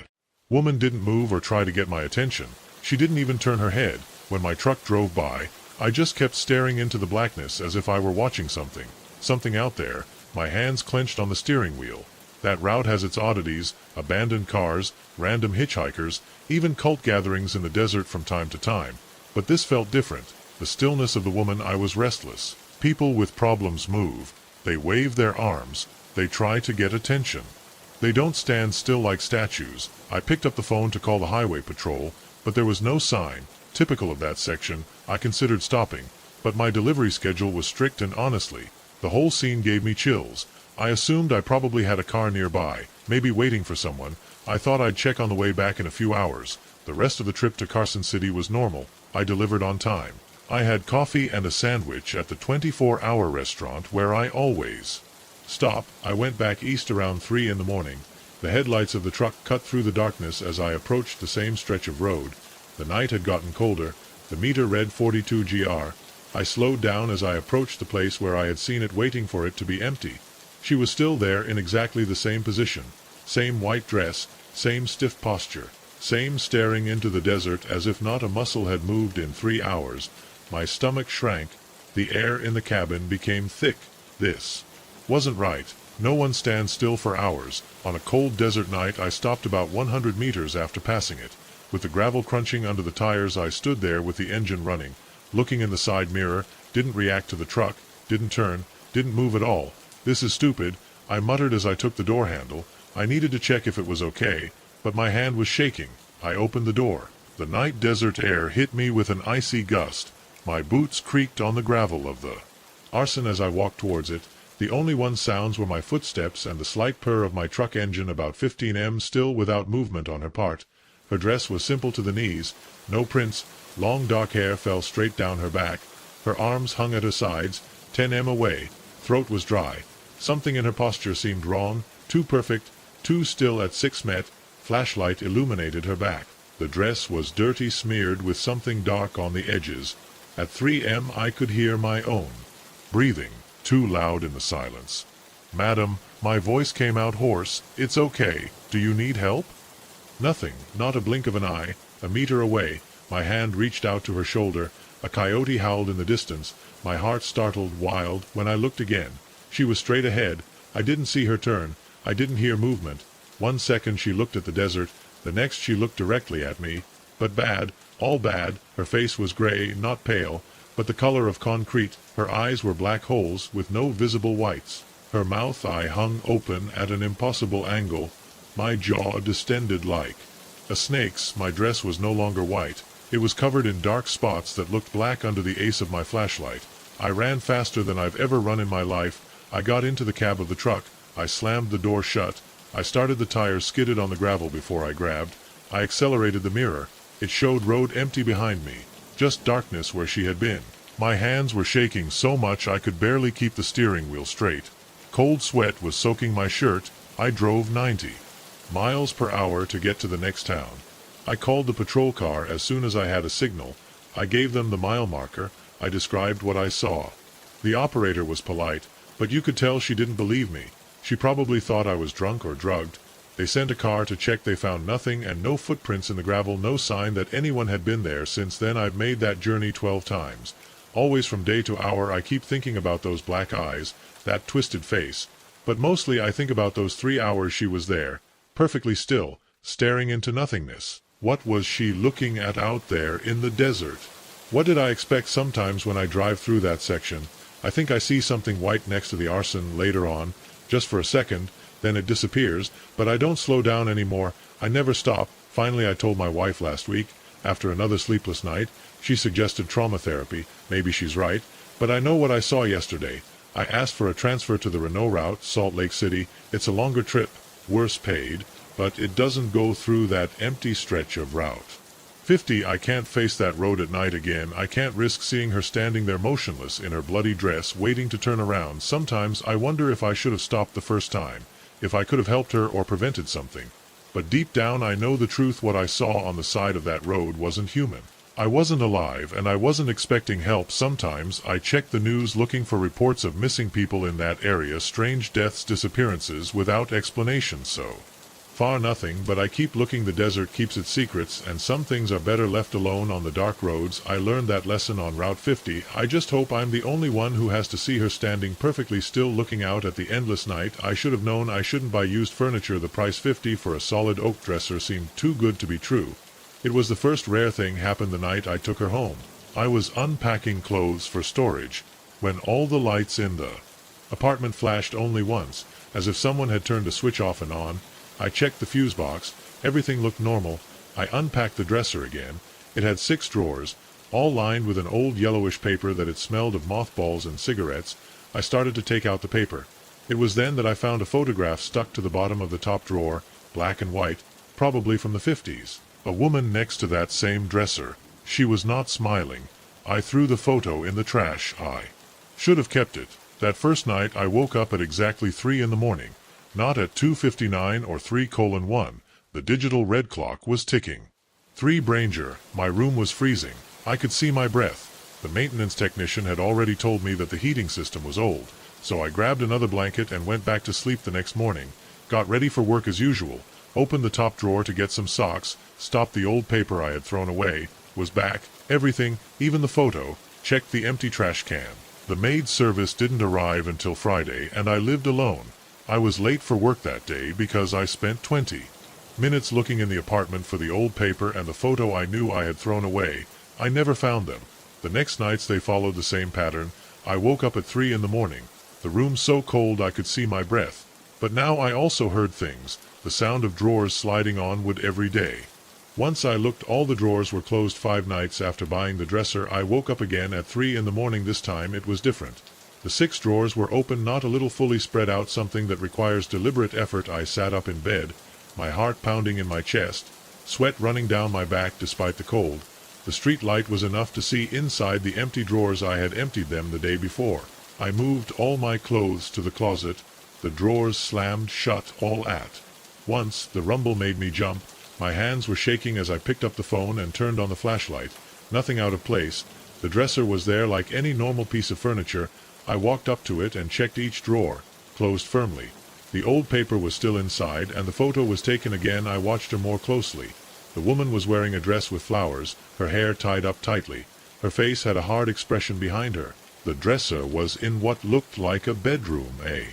[SPEAKER 1] woman didn't move or try to get my attention. She didn't even turn her head. When my truck drove by, I just kept staring into the blackness as if I were watching something. Something out there. My hands clenched on the steering wheel. That route has its oddities, abandoned cars, random hitchhikers, even cult gatherings in the desert from time to time. But this felt different. The stillness of the woman. I was restless. People with problems move. They wave their arms. They try to get attention. They don't stand still like statues. I picked up the phone to call the highway patrol, but there was no sign. Typical of that section. I considered stopping, but my delivery schedule was strict, and honestly, the whole scene gave me chills. I assumed I probably had a car nearby, maybe waiting for someone. I thought I'd check on the way back in a few hours. The rest of the trip to Carson City was normal. I delivered on time. I had coffee and a sandwich at the 24-hour restaurant where I always stop. I went back east around 3 in the morning. The headlights of the truck cut through the darkness as I approached the same stretch of road. The night had gotten colder. The meter read 42 GR. I slowed down as I approached the place where I had seen it, waiting for it to be empty. She was still there in exactly the same position. Same white dress, same stiff posture, same staring into the desert as if not a muscle had moved in 3 hours. My stomach shrank. The air in the cabin became thick. This wasn't right. No one stands still for hours. On a cold desert night I stopped about 100 meters after passing it. With the gravel crunching under the tires, I stood there with the engine running, looking in the side mirror. Didn't react to the truck, didn't turn, didn't move at all. This is stupid, I muttered as I took the door handle. I needed to check if it was okay, but my hand was shaking. I opened the door. The night desert air hit me with an icy gust. My boots creaked on the gravel of the arson as I walked towards it. The only one sounds were my footsteps and the slight purr of my truck engine, about 15 m, still without movement on her part. Her dress was simple to the knees, no prints, long dark hair fell straight down her back, her arms hung at her sides, 10 m away, throat was dry. Something in her posture seemed wrong, too perfect, too still at 6 m. Flashlight illuminated her back. The dress was dirty, smeared with something dark on the edges. At 3 m I could hear my own breathing, too loud in the silence. "Madam," my voice came out hoarse, "it's okay. Do you need help?" Nothing, not a blink of an eye. A meter away, my hand reached out to her shoulder. A coyote howled in the distance. My heart startled, wild, when I looked again. She was straight ahead. I didn't see her turn. I didn't hear movement. 1 second she looked at the desert. The next she looked directly at me. But bad, all bad. Her face was gray, not pale, but the color of concrete. Her eyes were black holes with no visible whites. Her mouth eye hung open at an impossible angle. My jaw distended like a snake's. My dress was no longer white. It was covered in dark spots that looked black under the ace of my flashlight. I ran faster than I've ever run in my life. I got into the cab of the truck. I slammed the door shut. I started the tires, skidded on the gravel before I grabbed. I accelerated the mirror. It showed road empty behind me. Just darkness where she had been. My hands were shaking so much I could barely keep the steering wheel straight. Cold sweat was soaking my shirt. I drove 90 miles per hour to get to the next town. I called the patrol car as soon as I had a signal. I gave them the mile marker. I described what I saw. The operator was polite, but you could tell she didn't believe me. She probably thought I was drunk or drugged. They sent a car to check. They found nothing, and no footprints in the gravel, no sign that anyone had been there. Since then I've made that journey 12 times. Always from day to hour I keep thinking about those black eyes, that twisted face. But mostly I think about those 3 hours she was there, perfectly still, staring into nothingness. What was she looking at out there in the desert? What did I expect? Sometimes when I drive through that section, I think I see something white next to the arson later on, just for a second, then it disappears, but I don't slow down anymore. I never stop. Finally I told my wife last week, after another sleepless night. She suggested trauma therapy. Maybe she's right, but I know what I saw yesterday. I asked for a transfer to the Renault route, Salt Lake City. It's a longer trip, worse paid, but it doesn't go through that empty stretch of route. 50, I can't face that road at night again. I can't risk seeing her standing there motionless in her bloody dress, waiting to turn around. Sometimes I wonder if I should have stopped the first time, if I could have helped her or prevented something. But deep down I know the truth. What I saw on the side of that road wasn't human. I wasn't alive, and I wasn't expecting help. Sometimes I check the news looking for reports of missing people in that area, strange deaths, disappearances without explanation. So far nothing, but I keep looking. The desert keeps its secrets, and some things are better left alone on the dark roads. I learned that lesson on Route 50. I just hope I'm the only one who has to see her standing perfectly still, looking out at the endless night. I should have known I shouldn't buy used furniture. The price, $50 for a solid oak dresser, seemed too good to be true. It was the first rare thing happened the night I took her home. I was unpacking clothes for storage when all the lights in the apartment flashed only once, as if someone had turned a switch off and on. I checked the fuse box. Everything looked normal. I unpacked the dresser again. It had 6 drawers, all lined with an old yellowish paper that had smelled of mothballs and cigarettes. I started to take out the paper. It was then that I found a photograph stuck to the bottom of the top drawer, black and white, probably from the 50s. A woman next to that same dresser. She was not smiling. I threw the photo in the trash. I should have kept it. That first night I woke up at exactly 3 in the morning. Not at 2:59 or 3:1. The digital red clock was ticking. 3 Branger. My room was freezing. I could see my breath. The maintenance technician had already told me that the heating system was old, so I grabbed another blanket and went back to sleep. The next morning, got ready for work as usual. Opened the top drawer to get some socks, stopped the old paper I had thrown away, was back, everything, even the photo, checked the empty trash can. The maid service didn't arrive until Friday, and I lived alone. I was late for work that day because I spent 20 minutes looking in the apartment for the old paper and the photo I knew I had thrown away. I never found them. The next nights they followed the same pattern. I woke up at 3 in the morning. The room so cold I could see my breath. But now I also heard things, the sound of drawers sliding onward every day. Once I looked, all the drawers were closed. 5 nights after buying the dresser, I woke up again at 3 in the morning. This time it was different. The 6 drawers were open, not a little, fully spread out, something that requires deliberate effort. I sat up in bed, my heart pounding in my chest. sweat running down my back despite the cold. The street light was enough to see inside the empty drawers. I had emptied them the day before. I moved all my clothes to the closet. The drawers slammed shut all at once. The rumble made me jump. My hands were shaking as I picked up the phone and turned on the flashlight. Nothing out of place. The dresser was there like any normal piece of furniture. I walked up to it and checked each drawer, closed firmly. The old paper was still inside, and the photo was taken again. I watched her more closely. The woman was wearing a dress with flowers, her hair tied up tightly. Her face had a hard expression behind her. The dresser was in what looked like a bedroom. A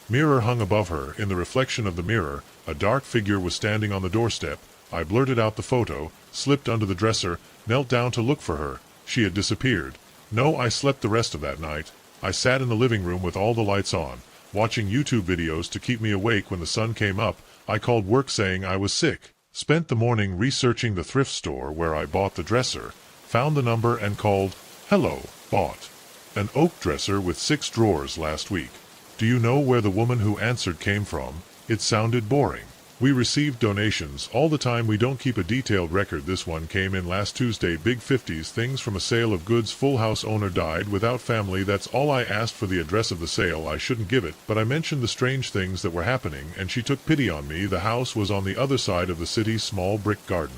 [SPEAKER 1] mirror hung above her. In the reflection of the mirror, a dark figure was standing on the doorstep. I blurted out the photo, slipped under the dresser, knelt down to look for her. She had disappeared. No, I slept the rest of that night. I sat in the living room with all the lights on, watching YouTube videos to keep me awake. When the sun came up, I called work saying I was sick. Spent the morning researching the thrift store where I bought the dresser, found the number and called. Hello, bought an oak dresser with 6 drawers last week. Do you know where the woman who answered came from? It sounded boring. We received donations all the time. We don't keep a detailed record. This one came in last Tuesday. Big 50s things from a sale of goods. Full house owner died without family. That's all. I asked for the address of the sale. I shouldn't give it, but I mentioned the strange things that were happening, and she took pity on me. The house was on the other side of the city's small brick garden.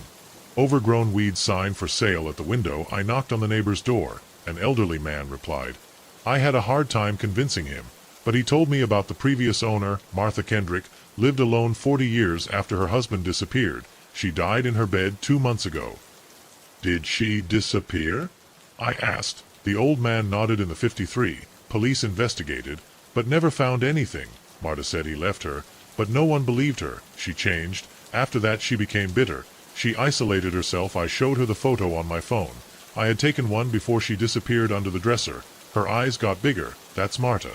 [SPEAKER 1] Overgrown weeds sign for sale at the window. I knocked on the neighbor's door. An elderly man replied. I had a hard time convincing him, but he told me about the previous owner, Martha Kendrick, lived alone 40 years after her husband disappeared. She died in her bed 2 months ago. Did she disappear? I asked. The old man nodded. In the 53. Police investigated, but never found anything. Martha said he left her, but no one believed her. She changed. After that she became bitter. She isolated herself. I showed her the photo on my phone. I had taken one before she disappeared under the dresser. Her eyes got bigger. That's Martha.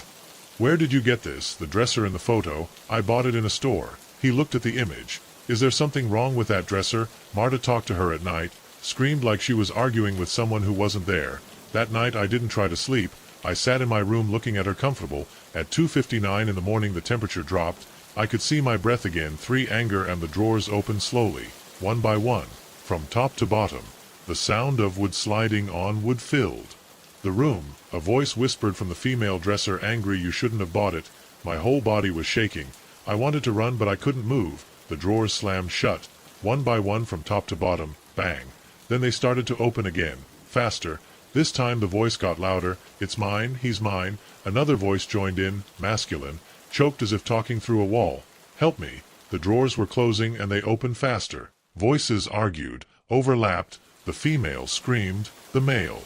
[SPEAKER 1] Where did you get this? The dresser in the photo. I bought it in a store. He looked at the image. Is there something wrong with that dresser? Martha talked to her at night, screamed like she was arguing with someone who wasn't there. That night I didn't try to sleep. I sat in my room looking at her comfortable. At 2:59 in the morning the temperature dropped. I could see my breath again. 3 anger and the drawers opened slowly, one by one, from top to bottom. The sound of wood sliding on wood filled the room. A voice whispered from the female dresser, angry, you shouldn't have bought it. My whole body was shaking. I wanted to run, but I couldn't move. The drawers slammed shut, one by one from top to bottom. Bang. Then they started to open again, faster. This time the voice got louder. It's mine, he's mine. Another voice joined in, masculine, choked as if talking through a wall. Help me. The drawers were closing and they opened faster. Voices argued, overlapped. The female screamed. The male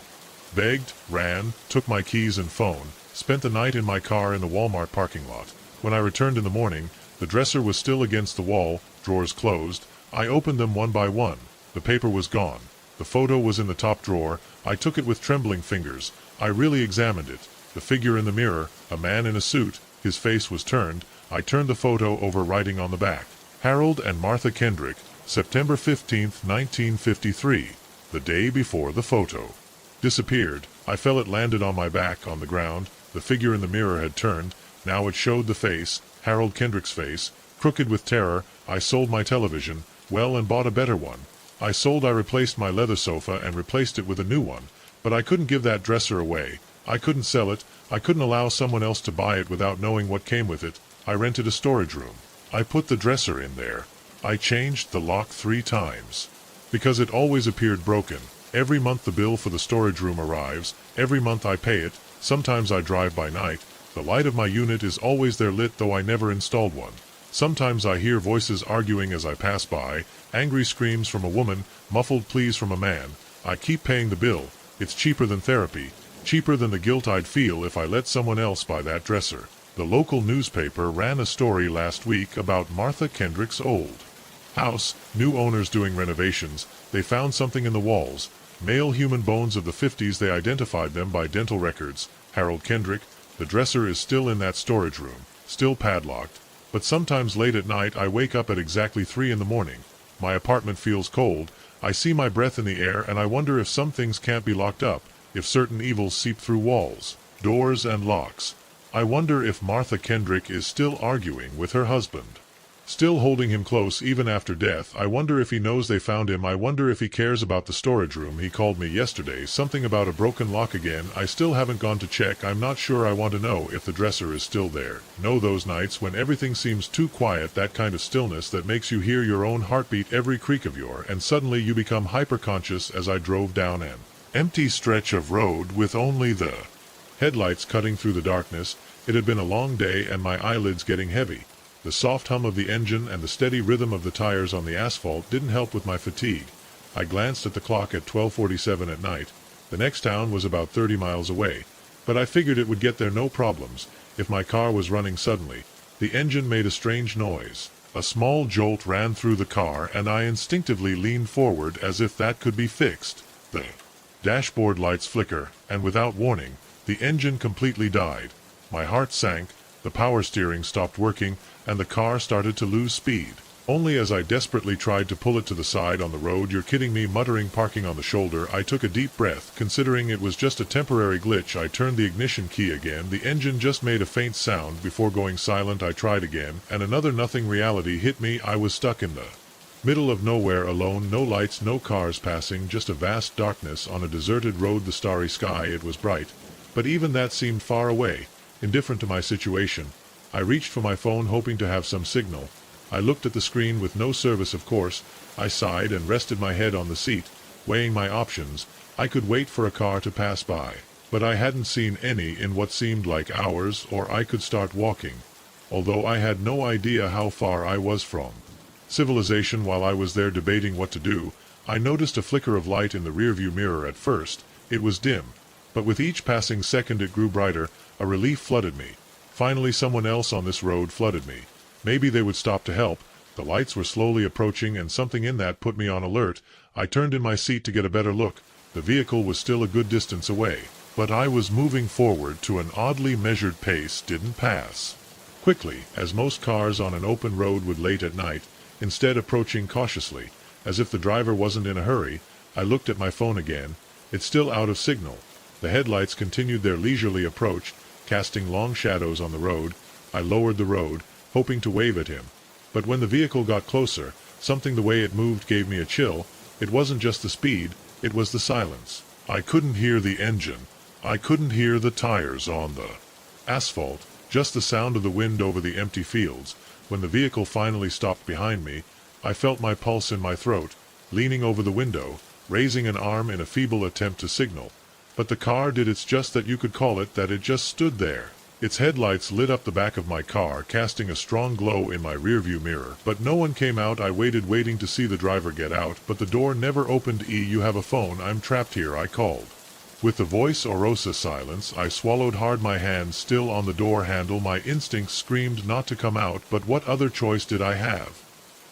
[SPEAKER 1] begged, ran, took my keys and phone, spent the night in my car in the Walmart parking lot. When I returned in the morning, the dresser was still against the wall, drawers closed. I opened them one by one. The paper was gone. The photo was in the top drawer. I took it with trembling fingers. I really examined it. The figure in the mirror, a man in a suit, his face was turned. I turned the photo over, writing on the back, Harold and Martha Kendrick, September 15, 1953, the day before the photo disappeared. I fell. It landed on my back on the ground. The figure in the mirror had turned. Now it showed the face, Harold Kendrick's face, crooked with terror. I sold my television, well, and bought a better one. I replaced my leather sofa and replaced it with a new one. But I couldn't give that dresser away. I couldn't sell it. I couldn't allow someone else to buy it without knowing what came with it. I rented a storage room. I put the dresser in there. I changed the lock 3 times. Because it always appeared broken. Every month the bill for the storage room arrives. Every month I pay it. Sometimes I drive by night. The light of my unit is always there lit, though I never installed one. Sometimes I hear voices arguing as I pass by, angry screams from a woman, muffled pleas from a man. I keep paying the bill. It's cheaper than therapy, cheaper than the guilt I'd feel if I let someone else buy that dresser. The local newspaper ran a story last week about Martha Kendrick's old house, new owners doing renovations. They found something in the walls. Male human bones of the 50s. They identified them by dental records. Harold Kendrick. The dresser is still in that storage room, still padlocked. But sometimes late at night I wake up at exactly 3 in the morning. My apartment feels cold. I see my breath in the air, and I wonder if some things can't be locked up, if certain evils seep through walls, doors and locks. I wonder if Martha Kendrick is still arguing with her husband. Still holding him close even after death. I wonder if he knows they found him. I wonder if he cares about the storage room. He called me yesterday, something about a broken lock again. I still haven't gone to check. I'm not sure. I want to know if the dresser is still there. Know those nights when everything seems too quiet, that kind of stillness that makes you hear your own heartbeat, every creak of your, and suddenly you become hyper-conscious. As I drove down an empty stretch of road with only the headlights cutting through the darkness, it had been a long day and my eyelids getting heavy. The soft hum of the engine and the steady rhythm of the tires on the asphalt didn't help with my fatigue. I glanced at the clock at 12:47 at night. The next town was about 30 miles away, but I figured it would get there no problems if my car was running suddenly. The engine made a strange noise. A small jolt ran through the car and I instinctively leaned forward as if that could be fixed. The dashboard lights flicker, and without warning, the engine completely died. My heart sank, the power steering stopped working, and the car started to lose speed. Only as I desperately tried to pull it to the side on the road. You're kidding me, muttering, parking on the shoulder. I took a deep breath. Considering it was just a temporary glitch, I turned the ignition key again. The engine just made a faint sound before going silent. I tried again, and another nothing reality hit me. I was stuck in the middle of nowhere, alone, no lights, no cars passing, just a vast darkness on a deserted road. The starry sky, it was bright, but even that seemed far away, indifferent to my situation. I reached for my phone, hoping to have some signal. I looked at the screen with no service, of course. I sighed and rested my head on the seat, weighing my options. I could wait for a car to pass by, but I hadn't seen any in what seemed like hours, or I could start walking, although I had no idea how far I was from civilization. While I was there debating what to do, I noticed a flicker of light in the rearview mirror. At first, it was dim, but with each passing second it grew brighter. A relief flooded me. Finally, someone else on this road flooded me. Maybe they would stop to help. The lights were slowly approaching, and something in that put me on alert. I turned in my seat to get a better look. The vehicle was still a good distance away, but I was moving forward to an oddly measured pace. Didn't pass quickly, as most cars on an open road would late at night, instead approaching cautiously, as if the driver wasn't in a hurry. I looked at my phone again. It's still out of signal. The headlights continued their leisurely approach, casting long shadows on the road. I lowered the road, hoping to wave at him. But when the vehicle got closer, something the way it moved gave me a chill. It wasn't just the speed, it was the silence. I couldn't hear the engine. I couldn't hear the tires on the asphalt, just the sound of the wind over the empty fields. When the vehicle finally stopped behind me, I felt my pulse in my throat, leaning over the window, raising an arm in a feeble attempt to signal. But the car did its just that you could call it, that it just stood there. Its headlights lit up the back of my car, casting a strong glow in my rearview mirror. But no one came out. I waited, waiting to see the driver get out, but the door never opened. You have a phone? I'm trapped here, I called. With the voice Orosa silence, I swallowed hard, my hand still on the door handle. My instincts screamed not to come out, but what other choice did I have?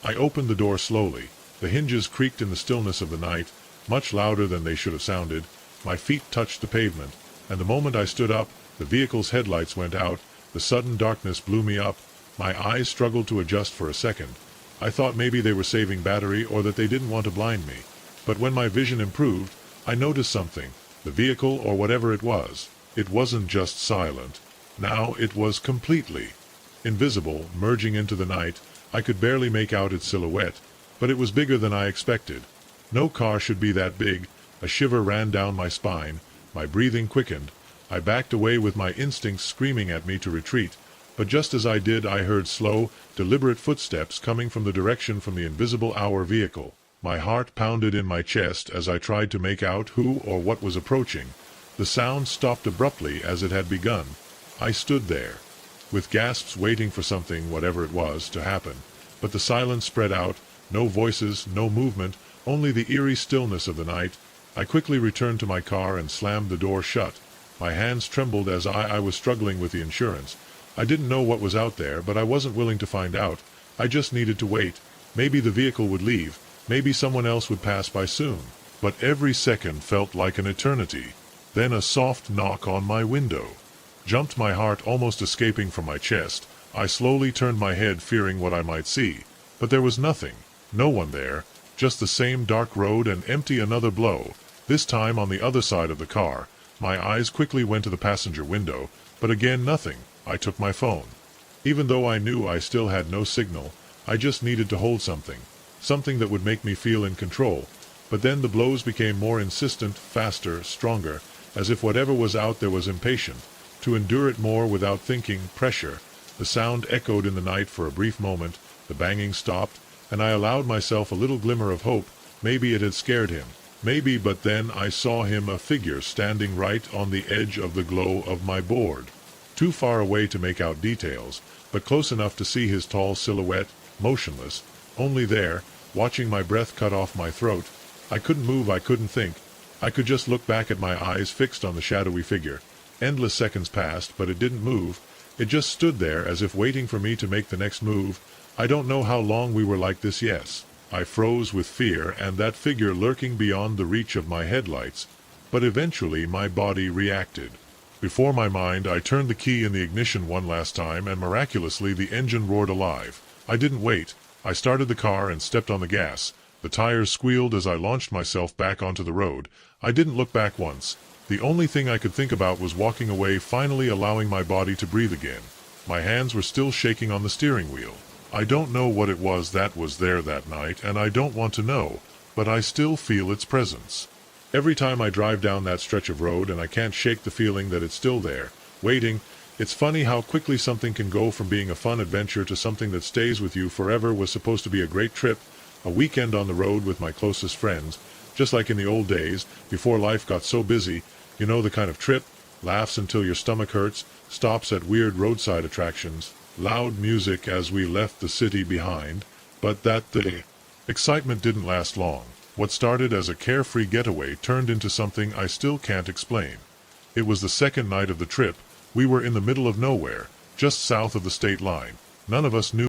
[SPEAKER 1] I opened the door slowly. The hinges creaked in the stillness of the night, much louder than they should have sounded. My feet touched the pavement, and the moment I stood up, the vehicle's headlights went out. The sudden darkness blew me up. My eyes struggled to adjust for a second. I thought maybe they were saving battery, or that they didn't want to blind me. But when my vision improved, I noticed something. The vehicle, or whatever it wasn't just silent. Now it was completely invisible, merging into the night. I could barely make out its silhouette, but it was bigger than I expected. No car should be that big. A shiver ran down my spine. My breathing quickened. I backed away with my instincts screaming at me to retreat, but just as I did, I heard slow, deliberate footsteps coming from the direction from the invisible our vehicle. My heart pounded in my chest as I tried to make out who or what was approaching. The sound stopped abruptly as it had begun. I stood there, with gasps, waiting for something, whatever it was, to happen. But the silence spread out. No voices, no movement, only the eerie stillness of the night. I quickly returned to my car and slammed the door shut. My hands trembled as I was struggling with the insurance. I didn't know what was out there, but I wasn't willing to find out. I just needed to wait. Maybe the vehicle would leave. Maybe someone else would pass by soon. But every second felt like an eternity. Then a soft knock on my window jumped, my heart almost escaping from my chest. I slowly turned my head, fearing what I might see. But there was nothing. No one there. Just the same dark road, and empty. Another blow. This time on the other side of the car. My eyes quickly went to the passenger window, but again nothing. I took my phone. Even though I knew I still had no signal, I just needed to hold something. Something that would make me feel in control. But then the blows became more insistent, faster, stronger, as if whatever was out there was impatient to endure it more without thinking. Pressure. The sound echoed in the night for a brief moment, the banging stopped, and I allowed myself a little glimmer of hope. Maybe it had scared him. Maybe, but then I saw him, a figure standing right on the edge of the glow of my board. Too far away to make out details, but close enough to see his tall silhouette, motionless, only there, watching my breath cut off my throat. I couldn't move, I couldn't think. I could just look back at my eyes fixed on the shadowy figure. Endless seconds passed, but it didn't move. It just stood there as if waiting for me to make the next move. I don't know how long we were like this, yes. I froze with fear and that figure lurking beyond the reach of my headlights. But eventually my body reacted. Before my mind, I turned the key in the ignition one last time, and miraculously the engine roared alive. I didn't wait. I started the car and stepped on the gas. The tires squealed as I launched myself back onto the road. I didn't look back once. The only thing I could think about was walking away, finally allowing my body to breathe again. My hands were still shaking on the steering wheel. I don't know what it was that was there that night, and I don't want to know, but I still feel its presence. Every time I drive down that stretch of road, and I can't shake the feeling that it's still there, waiting. It's funny how quickly something can go from being a fun adventure to something that stays with you forever. Was supposed to be a great trip, a weekend on the road with my closest friends, just like in the old days, before life got so busy. You know the kind of trip, laughs until your stomach hurts, stops at weird roadside attractions, loud music as we left the city behind. But the excitement didn't last long. What started as a carefree getaway turned into something I still can't explain. It was the second night of the trip. We were in the middle of nowhere, just south of the state line. None of us knew